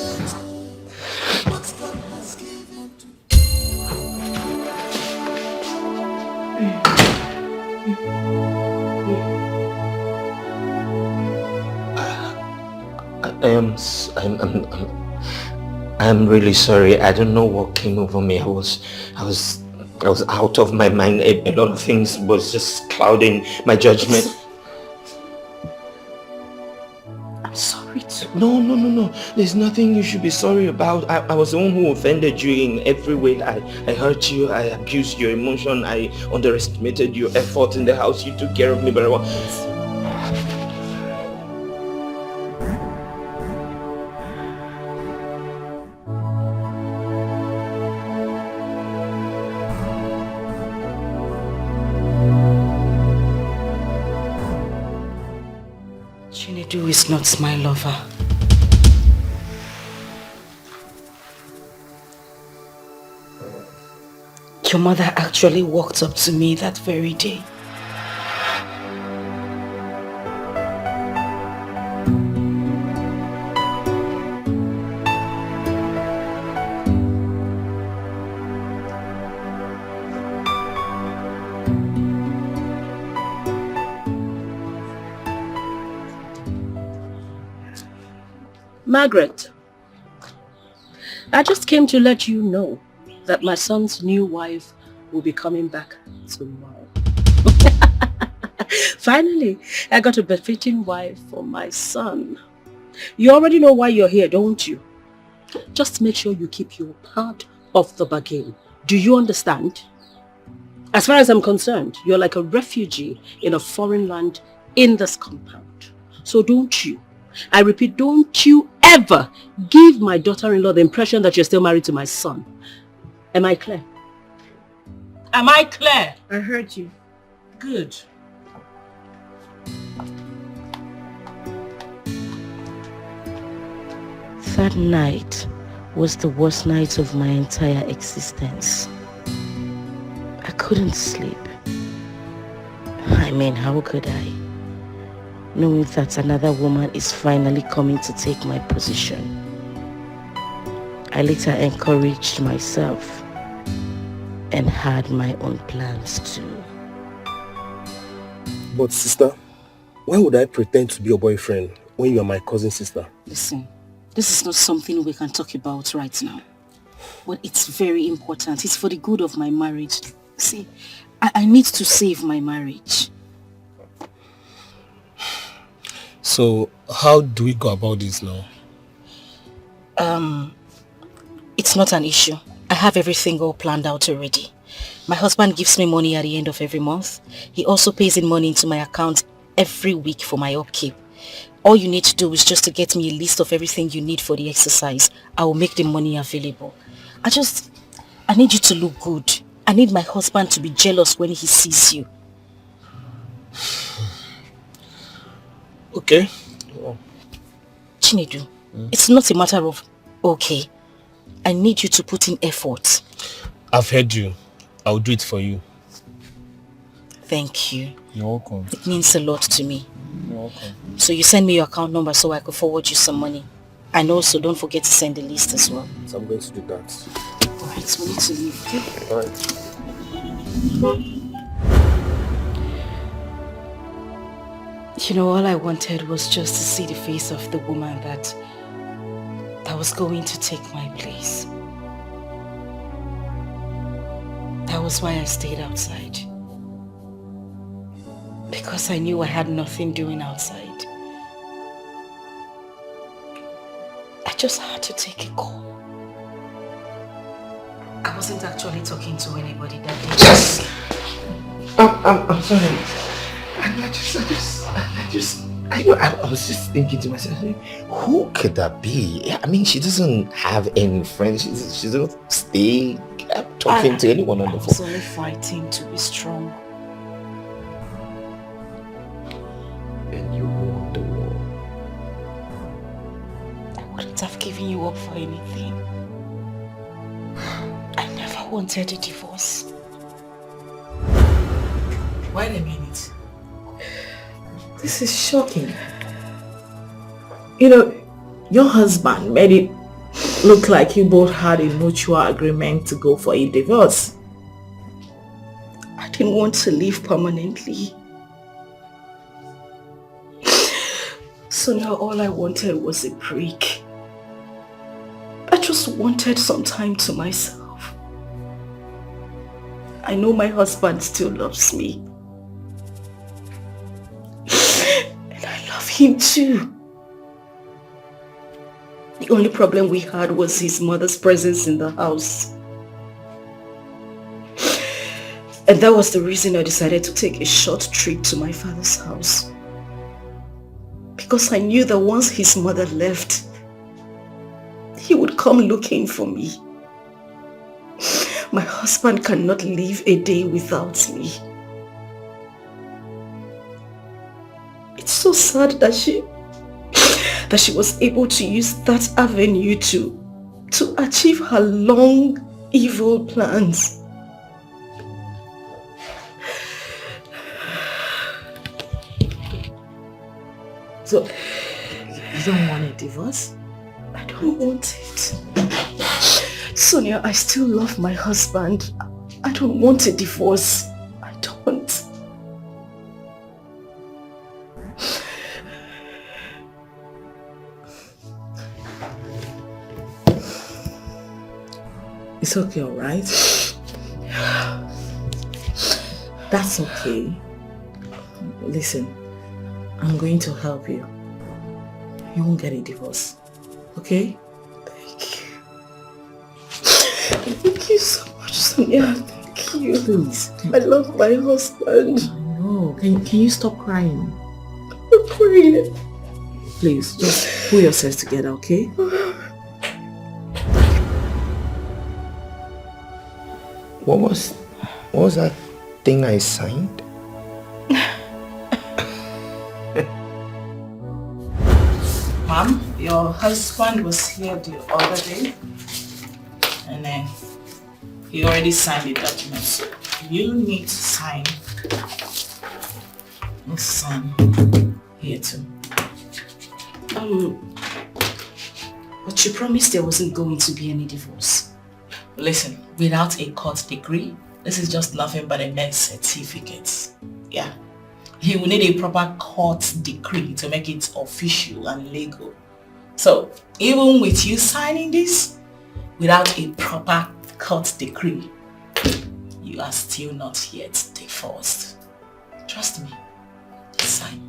I'm really sorry. I don't know what came over me. I was out of my mind. A lot of things was just clouding my judgment. I'm sorry too. No. There's nothing you should be sorry about. I was the one who offended you in every way. I hurt you. I abused your emotion. I underestimated your effort in the house. You took care of me very well. Chinedu is not my lover. Your mother actually walked up to me that very day. Margaret, I just came to let you know that my son's new wife will be coming back tomorrow. Finally, I got a befitting wife for my son. You already know why you're here, don't you? Just make sure you keep your part of the bargain. Do you understand? As far as I'm concerned, you're like a refugee in a foreign land in this compound. So don't you, I repeat, don't you ever give my daughter-in-law the impression that you're still married to my son. Am I clear? Am I clear? I heard you. Good. That night was the worst night of my entire existence. I couldn't sleep. I mean, how could I? Knowing that another woman is finally coming to take my position. I later encouraged myself and had my own plans too. But sister, why would I pretend to be your boyfriend when you are my cousin sister? Listen, this is not something we can talk about right now. But it's very important. It's for the good of my marriage. See, I need to save my marriage. So how do we go about this now? It's not an issue. I have everything all planned out already. My husband gives me money at the end of every month. He also pays in money into my account every week for my upkeep. All you need to do is just to get me a list of everything you need for the exercise. I will make the money available. I need you to look good. I need my husband to be jealous when he sees you. Okay. Chinedu, it's not a matter of okay. I need you to put in effort. I've heard you. I'll do it for you. Thank you. You're welcome. It means a lot to me. You're welcome. So you send me your account number so I could forward you some money. And also don't forget to send the list as well. So I'm going to do that. Alright, we need to leave, okay? Alright. You know, all I wanted was just to see the face of the woman that was going to take my place. That was why I stayed outside. Because I knew I had nothing doing outside. I just had to take a call. I wasn't actually talking to anybody that day. Yes! I'm sorry. I was just thinking to myself, who could that be? I mean, she doesn't have any friends. She doesn't stay talking to anyone on the phone. I was only fighting to be strong. And you won the war. I wouldn't have given you up for anything. I never wanted a divorce. Wait a minute. This is shocking. You know, your husband made it look like you both had a mutual agreement to go for a divorce. I didn't want to live permanently. So now all I wanted was a break. I just wanted some time to myself. I know my husband still loves me. And I love him too. The only problem we had was his mother's presence in the house. And that was the reason I decided to take a short trip to my father's house. Because I knew that once his mother left, he would come looking for me. My husband cannot live a day without me. It's so sad that she was able to use that avenue to achieve her long, evil plans. So, you don't want a divorce? I don't want it. Sonia, I still love my husband. I don't want a divorce. I don't. It's okay, alright? That's okay. Listen, I'm going to help you. You won't get a divorce. Okay? Thank you. Thank you so much, Sonia. Thank you. Please. I love my husband. No, can you stop crying? I'm crying. Please, just pull yourselves together, okay? What was that thing I signed? Mom, your husband was here the other day and then he already signed the document. So you need to sign. Let's sign here too. But you promised there wasn't going to be any divorce. Listen, without a court degree, this is just nothing but a birth certificate. Yeah. He will need a proper court decree to make it official and legal. So, even with you signing this, without a proper court decree, you are still not yet divorced. Trust me. Sign.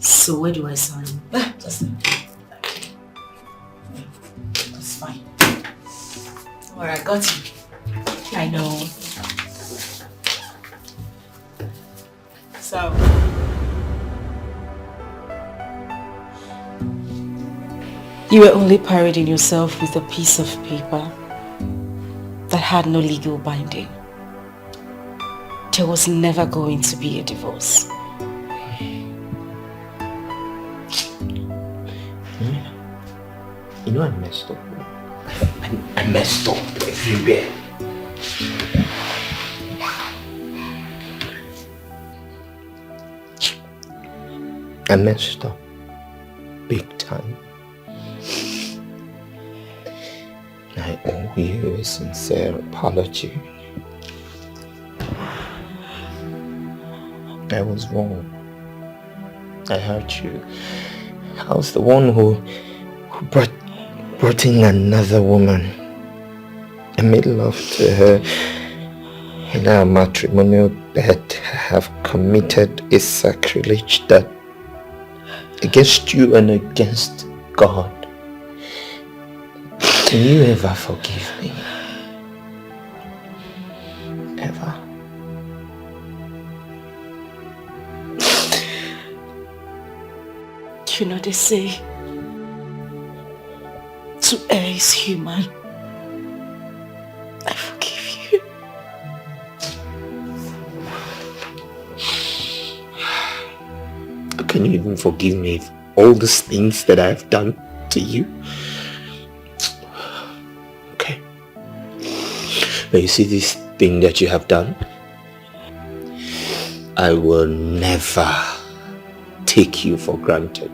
So where do I sign? That's fine. Alright, got you. I know. So you were only parading yourself with a piece of paper that had no legal binding. There was never going to be a divorce. You know I messed up. I messed up everywhere. I messed up big time. I owe you a sincere apology. I was wrong. I hurt you. I was the one who brought in another woman. I made love to her in our matrimonial bed. I have committed a sacrilege that against you and against God. Can you ever forgive me? Ever? You know they say to err is human. I forgive you. How can you even forgive me for all these things that I've done to you? Okay. But you see this thing that you have done? I will never take you for granted.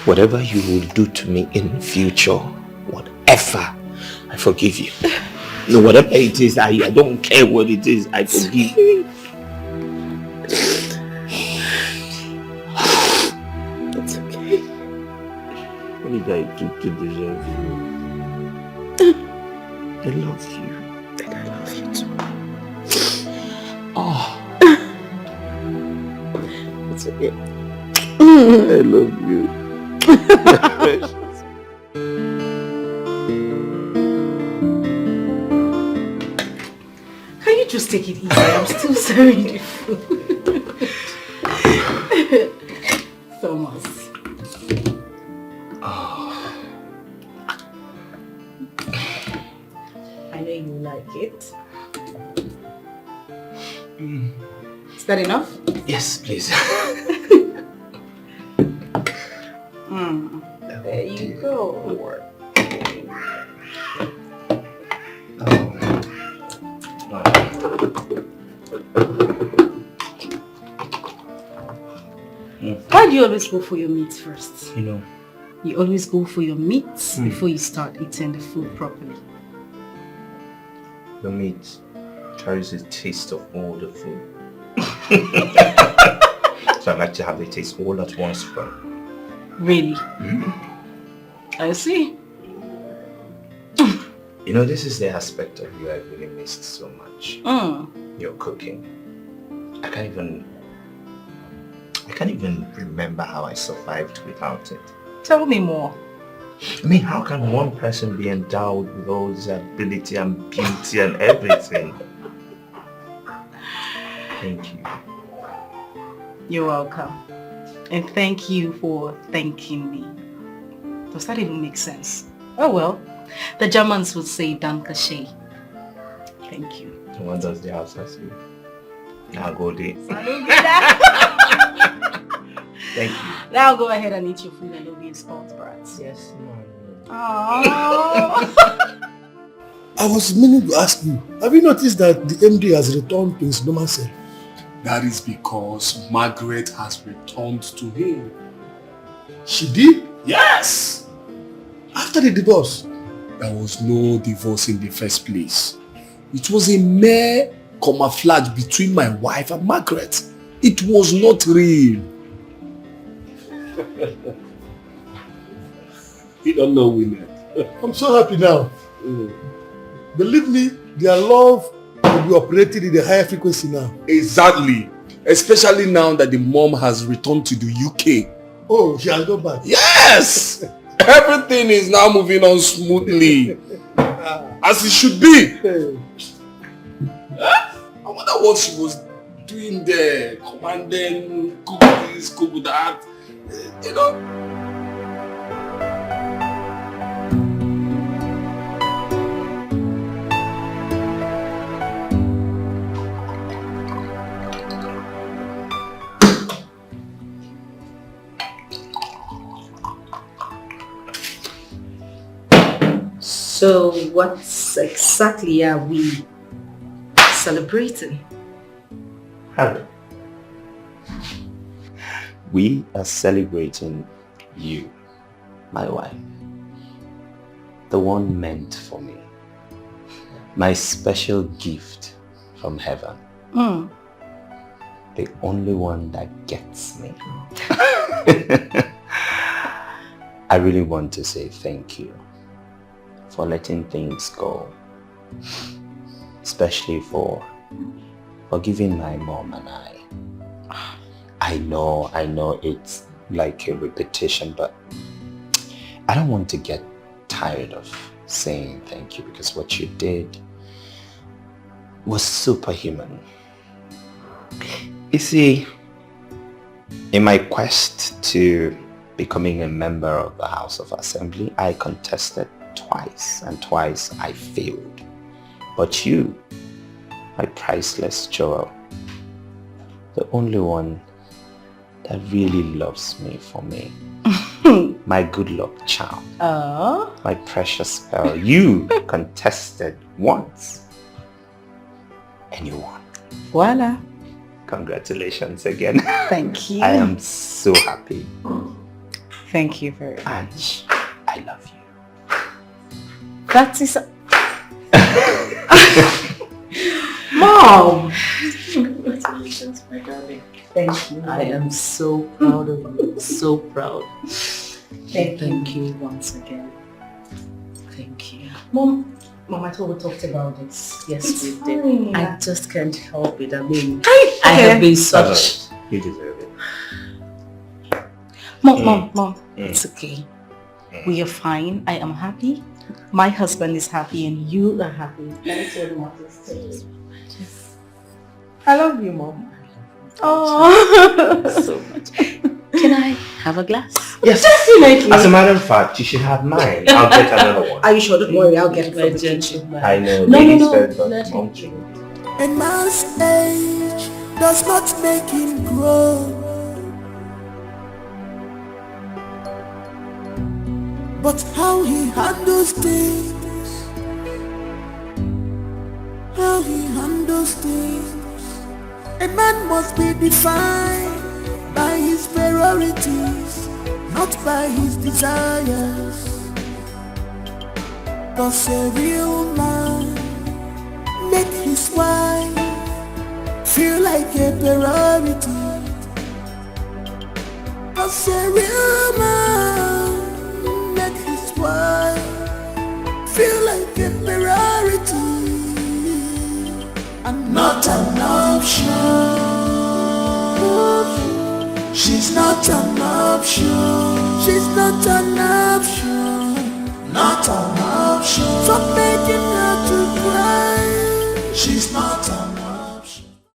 Whatever you will do to me in the future, whatever, I forgive you. No, whatever it is, I don't care what it is, I forgive you. It's okay. What did I do to deserve you? I love you, and I love you too. Oh. It's okay. I love you. Can you just take it easy? I'm still serving the food. Thomas. Oh. I know you like it. Is that enough? Yes, please. There you go. Why do you always go for your meats first? You know. You always go for your meats before you start eating the food properly. The meat carries a taste of all the food. So I like to have the taste all at once. But really? I see. you know, this is the aspect of you I really missed so much. Your cooking. I can't even remember how I survived without it. Tell me more. I mean, how can one person be endowed with all this ability and beauty and everything? Thank you. You're welcome. And thank you for thanking me. Does that even make sense? Oh well, the Germans would say Danke schön. Thank you. And what does the Hausa say? Now go there. Thank you. Now go ahead and eat your food and don't be a spoiled brat. Yes, ma'am. Aww. I was meaning to ask you, have you noticed that the MD has returned to his normal self? That is because Margaret has returned to him. She did? Yes! After the divorce? There was no divorce in the first place. It was a mere camouflage between my wife and Margaret. It was not real. You don't know women. I'm so happy now. Believe me, their love will be operating in a higher frequency now. Exactly. Especially now that the mom has returned to the UK. Oh, she has gone back. Yes! Everything is now moving on smoothly. As it should be. I wonder what she was doing there. Commanding, cook this, cook that. You know. So what exactly are we celebrating? Harry, we are celebrating you, my wife, the one meant for me, my special gift from heaven, the only one that gets me. I really want to say thank you for letting things go, especially for forgiving my mom and I. I know it's like a repetition, but I don't want to get tired of saying thank you because what you did was superhuman. You see, in my quest to becoming a member of the House of Assembly, I contested twice, and twice I failed. But you, my priceless Joel, the only one that really loves me for me, my good luck charm, my precious pearl, you contested once and you won. Voila. Congratulations again. Thank you. I am so happy. Thank you very much. I love you. That is... Mom! Congratulations, my darling. Thank you. I am so proud of you. So proud. Thank you once again. Thank you. Mom, I thought we talked about this. Yes, we did. fine. I just can't help it. I mean, I I have been such... You deserve it. Mom, it's okay. We are fine. I am happy. My husband is happy and you are happy. That's what matters. I love you, Mom. Oh, so much. Can I have a glass? Yes. Definitely. As a matter of fact, you should have mine. I'll get another one. Are you sure? Don't worry, I'll get it from the kitchen. I know. No. First, but Mom. A man's age does not make him grow, but how he handles things, how he handles things. A man must be defined by his priorities, not by his desires. 'Cause a real man make his wife feel like a priority. 'Cause a real man make his wife feel like a priority and not an option. She's not an option. She's not an option. Not an option. Stop making her to cry. She's not an